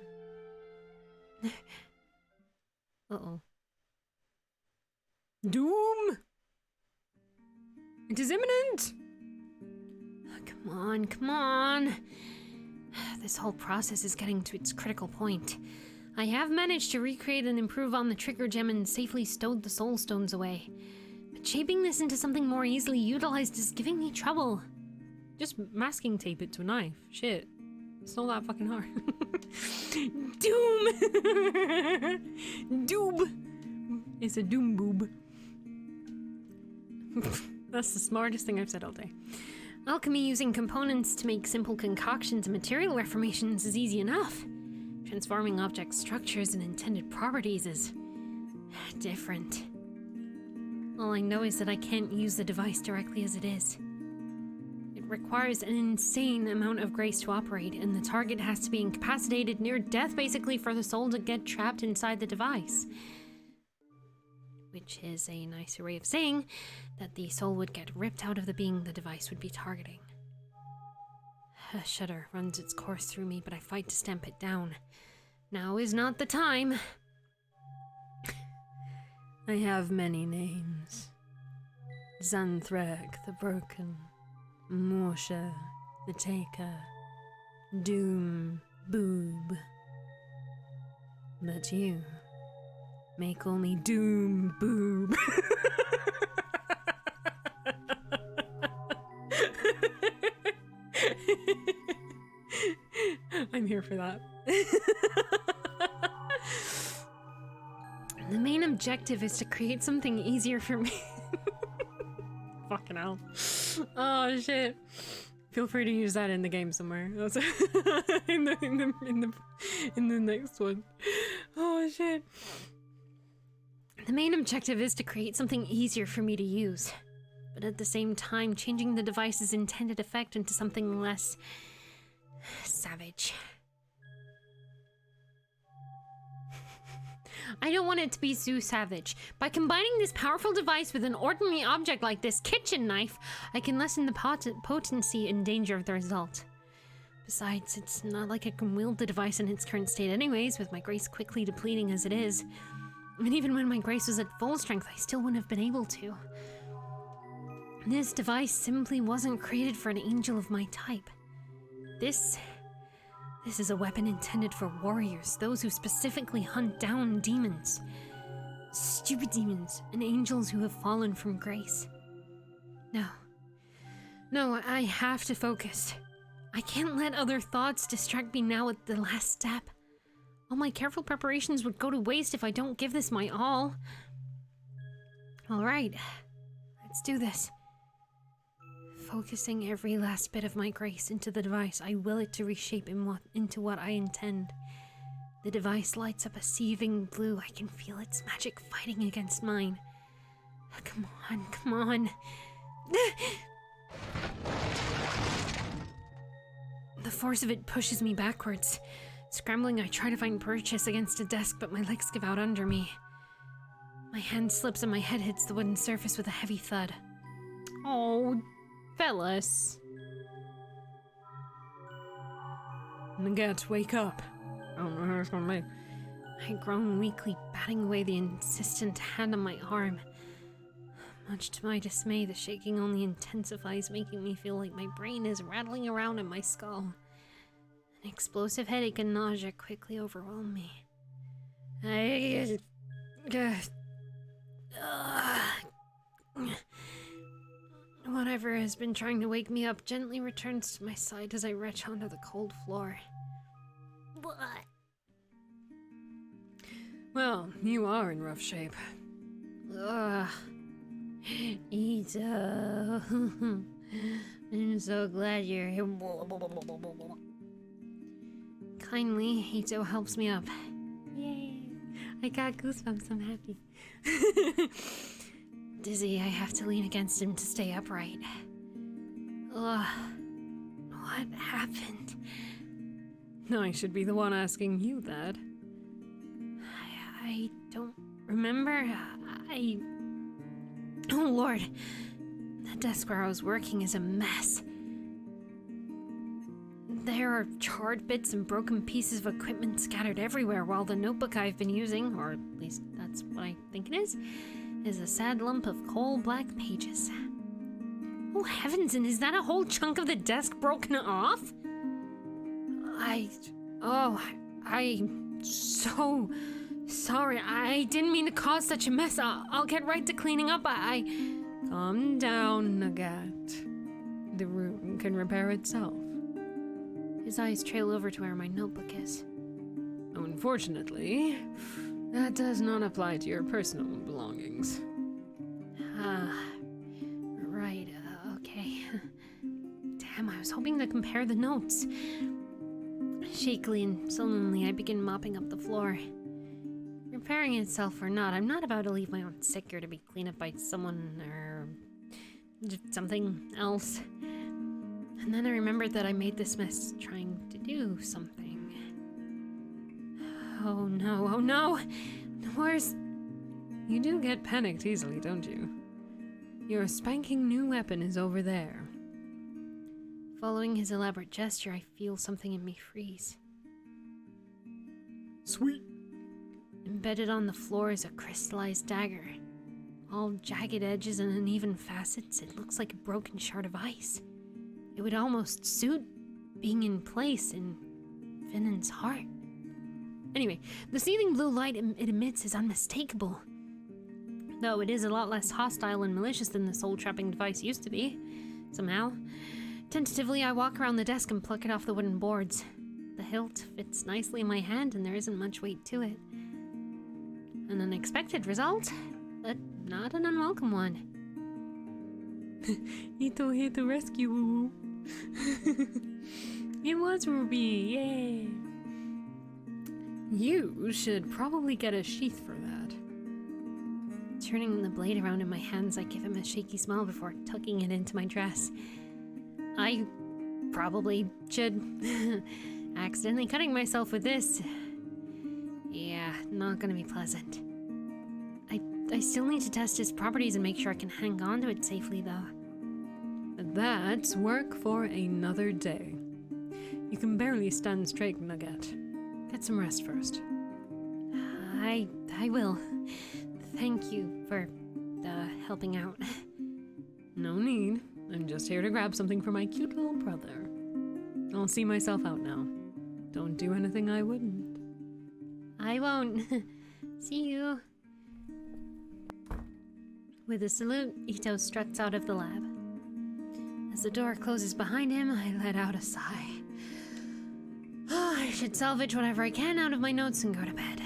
Uh-oh. Doom? It is imminent! Come on, come on. This whole process is getting to its critical point. I have managed to recreate and improve on the trigger gem and safely stowed the soul stones away. But shaping this into something more easily utilized is giving me trouble. Just masking tape it to a knife. Shit. It's not that fucking hard. Doom! Doob! It's a doom boob. That's the smartest thing I've said all day. Alchemy using components to make simple concoctions and material reformations is easy enough. Transforming object structures and intended properties is different. All I know is that I can't use the device directly as it is. It requires an insane amount of grace to operate, and the target has to be incapacitated near death basically for the soul to get trapped inside the device. Which is a nicer way of saying that the soul would get ripped out of the being the device would be targeting. A shudder runs its course through me, but I fight to stamp it down. Now is not the time. I have many names. Xanthrek the Broken, Morsha the Taker, Doom Boob. But you may call me Doom Boob. I'm here for that. main objective is to create something easier for me. Fucking hell. Oh shit. Feel free to use that in the game somewhere. That's in the next one. Oh shit. The main objective is to create something easier for me to use, but at the same time changing the device's intended effect into something less savage. I don't want it to be too savage. By combining this powerful device with an ordinary object like this kitchen knife, I can lessen the potency and danger of the result. Besides, it's not like I can wield the device in its current state anyways, with my grace quickly depleting as it is. And even when my grace was at full strength, I still wouldn't have been able to. This device simply wasn't created for an angel of my type. This is a weapon intended for warriors, those who specifically hunt down demons. Stupid demons, and angels who have fallen from grace. No, I have to focus. I can't let other thoughts distract me now at the last step. All my careful preparations would go to waste if I don't give this my all. Alright, let's do this. Focusing every last bit of my grace into the device, I will it to reshape into what I intend. The device lights up a seething blue. I can feel its magic fighting against mine. Come on. The force of it pushes me backwards. Scrambling, I try to find purchase against a desk, but my legs give out under me. My hand slips and my head hits the wooden surface with a heavy thud. Oh, fellas. Nugget, wake up. I don't know how it's gonna be. I groan weakly, batting away the insistent hand on my arm. Much to my dismay, the shaking only intensifies, making me feel like my brain is rattling around in my skull. An explosive headache and nausea quickly overwhelm me. Whatever has been trying to wake me up gently returns to my side as I retch onto the cold floor. What? Well, you are in rough shape. Ugh. Ito. I'm so glad you're here. Kindly, Ito helps me up. Yay. I got goosebumps, I'm happy. Dizzy, I have to lean against him to stay upright. Ugh. What happened? I should be the one asking you that. I don't remember. Oh Lord. The desk where I was working is a mess. There are charred bits and broken pieces of equipment scattered everywhere, while the notebook I've been using, or at least that's what I think it is a sad lump of coal-black pages. Oh heavens, and is that a whole chunk of the desk broken off? I'm so sorry. I didn't mean to cause such a mess. I'll get right to cleaning up. Calm down, Nugget. The room can repair itself. His eyes trail over to where my notebook is. Unfortunately, that does not apply to your personal belongings. Right, okay. Damn, I was hoping to compare the notes. Shakily and sullenly, I begin mopping up the floor. Repairing itself or not, I'm not about to leave my own sick here to be cleaned up by someone or something else. And then I remembered that I made this mess trying to do something. Oh no! Where's... You do get panicked easily, don't you? Your spanking new weapon is over there. Following his elaborate gesture, I feel something in me freeze. Sweet. Embedded on the floor is a crystallized dagger. All jagged edges and uneven facets, it looks like a broken shard of ice. It would almost suit being in place in Vinland's heart. Anyway, the seething blue light it emits is unmistakable. Though it is a lot less hostile and malicious than the soul-trapping device used to be, somehow. Tentatively, I walk around the desk and pluck it off the wooden boards. The hilt fits nicely in my hand and there isn't much weight to it. An unexpected result, but not an unwelcome one. Ito here to rescue Woo. It was Ruby, yay! You should probably get a sheath for that. Turning the blade around in my hands, I give him a shaky smile before tucking it into my dress. I probably should. Accidentally cutting myself with this. Yeah, not gonna be pleasant. I still need to test its properties and make sure I can hang on to it safely, though. That's work for another day. You can barely stand straight, Nugget. Get some rest first. I will. Thank you for helping out. No need. I'm just here to grab something for my cute little brother. I'll see myself out now. Don't do anything I wouldn't. I won't. See you. With a salute, Ito struts out of the lab. As the door closes behind him, I let out a sigh. I should salvage whatever I can out of my notes and go to bed.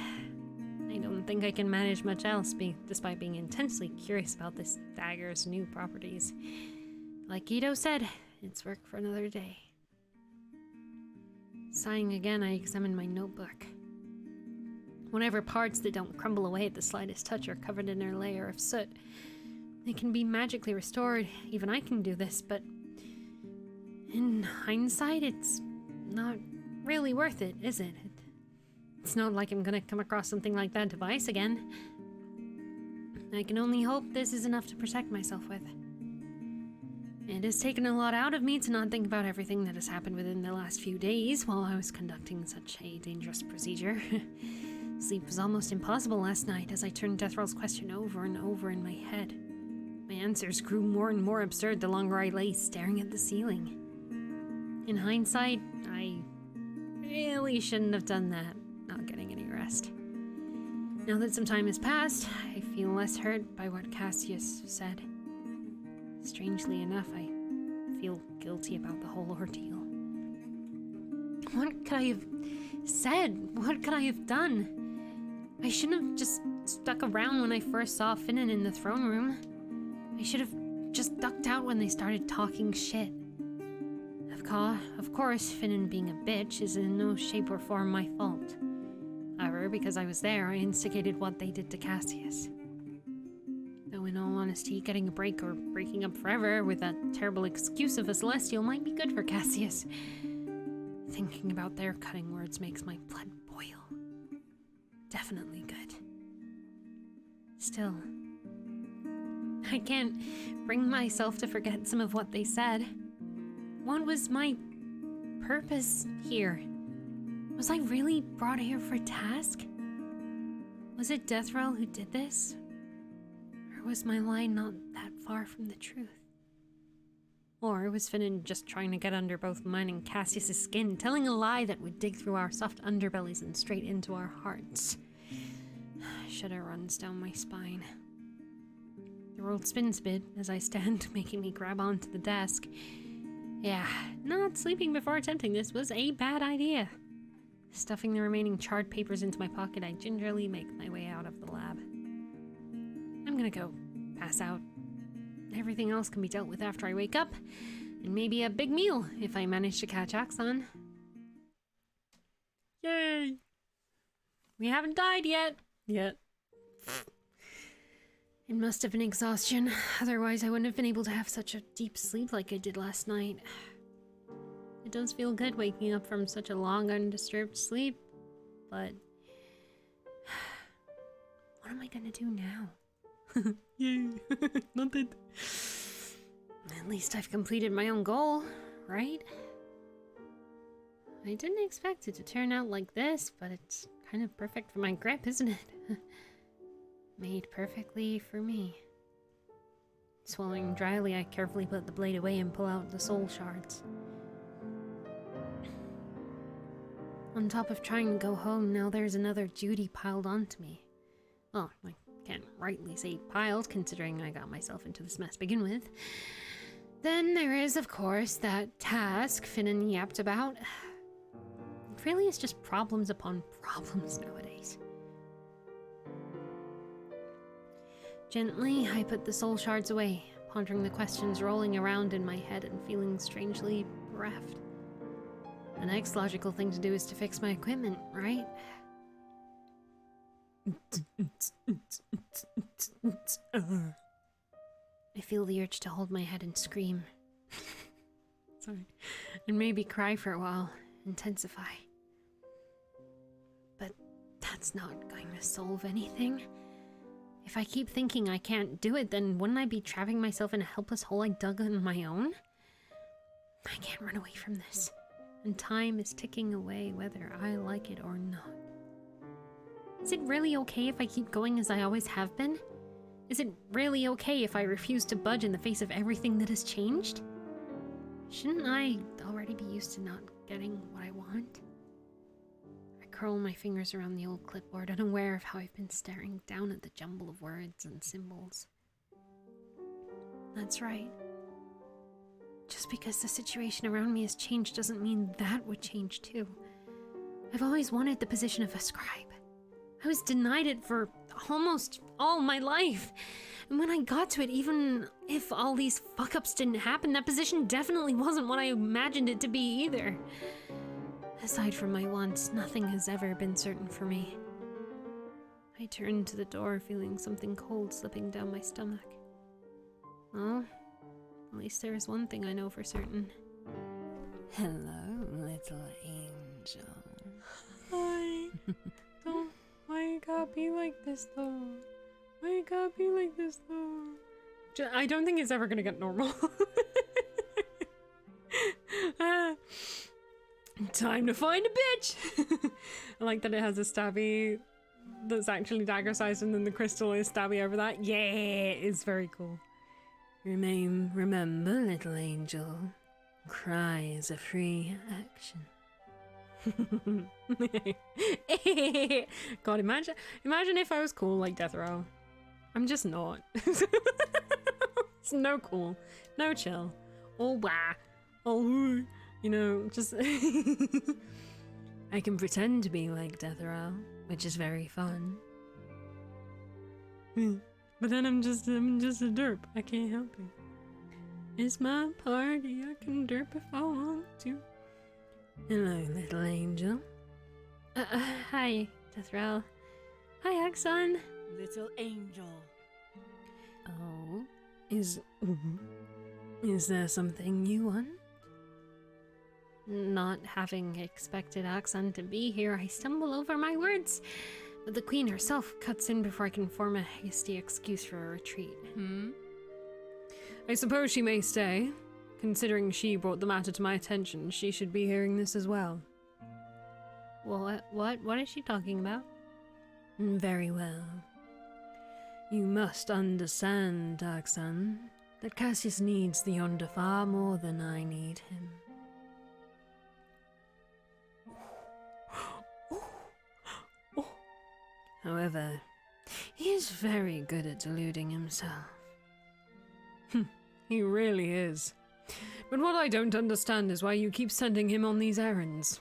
I don't think I can manage much else, despite being intensely curious about this dagger's new properties. Like Ito said, it's work for another day. Sighing again, I examine my notebook. Whatever parts that don't crumble away at the slightest touch are covered in a layer of soot. They can be magically restored. Even I can do this, but in hindsight, it's not really worth it, is it? It's not like I'm gonna come across something like that device again. I can only hope this is enough to protect myself with. It has taken a lot out of me to not think about everything that has happened within the last few days while I was conducting such a dangerous procedure. Sleep was almost impossible last night as I turned Deathrell's question over and over in my head. My answers grew more and more absurd the longer I lay staring at the ceiling. In hindsight, I really shouldn't have done that, not getting any rest. Now that some time has passed, I feel less hurt by what Cassius said. Strangely enough, I feel guilty about the whole ordeal. What could I have said? What could I have done? I shouldn't have just stuck around when I first saw Finnan in the throne room. I should have just ducked out when they started talking shit. Of course, Finnan being a bitch is in no shape or form my fault. However, because I was there, I instigated what they did to Cassius. Though in all honesty, getting a break or breaking up forever with that terrible excuse of a Celestial might be good for Cassius. Thinking about their cutting words makes my blood boil. Definitely good. Still, I can't bring myself to forget some of what they said. What was my purpose here? Was I really brought here for a task? Was it Deathrell who did this? Or was my lie not that far from the truth? Or was Finnan just trying to get under both mine and Cassius's skin, telling a lie that would dig through our soft underbellies and straight into our hearts? Shudder runs down my spine. The world spins a bit as I stand, making me grab onto the desk. Yeah, not sleeping before attempting this was a bad idea. Stuffing the remaining charred papers into my pocket, I gingerly make my way out of the lab. I'm gonna go pass out. Everything else can be dealt with after I wake up, and maybe a big meal if I manage to catch Axon. Yay! We haven't died yet. Yet. It must have been exhaustion, otherwise I wouldn't have been able to have such a deep sleep like I did last night. It does feel good waking up from such a long, undisturbed sleep, but what am I gonna do now? Yay! Nothing. At least I've completed my own goal, right? I didn't expect it to turn out like this, but it's kind of perfect for my grip, isn't it? Made perfectly for me. Swallowing dryly, I carefully put the blade away and pull out the soul shards. On top of trying to go home, now there's another duty piled onto me. Well, I can't rightly say piled, considering I got myself into this mess to begin with. Then there is, of course, that task Finnan yapped about. It really is just problems upon problems nowadays. Gently, I put the soul shards away, pondering the questions rolling around in my head and feeling strangely bereft. The next logical thing to do is to fix my equipment, right? I feel the urge to hold my head and scream. Sorry. And maybe cry for a while, intensify. But that's not going to solve anything. If I keep thinking I can't do it, then wouldn't I be trapping myself in a helpless hole I dug on my own? I can't run away from this. And time is ticking away whether I like it or not. Is it really okay if I keep going as I always have been? Is it really okay if I refuse to budge in the face of everything that has changed? Shouldn't I already be used to not getting what I want? I curl my fingers around the old clipboard, unaware of how I've been staring down at the jumble of words and symbols. That's right. Just because the situation around me has changed doesn't mean that would change too. I've always wanted the position of a scribe. I was denied it for almost all my life. And when I got to it, even if all these fuck-ups didn't happen, that position definitely wasn't what I imagined it to be either. Aside from my wants, nothing has ever been certain for me. I turned to the door, feeling something cold slipping down my stomach. Well, at least there is one thing I know for certain. Hello, little angel. Hi. Don't. Why you gotta be like this though? Why you gotta be like this though? I don't think it's ever gonna get normal. Time to find a bitch! I like that it has a stabby that's actually dagger sized and then the crystal is stabby over that. Yeah, it's very cool. Remember, little angel, cry is a free action. God, imagine if I was cool like Death Row. I'm just not. It's no cool, no chill, all wah, all woo, you know, just. I can pretend to be like Death Row, which is very fun. But then I'm just a derp. I can't help it. It's my party. I can derp if I want to. Hello, little angel. Hi, Deathrel. Hi, Axon. Little angel. Oh, is there something you want? Not having expected Axon to be here, I stumble over my words. But the queen herself cuts in before I can form a hasty excuse for a retreat. I suppose she may stay. Considering she brought the matter to my attention, she should be hearing this as well. Well, what is she talking about? Very well. You must understand, Dark Sun, that Cassius needs the Yonder far more than I need him. However, he is very good at deluding himself. He really is. But what I don't understand is why you keep sending him on these errands.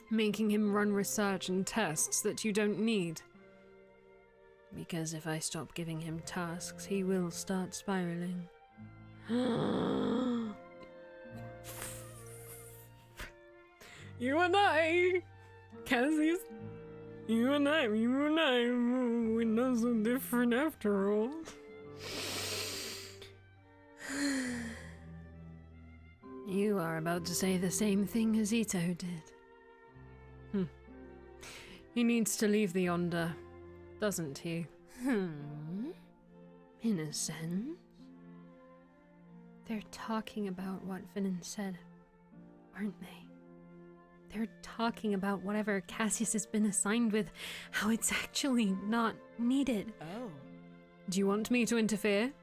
Making him run research and tests that you don't need. Because if I stop giving him tasks, he will start spiraling. You and I, Cassius, you and I, we're not so different after all. You are about to say the same thing as Ito did. He needs to leave the Yonder, doesn't he? In a sense. They're talking about what Finnan said, aren't they? They're talking about whatever Cassius has been assigned with, how it's actually not needed. Oh. Do you want me to interfere?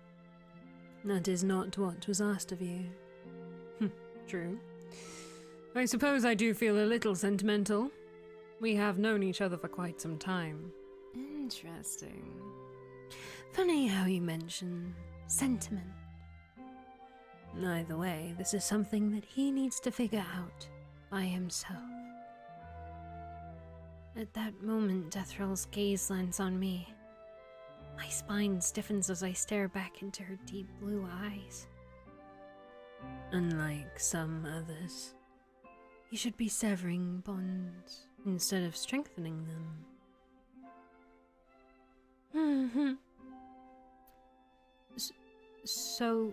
That is not what was asked of you. True. I suppose I do feel a little sentimental. We have known each other for quite some time. Interesting. Funny how you mention sentiment. Either way, this is something that he needs to figure out by himself. At that moment, Deathrel's gaze lands on me. My spine stiffens as I stare back into her deep blue eyes. Unlike some others, you should be severing bonds instead of strengthening them. So,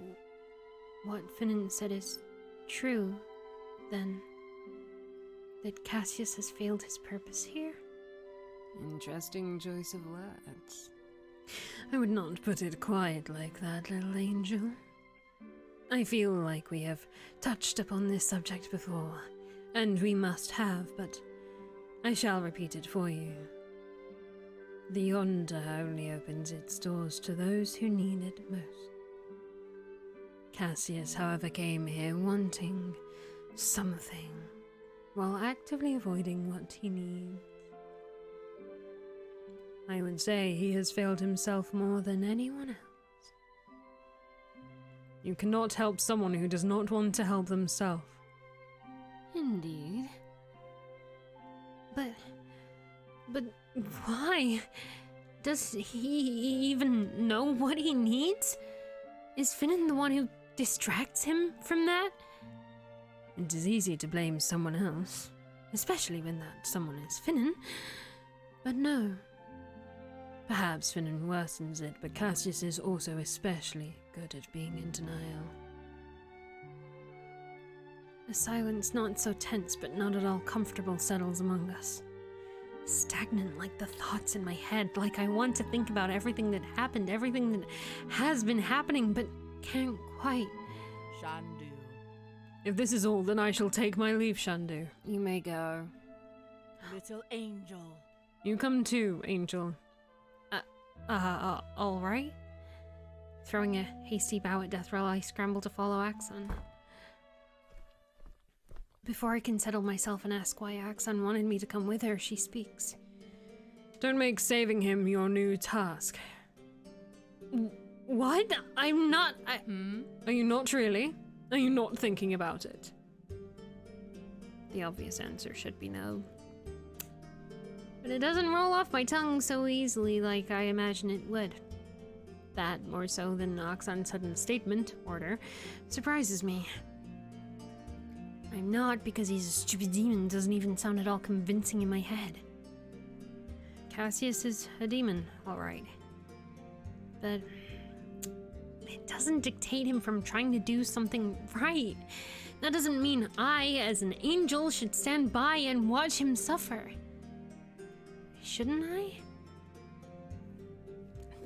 what Finnan said is true, then? That Cassius has failed his purpose here? Interesting choice of words. I would not put it quite like that, little angel. I feel like we have touched upon this subject before, and we must have, but I shall repeat it for you. The Yonder only opens its doors to those who need it most. Cassius, however, came here wanting something, while actively avoiding what he needs. I would say he has failed himself more than anyone else. You cannot help someone who does not want to help themselves. Indeed. But why? Does he even know what he needs? Is Finnan the one who distracts him from that? It is easy to blame someone else, especially when that someone is Finnan. But no. Perhaps Finnan worsens it, but Cassius is also especially good at being in denial. A silence not so tense but not at all comfortable settles among us. Stagnant like the thoughts in my head, like I want to think about everything that happened, everything that has been happening, but can't quite. Shandu. If this is all, then I shall take my leave, Shandu. You may go. Little angel. You come too, Angel. All right. Throwing a hasty bow at Deathrell, I scramble to follow Axon. Before I can settle myself and ask why Axon wanted me to come with her, she speaks. Don't make saving him your new task. What? I'm not. Are you not really? Are you not thinking about it? The obvious answer should be no. But it doesn't roll off my tongue so easily like I imagine it would. That, more so than Oxon's sudden statement, order, surprises me. I'm not because he's a stupid demon doesn't even sound at all convincing in my head. Cassius is a demon, alright. But it doesn't dictate him from trying to do something right. That doesn't mean I, as an angel, should stand by and watch him suffer. Shouldn't I?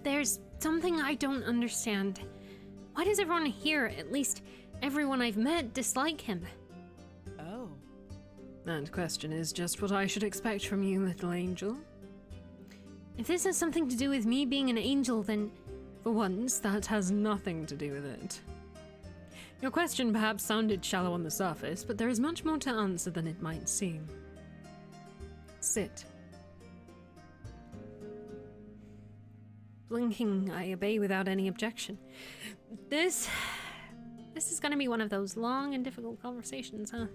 There's something I don't understand. Why does everyone here, at least everyone I've met, dislike him? Oh. That question is just what I should expect from you, little angel. If this has something to do with me being an angel, then For once, that has nothing to do with it. Your question perhaps sounded shallow on the surface, but there is much more to answer than it might seem. Sit. Blinking, I obey without any objection. This is gonna be one of those long and difficult conversations, huh?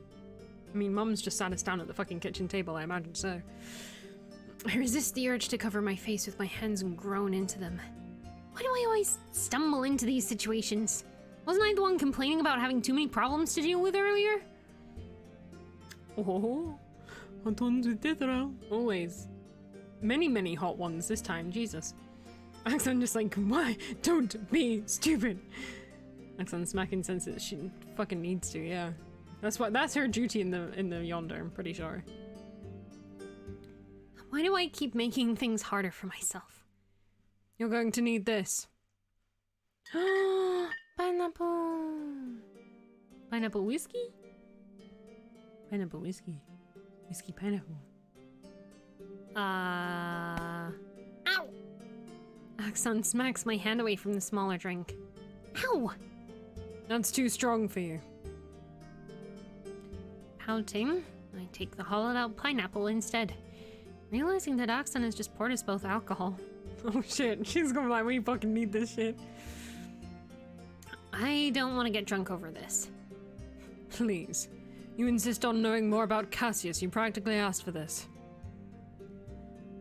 I mean, Mum's just sat us down at the fucking kitchen table, I imagine so. I resist the urge to cover my face with my hands and groan into them. Why do I always stumble into these situations? Wasn't I the one complaining about having too many problems to deal with earlier? Oh, hot ones with Dithra. Always. Many, many hot ones this time, Jesus. Axon just like, why? Don't be stupid. Axon smacking sense that she fucking needs to, yeah. That's her duty in the Yonder, I'm pretty sure. Why do I keep making things harder for myself? You're going to need this. Pineapple. Pineapple whiskey? Pineapple whiskey. Whiskey pineapple. Ow! Axon smacks my hand away from the smaller drink. Ow! That's too strong for you. Pouting, I take the hollowed out pineapple instead, realizing that Axon has just poured us both alcohol. Oh shit, she's gonna be like, we fucking need this shit. I don't want to get drunk over this. Please. You insist on knowing more about Cassius. You practically asked for this.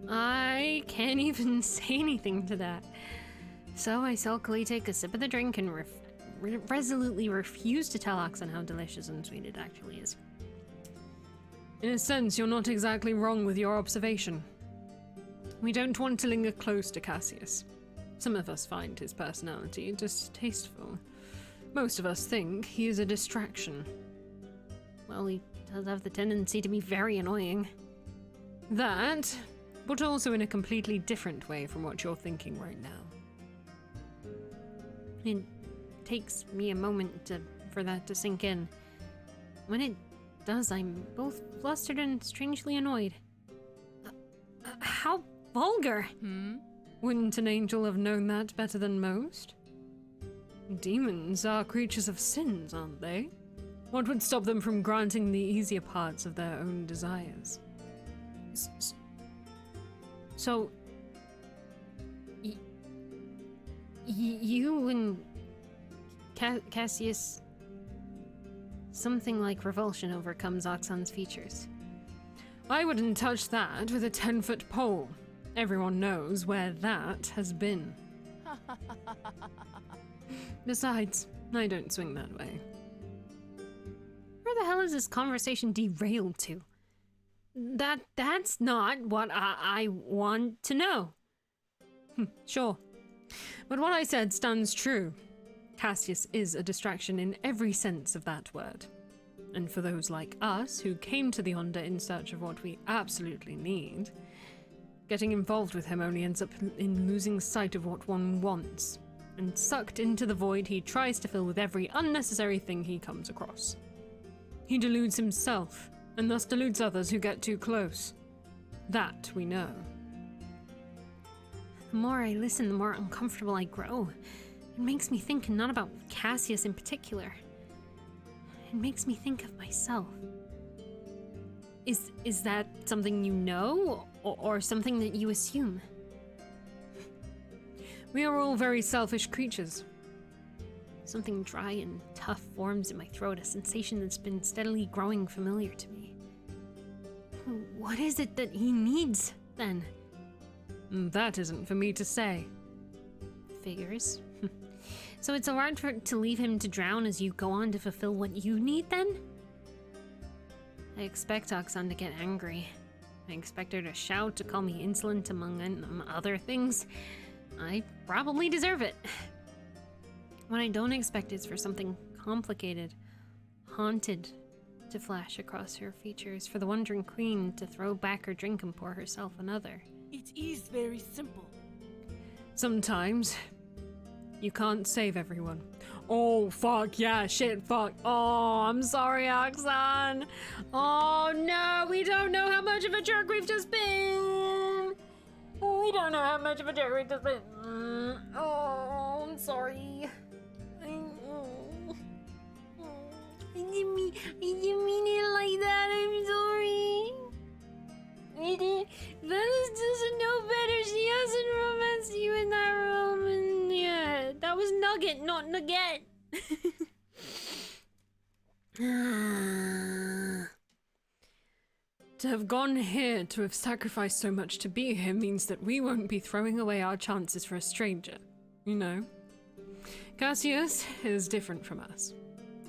I can't even say anything to that. So I sulkily take a sip of the drink and resolutely refuse to tell Oxon how delicious and sweet it actually is. In a sense, you're not exactly wrong with your observation. We don't want to linger close to Cassius. Some of us find his personality distasteful. Most of us think he is a distraction. Well, he does have the tendency to be very annoying. That, but also in a completely different way from what you're thinking right now. It takes me a moment for that to sink in. When it does, I'm both flustered and strangely annoyed. How vulgar! Wouldn't an angel have known that better than most? Demons are creatures of sins, aren't they? What would stop them from granting the easier parts of their own desires? So, you and Cassius, something like revulsion overcomes Oxon's features. I wouldn't touch that with a 10-foot pole. Everyone knows where that has been. Besides, I don't swing that way. Where the hell is this conversation derailed to? That's not what I want to know. Sure. But what I said stands true. Cassius is a distraction in every sense of that word. And for those like us who came to the Yonder in search of what we absolutely need, getting involved with him only ends up in losing sight of what one wants, and sucked into the void he tries to fill with every unnecessary thing he comes across. He deludes himself, and thus deludes others who get too close. That we know. The more I listen, the more uncomfortable I grow. It makes me think not about Cassius in particular. It makes me think of myself. Is that something you know, or something that you assume? We are all very selfish creatures. Something dry and tough forms in my throat, a sensation that's been steadily growing familiar to me. What is it that he needs, then? That isn't for me to say. Figures. So it's alright to leave him to drown as you go on to fulfill what you need, then? I expect Oxon to get angry. I expect her to shout, to call me insolent, among other things. I probably deserve it. What I don't expect is for something complicated, haunted, to flash across her features, for the Wandering Queen to throw back her drink and pour herself another. It is very simple. Sometimes you can't save everyone. Oh, fuck, yeah, shit, fuck. Oh, I'm sorry, Oxon. Oh, no, we don't know how much of a jerk we've just been. We don't know how much of a jerk we've just been. Oh, I'm sorry. I didn't mean it like that, I'm sorry. That is just a no better. She hasn't romanced you in that room, and yeah, that was Nugget, not Nugget. To have gone here, to have sacrificed so much to be here, means that we won't be throwing away our chances for a stranger, you know? Cassius is different from us.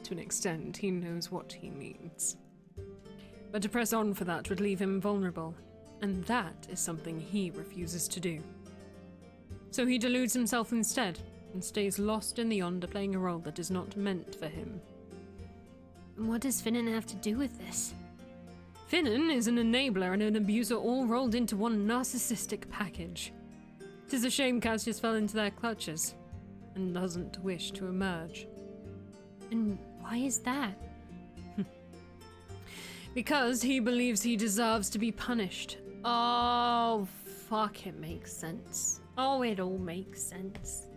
To an extent, he knows what he needs. But to press on for that would leave him vulnerable, and that is something he refuses to do. So he deludes himself instead, and stays lost in the Yonder playing a role that is not meant for him. What does Finnan have to do with this? Finnan is an enabler and an abuser all rolled into one narcissistic package. 'Tis a shame Cassius fell into their clutches, and doesn't wish to emerge. And why is that? Because he believes he deserves to be punished. Oh, fuck, it makes sense. Oh, it all makes sense.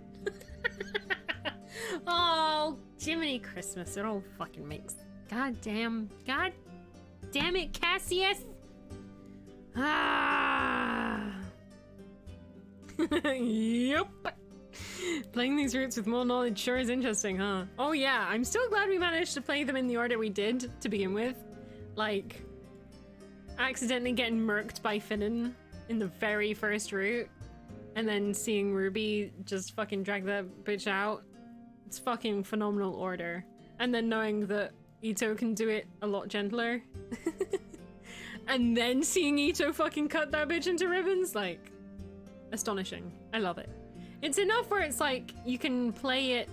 Oh, Jiminy Christmas, it all fucking makes... God damn it, Cassius! Ah! Yep. Playing these routes with more knowledge sure is interesting, huh? Oh yeah, I'm still glad we managed to play them in the order we did to begin with. Like, accidentally getting murked by Finnan in the very first route, and then seeing Ruby just fucking drag that bitch out. It's fucking phenomenal order. And then knowing that Ito can do it a lot gentler. And then seeing Ito fucking cut that bitch into ribbons, like, astonishing. I love it. It's enough where it's like, you can play it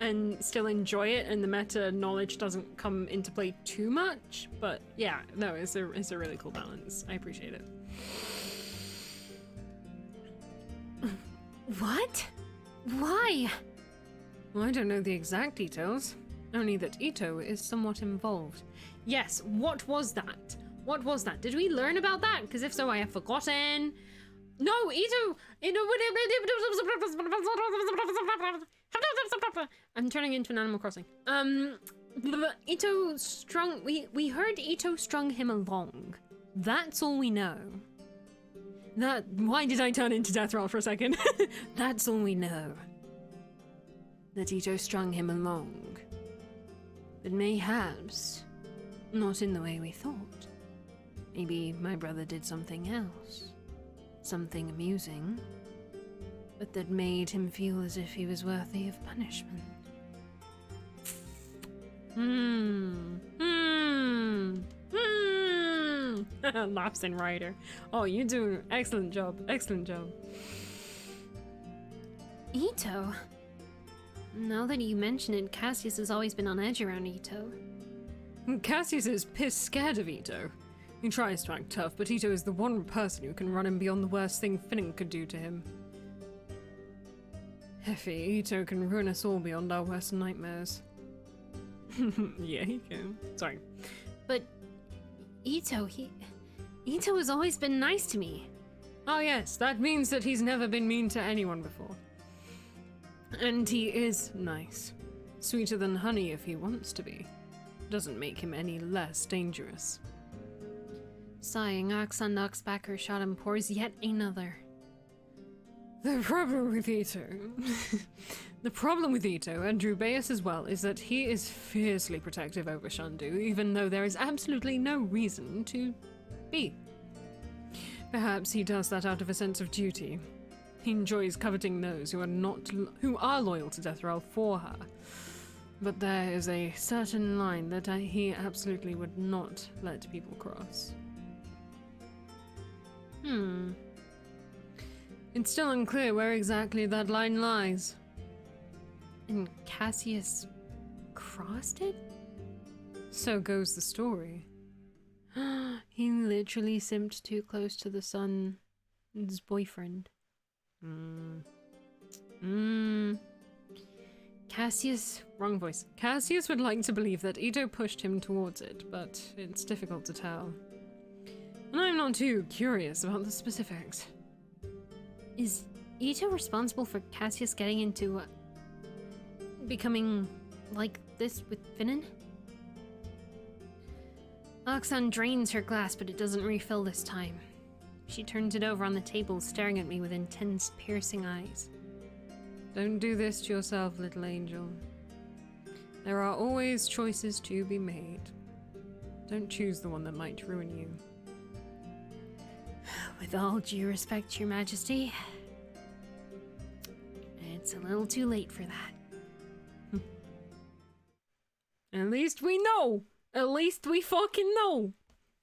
and still enjoy it, and the meta knowledge doesn't come into play too much, but yeah, no, it's a really cool balance. I appreciate it. What? Why? Well, I don't know the exact details, only that Ito is somewhat involved. Yes, what was that? What was that? Did we learn about that? Because if so, I have forgotten. No, Ito! I'm turning into an Animal Crossing. Ito strung... We heard Ito strung him along. That's all we know. Why did I turn into Death Roll for a second? That's all we know. That Ito strung him along. But mayhaps not in the way we thought. Maybe my brother did something else. Something amusing. But that made him feel as if he was worthy of punishment. Laughs in Ryder. Oh, you do an excellent job. Excellent job. Ito? Now that you mention it, Cassius has always been on edge around Ito. Cassius is pissed scared of Ito. He tries to act tough, but Ito is the one person who can run him beyond the worst thing Finnan could do to him. Heffy, Ito can ruin us all beyond our worst nightmares. Yeah, he can. Sorry. But Ito has always been nice to me. Oh yes, that means that he's never been mean to anyone before. And he is nice. Sweeter than honey if he wants to be. Doesn't make him any less dangerous. Sighing, Aksan knocks back her shot and pours yet another. The problem with Ito... the problem with Ito, and Drubeus as well, is that he is fiercely protective over Shandu, even though there is absolutely no reason to be. Perhaps he does that out of a sense of duty. He enjoys coveting those who are loyal to Deathroll for her. But there is a certain line that he absolutely would not let people cross. It's still unclear where exactly that line lies. And Cassius crossed it? So goes the story. He literally simped too close to the sun's boyfriend. Cassius... Wrong voice. Cassius would like to believe that Ito pushed him towards it, but it's difficult to tell. And I'm not too curious about the specifics. Is Ito responsible for Cassius getting into... becoming like this with Finnan? Aksan drains her glass, but it doesn't refill this time. She turns it over on the table, staring at me with intense, piercing eyes. Don't do this to yourself, little angel. There are always choices to be made. Don't choose the one that might ruin you. With all due respect, Your Majesty, it's a little too late for that. At least we know! At least we fucking know!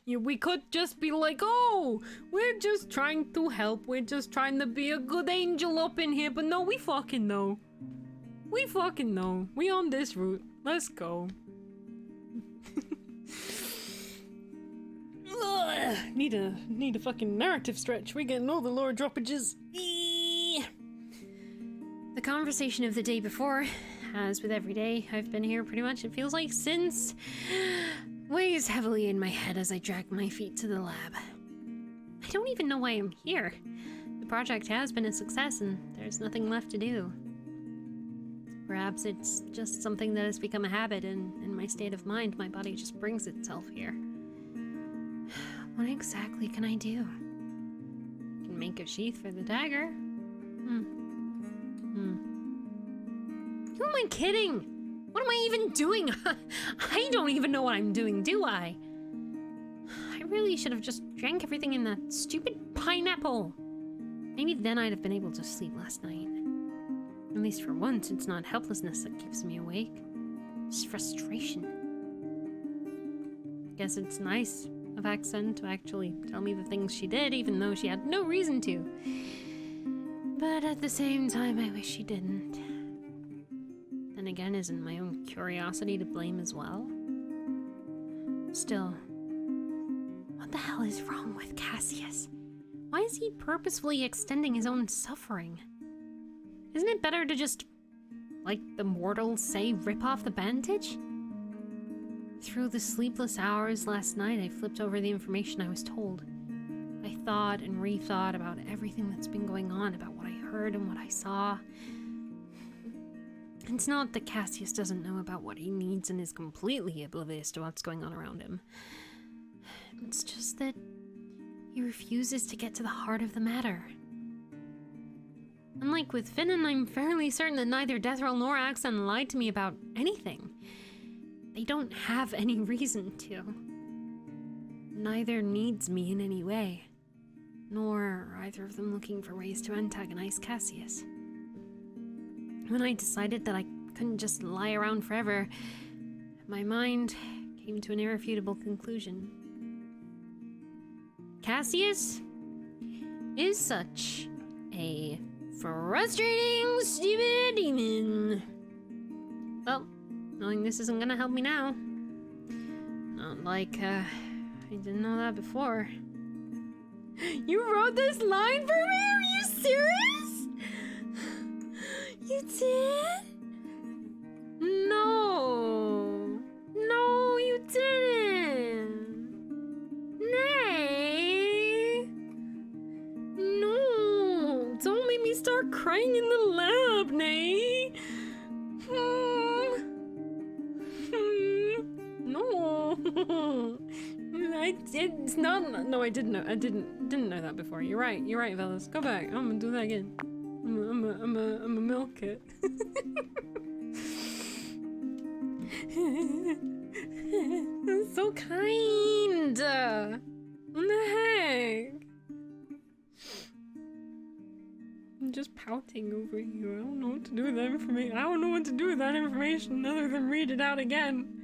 Yeah, we could just be like, oh, we're just trying to help, we're just trying to be a good angel up in here, but no, we fucking know. We fucking know. We on this route. Let's go. Ugh, need a fucking narrative stretch. We're getting all the lore droppages. The conversation of the day before, as with every day I've been here pretty much, it feels like since, weighs heavily in my head as I drag my feet to the lab. I don't even know why I'm here. The project has been a success and there's nothing left to do. Perhaps it's just something that has become a habit, and in my state of mind, my body just brings itself here. What exactly can I do? I can make a sheath for the dagger. Who am I kidding? What am I even doing? I don't even know what I'm doing, do I? I really should have just drank everything in that stupid pineapple. Maybe then I'd have been able to sleep last night. At least for once, it's not helplessness that keeps me awake. It's frustration. Guess it's nice of Accent to actually tell me the things she did, even though she had no reason to. But at the same time, I wish she didn't. Then again, isn't my own curiosity to blame as well? Still, what the hell is wrong with Cassius? Why is he purposefully extending his own suffering? Isn't it better to just, like the mortals say, rip off the bandage? Through the sleepless hours last night, I flipped over the information I was told. I thought and rethought about everything that's been going on, about what I heard and what I saw. It's not that Cassius doesn't know about what he needs and is completely oblivious to what's going on around him. It's just that he refuses to get to the heart of the matter. Unlike with Finnan, I'm fairly certain that neither Deathroll nor Axon lied to me about anything. They don't have any reason to. Neither needs me in any way, nor are either of them looking for ways to antagonize Cassius. When I decided that I couldn't just lie around forever, my mind came to an irrefutable conclusion. Cassius is such a frustrating, stupid demon. Well, knowing this isn't gonna help me now. Not like, I didn't know that before. You wrote this line for me? Are you serious? You did? No. No, you didn't. Nay. No. Don't make me start crying in the lab, Nay. No. I did. It's not. No, I didn't know. I didn't know that before. You're right. You're right, fellas. Go back. I'm gonna do that again. I'm a milk it. That's so kind. What the heck? I'm just pouting over you. I don't know what to do with that information. I don't know what to do with that information other than read it out again.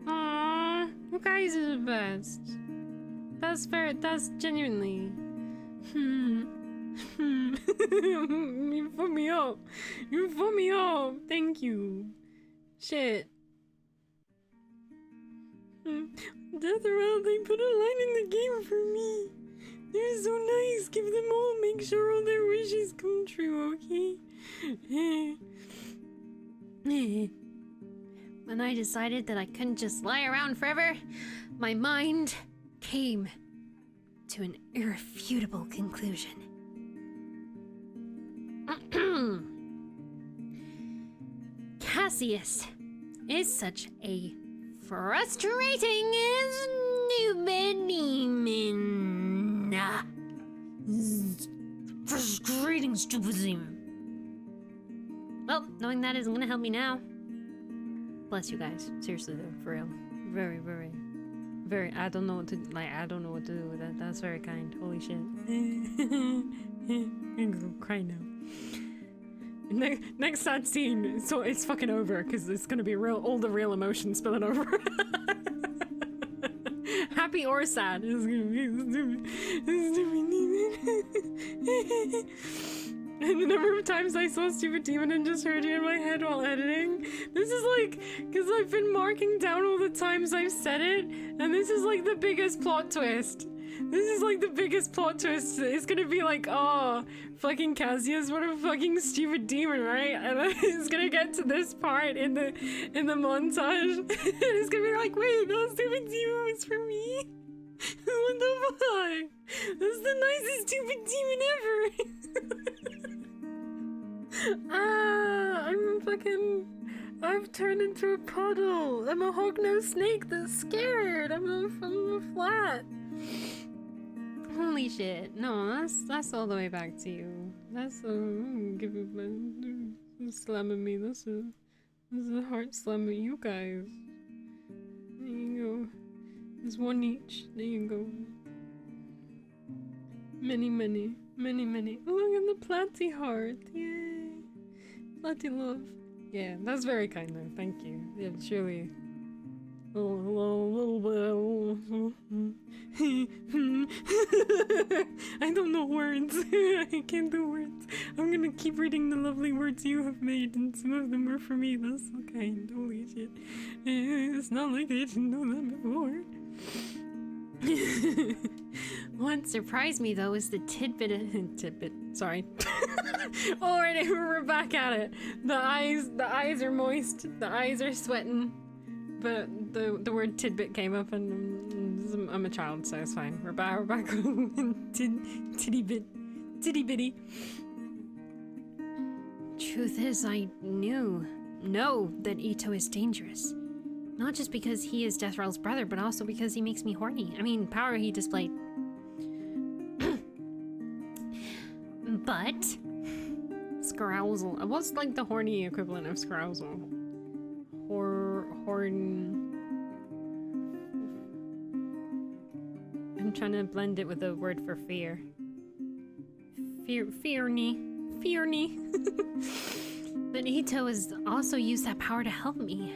Aww, you guys are the best. That's genuinely. You put me up. You put me up. Thank you. Shit. Deathroll, they put a line in the game for me. They're so nice. Give them all. Make sure all their wishes come true, okay? When I decided that I couldn't just lie around forever, my mind came to an irrefutable conclusion. Cassius is such a frustrating stupid demon. Frustrating stupid demon. Well, knowing that isn't gonna help me now. Bless you guys. Seriously though, for real. Very, very, very. I don't know what to do with that. That's very kind. Holy shit. I'm gonna cry now. Next sad scene, so it's fucking over because it's gonna be all the real emotions spilling over. Happy or sad, it's gonna be stupid demon. And the number of times I saw Stupid Demon and just heard it in my head while editing. This is like, because I've been marking down all the times I've said it, and this is like the biggest plot twist. This is like the biggest plot twist. It's gonna be like, oh, fucking Cassius, what a fucking stupid demon, right? And then it's gonna get to this part in the montage, and it's gonna be like, wait, that stupid demon was for me? What the fuck? That's the nicest stupid demon ever. I've turned into a puddle. I'm a hognose snake that's scared. I'm a flat. Holy shit. No, that's all the way back to you. That's give it slamming me. That's a heart slam at you guys. There you go. There's one each. There you go. Many, many, many, many. Oh, look at the Platty heart. Yay. Platty love. Yeah, that's very kind though. Thank you. Yeah, surely. I don't know words. I can't do words. I'm gonna keep reading the lovely words you have made, and some of them are for me. That's so kind. Holy shit. It's not like I didn't know that before. What surprised me though is the tidbit. Sorry. Alright, we're back at it. The eyes are moist. The eyes are sweating. But the word tidbit came up, and I'm a child, so it's fine. We're back on titty bitty. Truth is, I know that Ito is dangerous. Not just because he is Deathrell's brother, but also because he makes me horny. I mean, power he displayed. But Scarousel. What's like the horny equivalent of Scarousel? I'm trying to blend it with the word for fear. Fearny. But Ito has also used that power to help me.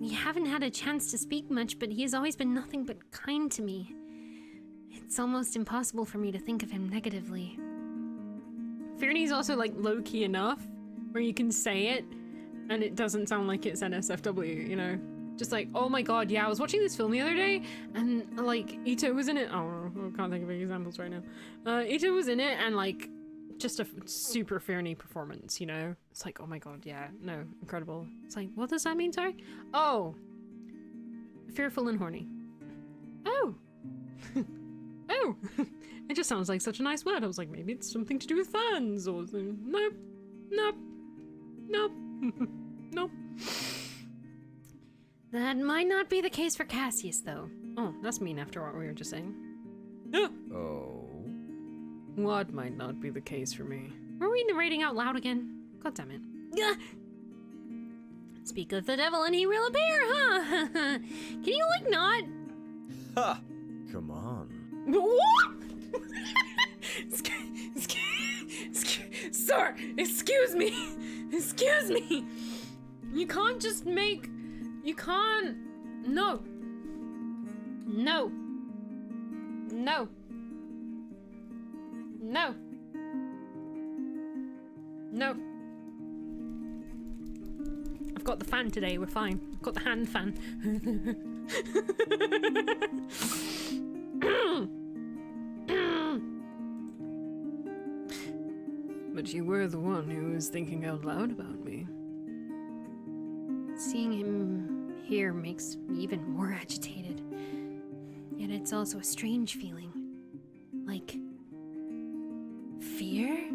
We haven't had a chance to speak much, but he has always been nothing but kind to me. It's almost impossible for me to think of him negatively. Fearny's also like low-key enough where you can say it and it doesn't sound like it's NSFW, you know? Just like, oh my god, yeah, I was watching this film the other day and like Ito was in it. Oh, I can't think of any examples right now. Ito was in it and like just a super Fearny performance, you know? It's like, oh my god, yeah, no, incredible. It's like, what does that mean, sorry? Oh, fearful and horny. Oh. Oh. It just sounds like such a nice word. I was like, maybe it's something to do with fans or something. Nope. Nope. That might not be the case for Cassius, though. Oh, that's mean after what we were just saying. Oh. What might not be the case for me? Were we narrating out loud again? God damn it. Gah! Speak of the devil and he will appear, huh? Can you, like, not? Ha! Come on. What? Sir, excuse me. Excuse me. You can't just make... You can't... No. No. No. No. No. I've got the fan today, we're fine. I've got the hand fan. But you were the one who was thinking out loud about me. Seeing him here makes me even more agitated. Yet it's also a strange feeling. Like... fear?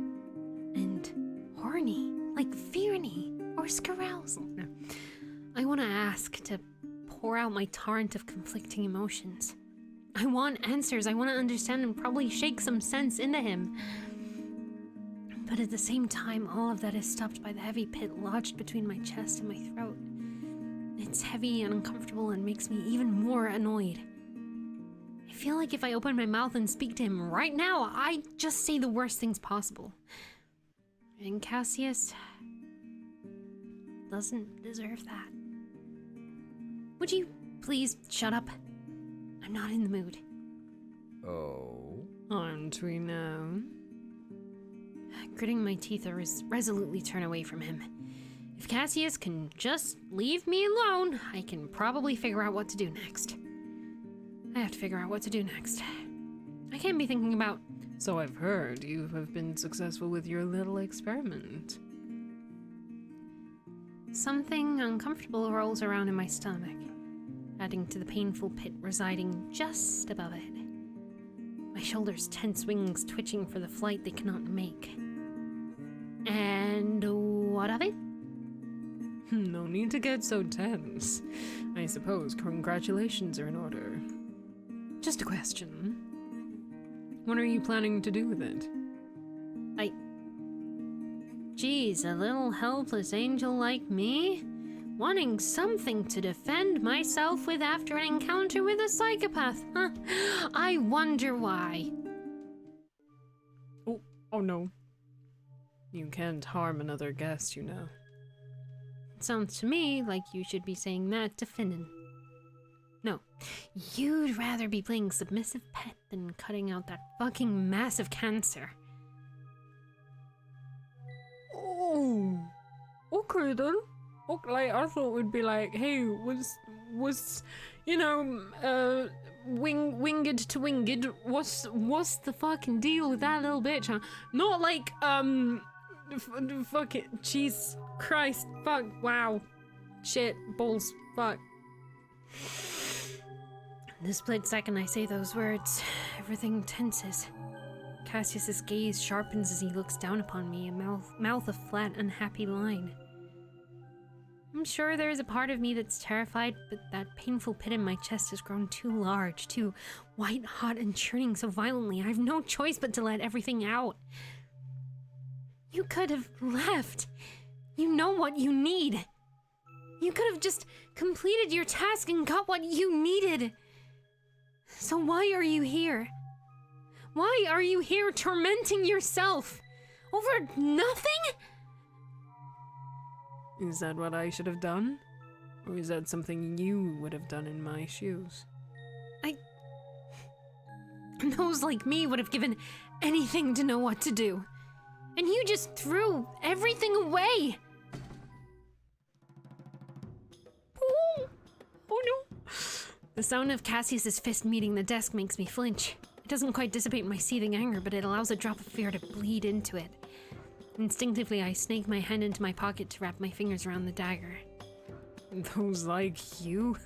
And horny. Like Fearny or Scarousel. No. I want to ask to pour out my torrent of conflicting emotions. I want answers. I want to understand and probably shake some sense into him. But at the same time, all of that is stopped by the heavy pit lodged between my chest and my throat. It's heavy and uncomfortable and makes me even more annoyed. I feel like if I open my mouth and speak to him right now, I just say the worst things possible. And Cassius doesn't deserve that. Would you please shut up? I'm not in the mood. Oh. Aren't we now? Gritting my teeth, I resolutely turn away from him. If Cassius can just leave me alone, I can probably figure out what to do next. I have to figure out what to do next. I can't be thinking about... So I've heard you have been successful with your little experiment. Something uncomfortable rolls around in my stomach, adding to the painful pit residing just above it. My shoulders tense, wings twitching for the flight they cannot make. And what of it? No need to get so tense. I suppose congratulations are in order. Just a question. What are you planning to do with it? Geez, a little helpless angel like me? Wanting something to defend myself with after an encounter with a psychopath, huh? I wonder why. Oh no. You can't harm another guest, you know. It sounds to me like you should be saying that to Finnan. No, you'd rather be playing submissive pet than cutting out that fucking massive cancer. Oh, okay then. Okay, like, I thought we'd be like, hey, was you know, winged to winged. What's the fucking deal with that little bitch, huh? Not like, fuck it, jeez, Christ, fuck, wow, shit, balls, fuck. The split second I say those words, everything tenses. Cassius's gaze sharpens as he looks down upon me, a mouth a flat, unhappy line. I'm sure there is a part of me that's terrified, but that painful pit in my chest has grown too large, too white hot and churning so violently. I have no choice but to let everything out. You could have left. You know what you need. You could have just completed your task and got what you needed. So why are you here? Why are you here tormenting yourself? Over nothing? Is that what I should have done? Or is that something you would have done in my shoes? Those like me would have given anything to know what to do. And you just threw everything away. Oh no. The sound of Cassius's fist meeting the desk makes me flinch. It doesn't quite dissipate my seething anger, but it allows a drop of fear to bleed into it. Instinctively, I snake my hand into my pocket to wrap my fingers around the dagger. Those like you?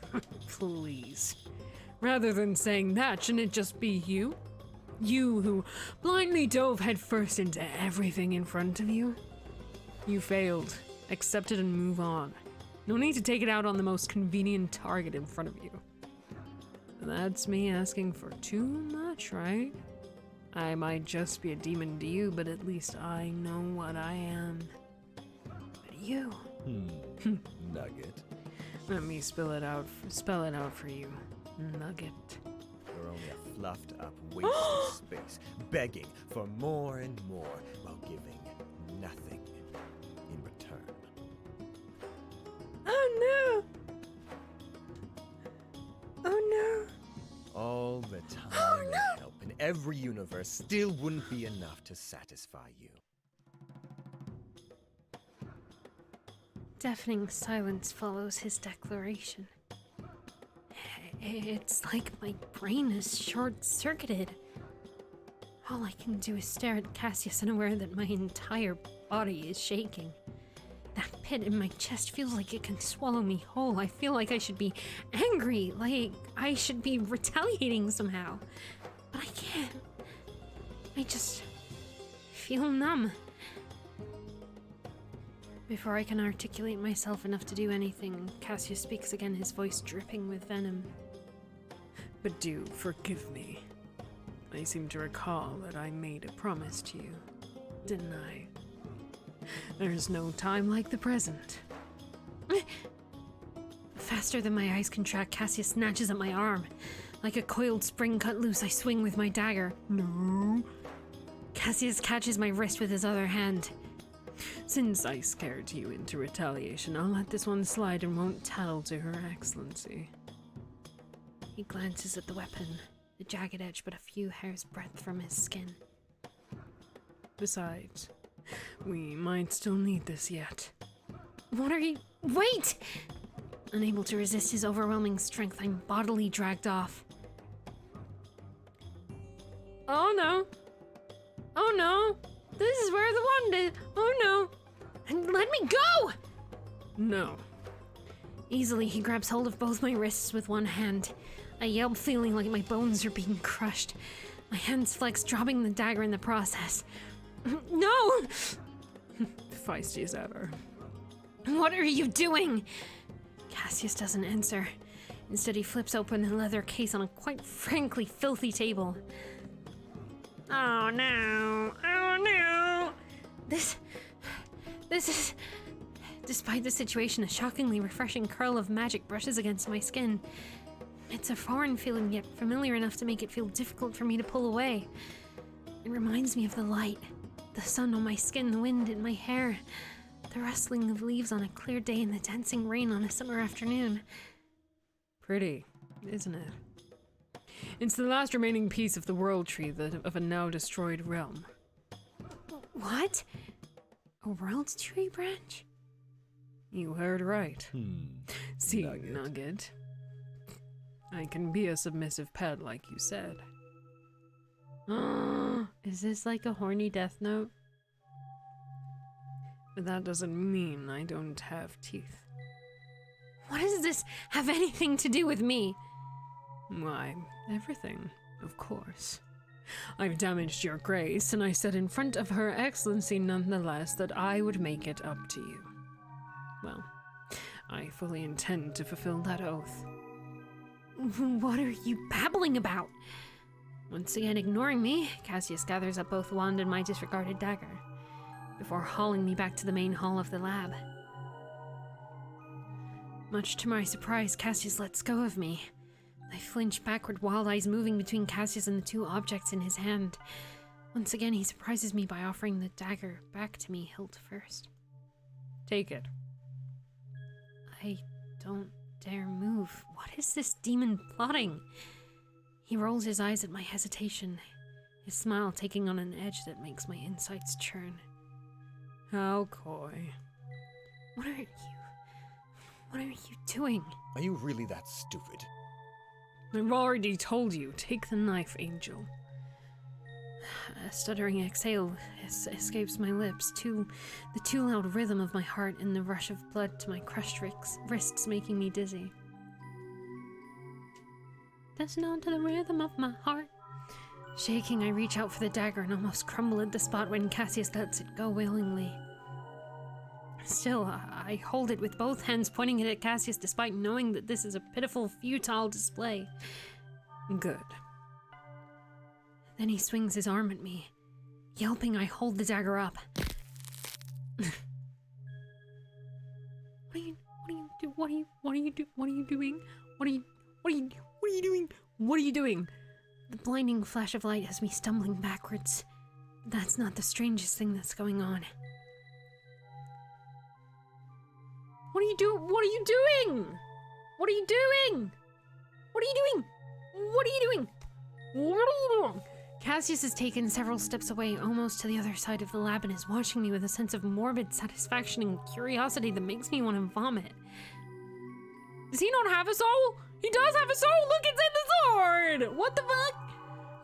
Please. Rather than saying that, shouldn't it just be you? You who blindly dove headfirst into everything in front of you? You failed. Accept it and move on. No need to take it out on the most convenient target in front of you. That's me asking for too much, right? I might just be a demon to you, but at least I know what I am. But you... Nugget. Let me spell it out for you. Nugget. You're only a fluffed up waste of space, begging for more and more while giving nothing in return. Oh no! Oh no! All the time and help in every universe still wouldn't be enough to satisfy you. Deafening silence follows his declaration. It's like my brain is short-circuited. All I can do is stare at Cassius and aware that my entire body is shaking. That pit in my chest feels like it can swallow me whole. I feel like I should be angry, like I should be retaliating somehow. But I can't. I just feel numb. Before I can articulate myself enough to do anything, Cassius speaks again, his voice dripping with venom. But do forgive me. I seem to recall that I made a promise to you, didn't I? There's no time like the present. Faster than my eyes can track, Cassius snatches at my arm. Like a coiled spring cut loose, I swing with my dagger. No. Cassius catches my wrist with his other hand. Since I scared you into retaliation, I'll let this one slide and won't tattle to Her Excellency. He glances at the weapon, the jagged edge but a few hairs' breadth from his skin. Besides, we might still need this yet. What are you— Wait! Unable to resist his overwhelming strength, I'm bodily dragged off. Oh no! Oh no! This is where the one did! Oh no! And let me go! No. Easily, he grabs hold of both my wrists with one hand. I yelp, feeling like my bones are being crushed. My hands flex, dropping the dagger in the process. No! Feisty as ever. What are you doing? Cassius doesn't answer. Instead, he flips open a leather case on a quite frankly filthy table. Oh no! Oh no! This Despite the situation, a shockingly refreshing curl of magic brushes against my skin. It's a foreign feeling, yet familiar enough to make it feel difficult for me to pull away. It reminds me of the light, the sun on my skin, the wind in my hair, the rustling of leaves on a clear day, and the dancing rain on a summer afternoon. Pretty, isn't it? It's the last remaining piece of the world tree of a now destroyed realm. What? A world tree branch? You heard right. See, Nugget. I can be a submissive pet like you said. Is this like a horny death note? But that doesn't mean I don't have teeth. What does this have anything to do with me? Why, everything, of course. I've damaged your grace, and I said in front of Her Excellency nonetheless that I would make it up to you. Well, I fully intend to fulfill that oath. What are you babbling about? Once again ignoring me, Cassius gathers up both wand and my disregarded dagger, before hauling me back to the main hall of the lab. Much to my surprise, Cassius lets go of me. I flinch backward, wild eyes moving between Cassius and the two objects in his hand. Once again, he surprises me by offering the dagger back to me, hilt first. Take it. I don't dare move. What is this demon plotting? He rolls his eyes at my hesitation, his smile taking on an edge that makes my insides churn. How coy. What are you doing? Are you really that stupid? I've already told you. Take the knife, Angel. A stuttering exhale escapes my lips, the too loud rhythm of my heart and the rush of blood to my crushed wrists making me dizzy. Dancing on to the rhythm of my heart. Shaking, I reach out for the dagger and almost crumble at the spot when Cassius lets it go willingly. Still, I hold it with both hands, pointing it at Cassius despite knowing that this is a pitiful, futile display. Good. Then he swings his arm at me. Yelping, I hold the dagger up. What are you doing? The blinding flash of light has me stumbling backwards. But that's not the strangest thing that's going on. What are you doing? Cassius has taken several steps away, almost to the other side of the lab, and is watching me with a sense of morbid satisfaction and curiosity that makes me want to vomit. Does he not have a soul? He does have a soul! Look, it's in the sword! What the fuck?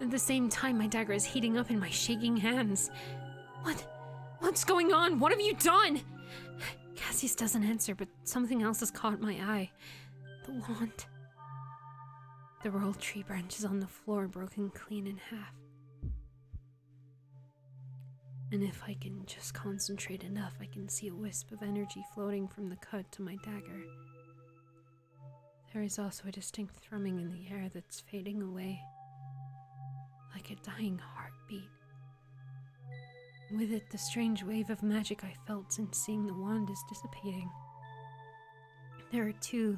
At the same time, my dagger is heating up in my shaking hands. What's going on? What have you done? Cassius doesn't answer, but something else has caught my eye. The wand. The world tree branch is on the floor, broken clean in half. And if I can just concentrate enough, I can see a wisp of energy floating from the cut to my dagger. There is also a distinct thrumming in the air that's fading away, like a dying heartbeat. With it, the strange wave of magic I felt since seeing the wand is dissipating. There are two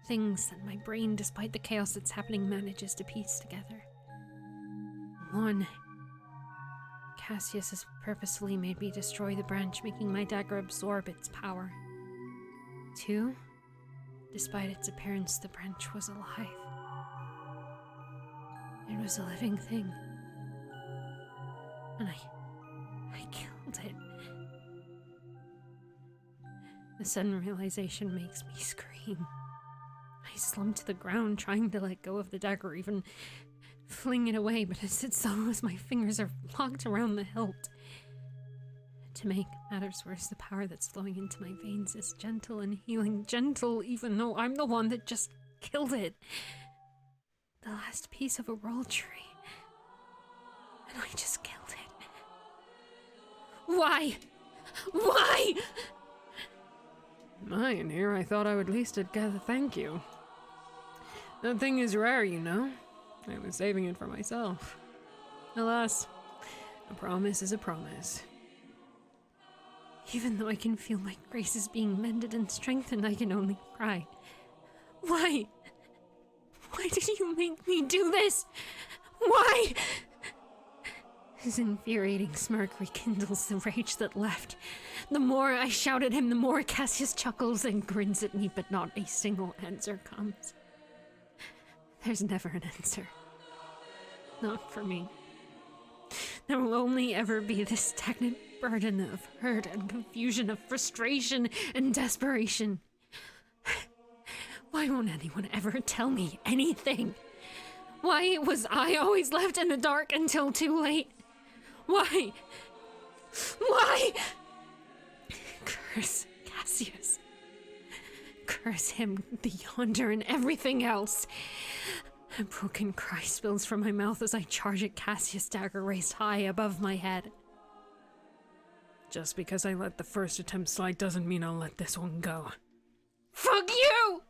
things that my brain, despite the chaos that's happening, manages to piece together. One, Cassius has purposefully made me destroy the branch, making my dagger absorb its power. Two, despite its appearance, the branch was alive. It was a living thing. And I killed it. The sudden realization makes me scream. I slump to the ground, trying to let go of the dagger, even fling it away, but it's as though my fingers are locked around the hilt. To make matters worse, the power that's flowing into my veins is gentle and healing. Gentle, even though I'm the one that just killed it. The last piece of a world tree. And I just killed it. Why? Why? Mine here, I thought I would at least get a thank you. That thing is rare, you know. I was saving it for myself. Alas, a promise is a promise. Even though I can feel my grace is being mended and strengthened, I can only cry. Why? Why did you make me do this? Why? His infuriating smirk rekindles the rage that left. The more I shout at him, the more Cassius chuckles and grins at me, but not a single answer comes. There's never an answer. Not for me. There will only ever be this stagnant burden of hurt and confusion, of frustration and desperation. Why won't anyone ever tell me anything? Why was I always left in the dark until too late? Why? Why? Curse Cassius. Curse him, the Yonder, and everything else. A broken cry spills from my mouth as I charge at Cassius, dagger raised high above my head. Just because I let the first attempt slide doesn't mean I'll let this one go. Fuck you!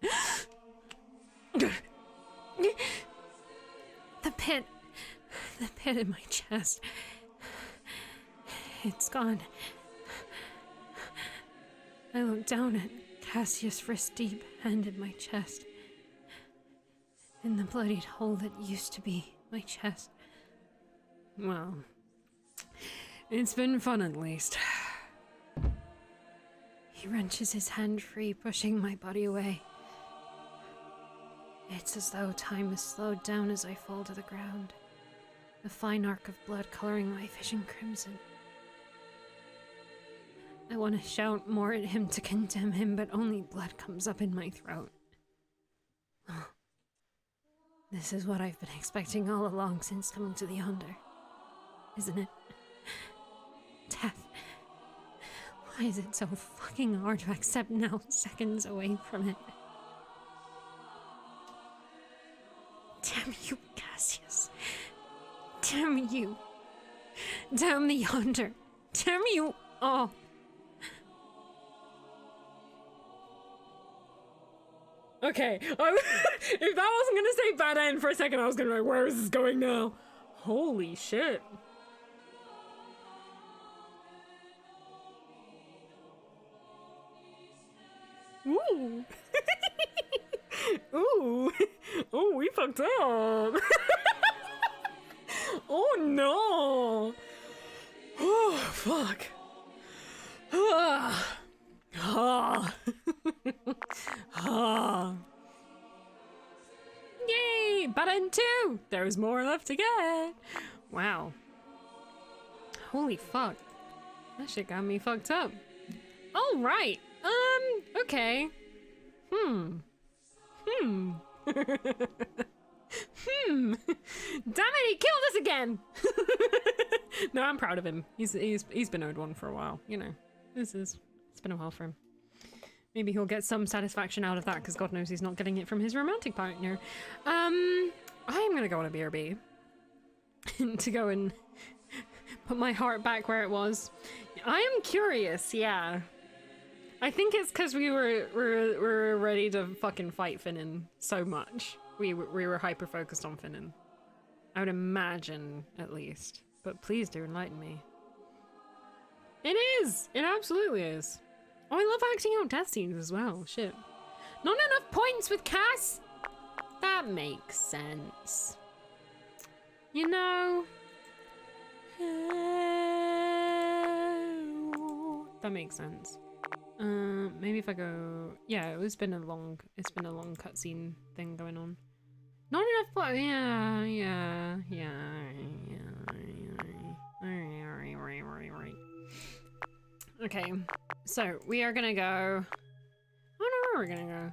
The pit in my chest. It's gone. I looked down at Cassius, wrist deep, hand in my chest. In the bloodied hole that used to be my chest. Well, it's been fun at least. He wrenches his hand free, pushing my body away. It's as though time has slowed down as I fall to the ground. A fine arc of blood coloring my vision crimson. I want to shout more at him to condemn him, but only blood comes up in my throat. Oh. This is what I've been expecting all along since coming to the Yonder, isn't it? Death. Why is it so fucking hard to accept now, seconds away from it? Damn you, Cassius. Damn you. Damn the Yonder. Damn you all. Okay, if that wasn't gonna say bad end for a second, I was gonna be like, where is this going now? Holy shit. Ooh. Ooh. Oh, we fucked up. Oh no. Oh, fuck. Ah. Ah. Ah. Yay! Button 2! There's more left to get. Wow. Holy fuck. That shit got me fucked up. Alright. Okay. Damn it, he killed us again! No, I'm proud of him. He's been owed one for a while, you know. It's been a while for him. Maybe he'll get some satisfaction out of that, because God knows he's not getting it from his romantic partner. I am gonna go on a BRB to go and put my heart back where it was. I am curious, yeah. I think it's because we were ready to fucking fight Finnan so much. We were hyper focused on Finnan. I would imagine, at least. But please do enlighten me. It is! It absolutely is. Oh, I love acting out death scenes as well. Shit. Not enough points with Cass? That makes sense. You know... That makes sense. Maybe if I go... Yeah, it's been a long cutscene thing going on. Not enough points. Yeah. Okay, so we are gonna go. I don't know where we're gonna go.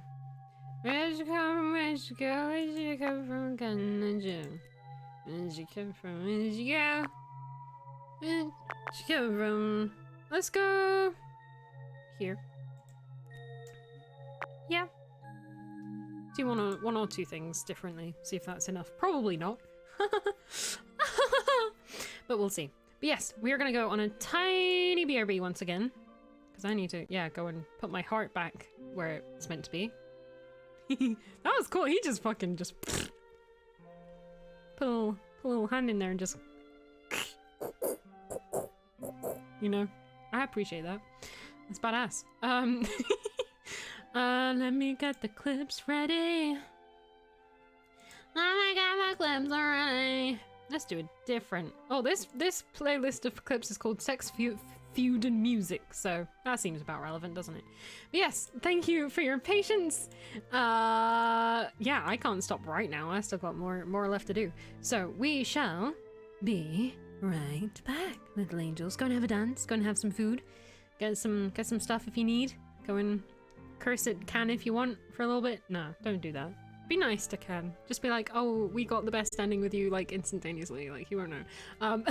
Where'd you come from? Where'd you go? Where'd you come from? Where'd you come from? Where'd you go? Where'd you come from? Let's go here. Yeah. Do one or two things differently. See if that's enough. Probably not. But we'll see. But yes, we are gonna go on a tiny BRB once again. Because I need to, yeah, go and put my heart back where it's meant to be. That was cool. He just fucking just put a little hand in there and just, you know, I appreciate that. That's badass. Let me get the clips ready. Oh my god, my clips are ready. Let's do a different. Oh, this playlist of clips is called Sex Feud and Music, so that seems about relevant, doesn't it? But yes, thank you for your patience. Yeah, I can't stop right now. I still got more left to do. So we shall be right back, little angels. Go and have a dance. Go and have some food. Get some stuff if you need. Go and curse at Can if you want for a little bit. No, don't do that. Be nice to Can. Just be like, oh, we got the best ending with you, like, instantaneously. Like, you won't know. And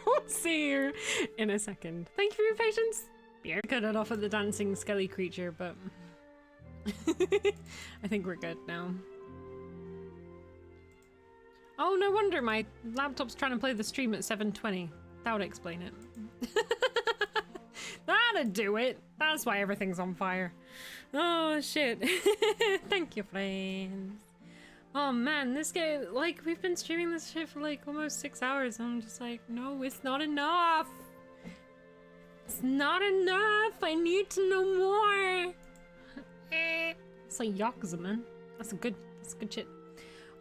we'll see you in a second. Thank you for your patience. You're cut it off at the dancing skelly creature, but I think we're good now. Oh, no wonder my laptop's trying to play the stream at 720. That would explain it. That'd do it. That's why everything's on fire. Oh, shit. Thank you, friends. Oh, man, this game, like, we've been streaming this shit for, like, almost 6 hours. And I'm just like, no, it's not enough. It's not enough. I need to know more. It's like Yakuza, man. That's good shit.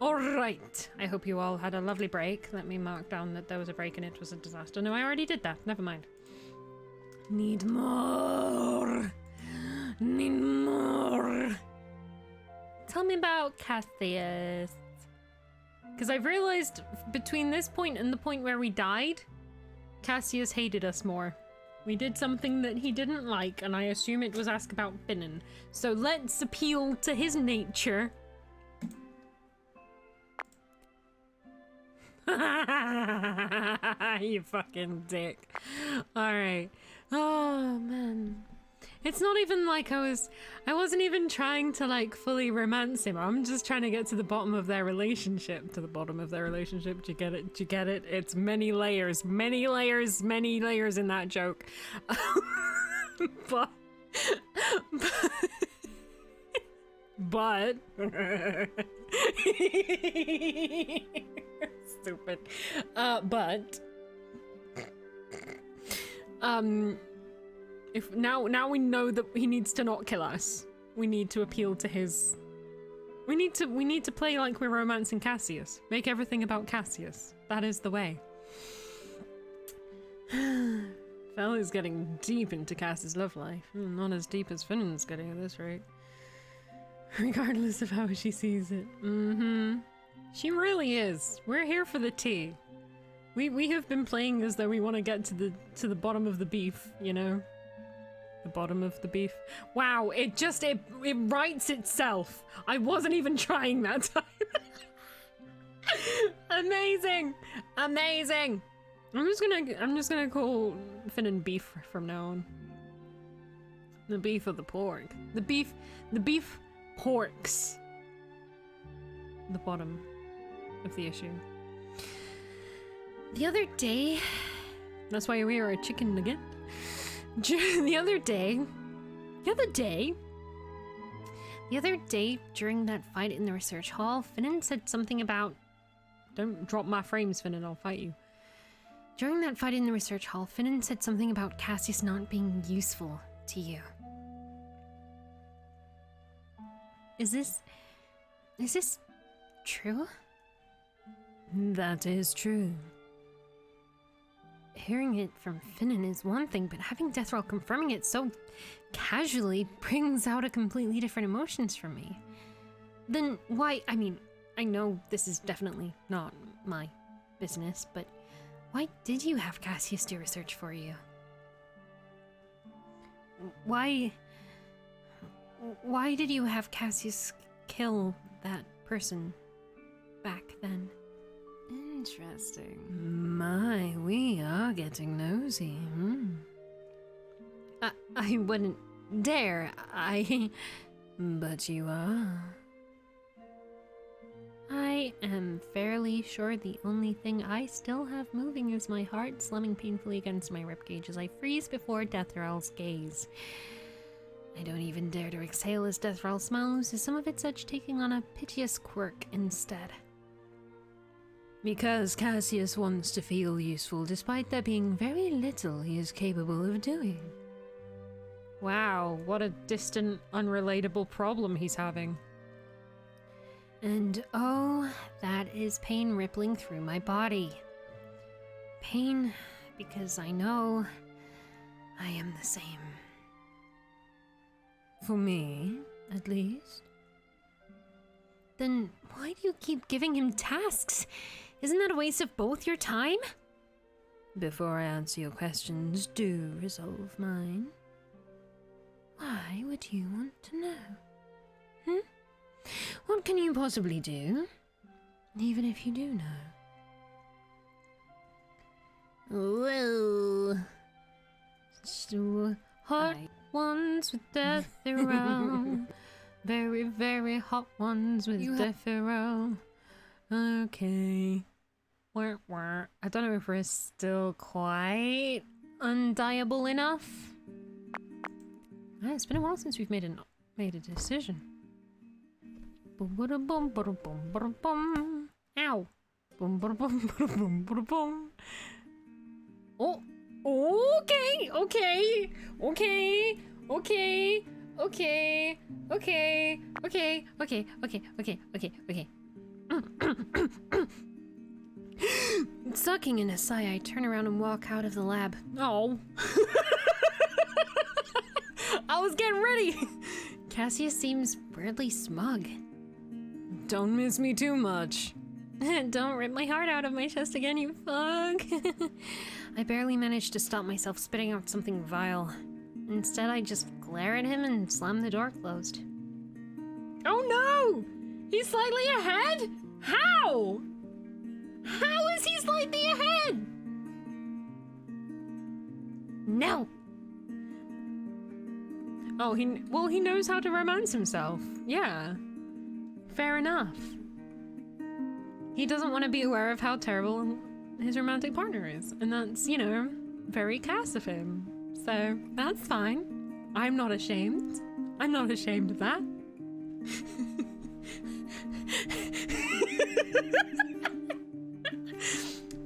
All right. I hope you all had a lovely break. Let me mark down that there was a break and it was a disaster. No, I already did that. Never mind. Need more. Need more. Tell me about Cassius. Because I've realized between this point and the point where we died, Cassius hated us more. We did something that he didn't like, and I assume it was ask about Finnan. So let's appeal to his nature. You fucking dick. Alright. Oh, man. It's not even like I wasn't even trying to, like, fully romance him. I'm just trying to get to the bottom of their relationship. To the bottom of their relationship. Do you get it? Do you get it? It's many layers. Many layers in that joke. But stupid. If now we know that he needs to not kill us. We need to appeal to his. We need to play like we're romancing Cassius. Make everything about Cassius. That is the way. Fella's getting deep into Cass's love life. Not as deep as Finnan's getting at this rate. Regardless of how she sees it. She really is. We're here for the tea. We have been playing as though we want to get to the bottom of the beef, you know? The bottom of the beef. Wow, it writes itself. I wasn't even trying that time. Amazing. Amazing. I'm just gonna call Finnan beef from now on. The beef of the pork. The beef porks. The bottom of the issue. The other day, that's why we are a chicken nugget. The other day, during that fight in the research hall, Finnan said something about, don't drop my frames, Finnan, I'll fight you. During that fight in the research hall, Finnan said something about Cassius not being useful to you. Is this true? That is true. Hearing it from Finnan is one thing, but having Deathroll confirming it so casually brings out a completely different emotions for me. Then why, I mean, I know this is definitely not my business, but why did you have Cassius do research for you? Why did you have Cassius kill that person back then? Interesting. My, we are getting nosy. I wouldn't dare. But you are. I am fairly sure the only thing I still have moving is my heart slumming painfully against my ribcage as I freeze before Deathral's gaze. I don't even dare to exhale as Deathral's smile loses some of its edge, taking on a piteous quirk instead. Because Cassius wants to feel useful despite there being very little he is capable of doing. Wow, what a distant, unrelatable problem he's having. And oh, that is pain rippling through my body. Pain because I know I am the same. For me, at least. Then why do you keep giving him tasks? Isn't that a waste of both your time? Before I answer your questions, do resolve mine. Why would you want to know? What can you possibly do? Even if you do know. Well, so hot ones with death around. Very, very hot ones with death around. Okay. I don't know if we're still quite undieable enough. It's been a while since we've made a decision. Ow. Oh. Okay. Sucking in a sigh, I turn around and walk out of the lab. Oh. I was getting ready! Cassius seems weirdly smug. Don't miss me too much. Don't rip my heart out of my chest again, you fuck! I barely managed to stop myself spitting out something vile. Instead, I just glare at him and slam the door closed. Oh no! He's slightly ahead? How? How is he slightly ahead? No! Oh, he knows how to romance himself. Yeah. Fair enough. He doesn't want to be aware of how terrible his romantic partner is. And that's, very Cass of him. So, that's fine. I'm not ashamed. I'm not ashamed of that.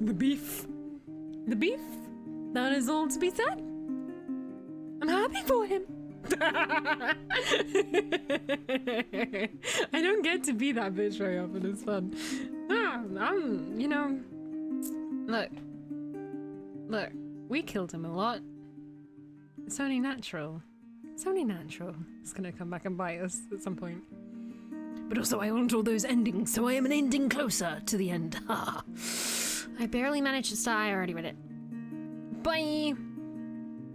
The beef. The beef. That is all to be said. I'm happy for him. I don't get to be that bitch very often. It's fun. Look, we killed him a lot. It's only natural. It's only natural. It's gonna come back and bite us at some point. But also, I want all those endings, so I am an ending closer to the end. Ha! I barely managed to stop. I already read it. Bye!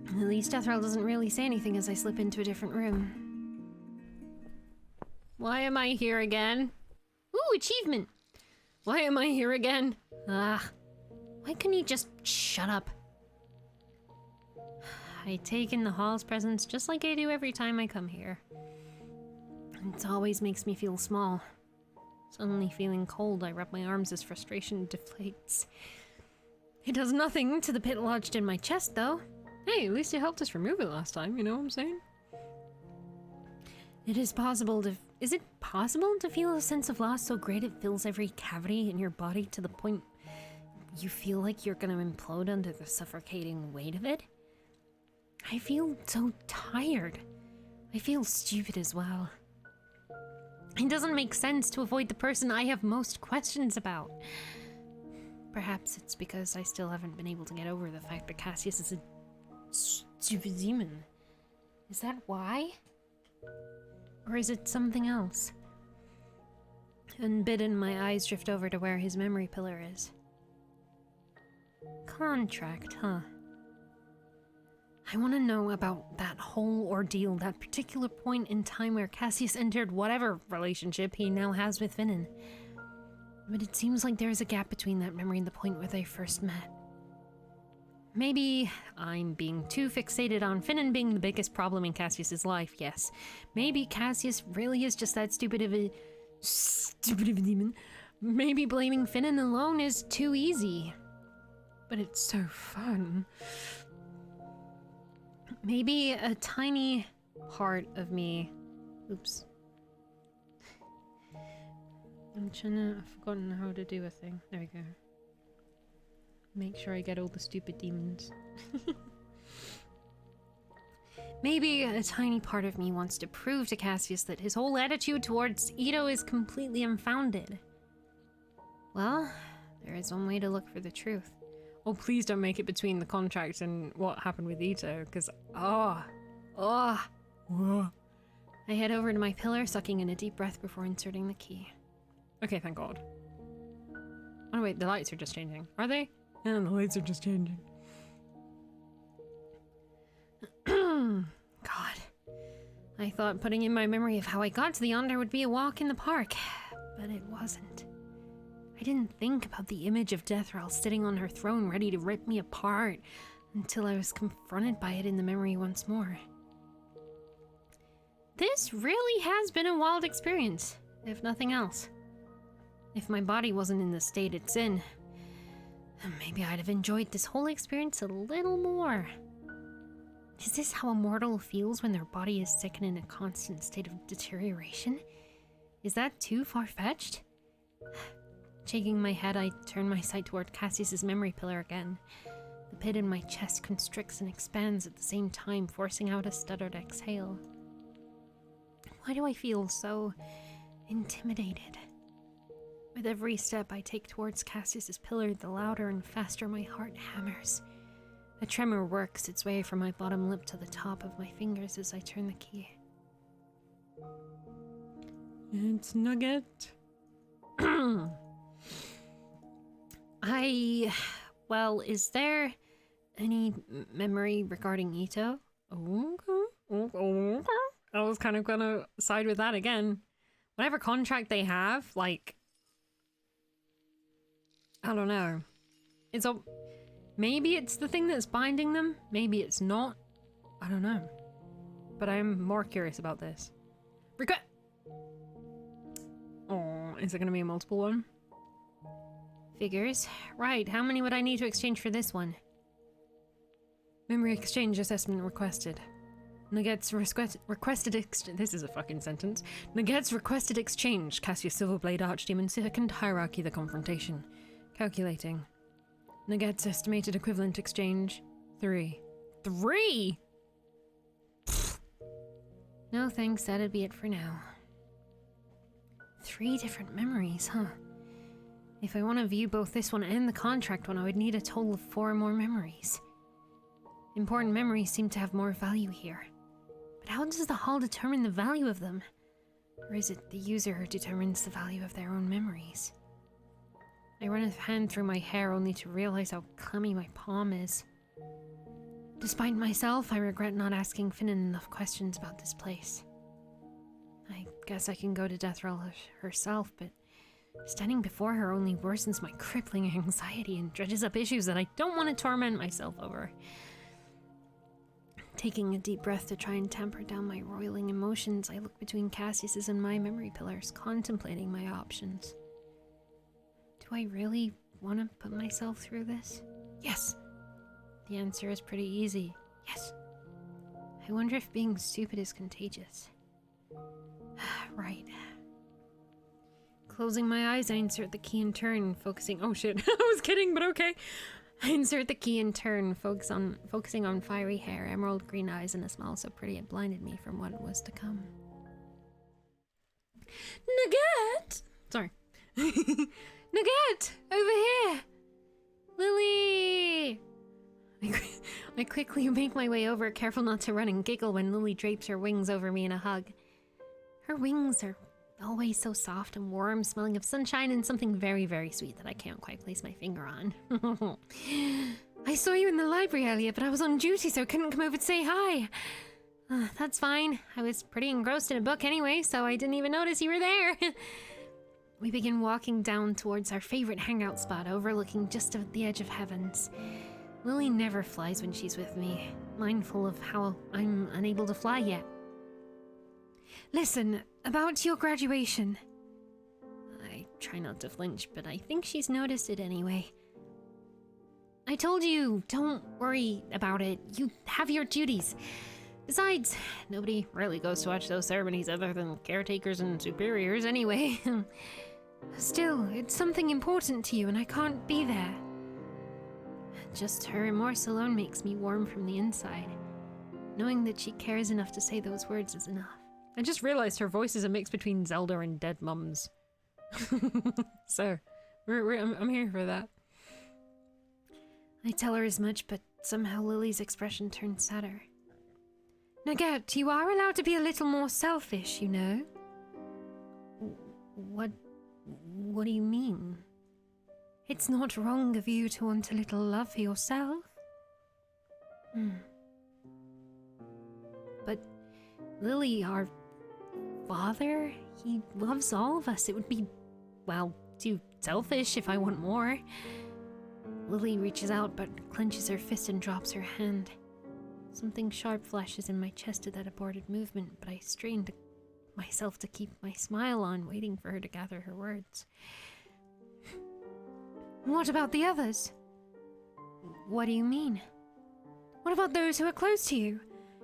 At least Deathrattle doesn't really say anything as I slip into a different room. Why am I here again? Ooh, achievement! Why am I here again? Why couldn't you just shut up? I take in the hall's presence just like I do every time I come here. It always makes me feel small. Suddenly feeling cold, I rub my arms as frustration deflates. It does nothing to the pit lodged in my chest, though. Hey, at least you helped us remove it last time, you know what I'm saying? Is it possible to feel a sense of loss so great it fills every cavity in your body to the point you feel like you're gonna implode under the suffocating weight of it? I feel so tired. I feel stupid as well. It doesn't make sense to avoid the person I have most questions about. Perhaps it's because I still haven't been able to get over the fact that Cassius is a stupid demon. Is that why? Or is it something else? Unbidden, my eyes drift over to where his memory pillar is. Contract, huh? I want to know about that whole ordeal, that particular point in time where Cassius entered whatever relationship he now has with Finnan. But it seems like there is a gap between that memory and the point where they first met. Maybe I'm being too fixated on Finnan being the biggest problem in Cassius's life, yes. Maybe Cassius really is just that stupid of a demon. Maybe blaming Finnan alone is too easy. But it's so fun. Maybe a tiny part of me... Oops. I'm trying to... I've forgotten how to do a thing. There we go. Make sure I get all the stupid demons. Maybe a tiny part of me wants to prove to Cassius that his whole attitude towards Ito is completely unfounded. Well, there is one way to look for the truth. Oh, please don't make it between the contract and what happened with Ito, because... I head over to my pillar, sucking in a deep breath before inserting the key. Okay, thank God. Oh wait, the lights are just changing. Are they? Yeah, the lights are just changing. God. I thought putting in my memory of how I got to the Yonder would be a walk in the park, but it wasn't. I didn't think about the image of Deathrattle sitting on her throne ready to rip me apart until I was confronted by it in the memory once more. This really has been a wild experience, if nothing else. If my body wasn't in the state it's in, maybe I'd have enjoyed this whole experience a little more. Is this how a mortal feels when their body is sick and in a constant state of deterioration? Is that too far-fetched? Shaking my head, I turn my sight toward Cassius's memory pillar again. The pit in my chest constricts and expands at the same time, forcing out a stuttered exhale. Why do I feel so intimidated? With every step I take towards Cassius's pillar, the louder and faster my heart hammers. A tremor works its way from my bottom lip to the top of my fingers as I turn the key. It's Nugget. Well, is there any memory regarding Ito? Okay. I was kind of gonna side with that again. Whatever contract they have, like... I don't know. Maybe it's the thing that's binding them. Maybe it's not. I don't know. But I'm more curious about this. Regret! Oh, is it gonna be a multiple one? Figures. Right, how many would I need to exchange for this one? Memory exchange assessment requested. Nugget's requested this is a fucking sentence. Nugget's requested exchange. Cassius Silverblade Archdemon second hierarchy the confrontation. Calculating. Nugget's estimated equivalent exchange 3. 3? No thanks, that'd be it for now. 3 different memories, huh? If I want to view both this one and the contract one, I would need a total of 4 more memories. Important memories seem to have more value here. But how does the hall determine the value of them? Or is it the user who determines the value of their own memories? I run a hand through my hair only to realize how clammy my palm is. Despite myself, I regret not asking Finnan enough questions about this place. I guess I can go to Deathrattle herself, but standing before her only worsens my crippling anxiety and dredges up issues that I don't want to torment myself over. Taking a deep breath to try and tamper down my roiling emotions, I look between Cassius's and my memory pillars, contemplating my options. Do I really want to put myself through this? Yes! The answer is pretty easy. Yes! I wonder if being stupid is contagious. Right. Closing my eyes, I insert the key and turn, focusing... Oh shit, I was kidding, but okay. I insert the key and turn, focusing on fiery hair, emerald green eyes, and a smile so pretty it blinded me from what was to come. Nugget! Sorry. Nugget! Over here! Lily! I quickly make my way over, careful not to run and giggle when Lily drapes her wings over me in a hug. Her wings are always so soft and warm, smelling of sunshine and something very, very sweet that I can't quite place my finger on. I saw you in the library earlier, but I was on duty, so I couldn't come over to say hi. That's fine. I was pretty engrossed in a book anyway, so I didn't even notice you were there. We begin walking down towards our favorite hangout spot, overlooking just at the edge of heavens. Lily never flies when she's with me, mindful of how I'm unable to fly yet. Listen, about your graduation. I try not to flinch, but I think she's noticed it anyway. I told you, don't worry about it. You have your duties. Besides, nobody really goes to watch those ceremonies other than caretakers and superiors anyway. Still, it's something important to you and I can't be there. Just her remorse alone makes me warm from the inside. Knowing that she cares enough to say those words is enough. I just realized her voice is a mix between Zelda and Dead Mums. So, I'm here for that. I tell her as much, but somehow Lily's expression turns sadder. Nugget, you are allowed to be a little more selfish, you know. What do you mean? It's not wrong of you to want a little love for yourself. But Lily, our father, he loves all of us. It would be, well, too selfish if I want more. Lily reaches out but clenches her fist and drops her hand. Something sharp flashes in my chest at that aborted movement, but I strained myself to keep my smile on, waiting for her to gather her words. What about the others? What do you mean? What about those who are close to you?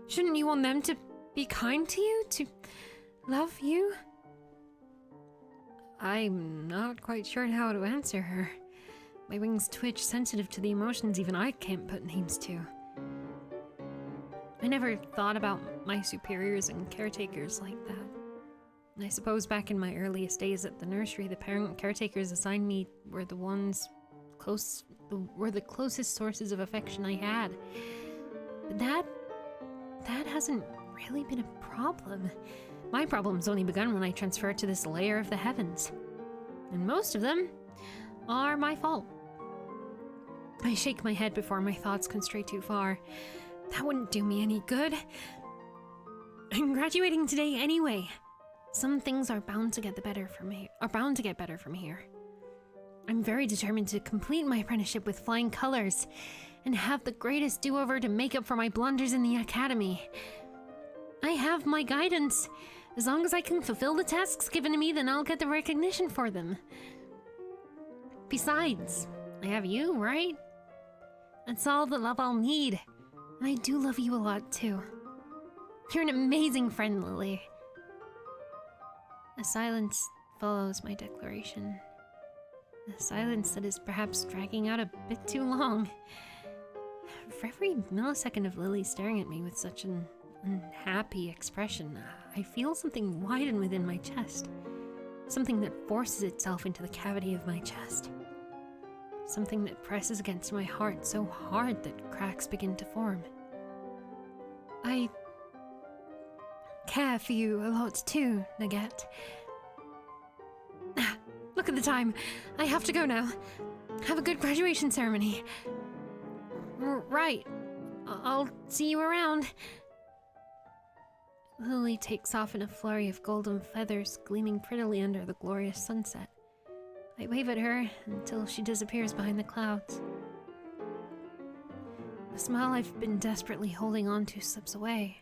Shouldn't you want them to be kind to you? To love you? I'm not quite sure how to answer her. My wings twitch, sensitive to the emotions even I can't put names to. I never thought about my superiors and caretakers like that. I suppose back in my earliest days at the nursery, the parent caretakers assigned me were the closest sources of affection I had. But that hasn't really been a problem. My problem's only begun when I transferred to this layer of the heavens. And most of them are my fault. I shake my head before my thoughts can stray too far. That wouldn't do me any good. I'm graduating today anyway. Some things are bound to get better from here. I'm very determined to complete my apprenticeship with flying colors and have the greatest do-over to make up for my blunders in the academy. I have my guidance. As long as I can fulfill the tasks given to me, then I'll get the recognition for them. Besides, I have you, right? That's all the love I'll need. And I do love you a lot, too. You're an amazing friend, Lily. A silence follows my declaration. A silence that is perhaps dragging out a bit too long. For every millisecond of Lily staring at me with such an unhappy expression, I feel something widen within my chest. Something that forces itself into the cavity of my chest. Something that presses against my heart so hard that cracks begin to form. I care for you a lot too, Nugget. Look at the time. I have to go now. Have a good graduation ceremony. Right. I'll see you around. Lily takes off in a flurry of golden feathers gleaming prettily under the glorious sunset. I wave at her until she disappears behind the clouds. The smile I've been desperately holding on to slips away.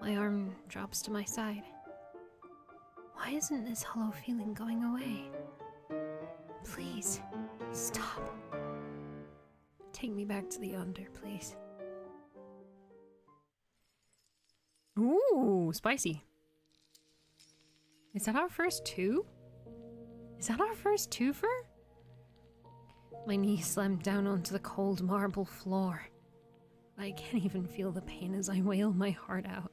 My arm drops to my side. Why isn't this hollow feeling going away? Please, stop. Take me back to the Yonder, please. Ooh, spicy. Is that our first two? Is that our first twofer? My knee slammed down onto the cold marble floor. I can't even feel the pain as I wail my heart out.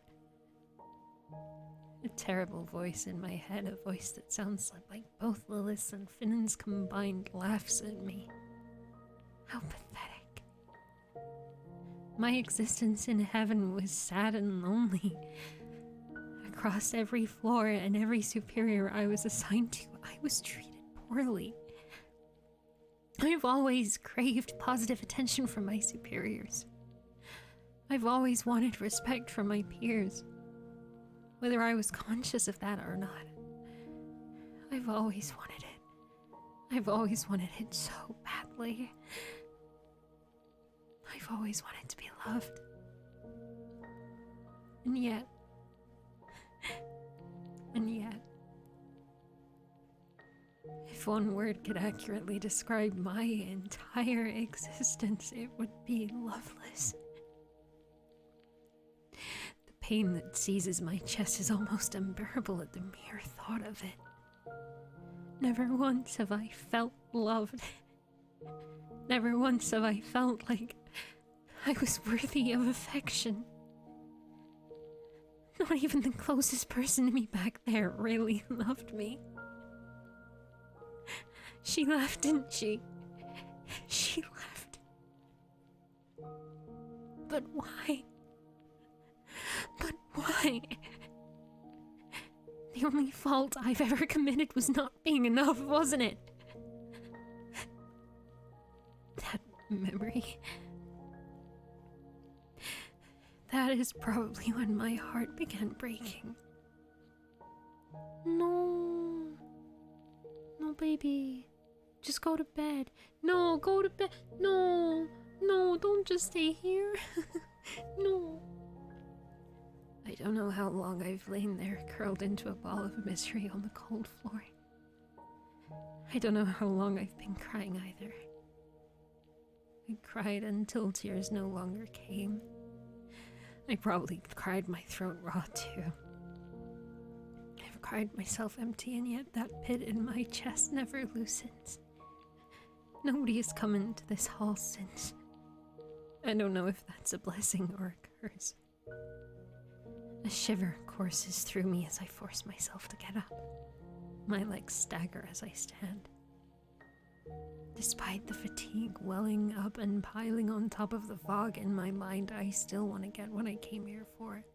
A terrible voice in my head, a voice that sounds like both Lilith's and Finn's combined, laughs at me. How pathetic. My existence in heaven was sad and lonely. Across every floor and every superior I was assigned to, I was treated poorly. I've always craved positive attention from my superiors. I've always wanted respect from my peers, whether I was conscious of that or not. I've always wanted it. I've always wanted it so badly. I've always wanted to be loved. And yet, if one word could accurately describe my entire existence, it would be loveless. The pain that seizes my chest is almost unbearable at the mere thought of it. Never once have I felt loved. Never once have I felt like I was worthy of affection. Not even the closest person to me back there really loved me. She left, didn't she? She left. But why? But why? The only fault I've ever committed was not being enough, wasn't it? That memory. That is probably when my heart began breaking. No. No, baby. Just go to bed. No, go to bed. No. No, don't just stay here. No. I don't know how long I've lain there, curled into a ball of misery on the cold floor. I don't know how long I've been crying either. I cried until tears no longer came. I probably cried my throat raw too. I've cried myself empty, and yet that pit in my chest never loosens. Nobody has come into this hall since. I don't know if that's a blessing or a curse. A shiver courses through me as I force myself to get up. My legs stagger as I stand. Despite the fatigue welling up and piling on top of the fog in my mind, I still want to get what I came here for.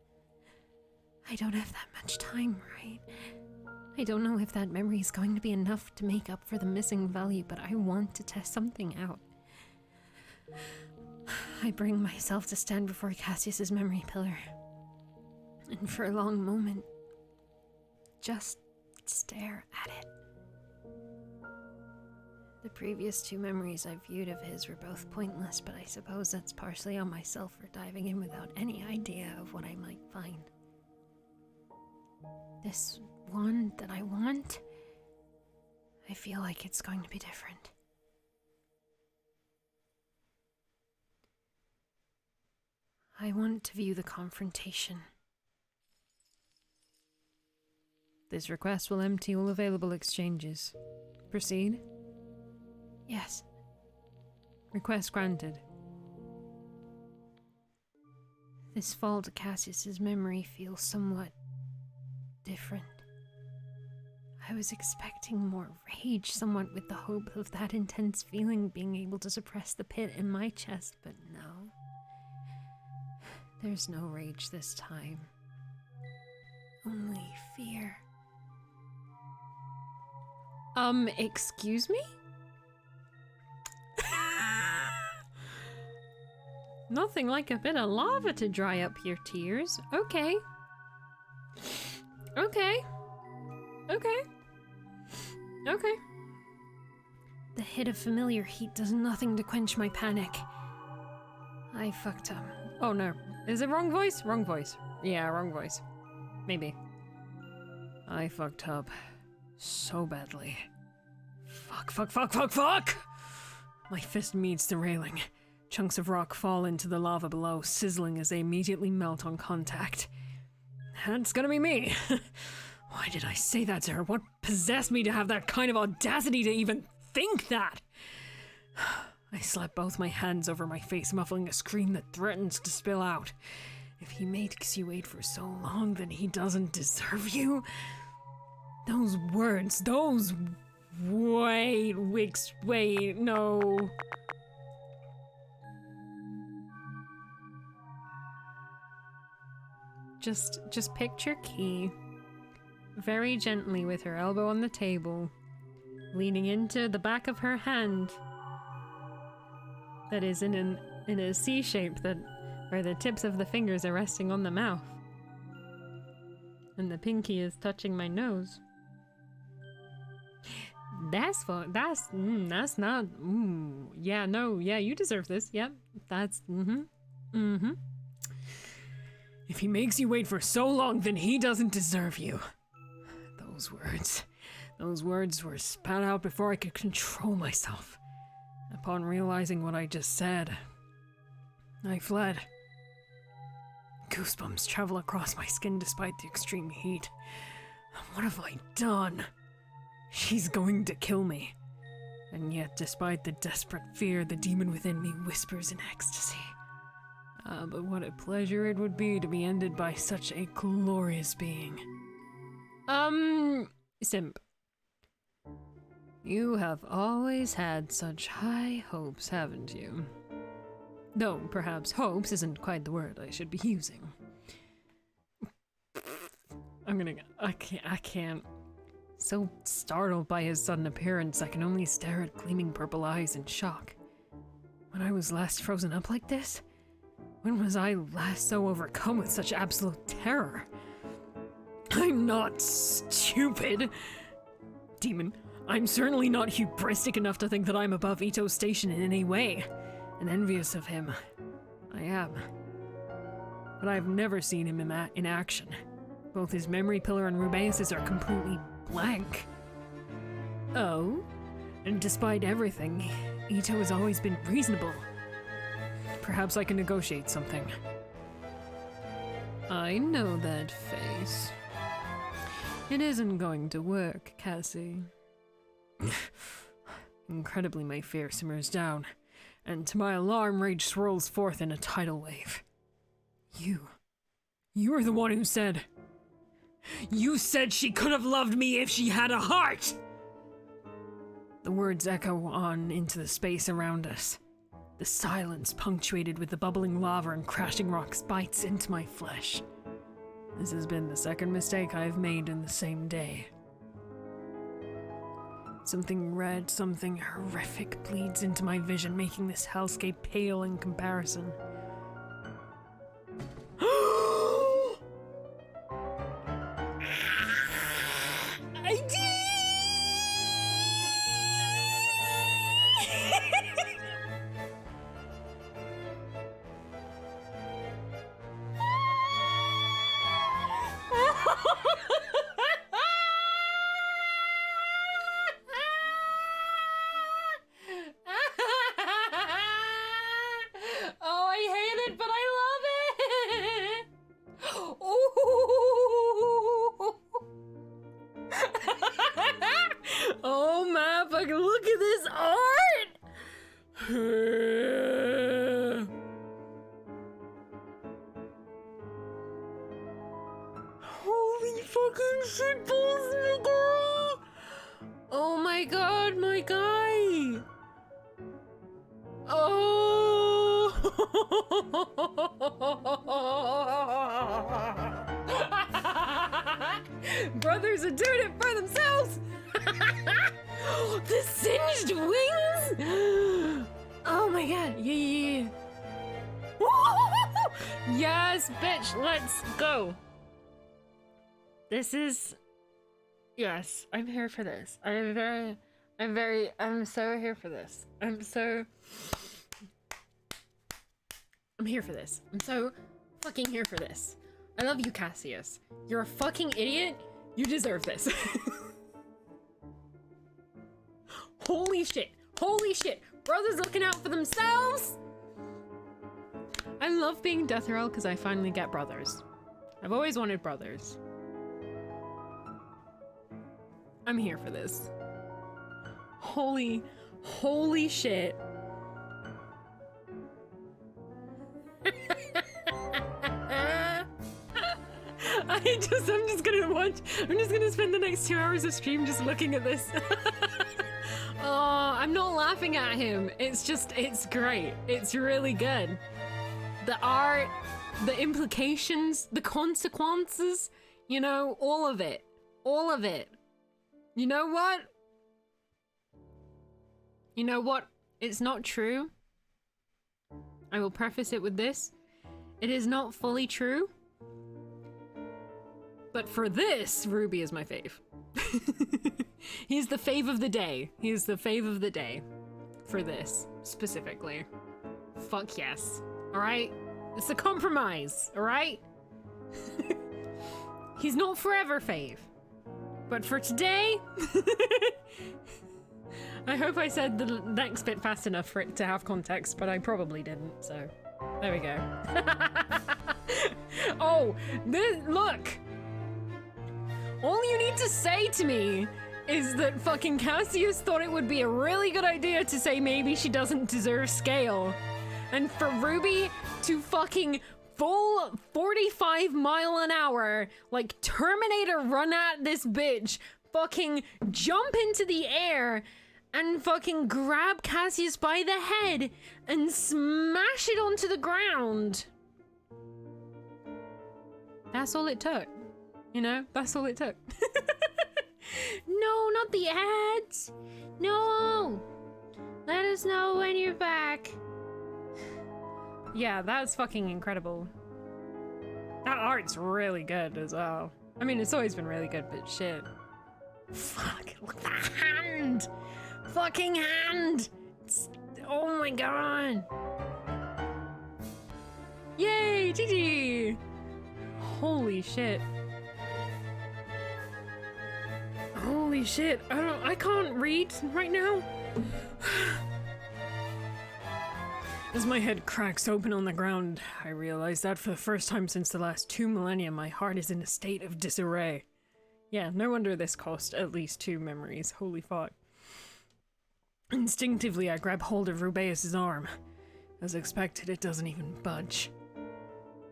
I don't have that much time, right? I don't know if that memory is going to be enough to make up for the missing value, but I want to test something out. I bring myself to stand before Cassius's memory pillar. And for a long moment, just stare at it. The previous two memories I viewed of his were both pointless, but I suppose that's partially on myself for diving in without any idea of what I might find. This one that I want, I feel like it's going to be different. I want to view the confrontation. This request will empty all available exchanges. Proceed? Yes. Request granted. This fall to Cassius's memory feels somewhat different. I was expecting more rage, somewhat with the hope of that intense feeling being able to suppress the pit in my chest, but no. There's no rage this time. Only fear. Excuse me? Nothing like a bit of lava to dry up your tears. Okay. Okay. Okay. Okay. The hit of familiar heat does nothing to quench my panic. I fucked up. Oh no. Is it wrong voice? Wrong voice. Yeah, wrong voice. Maybe. I fucked up so badly. Fuck! My fist meets the railing. Chunks of rock fall into the lava below, sizzling as they immediately melt on contact. That's gonna be me. Why did I say that to her? What possessed me to have that kind of audacity to even think that? I slap both my hands over my face, muffling a scream that threatens to spill out. If he makes you wait for so long, then he doesn't deserve you? Those words, Wait, no. Just picture Key, very gently with her elbow on the table, leaning into the back of her hand that is in a C shape where the tips of the fingers are resting on the mouth. And the pinky is touching my nose. That's fun. That's not. Yeah, no, yeah, you deserve this. Yep, that's. If he makes you wait for so long, then he doesn't deserve you. Those words were spat out before I could control myself. Upon realizing what I just said, I fled. Goosebumps travel across my skin despite the extreme heat. What have I done? She's going to kill me. And yet, despite the desperate fear, the demon within me whispers in ecstasy. Ah, but what a pleasure it would be to be ended by such a glorious being. Simp. You have always had such high hopes, haven't you? Though, perhaps hopes isn't quite the word I should be using. I can't. So startled by his sudden appearance, I can only stare at gleaming purple eyes in shock. When I was last frozen up like this? When was I last so overcome with such absolute terror? I'm not stupid! Demon, I'm certainly not hubristic enough to think that I'm above Ito's station in any way, and envious of him. I am. But I've never seen him in action. Both his memory pillar and Rubeus's are completely blank. Oh? And despite everything, Ito has always been reasonable. Perhaps I can negotiate something. I know that face. It isn't going to work, Cassie. Incredibly, my fear simmers down, and to my alarm, rage swirls forth in a tidal wave. You are the one who said... You said she could have loved me if she had a heart! The words echo on into the space around us. The silence, punctuated with the bubbling lava and crashing rocks, bites into my flesh. This has been the second mistake I've made in the same day. Something red, something horrific bleeds into my vision, making this hellscape pale in comparison. Holy fucking shitballs, nigga! Oh my god, my guy! Oh! Brothers are doing it for themselves! The singed wings! Oh my god, yeah. Yes, bitch, let's go. This is... Yes, I'm here for this. I'm so here for this. I'm here for this. I'm so fucking here for this. I love you, Cassius. You're a fucking idiot. You deserve this. Holy shit. Holy shit. Brothers looking out for themselves. I love being Death Row because I finally get brothers. I've always wanted brothers. I'm here for this. Holy shit. I'm just gonna spend the next 2 hours of stream just looking at this. Oh, I'm not laughing at him. It's great. It's really good. The art, the implications, the consequences, you know, all of it. All of it. You know what? You know what? It's not true. I will preface it with this. It is not fully true. But for this, Ruby is my fave. He's the fave of the day. He's the fave of the day. For this, specifically. Fuck yes. Alright? It's a compromise, alright? He's not forever fave. But for today... I hope I said the next bit fast enough for it to have context, but I probably didn't, so... There we go. Oh, look! All you need to say to me is that fucking Cassius thought it would be a really good idea to say maybe she doesn't deserve scale. And for Ruby to fucking full 45 mile an hour, like Terminator run at this bitch, fucking jump into the air and fucking grab Cassius by the head and smash it onto the ground. That's all it took. You know, that's all it took. No, not the ads. No. Let us know when you're back. Yeah, that's fucking incredible. That art's really good as well. I mean, it's always been really good, but shit. Fuck, look at that hand! Fucking hand! Oh my god! Yay, GG! Holy shit. Holy shit, I can't read right now. As my head cracks open on the ground, I realize that for the first time since the last 2 millennia, my heart is in a state of disarray. Yeah, no wonder this cost at least 2 memories. Holy fuck. Instinctively, I grab hold of Rubeus' arm. As expected, it doesn't even budge.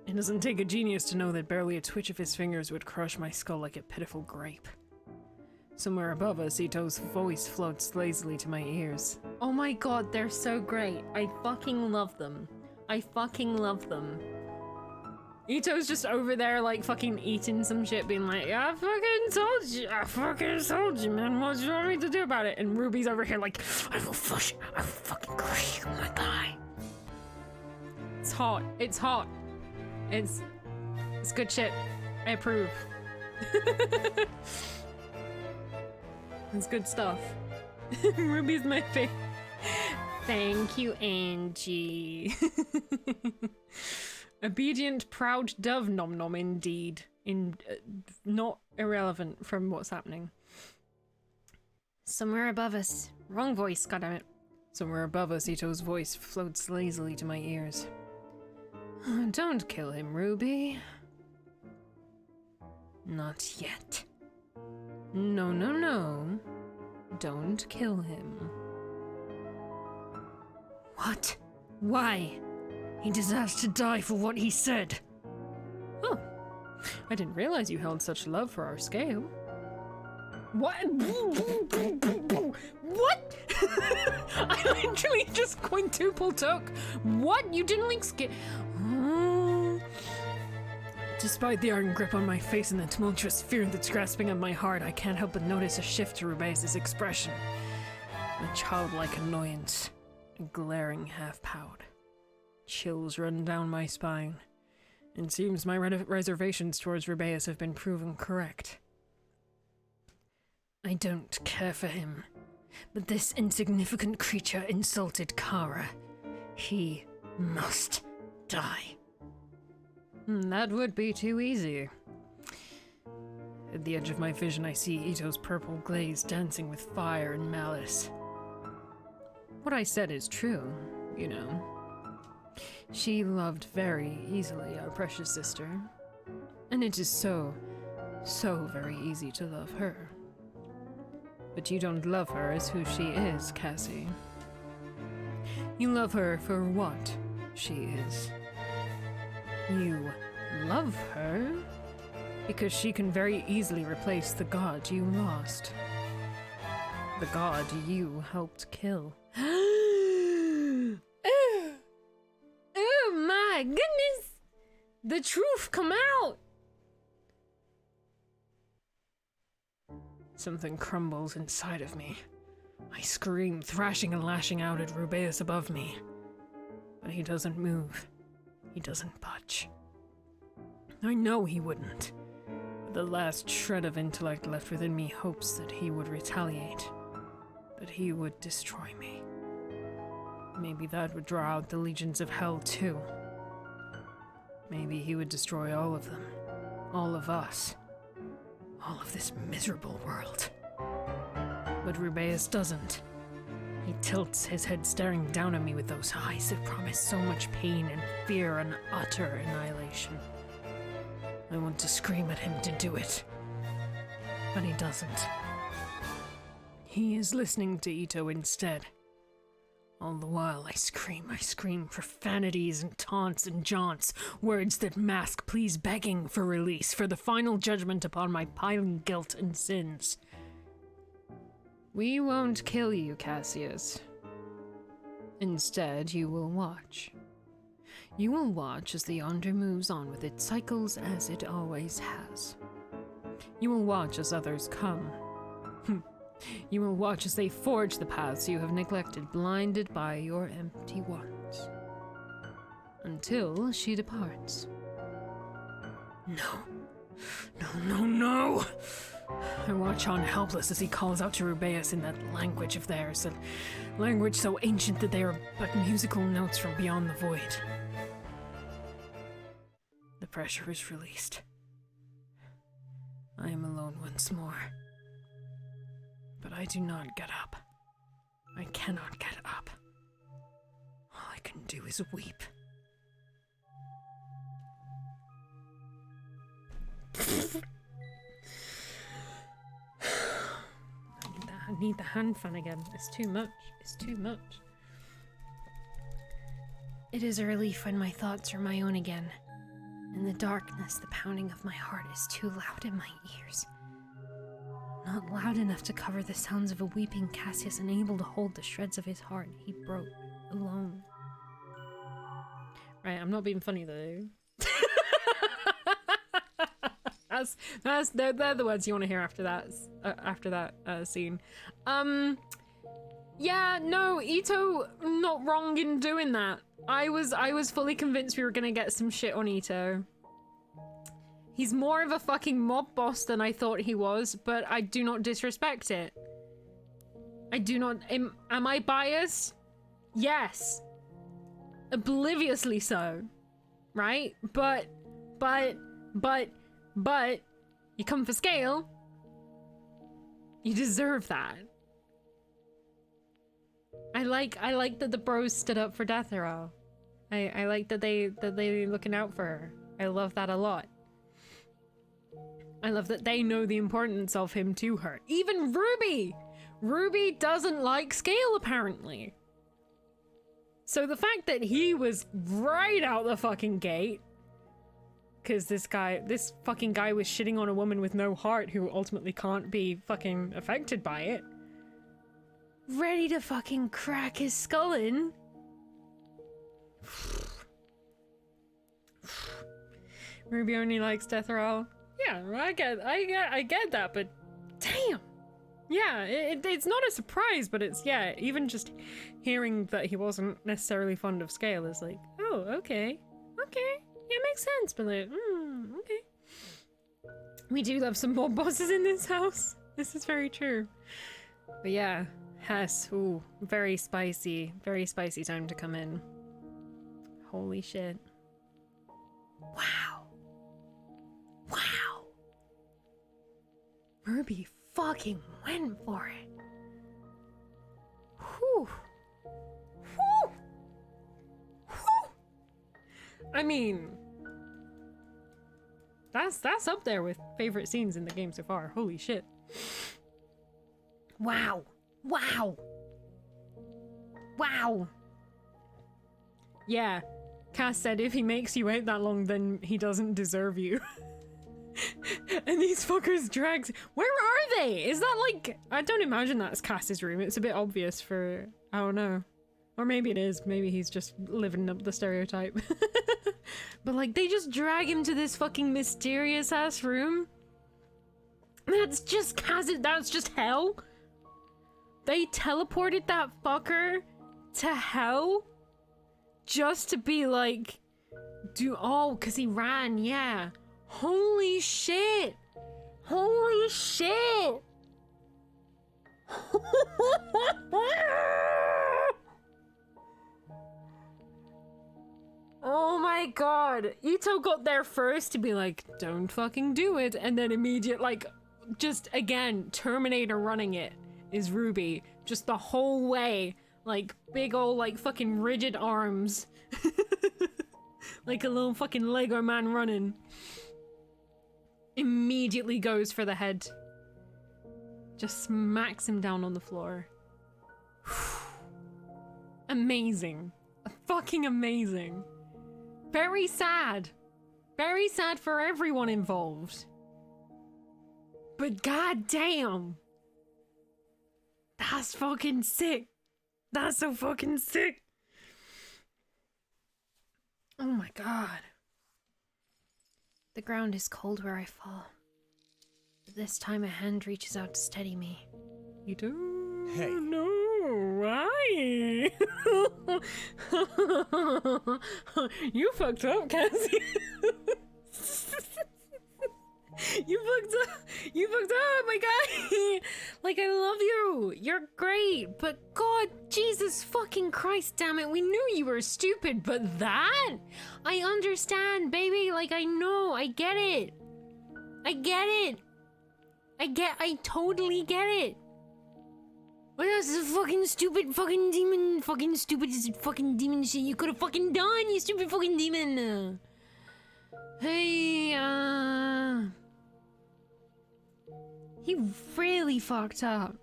It doesn't take a genius to know that barely a twitch of his fingers would crush my skull like a pitiful grape. Somewhere above us, Ito's voice floats lazily to my ears. Oh my god, they're so great. I fucking love them. I fucking love them. Ito's just over there, like, fucking eating some shit, being like, I fucking told you, man, what do you want me to do about it? And Ruby's over here like, I will fucking crush you, my guy. It's hot. It's hot. It's good shit. I approve. It's good stuff. Ruby's my favorite. Thank you, Angie. Obedient, proud dove nom nom indeed. Not irrelevant from what's happening. Somewhere above us. Wrong voice, goddammit. Somewhere above us, Ito's voice floats lazily to my ears. Don't kill him, Ruby. Not yet. No, no, no. Don't kill him. What? Why? He deserves to die for what he said. Oh, I didn't realize you held such love for our scale. What? What? I literally just quintuple took. What? You didn't like scale? Despite the iron grip on my face and the tumultuous fear that's grasping at my heart, I can't help but notice a shift to Rubeus' expression. A childlike annoyance, a glaring half-pout. Chills run down my spine. It seems my reservations towards Rubeus have been proven correct. I don't care for him, but this insignificant creature insulted Kara. He must die. That would be too easy. At the edge of my vision, I see Ito's purple glaze dancing with fire and malice. What I said is true, you know. She loved very easily, our precious sister. And it is so very easy to love her. But you don't love her as who she is, Cassie. You love her for what she is. You love her because she can very easily replace the god you lost. The god you helped kill. Oh my goodness! The truth come out! Something crumbles inside of me. I scream, thrashing and lashing out at Rubeus above me. But he doesn't move. He doesn't budge. I know he wouldn't. But the last shred of intellect left within me hopes that he would retaliate. That he would destroy me. Maybe that would draw out the legions of hell too. Maybe he would destroy all of them. All of us. All of this miserable world. But Rubeus doesn't. He tilts his head, staring down at me with those eyes that promise so much pain and fear and utter annihilation. I want to scream at him to do it. But he doesn't. He is listening to Ito instead. All the while I scream profanities and taunts and jaunts, words that mask pleas begging for release, for the final judgment upon my piling guilt and sins. We won't kill you, Cassius. Instead, you will watch. You will watch as the Yonder moves on with its cycles as it always has. You will watch as others come. You will watch as they forge the paths you have neglected, blinded by your empty wants. Until she departs. No! I watch on helpless as he calls out to Rubeus in that language of theirs, that language so ancient that they are but musical notes from beyond the void. The pressure is released. I am alone once more. But I do not get up. I cannot get up. All I can do is weep. I need the hand fan again. It's too much. It's too much. It is a relief when my thoughts are my own again. In the darkness, the pounding of my heart is too loud in my ears. Not loud enough to cover the sounds of a weeping Cassius, unable to hold the shreds of his heart he broke alone. Right, I'm not being funny though. They're the words you want to hear after that scene. Yeah, no, Ito not wrong in doing that. I was fully convinced we were gonna get some shit on Ito. He's more of a fucking mob boss than I thought he was, but I do not disrespect it. I do not. Am I biased? Yes. Obliviously so. Right? But, you come for scale. You deserve that. I like that the bros stood up for Deathero. I like that they looking out for her. I love that a lot. I love that they know the importance of him to her. Even Ruby! Ruby doesn't like scale, apparently. So the fact that he was right out the fucking gate, because this fucking guy was shitting on a woman with no heart who ultimately can't be fucking affected by it, ready to fucking crack his skull in. Ruby only likes Deathero. Yeah, I get that, but damn. Yeah, it's not a surprise, but it's, yeah, even just hearing that he wasn't necessarily fond of scale is like, oh, okay. Yeah, makes sense, but like, okay. We do love some mob bosses in this house. This is very true. But yeah, Hess, ooh, very spicy time to come in. Holy shit. Wow. Ruby fucking went for it. Whew. I mean, that's up there with favorite scenes in the game so far. Holy shit. Wow. Yeah, Cass said if he makes you wait that long, then he doesn't deserve you. And these fuckers drags. Where are they? Is that like, I don't imagine that's Cass's room. It's a bit obvious for, I don't know. Or maybe it is. Maybe he's just living up the stereotype. But like, they just drag him to this fucking mysterious ass room. That's just Cass. That's just hell. They teleported that fucker to hell just to be like, cause he ran, yeah. Holy shit! Oh my god! Ito got there first to be like, don't fucking do it, and then immediate, like, just again, Terminator running it is Ruby. Just the whole way. Like, big ol' like fucking rigid arms. Like a little fucking Lego man running. Immediately goes for the head. Just smacks him down on the floor. Amazing. Fucking amazing. Very sad. Very sad for everyone involved. But goddamn. That's fucking sick. That's so fucking sick. Oh my god. The ground is cold where I fall. But this time a hand reaches out to steady me. You don't Hey. know why. You fucked up, Cassie. You fucked up. You fucked up, my guy. Like, I love you. You're great. But God, Jesus fucking Christ, damn it. We knew you were stupid, but that? I understand, baby. Like, I know. I get it. I get it. I totally get it. But that's a fucking stupid fucking demon. Fucking stupid fucking demon shit you could have fucking done, you stupid fucking demon. Hey, he really fucked up.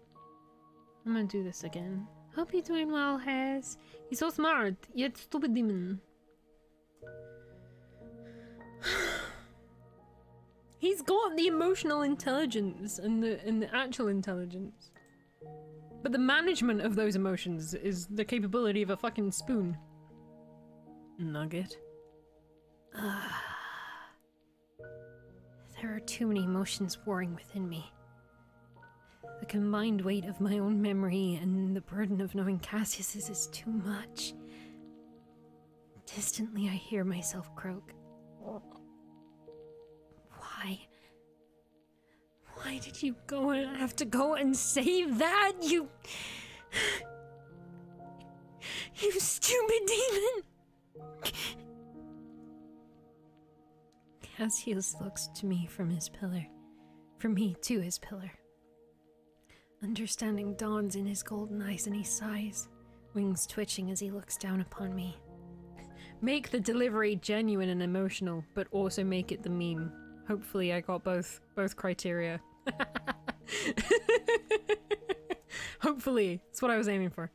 I'm gonna do this again. Hope you're doing well, Hez. He's so smart, yet stupid demon. He's got the emotional intelligence and the actual intelligence. But the management of those emotions is the capability of a fucking spoon. Nugget. There are too many emotions warring within me. The combined weight of my own memory and the burden of knowing Cassius's is too much. Distantly, I hear myself croak. Why? Why did you go and have to go and save that, you... You stupid demon! Cassius looks to me from his pillar. From me to his pillar. Understanding dawns in his golden eyes and he sighs, wings twitching as he looks down upon me. Make the delivery genuine and emotional, but also make it the meme. Hopefully I got both criteria. Hopefully. That's what I was aiming for.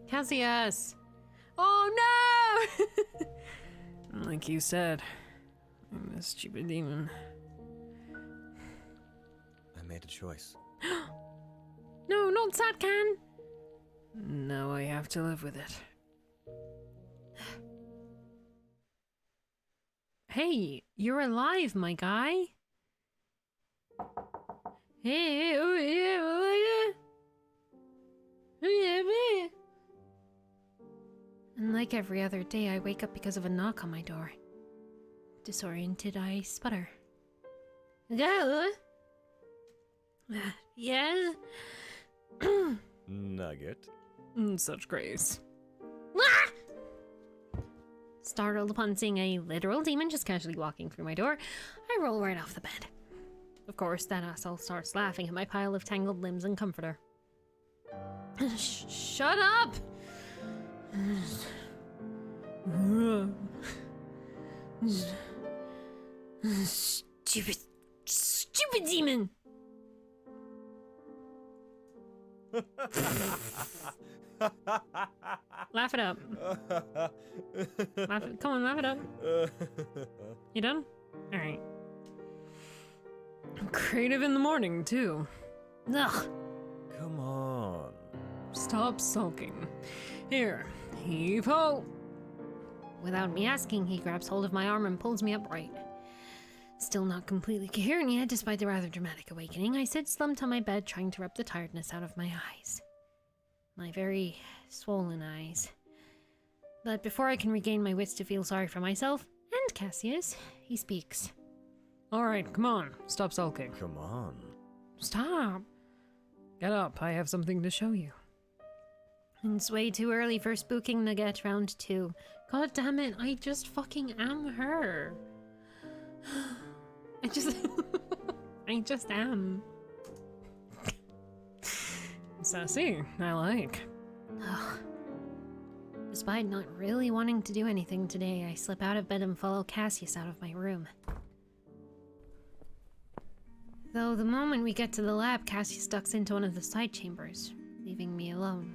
Cassius! Oh no! Like you said, I'm a stupid demon. I made a choice. No, not Satkan! Now I have to live with it. Hey, you're alive, my guy. Hey, oh yeah, oh yeah. Oh yeah, man. And like every other day, I wake up because of a knock on my door. Disoriented, I sputter. Go. Yeah. Nugget. Such grace. Startled upon seeing a literal demon just casually walking through my door, I roll right off the bed. Of course, that asshole starts laughing at my pile of tangled limbs and comforter. Shut up! Stupid demon! Laugh it up. Come on, laugh it up. You done? Alright. Creative in the morning, too. Ugh. Come on. Stop sulking. Here, heave ho! Without me asking, he grabs hold of my arm and pulls me upright. Still not completely coherent yet, despite the rather dramatic awakening, I sit slumped on my bed trying to rub the tiredness out of my eyes. My very swollen eyes. But before I can regain my wits to feel sorry for myself, and Cassius, he speaks. Alright, come on. Stop sulking. Come on. Stop. Get up, I have something to show you. It's way too early for spooking Nugget round 2. God damn it, I just fucking am her. I just am. Sassy, I like. Ugh. Despite not really wanting to do anything today, I slip out of bed and follow Cassius out of my room. Though the moment we get to the lab, Cassius ducks into one of the side chambers, leaving me alone.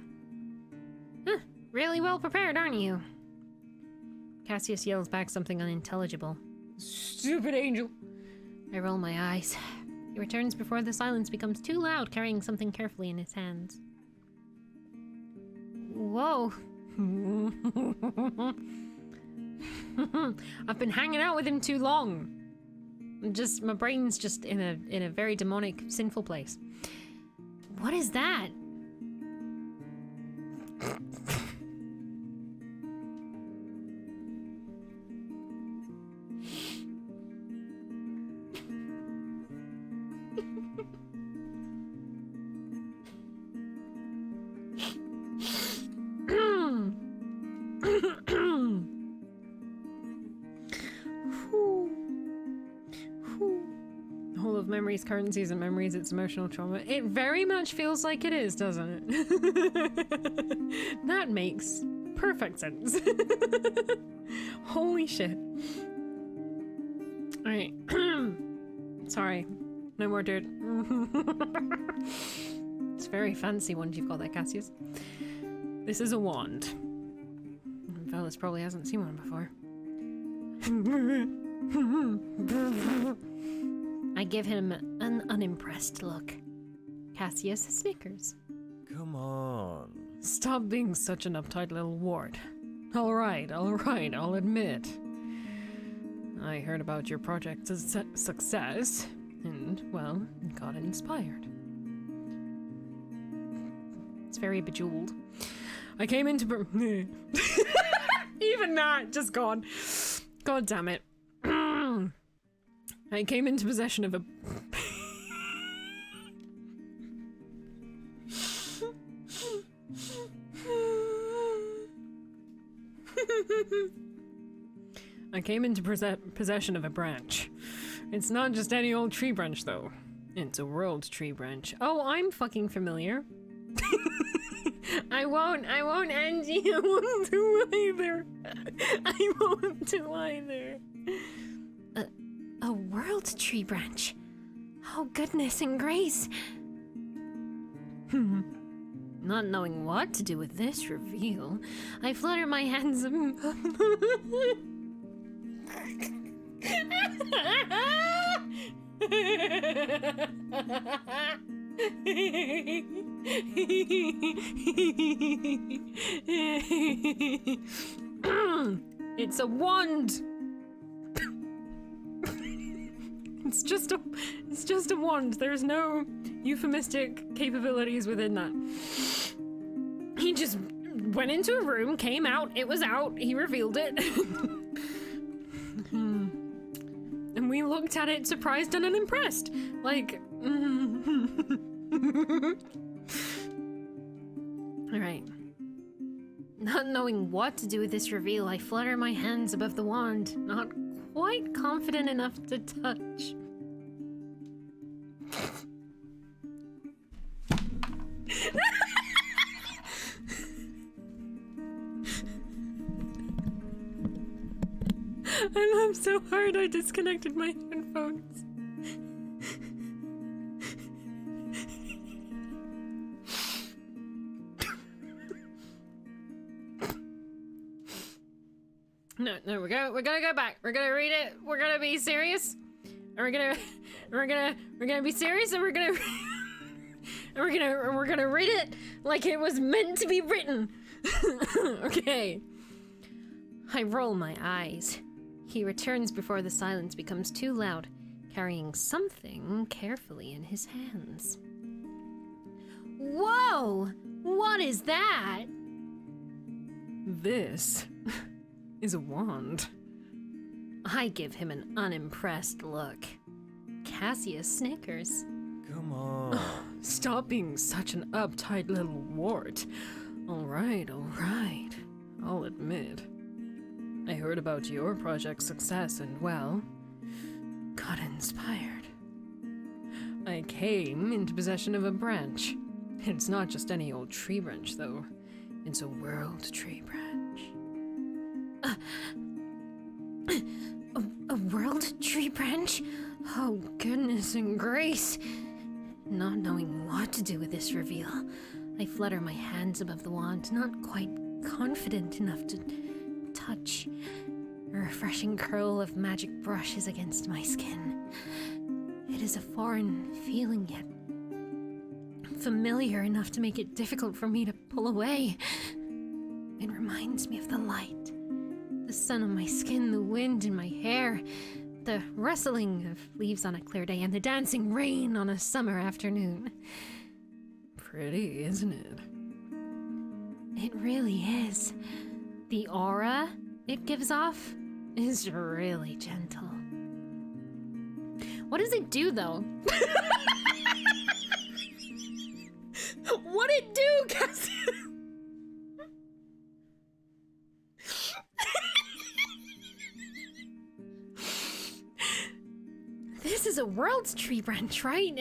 Huh, really well prepared, aren't you? Cassius yells back something unintelligible. Stupid angel. I roll my eyes. He returns before the silence becomes too loud, carrying something carefully in his hands. Whoa. I've been hanging out with him too long. My brain's just in a very demonic, sinful place. What is that? Hall of Memories, currencies and memories, it's emotional trauma. It very much feels like it is, doesn't it? That makes perfect sense. Holy shit. Alright. Sorry. No more dirt. It's a very fancy one you've got there, Cassius. This is a wand. Fellas probably hasn't seen one before. I give him an unimpressed look. Cassius snickers. Come on. Stop being such an uptight little wart. Alright, I'll admit. I heard about your project's success, and, well, got inspired. It's very bejeweled. I came into... Even that, just gone. God damn it. I came into possession of a... I came into possession of a branch. It's not just any old tree branch, though. It's a world tree branch. Oh, I'm fucking familiar. I won't, Angie. I won't do either. I won't do either. A world tree branch. Oh, goodness and grace. Not knowing what to do with this reveal, I flutter my hands. It's a wand. It's just a wand. There's no euphemistic capabilities within that. He just went into a room, came out, it was out, he revealed it. And we looked at it surprised and unimpressed. Like, Alright. Not knowing what to do with this reveal, I flutter my hands above the wand, not quite confident enough to touch. I laughed so hard I disconnected my headphones. No, we're gonna go back. We're gonna read it. We're gonna be serious. And we're gonna be serious, and we're gonna read it like it was meant to be written. Okay. I roll my eyes. He returns before the silence becomes too loud, carrying something carefully in his hands. Whoa! What is that? This is a wand. I give him an unimpressed look. Cassius snickers. Come on. Stop being such an uptight little wart. All right. I'll admit. I heard about your project's success and, well, got inspired. I came into possession of a branch. It's not just any old tree branch, though. It's a world tree branch. A world tree branch? Oh, goodness and grace. Not knowing what to do with this reveal, I flutter my hands above the wand, not quite confident enough to touch. A refreshing curl of magic brushes against my skin. It is a foreign feeling, yet familiar enough to make it difficult for me to pull away. It reminds me of the light, the sun on my skin, the wind in my hair, the rustling of leaves on a clear day, and the dancing rain on a summer afternoon. Pretty, isn't it? It really is. The aura it gives off is really gentle. What does it do, though? What'd it do, Cassie? This is a World's Tree branch, right?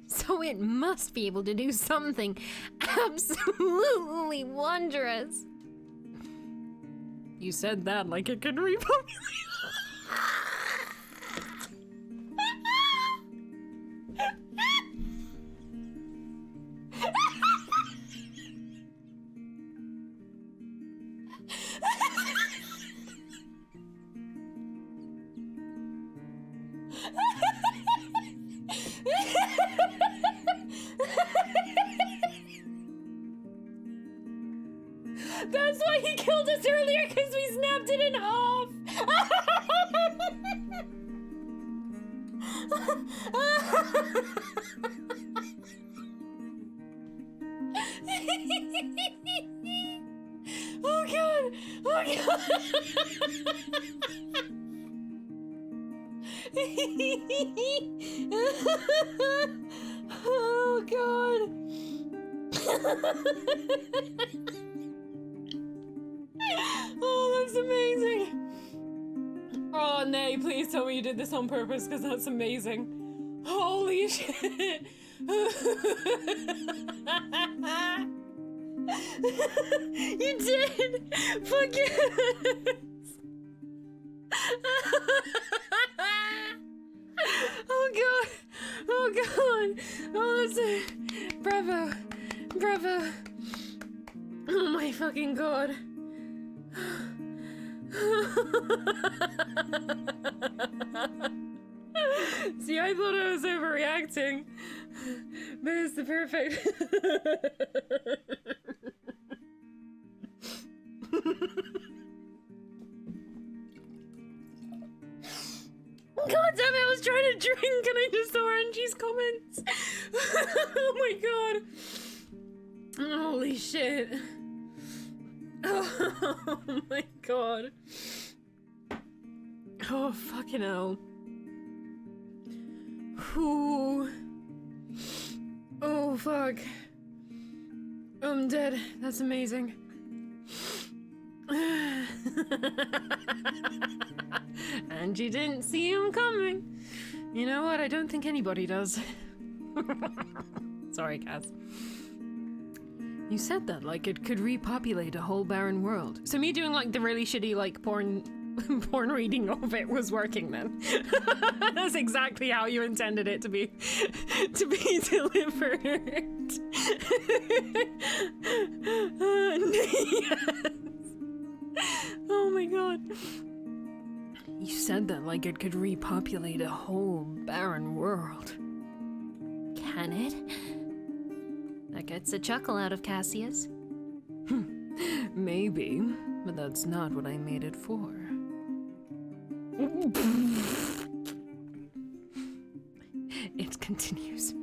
So it must be able to do something absolutely wondrous. You said that like it could repopulate. That's why he killed us earlier, because we snapped it in half! Oh god! Oh god! Oh god! Oh, that's amazing! Oh, Nay, please tell me you did this on purpose, because that's amazing. Holy shit! You did! Fuck yes! Oh god! Oh god! Oh, that's it! Bravo! Bravo! Oh my fucking god! See, I thought I was overreacting, but it's the perfect. God damn it, I was trying to drink and I just saw Angie's comments. Oh my god. Holy shit. Oh my god. Oh fucking hell. Ooh. Oh fuck. I'm dead. That's amazing. And you didn't see him coming. You know what? I don't think anybody does. Sorry, Cass. You said that like it could repopulate a whole barren world. So me doing like the really shitty like porn reading of it was working then. That's exactly how you intended it to be delivered. Yes. Oh my god. You said that like it could repopulate a whole barren world. Can it? That gets a chuckle out of Cassius. Maybe, but that's not what I made it for. It continues.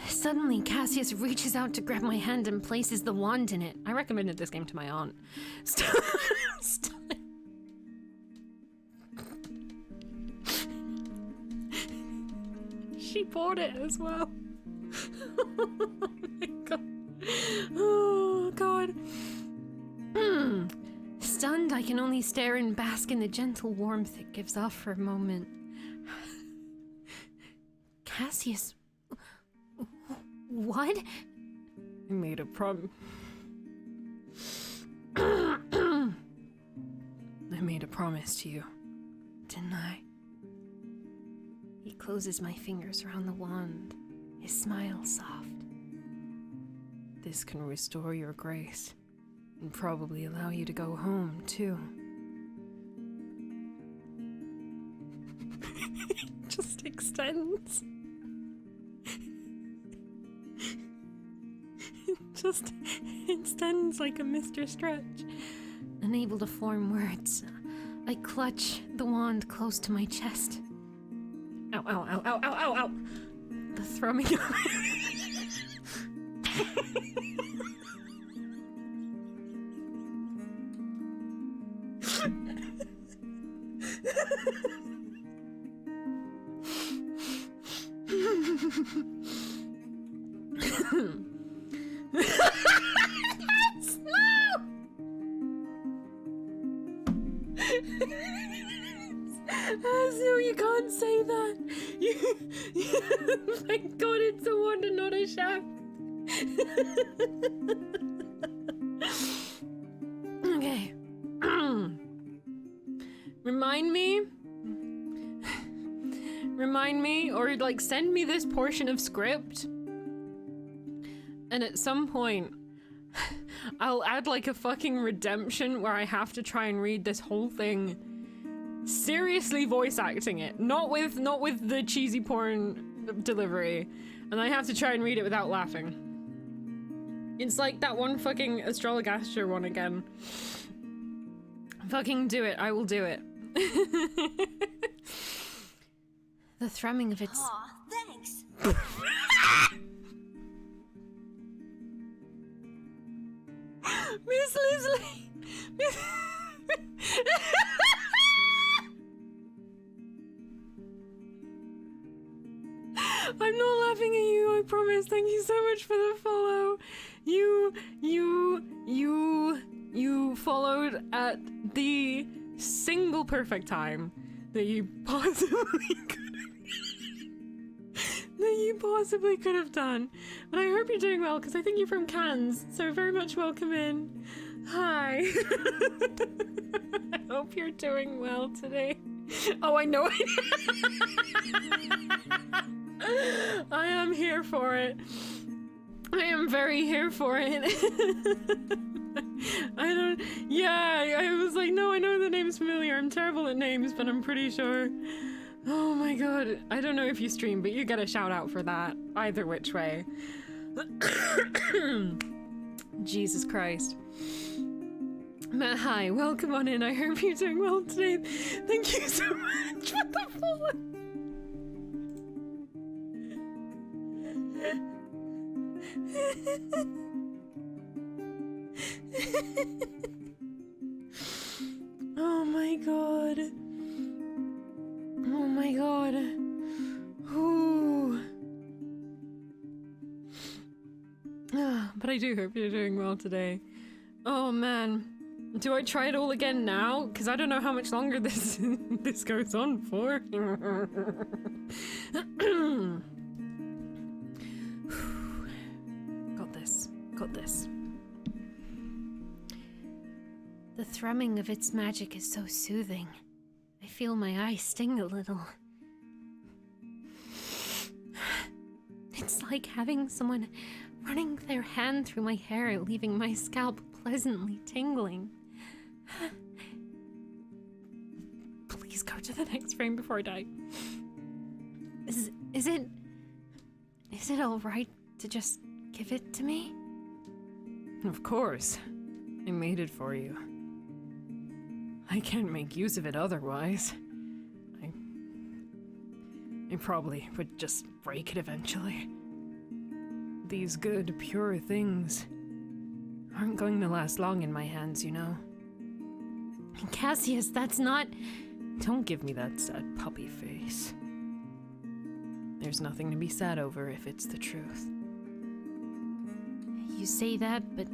Suddenly, Cassius reaches out to grab my hand and places the wand in it. I recommended this game to my aunt. She bought it as well. Oh my god. Oh god. Stunned, I can only stare and bask in the gentle warmth it gives off for a moment. Cassius... What? I made a made a promise to you, didn't I? He closes my fingers around the wand, his smile soft. This can restore your grace, and probably allow you to go home, too. Just extends. Just extends like a Mr. Stretch. Unable to form words, I clutch the wand close to my chest. Ow, ow, ow, ow, ow, ow, ow! The thrumming of no, you can't say that. Thank God it's a wand and not a shaft. Okay. Remind me, or like send me this portion of script. And at some point, I'll add like a fucking redemption where I have to try and read this whole thing. Seriously voice acting it, not with the cheesy porn delivery, and I have to try and read it without laughing. It's like that one fucking Astrologaster one again. Fucking do it, I will do it. The thrumming of its... Aw, thanks. Miss Leslie! I'm not laughing at you, I promise. Thank you so much for the follow. You followed at the single perfect time that you possibly could have done. But I hope you're doing well, because I think you're from Cannes, so very much welcome in. Hi. I hope you're doing well today. Oh, I know it. I am here for it. I am very here for it. I was like, no, I know the name's familiar. I'm terrible at names, but I'm pretty sure. Oh my god. I don't know if you stream, but you get a shout out for that. Either which way. Jesus Christ. Matt, hi. Welcome on in. I hope you're doing well today. Thank you so much for the follow. Oh my god. Oh my god. Ooh. But I do hope you're doing well today. Oh man. Do I try it all again now? Because I don't know how much longer this this goes on for. Got this. The thrumming of its magic is so soothing. I feel my eyes sting a little. It's like having someone running their hand through my hair, leaving my scalp pleasantly tingling. Please go to the next frame before I die. Is it all right to just give it to me? Of course. I made it for you. I can't make use of it otherwise. I probably would just break it eventually. These good, pure things aren't going to last long in my hands, you know. Cassius, that's not... Don't give me that sad puppy face. There's nothing to be sad over if it's the truth. You say that, but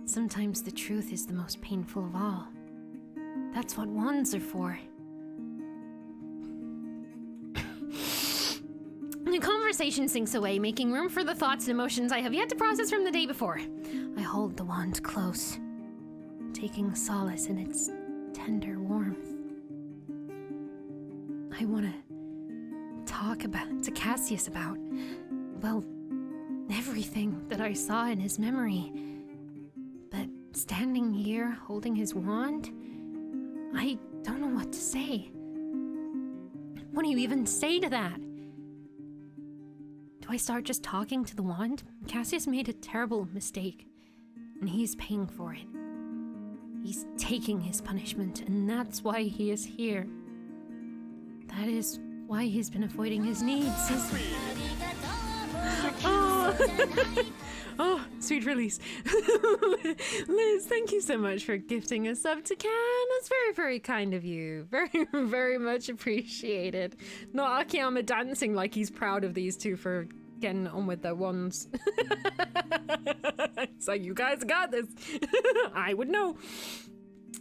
sometimes the truth is the most painful of all. That's what wands are for. The conversation sinks away, making room for the thoughts and emotions I have yet to process from the day before. I hold the wand close, taking solace in its tender warmth. I want to talk to Cassius about, well, everything that I saw in his memory. But standing here holding his wand, I don't know what to say. What do you even say to that? Do I start just talking to the wand? Cassius made a terrible mistake, and he's paying for it. He's taking his punishment, and that's why he is here. That is why he's been avoiding his needs. Oh, sweet release. Liz, thank you so much for gifting us up to Can. That's very, very kind of you. Very, very much appreciated. No Akiyama dancing like he's proud of these two for getting on with their wands. It's like, you guys got this. I would know.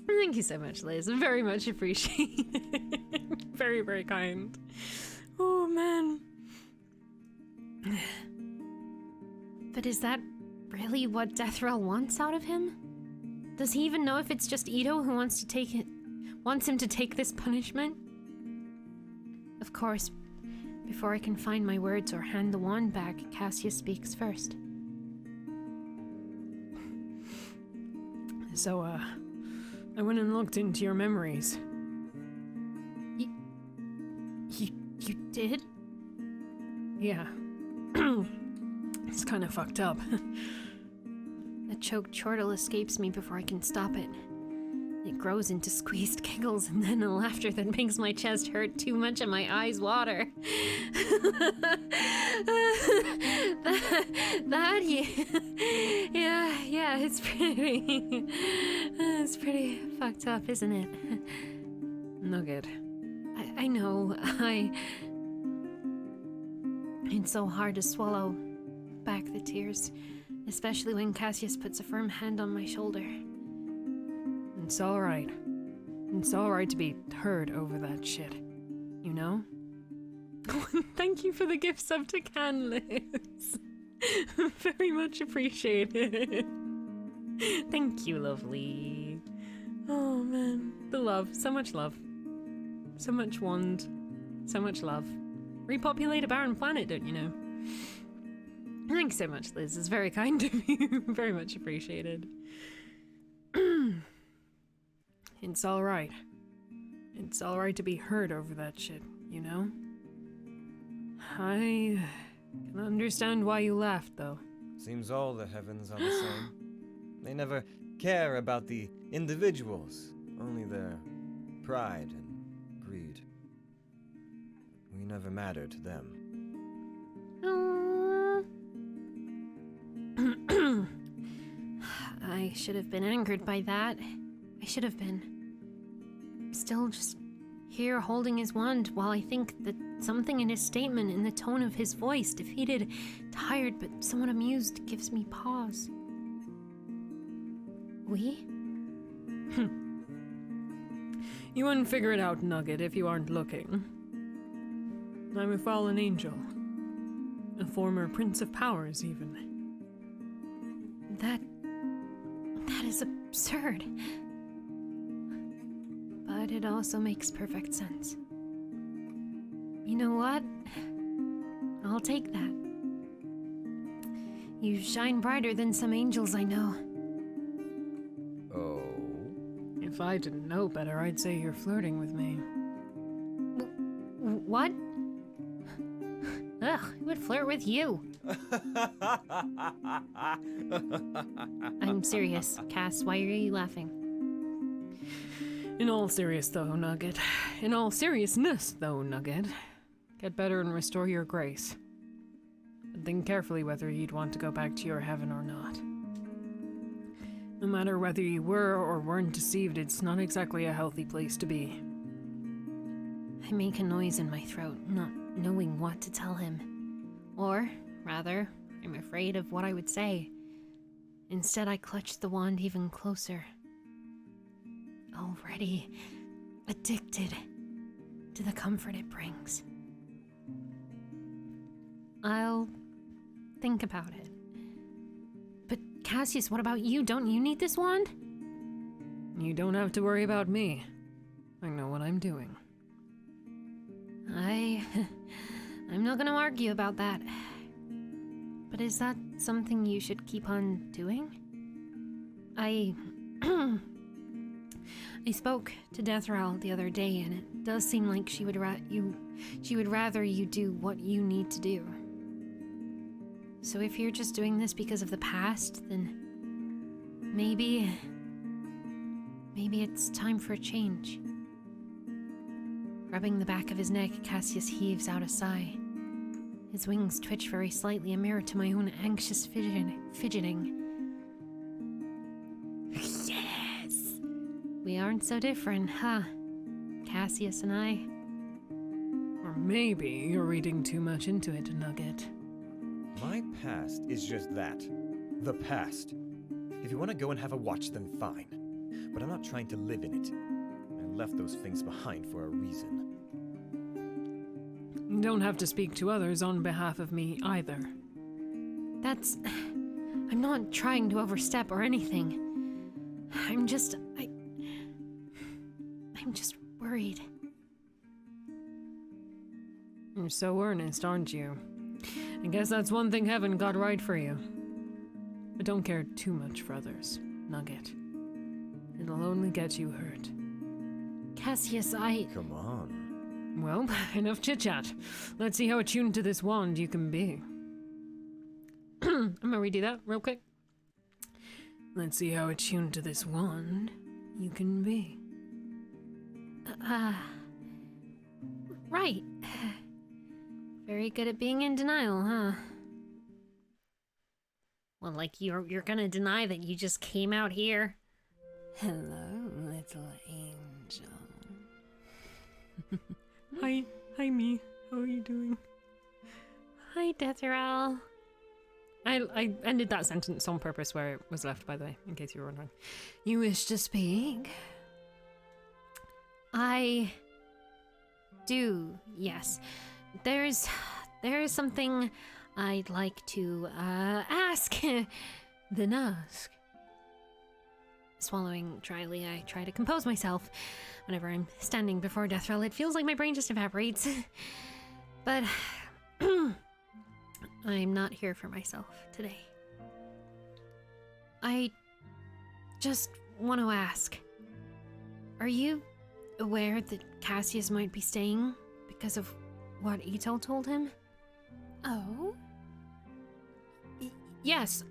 Thank you so much, Liz. Very much appreciated. Very, very kind. Oh, man. But is that really what Deathrel wants out of him? Does he even know if it's just Ito who wants him to take this punishment? Of course, before I can find my words or hand the wand back, Cassius speaks first. So, I went and looked into your memories. You did? Yeah. It's kind of fucked up. A choked chortle escapes me before I can stop it. It grows into squeezed giggles and then a laughter that makes my chest hurt too much and my eyes water. Yeah, it's pretty fucked up, isn't it? No good. I know, It's so hard to swallow back the tears, especially when Cassius puts a firm hand on my shoulder. It's alright. It's alright to be hurt over that shit. You know? Thank you for the gifts up to Can, Liz. Very much appreciated. Thank you, lovely. Oh, man. The love. So much love. So much wand. So much love. Repopulate a barren planet, don't you know? Thanks so much, Liz. It's very kind of you. Very much appreciated. It's alright. It's alright to be hurt over that shit, you know? I can understand why you laughed, though. Seems all the heavens are the same. They never care about the individuals, only their pride and greed. We never matter to them. I should have been angered by that. I should have been. Still just here holding his wand while I think that something in his statement, in the tone of his voice, defeated, tired, but somewhat amused, gives me pause. We? You wouldn't figure it out, Nugget, if you aren't looking. I'm a fallen angel. A former Prince of Powers, even. That is absurd. But it also makes perfect sense. You know what? I'll take that. You shine brighter than some angels I know. Oh? If I didn't know better, I'd say you're flirting with me. What? Ugh, who would flirt with you? I'm serious. Cass, why are you laughing? In all seriousness, though, Nugget. Get better and restore your grace. And think carefully whether you'd want to go back to your heaven or not. No matter whether you were or weren't deceived, it's not exactly a healthy place to be. I make a noise in my throat, not knowing what to tell him. Or, rather, I'm afraid of what I would say. Instead, I clutch the wand even closer. Already addicted to the comfort it brings. I'll think about it. But Cassius, what about you? Don't you need this wand? You don't have to worry about me. I know what I'm doing. I'm not gonna argue about that. But is that something you should keep on doing? I spoke to Deathral the other day, and it does seem like she would rather you do what you need to do. So if you're just doing this because of the past, then maybe it's time for a change. Rubbing the back of his neck, Cassius heaves out a sigh. His wings twitch very slightly, a mirror to my own anxious fidgeting. Yes! We aren't so different, huh? Cassius and I. Or maybe you're reading too much into it, Nugget. My past is just that. The past. If you want to go and have a watch, then fine. But I'm not trying to live in it. I left those things behind for a reason. You don't have to speak to others on behalf of me either. I'm not trying to overstep or anything. I'm just worried. You're so earnest, aren't you? I guess that's one thing heaven got right for you. But don't care too much for others, Nugget. It'll only get you hurt. Cassius, Come on. Well, enough chit-chat. Let's see how attuned to this wand you can be. I'm gonna redo that real quick. Let's see how attuned to this wand you can be. Right. Very good at being in denial, huh? Well, like you're gonna deny that you just came out here? Hello, little angel. Hi, me. How are you doing? Hi, Deathral. I ended that sentence on purpose where it was left, by the way, in case you were wondering. You wish to speak? I do, yes. There is something I'd like to ask. Then ask. Swallowing dryly, I try to compose myself. Whenever I'm standing before Deathral, it feels like my brain just evaporates. But I'm not here for myself today. I just want to ask, are you aware that Cassius might be staying because of what Ito told him? Oh? Yes,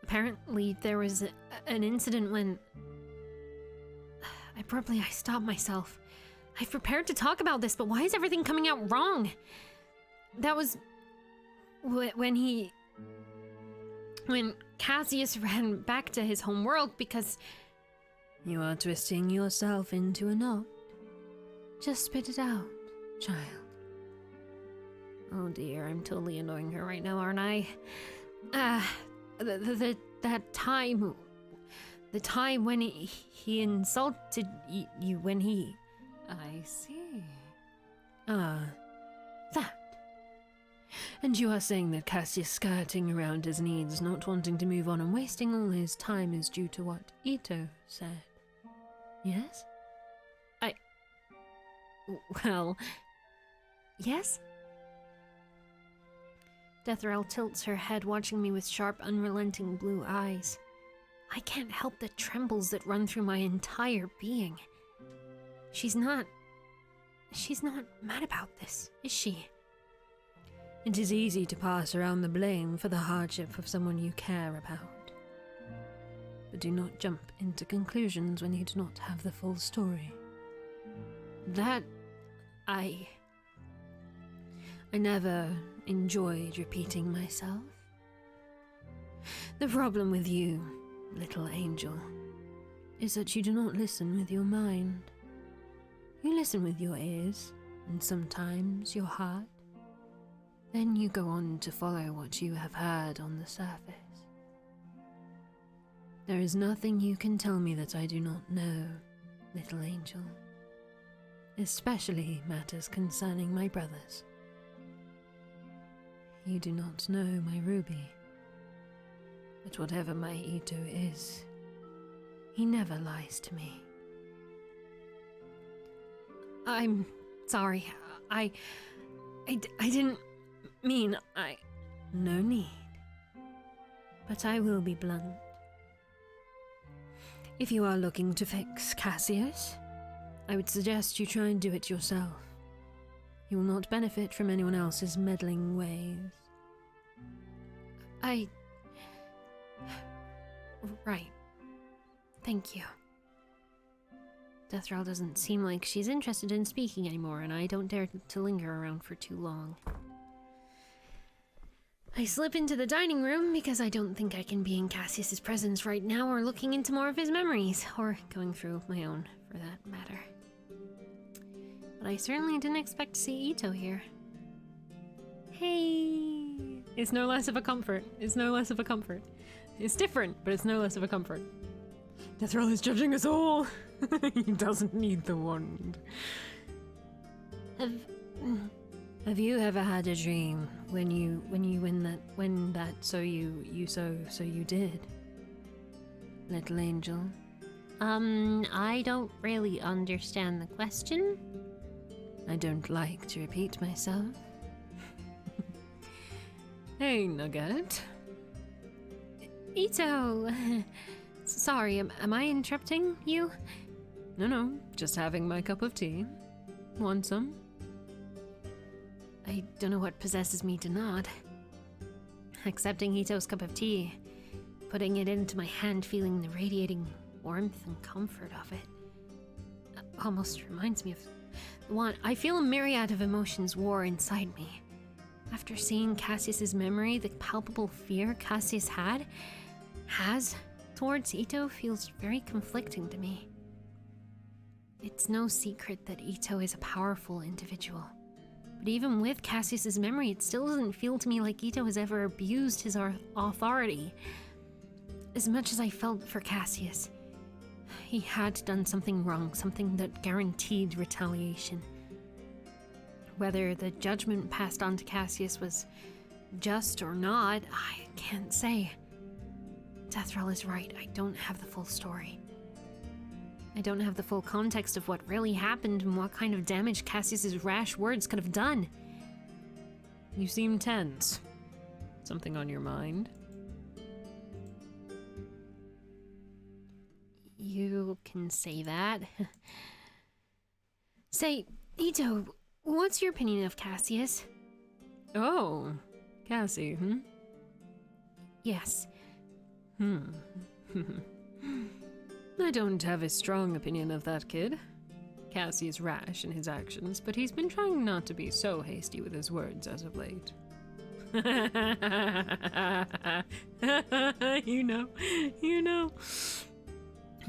apparently there was an incident when I stopped myself. I've prepared to talk about this, but why is everything coming out wrong? That was when Cassius ran back to his home world because... You are twisting yourself into a knot. Just spit it out, child. Oh dear, I'm totally annoying her right now, aren't I? The time when he insulted you when he... I see. Ah, that. And you are saying that Cassius skirting around his needs, not wanting to move on and wasting all his time is due to what Ito said. Yes? Well... Yes? Deathral tilts her head, watching me with sharp, unrelenting blue eyes. I can't help the trembles that run through my entire being. She's not mad about this, is she? It is easy to pass around the blame for the hardship of someone you care about. But do not jump into conclusions when you do not have the full story. That... I never enjoyed repeating myself. The problem with you, little angel, is that you do not listen with your mind. You listen with your ears, and sometimes your heart. Then you go on to follow what you have heard on the surface. There is nothing you can tell me that I do not know, little angel. Especially matters concerning my brothers. You do not know my Ruby, but whatever my Ito is, He never lies to me. I'm sorry. I didn't mean No need. But I will be blunt. If you are looking to fix Cassius, I would suggest you try and do it yourself. You will not benefit from anyone else's meddling ways. Right. Thank you. Deathral doesn't seem like she's interested in speaking anymore, and I don't dare to linger around for too long. I slip into the dining room because I don't think I can be in Cassius's presence right now or looking into more of his memories, or going through my own, for that matter. But I certainly didn't expect to see Ito here. Hey! It's no less of a comfort. It's no less of a comfort. It's different, but it's no less of a comfort. Deathral is judging us all. He doesn't need the wand. Have you ever had a dream when you did, little angel? I don't really understand the question. I don't like to repeat myself. Hey, Nugget. Ito! Sorry, am I interrupting you? No, just having my cup of tea. Want some? I don't know what possesses me to not. Accepting Ito's cup of tea, putting it into my hand, feeling the radiating warmth and comfort of it, almost reminds me of the one. I feel a myriad of emotions war inside me. After seeing Cassius's memory, the palpable fear Cassius has towards Ito feels very conflicting to me. It's no secret that Ito is a powerful individual. But even with Cassius's memory, it still doesn't feel to me like Ito has ever abused his authority. As much as I felt for Cassius, he had done something wrong, something that guaranteed retaliation. Whether the judgment passed on to Cassius was just or not, I can't say. Deathral is right, I don't have the full story. I don't have the full context of what really happened and what kind of damage Cassius's rash words could have done. You seem tense. Something on your mind? You can say that. Say, Ito, what's your opinion of Cassius? Oh, Cassie, Yes. I don't have a strong opinion of that kid. Cassie is rash in his actions, but he's been trying not to be so hasty with his words as of late. You know.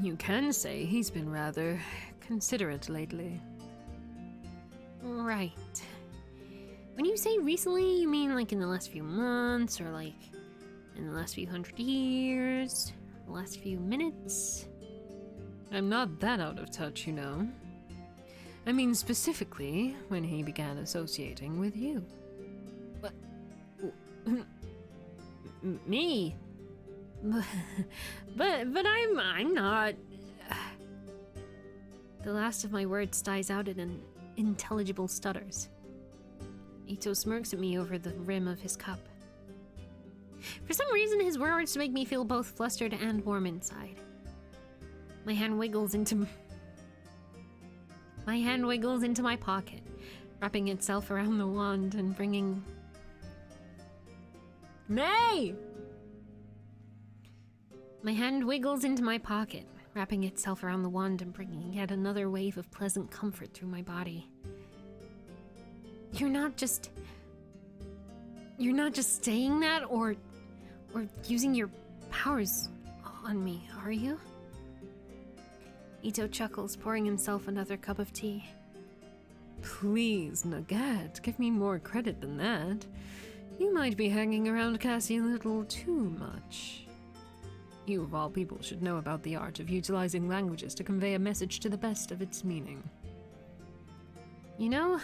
You can say he's been rather considerate lately. Right. When you say recently, you mean like in the last few months, or like in the last few 100 years, the last few minutes? I'm not that out of touch, you know. I mean specifically when he began associating with you. What? Me? But I'm not. The last of my words dies out in an intelligible stutters. Ito smirks at me over the rim of his cup. For some reason, his words make me feel both flustered and warm inside. My hand wiggles into my pocket, wrapping itself around the wand and bringing... Nay! My hand wiggles into my pocket, wrapping itself around the wand and bringing yet another wave of pleasant comfort through my body. You're not just saying that or using your powers on me, are you? Ito chuckles, pouring himself another cup of tea. Please, Nugget, give me more credit than that. You might be hanging around Cassie a little too much. You, of all people, should know about the art of utilizing languages to convey a message to the best of its meaning. You know,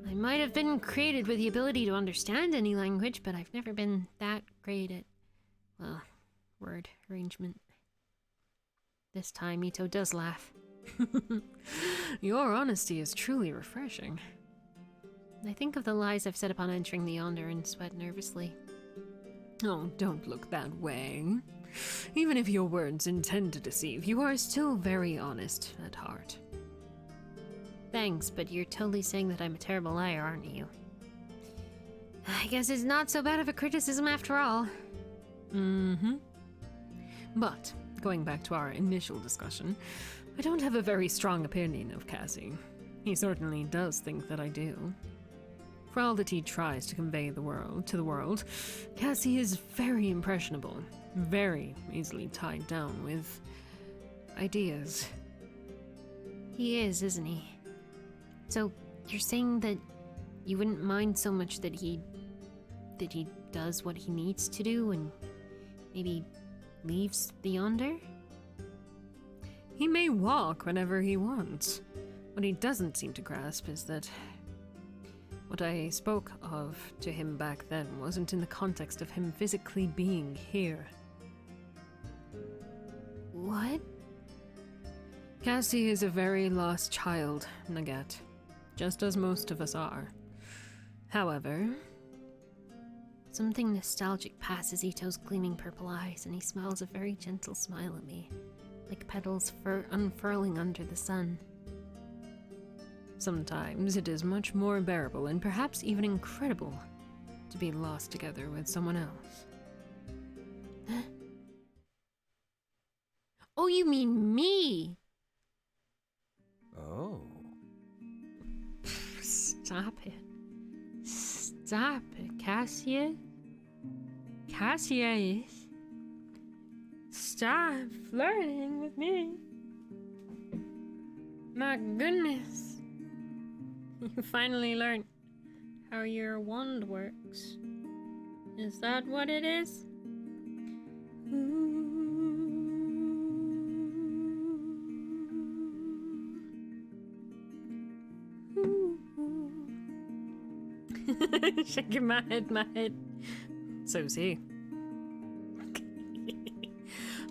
I might have been created with the ability to understand any language, but I've never been that great at, well, word arrangement. This time, Ito does laugh. Your honesty is truly refreshing. I think of the lies I've said upon entering the Yonder and sweat nervously. Oh, don't look that way. Even if your words intend to deceive, you are still very honest at heart. Thanks, but you're totally saying that I'm a terrible liar, aren't you? I guess it's not so bad of a criticism after all. Mm-hmm. But, going back to our initial discussion, I don't have a very strong opinion of Cassie. He certainly does think that I do. For all that he tries to convey the world, Cassie is very impressionable, very easily tied down with ideas. He is, isn't he? So, you're saying that you wouldn't mind so much that he does what he needs to do and maybe leaves the Yonder? He may walk whenever he wants. What he doesn't seem to grasp is that what I spoke of to him back then wasn't in the context of him physically being here. What? Cassie is a very lost child, Nugget, just as most of us are. However, something nostalgic passes Ito's gleaming purple eyes, and he smiles a very gentle smile at me, like petals unfurling under the sun. Sometimes it is much more bearable and perhaps even incredible to be lost together with someone else. Huh? Oh, you mean me? Oh. Stop it. Stop it, Cassius. Cassius. Stop flirting with me. My goodness. You finally learned how your wand works. Is that what it is? Shaking my head. So's he.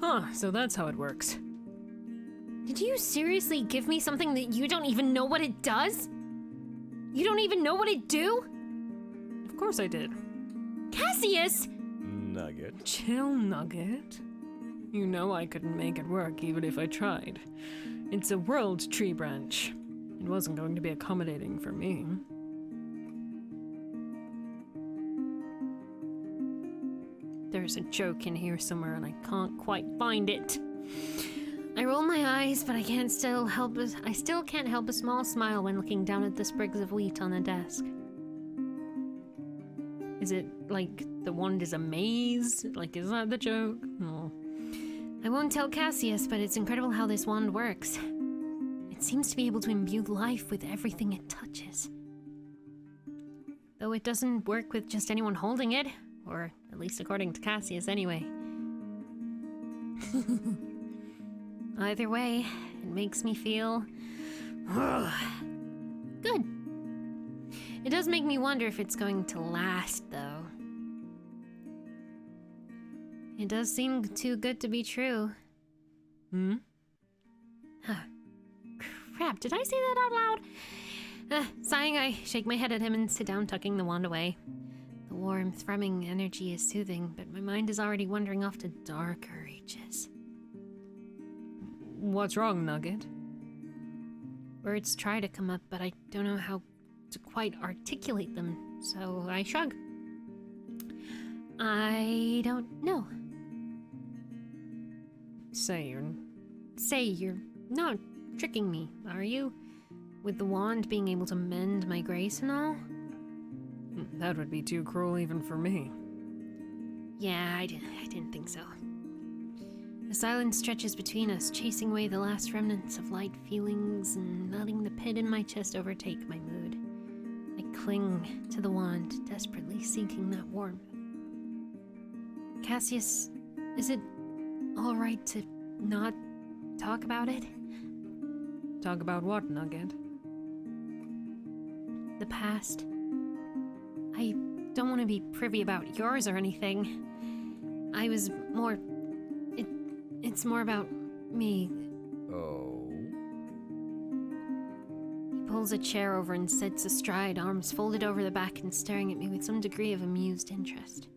Huh, so that's how it works. Did you seriously give me something that you don't even know what it does? You don't even know what it do? Of course I did. Cassius! Nugget. Chill, Nugget. You know I couldn't make it work even if I tried. It's a world tree branch. It wasn't going to be accommodating for me. There's a joke in here somewhere and I can't quite find it. I roll my eyes, but I still can't help a small smile when looking down at the sprigs of wheat on the desk. Is it like the wand is a maze? Like, is that the joke? Oh. I won't tell Cassius, but it's incredible how this wand works. It seems to be able to imbue life with everything it touches. Though it doesn't work with just anyone holding it, or at least according to Cassius anyway. Either way, it makes me feel good. It does make me wonder if it's going to last, though. It does seem too good to be true. Hmm? Huh. Crap, did I say that out loud? Sighing, I shake my head at him and sit down, tucking the wand away. The warm, thrumming energy is soothing, but my mind is already wandering off to darker reaches. What's wrong, Nugget? Words try to come up, but I don't know how to quite articulate them, so I shrug. I don't know. Say you're not tricking me, are you? With the wand being able to mend my grace and all? That would be too cruel even for me. Yeah, I didn't think so. The silence stretches between us, chasing away the last remnants of light feelings and letting the pit in my chest overtake my mood. I cling to the wand, desperately seeking that warmth. Cassius, is it all right to not talk about it? Talk about what, Nugget? The past. I don't want to be privy about yours or anything. It's more about Me. Oh? He pulls a chair over and sits astride, arms folded over the back and staring at me with some degree of amused interest.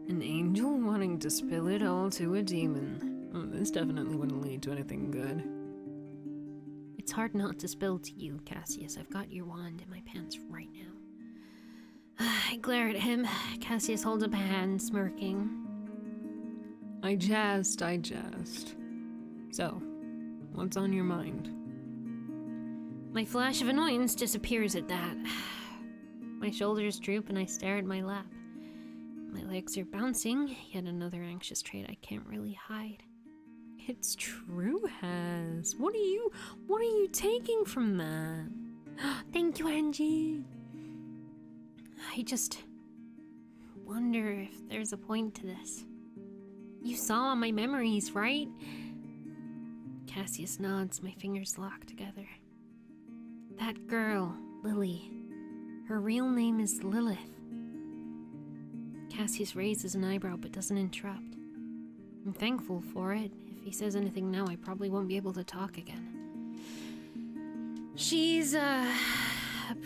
An angel wanting to spill it all to a demon. Oh, this definitely wouldn't lead to anything good. It's hard not to spill to you, Cassius. I've got your wand in my pants right now. I glare at him. Cassius holds up a hand, smirking. I jest. So, what's on your mind? My flash of annoyance disappears at that. My shoulders droop and I stare at my lap. My legs are bouncing, yet another anxious trait I can't really hide. It's true, Has. What are you taking from that? Thank you, Angie. I just wonder if there's a point to this. You saw my memories, right? Cassius nods, my fingers lock together. That girl, Lily. Her real name is Lilith. Cassius raises an eyebrow but doesn't interrupt. I'm thankful for it. If he says anything now, I probably won't be able to talk again. She's a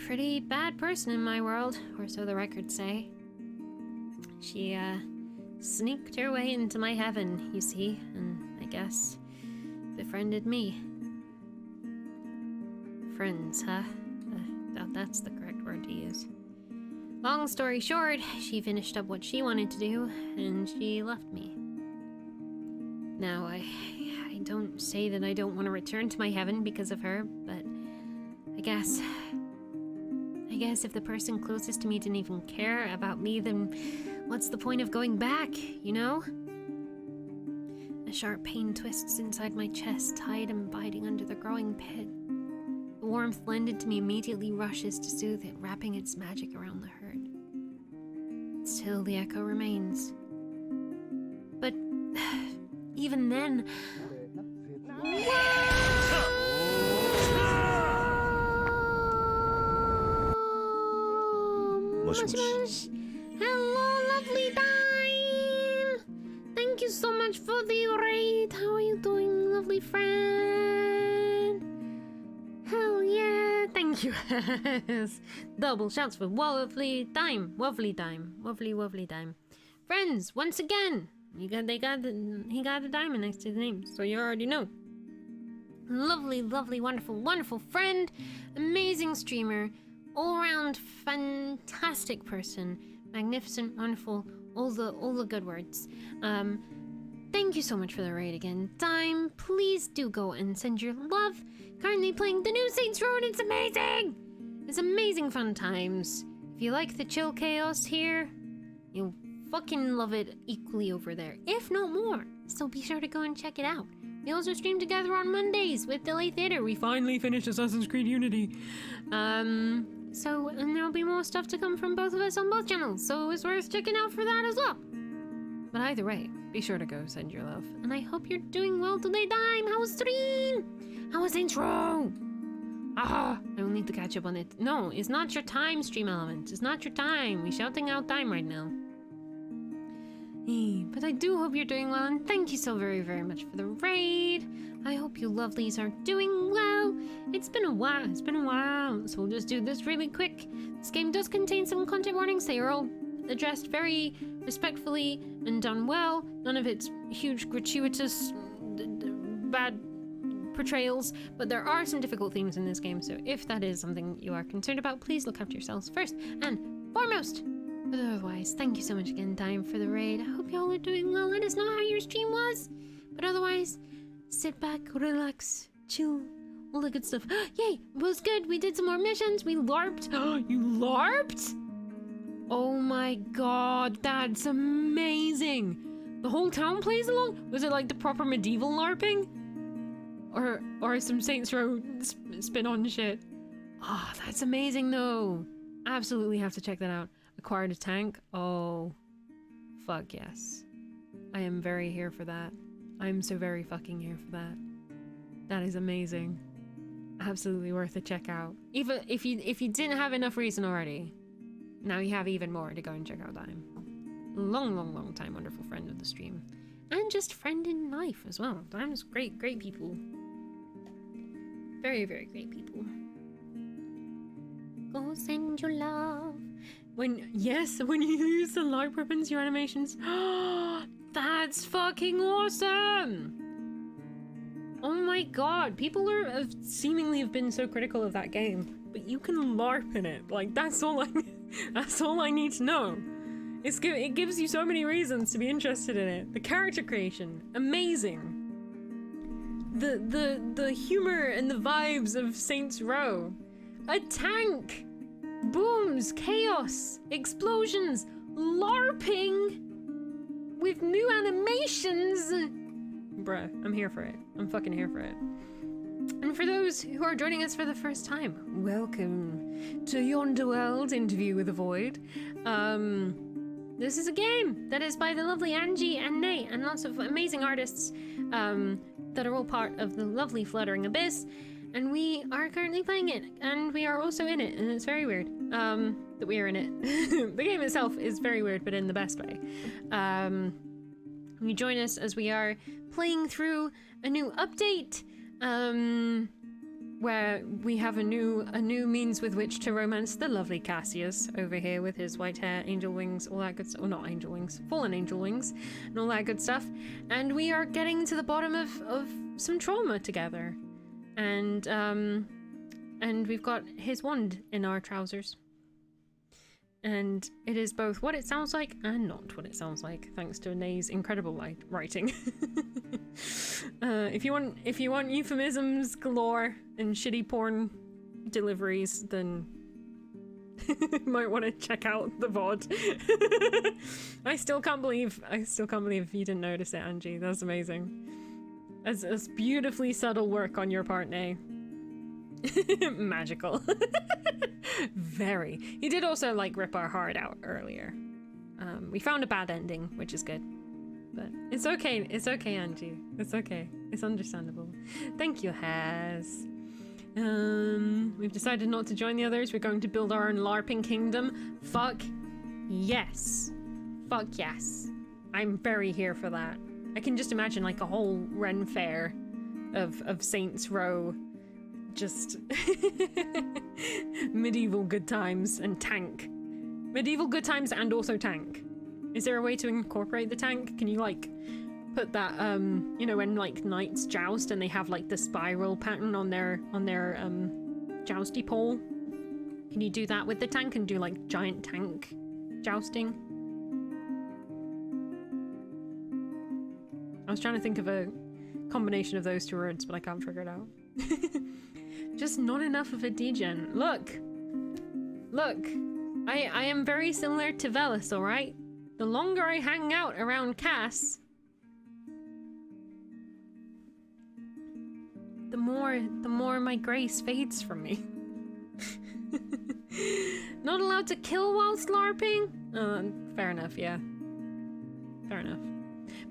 pretty bad person in my world, or so the records say. She sneaked her way into my heaven, you see, and I guess befriended me. Friends, huh? I doubt that's the correct word to use. Long story short, she finished up what she wanted to do, and she left me. Now, I don't say that I don't want to return to my heaven because of her, but I guess if the person closest to me didn't even care about me, then what's the point of going back, you know? A sharp pain twists inside my chest, tied and biting under the growing pit. The warmth lended to me immediately rushes to soothe it, wrapping its magic around the hurt. Still, the echo remains. But even then... Mush. Hello, lovely dime! Thank you so much for the raid. How are you doing, lovely friend? Hell yeah! Thank you. Double shouts for lovely dime, lovely dime, lovely dime. Friends, once again, he got a diamond next to the name, so you already know. Lovely, wonderful friend, amazing streamer, all-round fantastic person, magnificent, wonderful, all the good words. Thank you so much for the raid again. Dime, please do go and send your love. Currently playing the new Saints Row, and it's amazing! It's amazing fun times. If you like the chill chaos here, you'll fucking love it equally over there, if not more. So be sure to go and check it out. We also stream together on Mondays with Delay Theater. We finally finished Assassin's Creed Unity. And there'll be more stuff to come from both of us on both channels, so it's worth checking out for that as well. But either way, be sure to go send your love. And I hope you're doing well today, Dime. How was stream? How was intro? I will need to catch up on it. No, it's not your time, Stream Element. It's not your time. We're shouting out time right now. But I do hope you're doing well, and thank you so very, very much for the raid. I hope you lovelies are doing well. It's been a while, so we'll just do this really quick. This game does contain some content warnings. They are all addressed very respectfully and done well. None of it's huge, gratuitous, bad portrayals, but there are some difficult themes in this game, so if that is something you are concerned about, please look after yourselves first and foremost. But otherwise, thank you so much again, Dime, for the raid. I hope y'all are doing well. Let us know how your stream was. But otherwise, sit back, relax, chill, all the good stuff. Yay, it was good. We did some more missions. We LARPed. You LARPed? Oh my god, that's amazing. The whole town plays along? Was it like the proper medieval LARPing? Or some Saints Row spin-on shit? Oh, that's amazing though. Absolutely have to check that out. Acquired a tank? Oh, fuck yes. I am very here for that. I'm so very fucking here for that. That is amazing. Absolutely worth a check out. Even if you didn't have enough reason already, now you have even more to go and check out Dime. Long time wonderful friend of the stream. And just friend in life as well. Diane's great, great people. Very, very great people. Go send your love. When you use the light weapons, your animations. That's fucking awesome! Oh my god, people have seemingly been so critical of that game, but you can LARP in it. Like, that's all I need to know. It gives you so many reasons to be interested in it. The character creation, amazing. The humor and the vibes of Saints Row. A tank! Booms, chaos, explosions, LARPing with new animations. Bruh, I'm here for it. I'm fucking here for it. And for those who are joining us for the first time, welcome to Yonder World Interview with the Void. This is a game that is by the lovely Angie and Nate and lots of amazing artists that are all part of the lovely Fluttering Abyss. And we are currently playing it, and we are also in it, and it's very weird that we are in it. The game itself is very weird, but in the best way. You join us as we are playing through a new update, where we have a new means with which to romance the lovely Cassius over here with his white hair, angel wings, all that good stuff. Well, not angel wings, fallen angel wings, and all that good stuff. And we are getting to the bottom of some trauma together. And we've got his wand in our trousers. And it is both what it sounds like and not what it sounds like, thanks to Nay's incredible writing. If you want euphemisms galore and shitty porn deliveries, then you might want to check out the VOD. I still can't believe you didn't notice it, Angie. That's amazing. As beautifully subtle work on your part, Nay. Magical. Very. He did also like rip our heart out earlier. We found a bad ending, which is good. But it's okay. It's okay, Angie. It's okay. It's understandable. Thank you, Haz. We've decided not to join the others. We're going to build our own LARPing kingdom. Fuck yes. Fuck yes. I'm very here for that. I can just imagine like a whole Ren fair of Saints Row. Just medieval good times and tank. Medieval good times and also tank. Is there a way to incorporate the tank? Can you like put that you know, when like knights joust and they have like the spiral pattern on their jousty pole? Can you do that with the tank and do like giant tank jousting? I was trying to think of a combination of those two words, but I can't figure it out. Just not enough of a degen. Look, I am very similar to Velis, alright? The longer I hang out around Cass, the more my grace fades from me. Not allowed to kill whilst LARPing? Fair enough, yeah. Fair enough.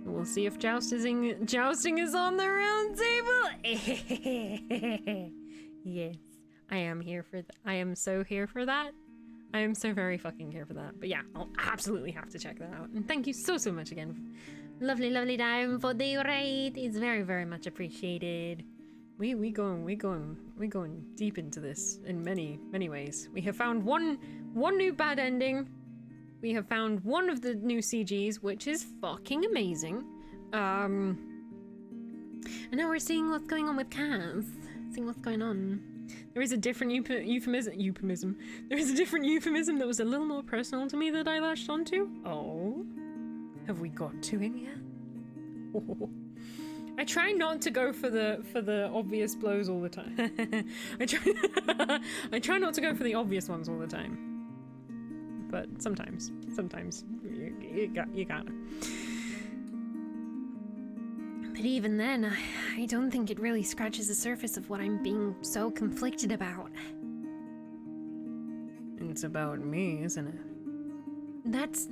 We'll see if jousting is on the round table. Yes, I am here for I am so here for that. I am so very fucking here for that. But yeah, I'll absolutely have to check that out. And thank you so much again. Lovely time for the raid. It's very, very much appreciated. We going deep into this in many ways. We have found one new bad ending. We have found one of the new CGs, which is fucking amazing. And now we're seeing what's going on with Cass. Seeing what's going on. There is a different euphemism. There is a different euphemism that was a little more personal to me that I latched onto. Oh. Have we got to it yet? Oh. I try not to go for the obvious blows all the time. I try not to go for the obvious ones all the time. But sometimes you gotta. But even then, I don't think it really scratches the surface of what I'm being so conflicted about. It's about me, isn't it? That's...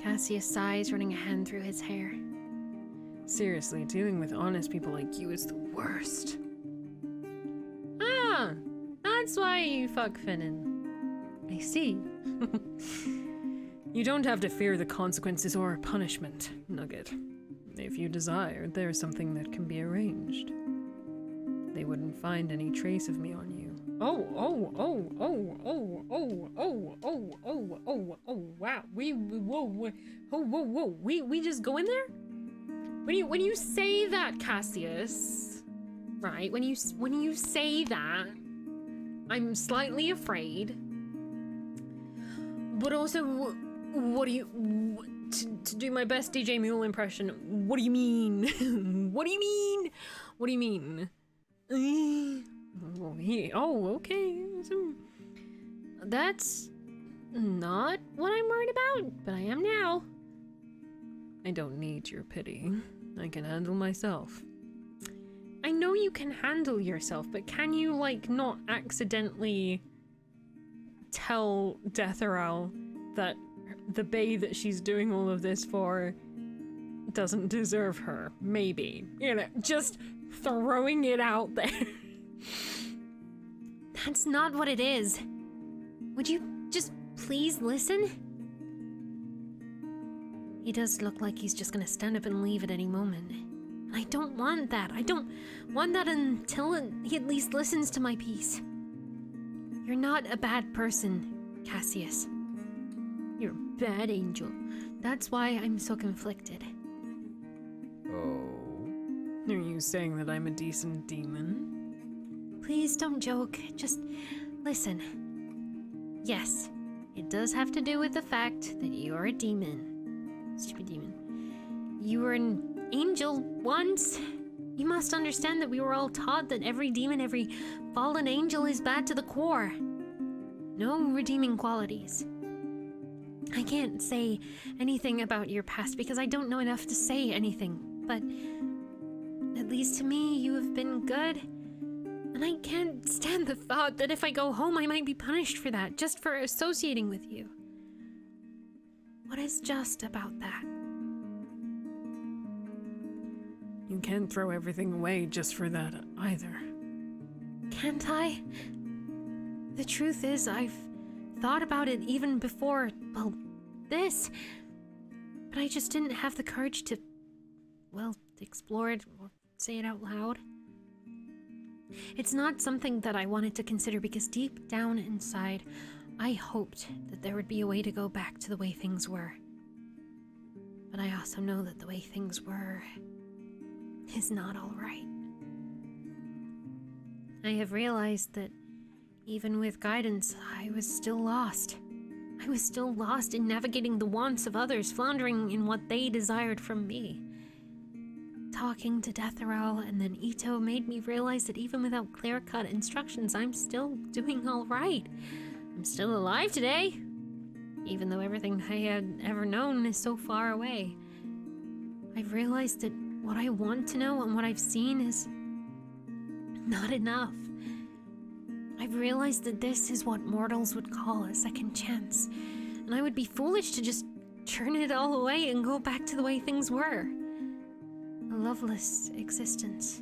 Cassius sighs, running a hand through his hair. Seriously, dealing with honest people like you is the worst. Ah! That's why you fuck Finnan. I see. You don't have to fear the consequences or punishment, Nugget. If you desire, there's something that can be arranged. They wouldn't find any trace of me on you. Oh, wow. We just go in there? When you say that, Cassius, right? When you say that, I'm slightly afraid. But also, what do you... To do my best DJ Mule impression, what do you mean? What do you mean? What do you mean? Okay. That's not what I'm worried about, but I am now. I don't need your pity. I can handle myself. I know you can handle yourself, but can you, like, not accidentally tell Deatheral that the bae that she's doing all of this for doesn't deserve her? Maybe. You know, just throwing it out there. That's not what it is. Would you just please listen? He does look like he's just gonna stand up and leave at any moment. I don't want that. I don't want that until he at least listens to my piece. You're not a bad person, Cassius. You're a bad angel. That's why I'm so conflicted. Oh. Are you saying that I'm a decent demon? Please don't joke. Just listen. Yes, it does have to do with the fact that you are a demon. Stupid demon. You were an angel once. You must understand that we were all taught that every demon, every fallen angel is bad to the core. No redeeming qualities. I can't say anything about your past because I don't know enough to say anything, but at least to me, you have been good. And I can't stand the thought that if I go home, I might be punished for that, just for associating with you. What is just about that? You can't throw everything away just for that either. Can't I? The truth is, I've thought about it even before, well, this. But I just didn't have the courage to, well, explore it or say it out loud. It's not something that I wanted to consider because deep down inside, I hoped that there would be a way to go back to the way things were. But I also know that the way things were is not all right. I have realized that even with guidance, I was still lost. I was still lost in navigating the wants of others, floundering in what they desired from me. Talking to Deatheral and then Ito made me realize that even without clear-cut instructions, I'm still doing all right. I'm still alive today, even though everything I had ever known is so far away. I've realized that what I want to know and what I've seen is not enough. I've realized that this is what mortals would call a second chance, and I would be foolish to just turn it all away and go back to the way things were. A loveless existence,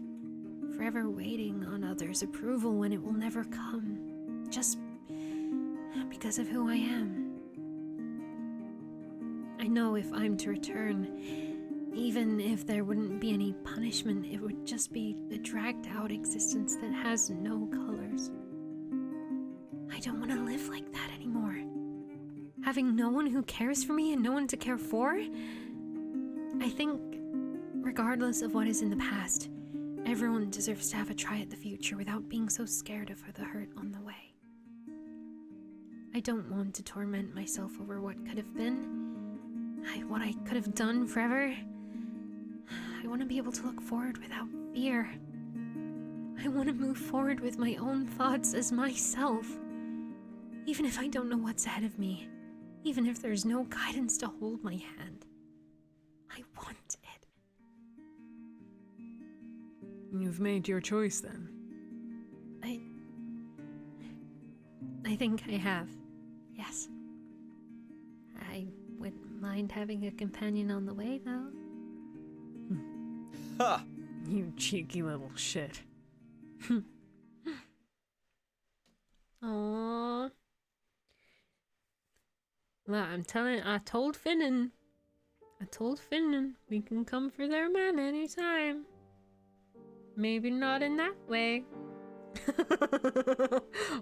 forever waiting on others' approval when it will never come, just because of who I am. I know if I'm to return, even if there wouldn't be any punishment, it would just be a dragged-out existence that has no colors. I don't want to live like that anymore. Having no one who cares for me and no one to care for? I think, regardless of what is in the past, everyone deserves to have a try at the future without being so scared of the hurt on the way. I don't want to torment myself over what could have been, what I could have done forever. I want to be able to look forward without fear. I want to move forward with my own thoughts as myself. Even if I don't know what's ahead of me, even if there's no guidance to hold my hand, I want it. You've made your choice then. I think I have, yes. I wouldn't mind having a companion on the way, though. Ha! You cheeky little shit. Aww. Well, I told Finnan we can come for their man anytime. Maybe not in that way.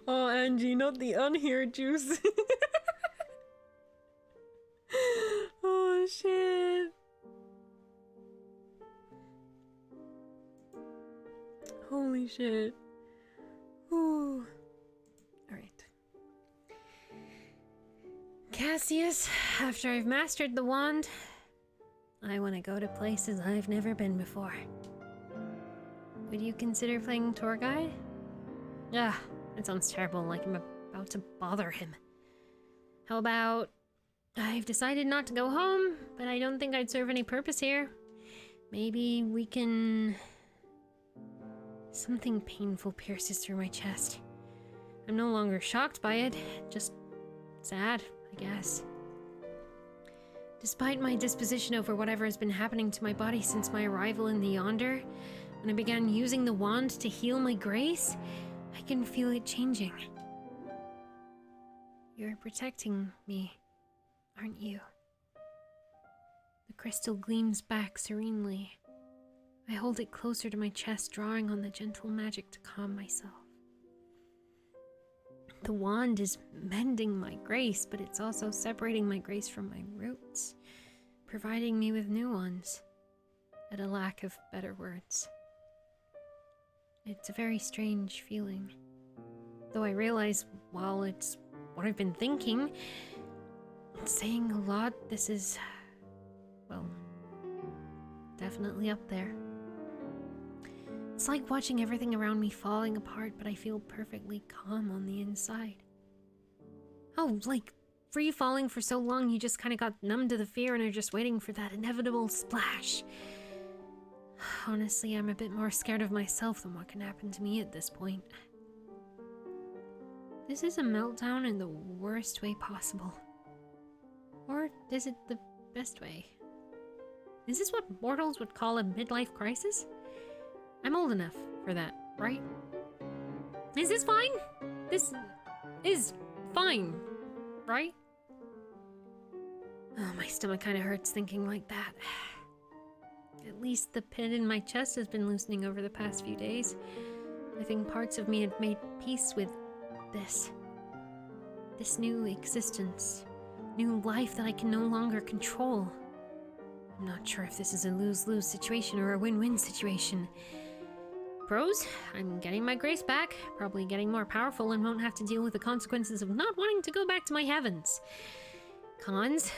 Oh, Angie, not the unhear juice. Oh, shit. Holy shit. Ooh. Alright. Cassius, after I've mastered the wand, I want to go to places I've never been before. Would you consider playing tour guide? Ah, that sounds terrible, like I'm about to bother him. How about... I've decided not to go home, but I don't think I'd serve any purpose here. Maybe we can... Something painful pierces through my chest. I'm no longer shocked by it, just sad, I guess. Despite my disposition over whatever has been happening to my body since my arrival in the Yonder, when I began using the wand to heal my grace, I can feel it changing. You're protecting me, aren't you? The crystal gleams back serenely. I hold it closer to my chest, drawing on the gentle magic to calm myself. The wand is mending my grace, but it's also separating my grace from my roots, providing me with new ones, at a lack of better words. It's a very strange feeling. Though I realize, while it's what I've been thinking, it's saying a lot, this is, well, definitely up there. It's like watching everything around me falling apart, but I feel perfectly calm on the inside. Oh, like free falling for so long you just kind of got numb to the fear and are just waiting for that inevitable splash. Honestly, I'm a bit more scared of myself than what can happen to me at this point. This is a meltdown in the worst way possible. Or is it the best way? Is this what mortals would call a midlife crisis? I'm old enough for that, right? Is this fine? This is fine, right? Oh, my stomach kind of hurts thinking like that. At least the pit in my chest has been loosening over the past few days. I think parts of me had made peace with this. This new existence. New life that I can no longer control. I'm not sure if this is a lose-lose situation or a win-win situation. Pros, I'm getting my grace back, probably getting more powerful and won't have to deal with the consequences of not wanting to go back to my heavens. Cons,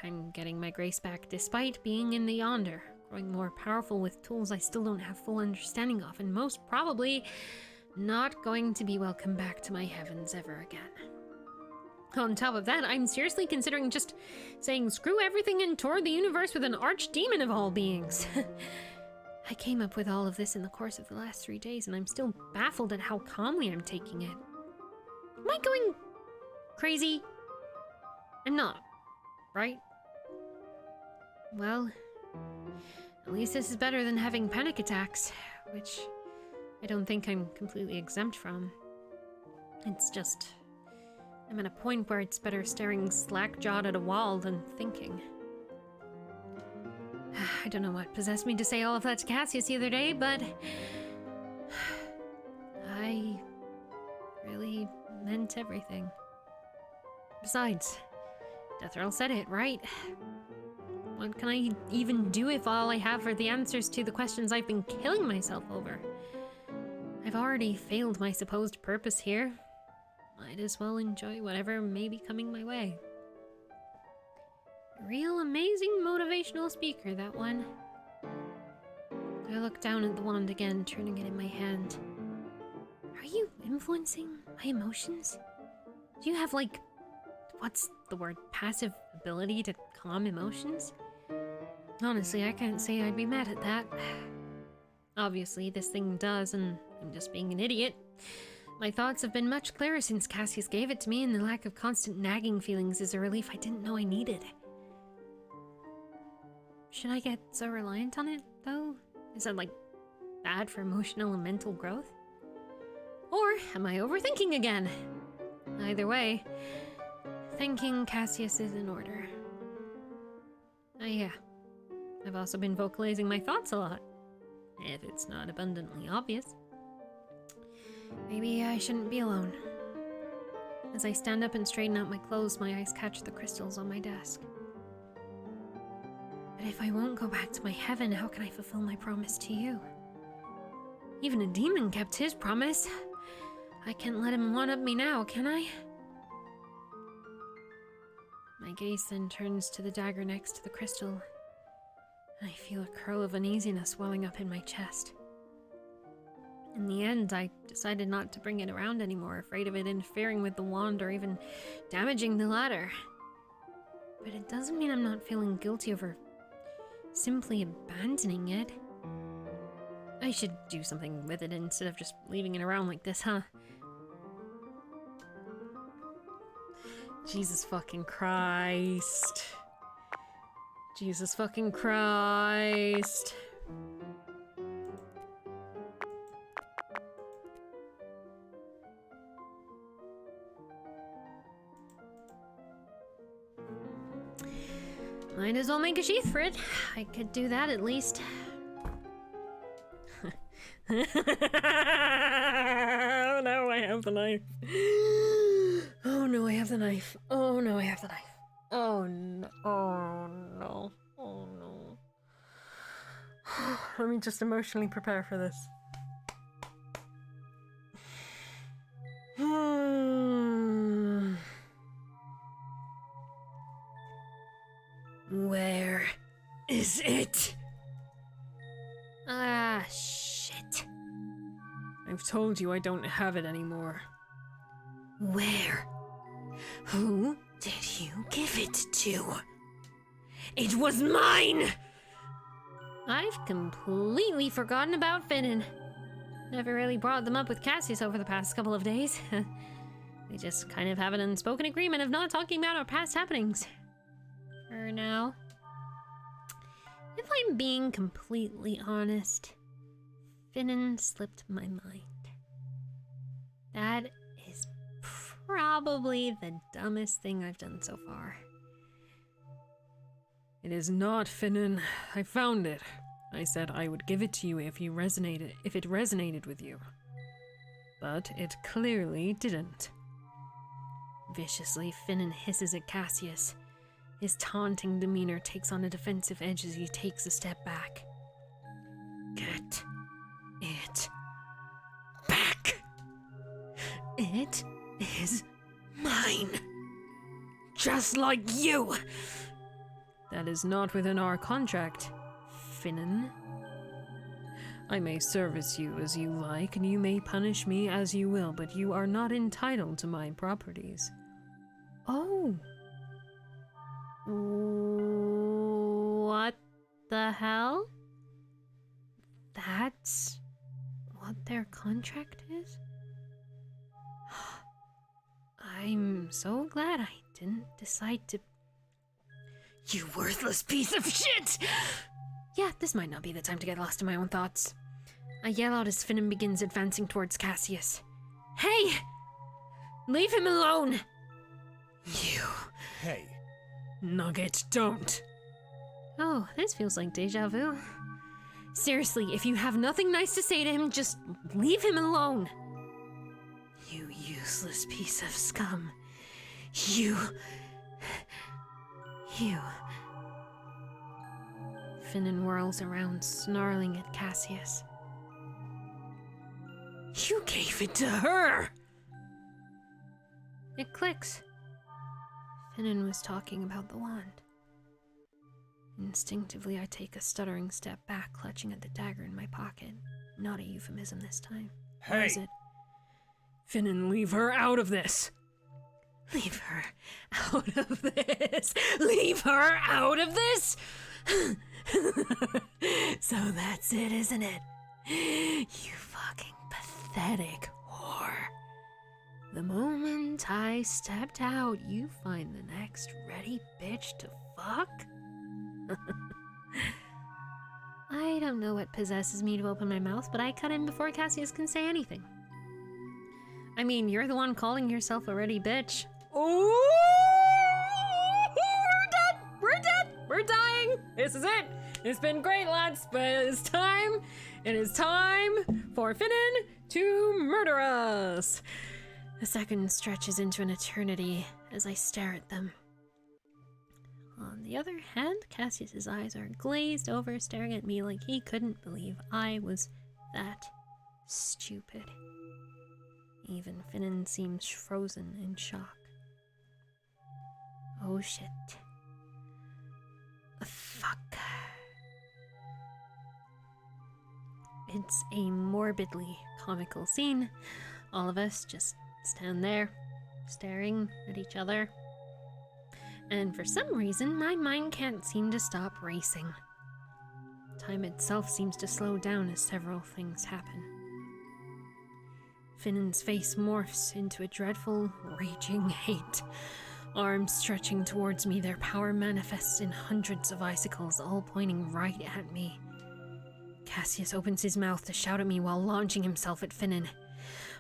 I'm getting my grace back despite being in the Yonder, growing more powerful with tools I still don't have full understanding of, and most probably not going to be welcome back to my heavens ever again. On top of that, I'm seriously considering just saying screw everything and tour the universe with an archdemon of all beings. I came up with all of this in the course of the last 3 days, and I'm still baffled at how calmly I'm taking it. Am I going crazy? I'm not, right? Well, at least this is better than having panic attacks, which I don't think I'm completely exempt from. It's just, I'm at a point where it's better staring slack-jawed at a wall than thinking. I don't know what possessed me to say all of that to Cassius the other day, but I really meant everything. Besides, Deathrattle said it, right? What can I even do if all I have are the answers to the questions I've been killing myself over? I've already failed my supposed purpose here. Might as well enjoy whatever may be coming my way. Real amazing motivational speaker, that one. I look down at the wand again, turning it in my hand. Are you influencing my emotions? Do you have, like, what's the word, passive ability to calm emotions? Honestly, I can't say I'd be mad at that. Obviously, this thing does, and I'm just being an idiot. My thoughts have been much clearer since Cassius gave it to me, and the lack of constant nagging feelings is a relief I didn't know I needed. Should I get so reliant on it, though? Is that, like, bad for emotional and mental growth? Or am I overthinking again? Either way, thanking Cassius is in order. I've also been vocalizing my thoughts a lot, if it's not abundantly obvious. Maybe I shouldn't be alone. As I stand up and straighten out my clothes, my eyes catch the crystals on my desk. But if I won't go back to my heaven, how can I fulfill my promise to you? Even a demon kept his promise. I can't let him one-up me now, can I? My gaze then turns to the dagger next to the crystal. I feel a curl of uneasiness welling up in my chest. In the end, I decided not to bring it around anymore, afraid of it interfering with the wand or even damaging the ladder. But it doesn't mean I'm not feeling guilty over simply abandoning it. I should do something with it instead of just leaving it around like this, huh? Jesus fucking Christ. Jesus fucking Christ. Might as well make a sheath for it. I could do that at least. Oh no, I have the knife. Oh no, I have the knife. Oh no, I have the knife. Oh no. Oh no. Oh no. Let me just emotionally prepare for this. Where is it? Ah, shit. I've told you I don't have it anymore. Where? Who did you give it to? It was mine! I've completely forgotten about Finnan. Never really brought them up with Cassius over the past couple of days. We just kind of have an unspoken agreement of not talking about our past happenings. For now. If I'm being completely honest, Finnan slipped my mind. That is probably the dumbest thing I've done so far. It is not Finnan. I found it. I said I would give it to you if it resonated with you. But it clearly didn't. Viciously, Finnan hisses at Cassius. His taunting demeanor takes on a defensive edge as he takes a step back. Get it back! It is mine! Just like you! That is not within our contract, Finnan. I may service you as you like, and you may punish me as you will, but you are not entitled to my properties. Oh. What the hell? That's what their contract is? I'm so glad I didn't decide to... You worthless piece of shit! Yeah, this might not be the time to get lost in my own thoughts. I yell out as Finnan begins advancing towards Cassius. Hey! Leave him alone! You... Hey. Nugget, don't. Oh, this feels like deja vu. Seriously, if you have nothing nice to say to him, just leave him alone. You useless piece of scum. You... Finnan whirls around, snarling at Cassius. You gave it to her! It clicks. Finnan was talking about the wand. Instinctively, I take a stuttering step back, clutching at the dagger in my pocket. Not a euphemism this time. Hey! Or is it? Finnan, leave her out of this! Leave her out of this! Leave her out of this! So that's it, isn't it? You fucking pathetic whore. The moment I stepped out, you find the next ready bitch to fuck? I don't know what possesses me to open my mouth, but I cut in before Cassius can say anything. I mean, you're the one calling yourself a ready bitch. Ooh! we're dying. This is it. It's been great, lads, but it's time. It is time for Finnan to murder us. The second stretches into an eternity as I stare at them. On the other hand, Cassius's eyes are glazed over, staring at me like he couldn't believe I was that stupid. Even Finnan seems frozen in shock. Oh shit. Fuck. It's a morbidly comical scene. All of us just stand there, staring at each other. And for some reason, my mind can't seem to stop racing. Time itself seems to slow down as several things happen. Finnan's face morphs into a dreadful, raging hate. Arms stretching towards me, their power manifests in hundreds of icicles, all pointing right at me. Cassius opens his mouth to shout at me while launching himself at Finnan.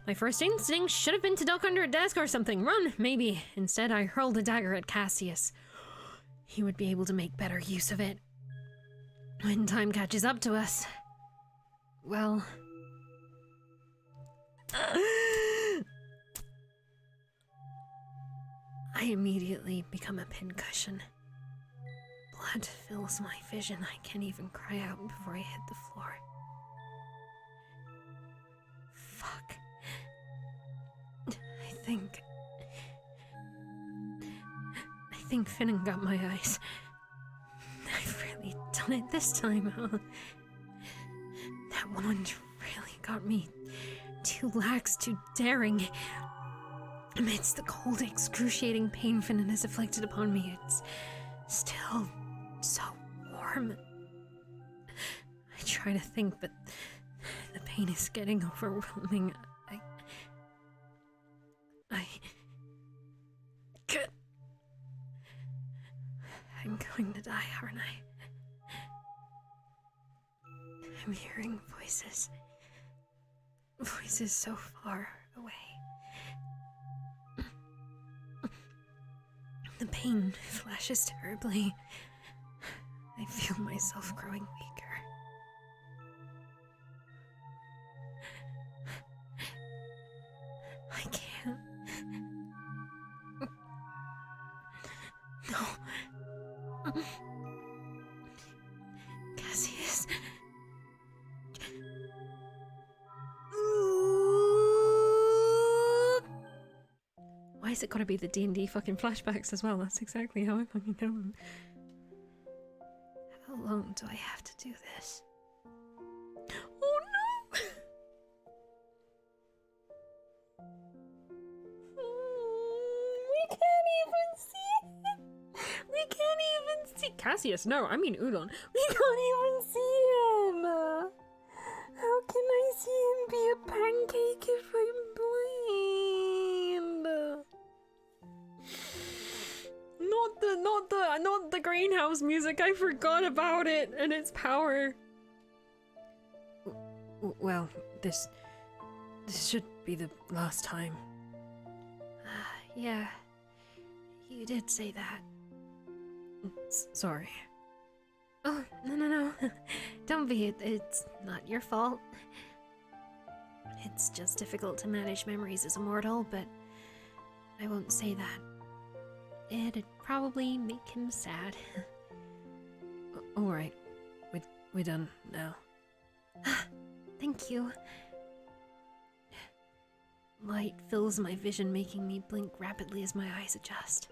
My first instinct should have been to duck under a desk or something, run, maybe. Instead, I hurled a dagger at Cassius. He would be able to make better use of it. When time catches up to us, well... I immediately become a pincushion. Blood fills my vision. I can't even cry out before I hit the floor. Fuck. I think Finnan got my eyes. I've really done it this time, huh? That woman really got me. Too lax, too daring. Amidst the cold, excruciating pain Finnan has inflicted upon me, it's still so warm. I try to think, but the pain is getting overwhelming. I'm going to die, aren't I? I'm hearing voices. Voices so far away. The pain flashes terribly. I feel myself growing weaker. I can't. No. Cassius. Why is it gotta be the D&D fucking flashbacks as well? That's exactly how I fucking know them. How long do I have to do this? Oh no! We can't even see him! We can't even see Cassius, no, I mean Udon. We can't even see him! How can I see him be a pancake if I'm blind? Not the greenhouse music. I forgot about it and its power. Well, this should be the last time. Yeah, you did say that. Sorry. Oh, no. Don't be. It's not your fault. It's just difficult to manage memories as a mortal, but I won't say that. It'd probably make him sad. Alright. We're done now. Thank you. Light fills my vision, making me blink rapidly as my eyes adjust.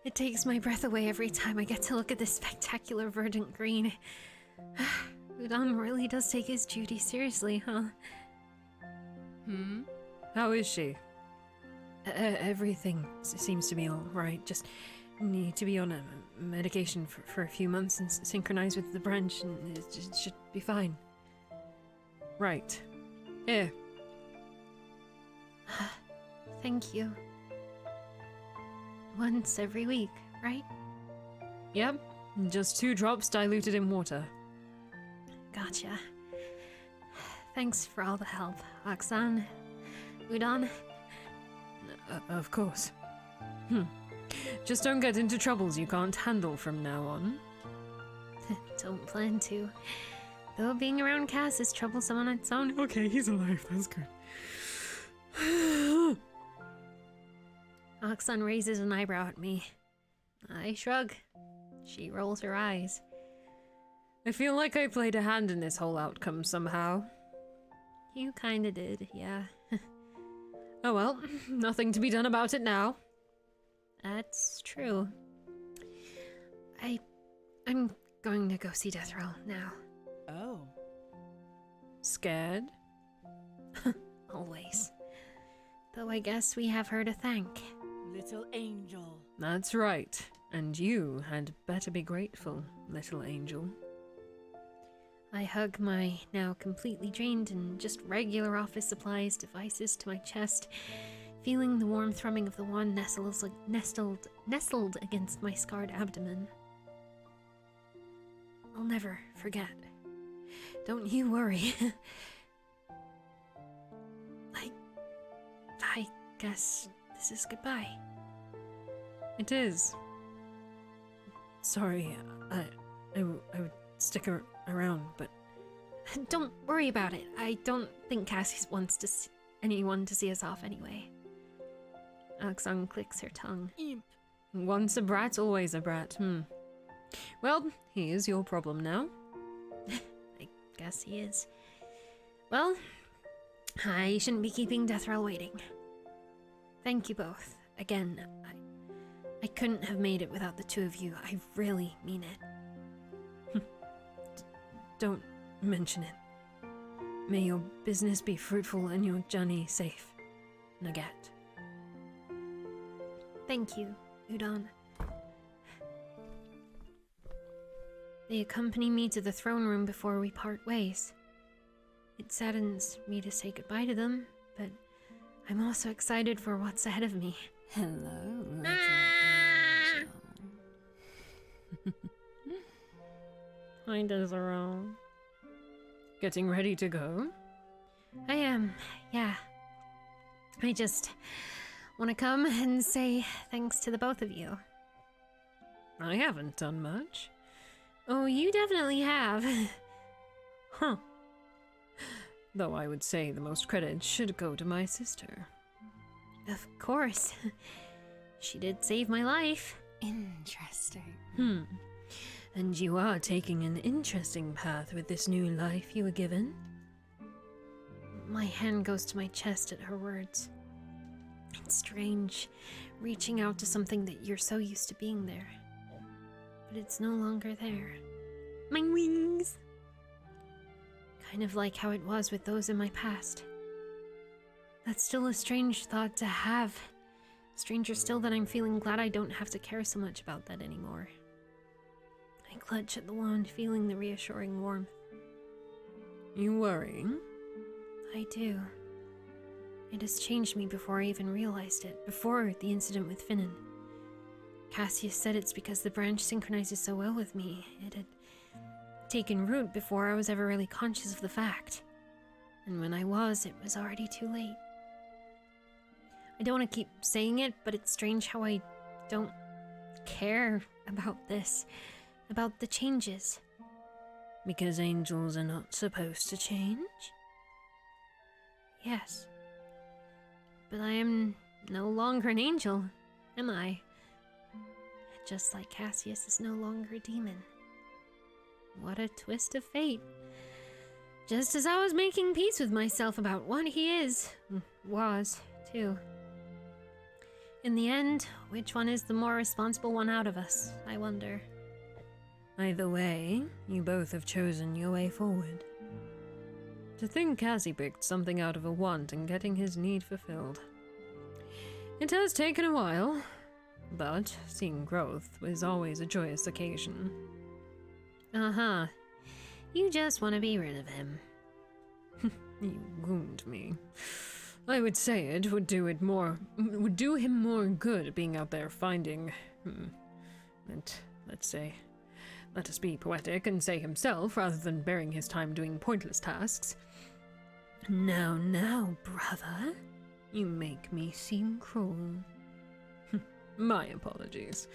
It takes my breath away every time I get to look at this spectacular verdant green. Udon really does take his duty seriously, huh? How is she? Everything seems to be alright. Just need to be on a medication for a few months and synchronize with the branch, and it should be fine. Right. Here. Thank you. Once every week, right? Yep. Just 2 drops diluted in water. Gotcha. Thanks for all the help, Aksan. Udon. Of course. Just don't get into troubles you can't handle from now on. Don't plan to. Though being around Cass is troublesome on its own. Okay, he's alive. That's good. Oxon raises an eyebrow at me. I shrug. She rolls her eyes. I feel like I played a hand in this whole outcome somehow. You kinda did, yeah. Oh well, nothing to be done about it now. That's true. I'm going to go see Death Row now. Oh. Scared? Always. Though I guess we have her to thank. Little angel. That's right. And you had better be grateful, little angel. I hug my now completely drained and just regular office supplies devices to my chest, feeling the warm thrumming of the wand nestled against my scarred abdomen. I'll never forget. Don't you worry. I guess this is goodbye. It is. Sorry, I would stick around, but... Don't worry about it. I don't think Cassie wants anyone to see us off anyway. Oxon clicks her tongue. Imp. Once a brat, always a brat. Well, he is your problem now. I guess he is. Well, I shouldn't be keeping Death Row waiting. Thank you both. Again, I couldn't have made it without the two of you. I really mean it. Don't mention it. May your business be fruitful and your journey safe, Nugget. Thank you, Udon. They accompany me to the throne room before we part ways. It saddens me to say goodbye to them, but I'm also excited for what's ahead of me. Hello, little angel. Hi, Desiree. Getting ready to go? I am, yeah. I just want to come and say thanks to the both of you. I haven't done much. Oh, you definitely have. Huh. Though I would say the most credit should go to my sister. Of course. She did save my life. Interesting. And you are taking an interesting path with this new life you were given. My hand goes to my chest at her words. It's strange, reaching out to something that you're so used to being there. But it's no longer there. My wings! Kind of like how it was with those in my past. That's still a strange thought to have. Stranger still that I'm feeling glad I don't have to care so much about that anymore. I clutch at the wand, feeling the reassuring warmth. You worrying? I do. It has changed me before I even realized it, before the incident with Finnan. Cassius said it's because the branch synchronizes so well with me. It had taken root before I was ever really conscious of the fact. And when I was, it was already too late. I don't want to keep saying it, but it's strange how I don't care about this, about the changes. Because angels are not supposed to change? Yes. But I am no longer an angel, am I? Just like Cassius is no longer a demon. What a twist of fate. Just as I was making peace with myself about what he is, was, too. In the end, which one is the more responsible one out of us, I wonder. Either way, you both have chosen your way forward. To think Cassie picked something out of a want and getting his need fulfilled. It has taken a while, but seeing growth is always a joyous occasion. Uh-huh. You just want to be rid of him. You wound me. I would say it would do him more good being out there finding, let us be poetic and say himself rather than bearing his time doing pointless tasks. Now, brother, you make me seem cruel. My apologies.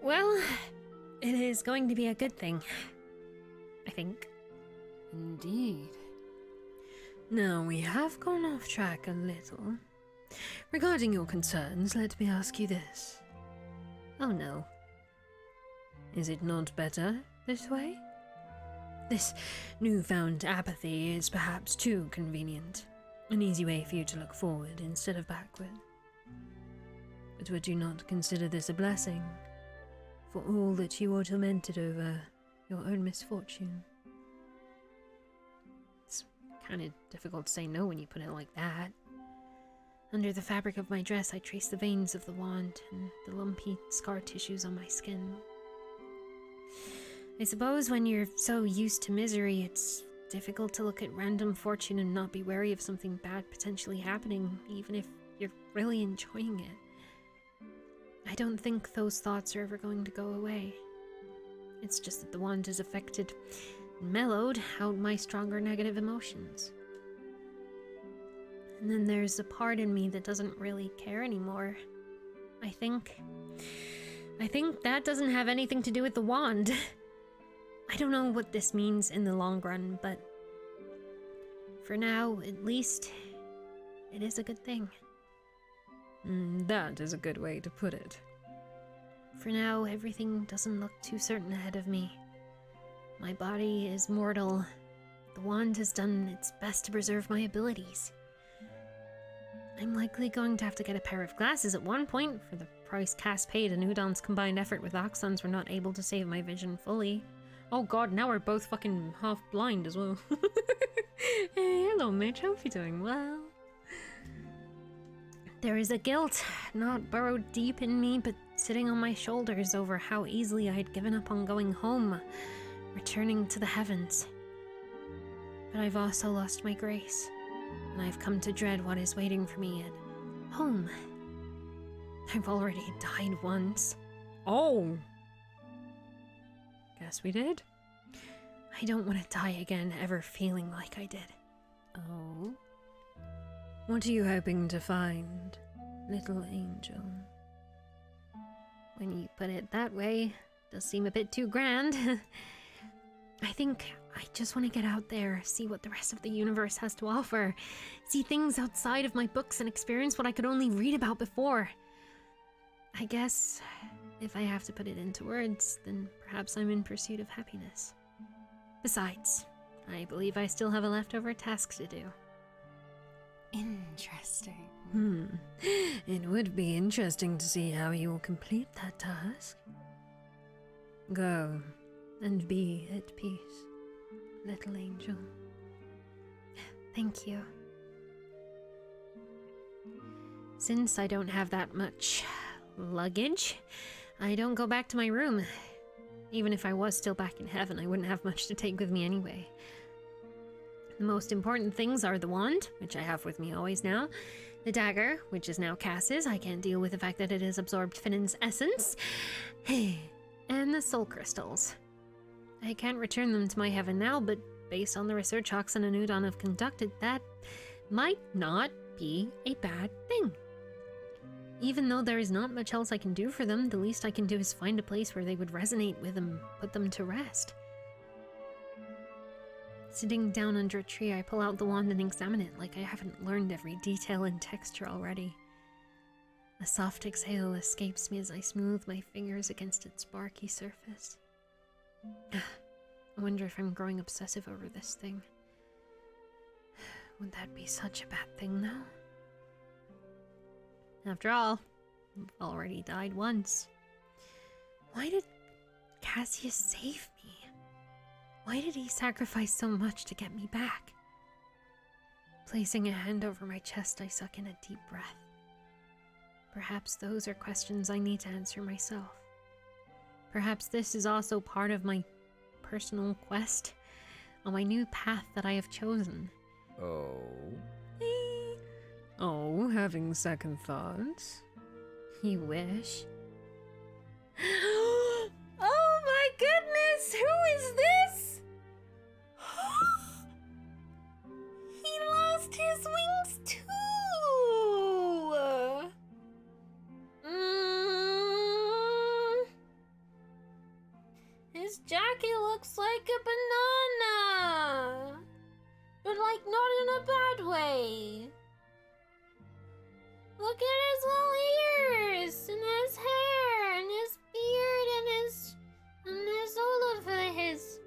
Well, it is going to be a good thing. I think. Indeed. Now, we have gone off track a little. Regarding your concerns, let me ask you this. Oh no. Is it not better this way? This newfound apathy is perhaps too convenient. An easy way for you to look forward instead of backward. But would you not consider this a blessing for all that you are tormented over your own misfortune? It's kind of difficult to say no when you put it like that. Under the fabric of my dress, I trace the veins of the wand and the lumpy scar tissues on my skin. I suppose when you're so used to misery, it's difficult to look at random fortune and not be wary of something bad potentially happening, even if you're really enjoying it. I don't think those thoughts are ever going to go away. It's just that the wand has affected and mellowed out my stronger negative emotions. And then there's a part in me that doesn't really care anymore. I think that doesn't have anything to do with the wand. I don't know what this means in the long run, but for now, at least, it is a good thing. That is a good way to put it. For now, everything doesn't look too certain ahead of me. My body is mortal. The wand has done its best to preserve my abilities. I'm likely going to have to get a pair of glasses at one point. For the price Cass paid, and Udon's combined effort with Oxon's were not able to save my vision fully. Oh god, now we're both fucking half blind as well. Hey, hello Mitch, hope you're doing well. There is a guilt, not burrowed deep in me, but sitting on my shoulders over how easily I had given up on going home, returning to the heavens. But I've also lost my grace, and I've come to dread what is waiting for me at home. I've already died once. Oh! Guess we did. I don't want to die again ever feeling like I did. Oh? What are you hoping to find, little angel? When you put it that way, it does seem a bit too grand. I think I just want to get out there, see what the rest of the universe has to offer, see things outside of my books and experience what I could only read about before. I guess if I have to put it into words, then perhaps I'm in pursuit of happiness. Besides, I believe I still have a leftover task to do. Interesting. It would be interesting to see how you will complete that task. Go and be at peace, little angel. Thank you. Since I don't have that much luggage, I don't go back to my room. Even if I was still back in heaven, I wouldn't have much to take with me anyway. The most important things are the wand, which I have with me always now, the dagger, which is now Cass's. I can't deal with the fact that it has absorbed Finnan's essence, and the soul crystals. I can't return them to my heaven now, but based on the research Oxon and Udon have conducted, that might not be a bad thing. Even though there is not much else I can do for them, the least I can do is find a place where they would resonate with and put them to rest. Sitting down under a tree, I pull out the wand and examine it like I haven't learned every detail and texture already. A soft exhale escapes me as I smooth my fingers against its barky surface. I wonder if I'm growing obsessive over this thing. Would that be such a bad thing, though? After all, I've already died once. Why did Cassius save me? Why did he sacrifice so much to get me back? Placing a hand over my chest, I suck in a deep breath. Perhaps those are questions I need to answer myself. Perhaps this is also part of my personal quest on my new path that I have chosen. Oh. Oh, having second thoughts? You wish? Oh my goodness! Who is this? He lost his wings too! looks like a banana! But like not in a bad way. Look at his little ears and his hair and his beard and his all of his.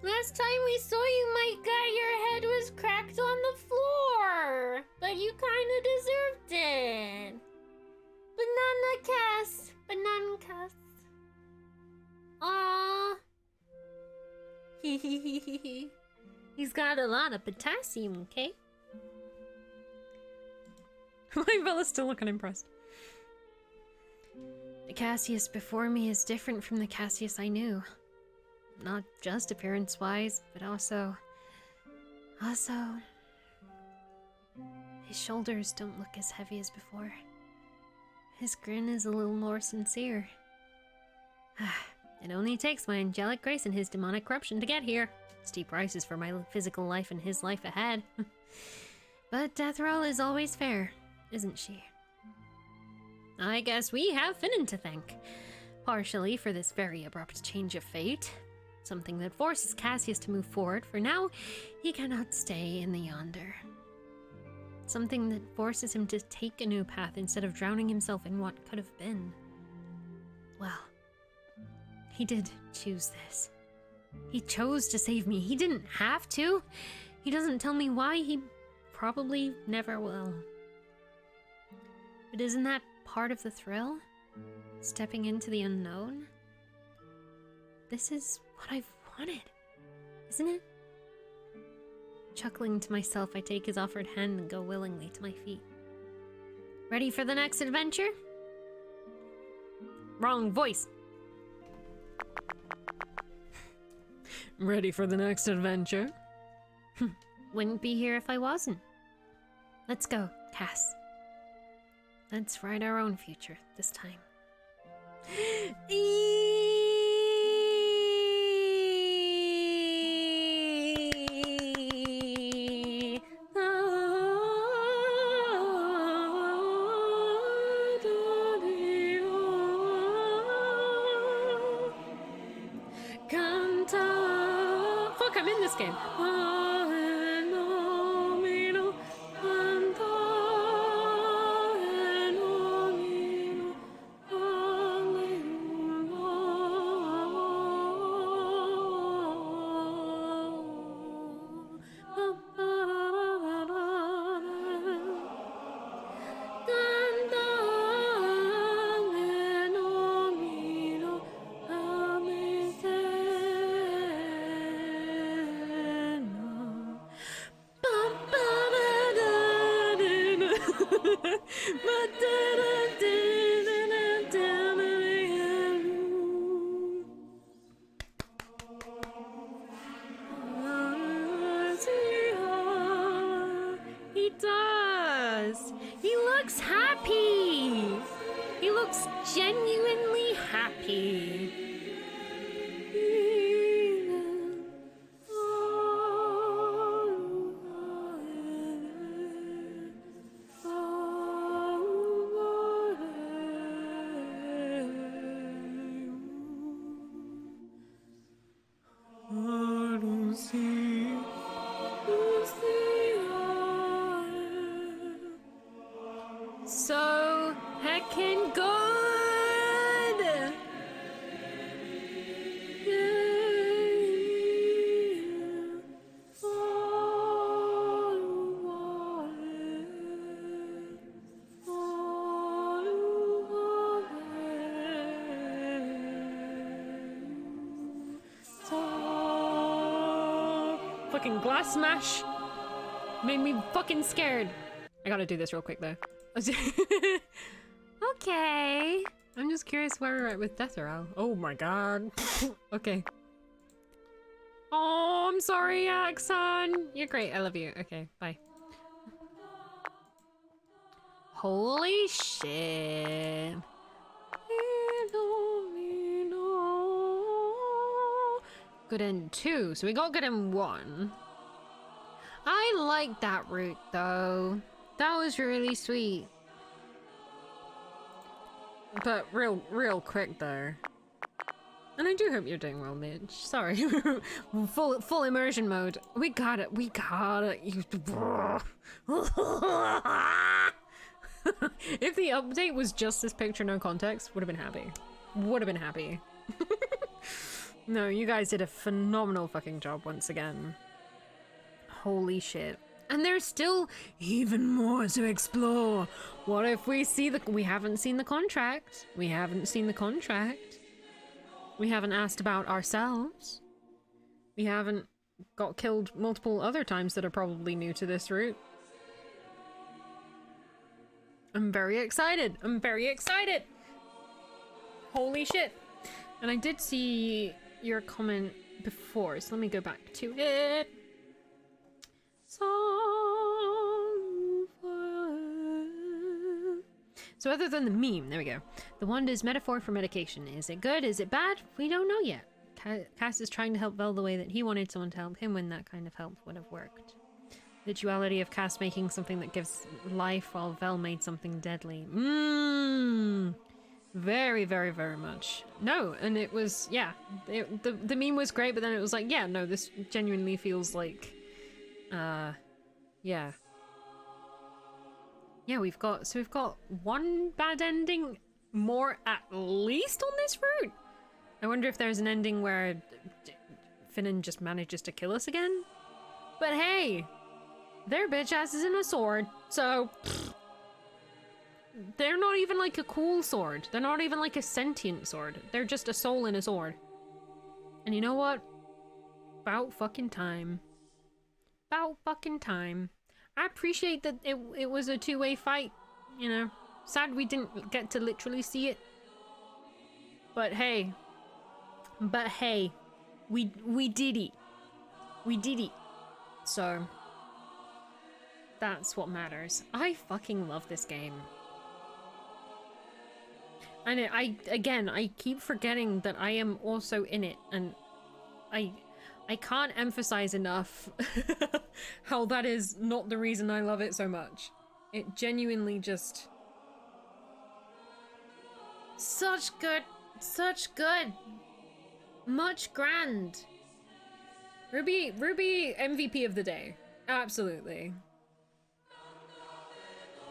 Last time we saw you, my guy, your head was cracked on the floor, but you kinda deserved it. Banana Cass, banana Cass. Aww. He's got a lot of potassium, okay? My Bella's still looking impressed. The Cassius before me is different from the Cassius I knew. Not just appearance-wise, but also... His shoulders don't look as heavy as before. His grin is a little more sincere. It only takes my angelic grace and his demonic corruption to get here. Steep prices for my physical life and his life ahead. But Death Row is always fair, isn't she? I guess we have Finnan to thank. Partially for this very abrupt change of fate. Something that forces Cassius to move forward, for now he cannot stay in the Yonder. Something that forces him to take a new path instead of drowning himself in what could have been. Well, he did choose this. He chose to save me. He didn't have to. He doesn't tell me why. He probably never will. But isn't that part of the thrill? Stepping into the unknown? This is what I've wanted, isn't it? Chuckling to myself, I take his offered hand and go willingly to my feet. Ready for the next adventure? Wrong voice. Ready for the next adventure? Wouldn't be here if I wasn't. Let's go, Cass. Let's write our own future this time. Fuck, I'm in this game. He does! He looks happy! He looks genuinely happy. So heckin' good! Fucking glass smash made me fucking scared. I gotta do this real quick though. Okay. I'm just curious where we're at with Deathrow. Oh my god. Okay. Oh, I'm sorry, Axon. You're great. I love you. Okay, bye. Holy shit. Good end 2. So we got good end 1. I like that route though. That was really sweet. But real quick though. And I do hope you're doing well, Mitch. Sorry. full immersion mode. We got it. We got it. If the update was just this picture, no context, would have been happy. Would have been happy. No, you guys did a phenomenal fucking job once again. Holy shit. And there's still even more to explore. What if we see we haven't seen the contract. We haven't seen the contract. We haven't asked about ourselves. We haven't got killed multiple other times that are probably new to this route. I'm very excited. I'm very excited. Holy shit. And I did see your comment before, so let me go back to it. So other than the meme, there we go. The wand is metaphor for medication. Is it good? Is it bad? We don't know yet. Cass is trying to help Vel the way that he wanted someone to help him when that kind of help would have worked. The duality of Cass making something that gives life while Vel made something deadly. Very, very, very much. No, and it was, yeah. The meme was great, but then it was like, yeah, no, this genuinely feels like, yeah. Yeah, we've got one bad ending more at least on this route. I wonder if there's an ending where Finnan just manages to kill us again. But hey, their bitch ass is in a sword, so they're not even like a cool sword. They're not even like a sentient sword. They're just a soul in a sword. And you know what? About fucking time. About fucking time. I appreciate that it was a two-way fight, you know. Sad we didn't get to literally see it. But hey, we did it. We did it. So that's what matters. I fucking love this game. And I keep forgetting that I am also in it, and I can't emphasize enough how that is not the reason I love it so much. It genuinely just... Such good. Much grand. Ruby MVP of the day. Absolutely.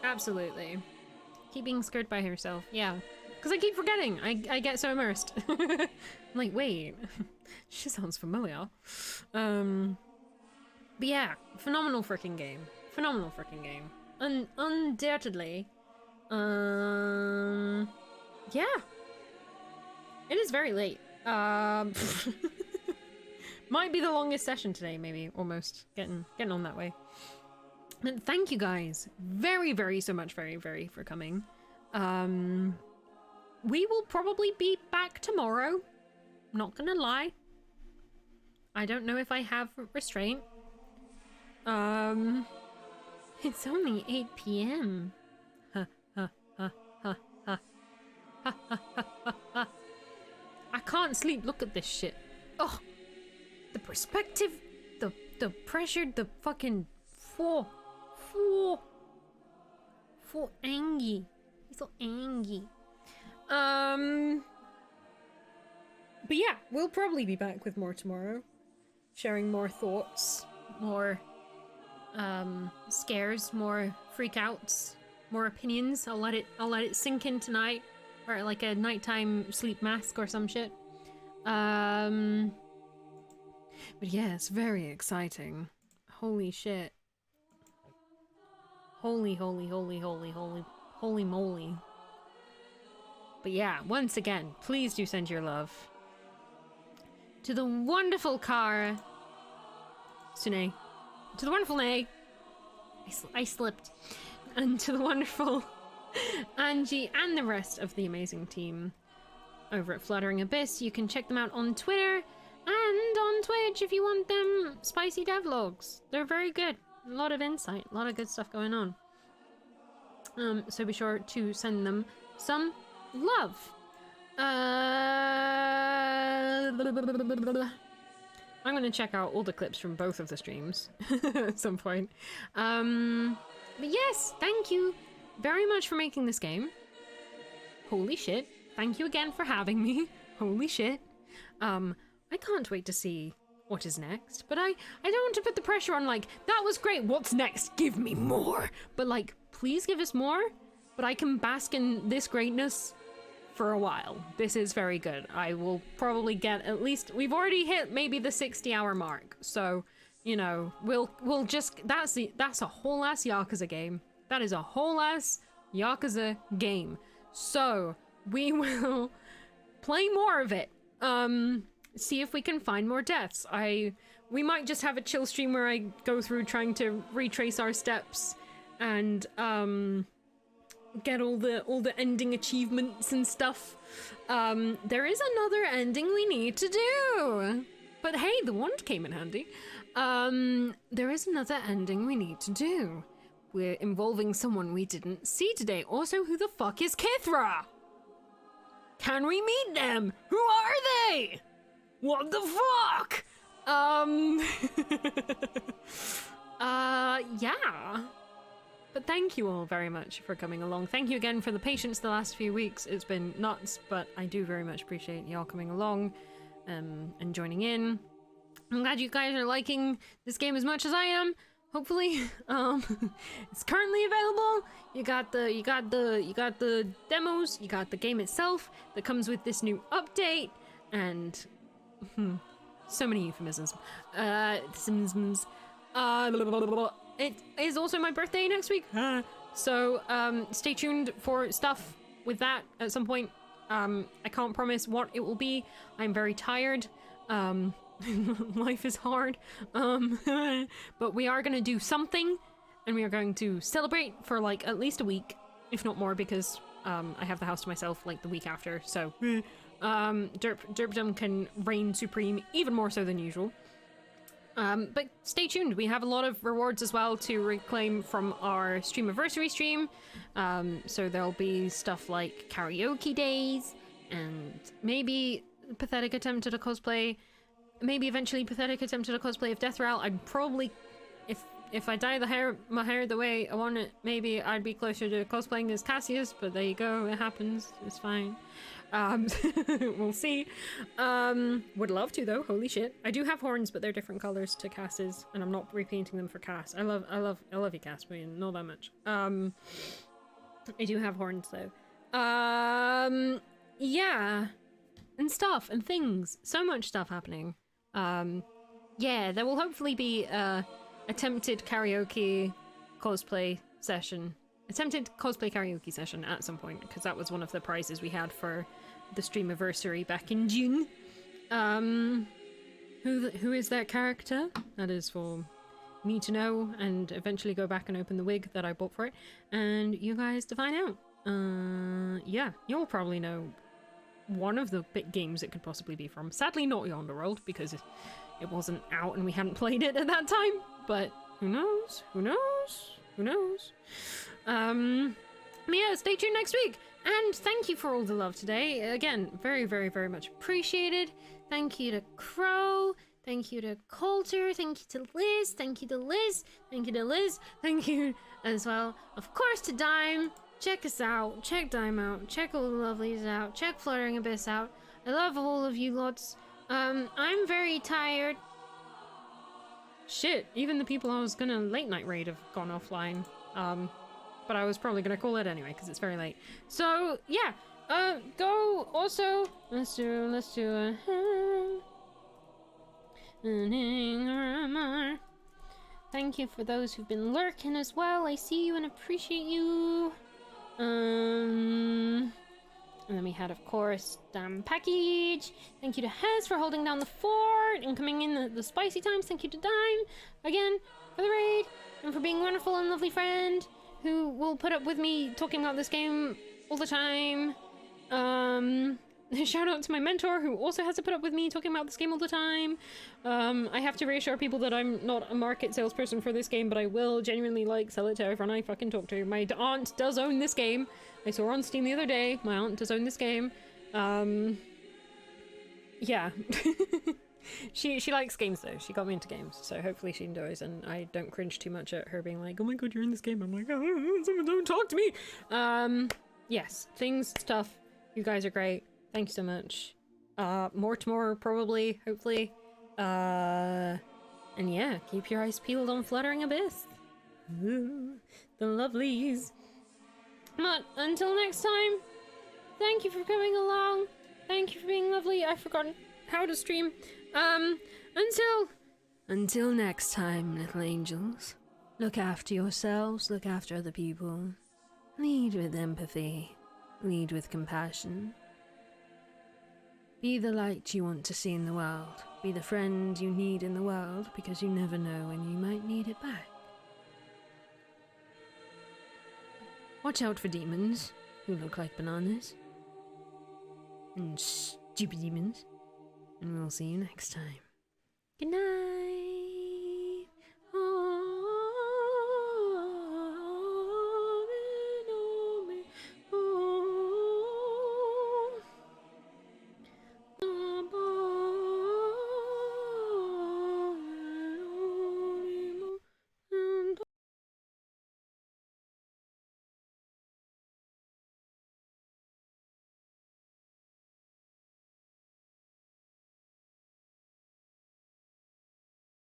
Absolutely. Keep being scared by herself. Yeah. Because I keep forgetting. I get so immersed. I'm like, wait. She sounds familiar. But yeah, phenomenal freaking game. Phenomenal freaking game. Undoubtedly. Yeah. It is very late. Might be the longest session today, maybe. Almost. Getting on that way. And thank you guys very so much for coming. We will probably be back tomorrow. Not gonna lie. I don't know if I have restraint. It's only 8 p.m. I can't sleep. Look at this shit. Oh, the perspective, the pressure, the fucking for angry. He's so angry. But yeah, we'll probably be back with more tomorrow, sharing more thoughts, more scares, more freakouts, more opinions. I'll let it sink in tonight, or like a nighttime sleep mask or some shit. But yeah, it's very exciting. Holy shit. Holy moly. But yeah, once again, please do send your love to the wonderful Kara, Sune, to the wonderful Nay, I slipped, and to the wonderful Angie and the rest of the amazing team over at Fluttering Abyss. You can check them out on Twitter and on Twitch if you want them spicy devlogs. They're very good. A lot of insight, a lot of good stuff going on. So be sure to send them some love. I'm gonna check out all the clips from both of the streams at some point. But yes, thank you very much for making this game. Holy shit. Thank you again for having me. Holy shit. I can't wait to see what is next, but I don't want to put the pressure on, like, that was great, what's next? Give me more! But, like, please give us more, but I can bask in this greatness for a while. This is very good. I will probably get at least, we've already hit maybe the 60-hour mark, so, you know, we'll just, that's a whole ass Yakuza game. That is a whole ass Yakuza game. So, we will play more of it. See if we can find more deaths. We might just have a chill stream where I go through trying to retrace our steps and get all the ending achievements and stuff. There is another ending we need to do. But hey, the wand came in handy. There is another ending we need to do. We're involving someone we didn't see today. Also, who the fuck is Kithra? Can we meet them? Who are they? What the fuck? Yeah. But thank you all very much for coming along. Thank you again for the patience the last few weeks. It's been nuts, but I do very much appreciate y'all coming along and joining in. I'm glad you guys are liking this game as much as I am. Hopefully, it's currently available. You got the demos, you got the game itself that comes with this new update, and so many euphemisms. It is also my birthday next week, so stay tuned for stuff with that at some point. I can't promise what it will be. I'm very tired. Life is hard. But we are going to do something, and we are going to celebrate for like at least a week, if not more, because I have the house to myself like the week after, so Derpdom can reign supreme even more so than usual. But stay tuned, we have a lot of rewards as well to reclaim from our Streamiversary stream. So there'll be stuff like karaoke days, and maybe pathetic attempt at a cosplay. Maybe eventually pathetic attempt at a cosplay of Death Route. I'd probably, if I dye my hair the way I want it, maybe I'd be closer to cosplaying as Cassius, but there you go, it happens, it's fine. We'll see. Would love to though, holy shit. I do have horns, but they're different colors to Cass's, and I'm not repainting them for Cass. I love you, Cass, but not that much. I do have horns though. Yeah. And stuff, and things. So much stuff happening. Yeah, there will hopefully be a attempted karaoke cosplay session. Attempted cosplay karaoke session at some point, because that was one of the prizes we had for the Streamiversary back in June. Who is that character? That is for me to know, and eventually go back and open the wig that I bought for it, and you guys to find out. Yeah, you'll probably know one of the big games it could possibly be from. Sadly not Yonder World, because it wasn't out and we hadn't played it at that time, but who knows? Yeah, stay tuned next week, and thank you for all the love today. Again, very, very, very much appreciated. Thank you to Crow, thank you to Coulter, thank you to Liz, thank you to Liz, thank you to Liz, thank you as well, of course, to Dime. Check us out, check Dime out, check all the lovelies out, check Fluttering Abyss out. I love all of you lots. I'm very tired. Shit, even the people I was gonna late night raid have gone offline. But I was probably gonna call it anyway, because it's very late. So, yeah, go also, let's do a thank you for those who've been lurking as well. I see you and appreciate you. And then we had, of course, Damn Package. Thank you to Hez for holding down the fort and coming in the spicy times. Thank you to Dime, again, for the raid, and for being a wonderful and lovely friend who will put up with me talking about this game all the time. Shout out to my mentor, who also has to put up with me talking about this game all the time. I have to reassure people that I'm not a market salesperson for this game, but I will genuinely, like, sell it to everyone I fucking talk to. My aunt does own this game. I saw her on Steam the other day. My aunt does own this game. Yeah. She likes games, though. She got me into games, so hopefully she enjoys, and I don't cringe too much at her being like, oh my god, you're in this game. I'm like, oh, someone don't talk to me. Yes. Things, stuff. You guys are great. Thank you so much. More tomorrow, probably, hopefully. And yeah, keep your eyes peeled on Fluttering Abyss. Ooh, the lovelies. But until next time, thank you for coming along. Thank you for being lovely. I've forgotten how to stream. Until next time, little angels. Look after yourselves, look after other people. Lead with empathy. Lead with compassion. Be the light you want to see in the world. Be the friend you need in the world, because you never know when you might need it back. Watch out for demons who look like bananas. And stupid demons. And we'll see you next time. Good night.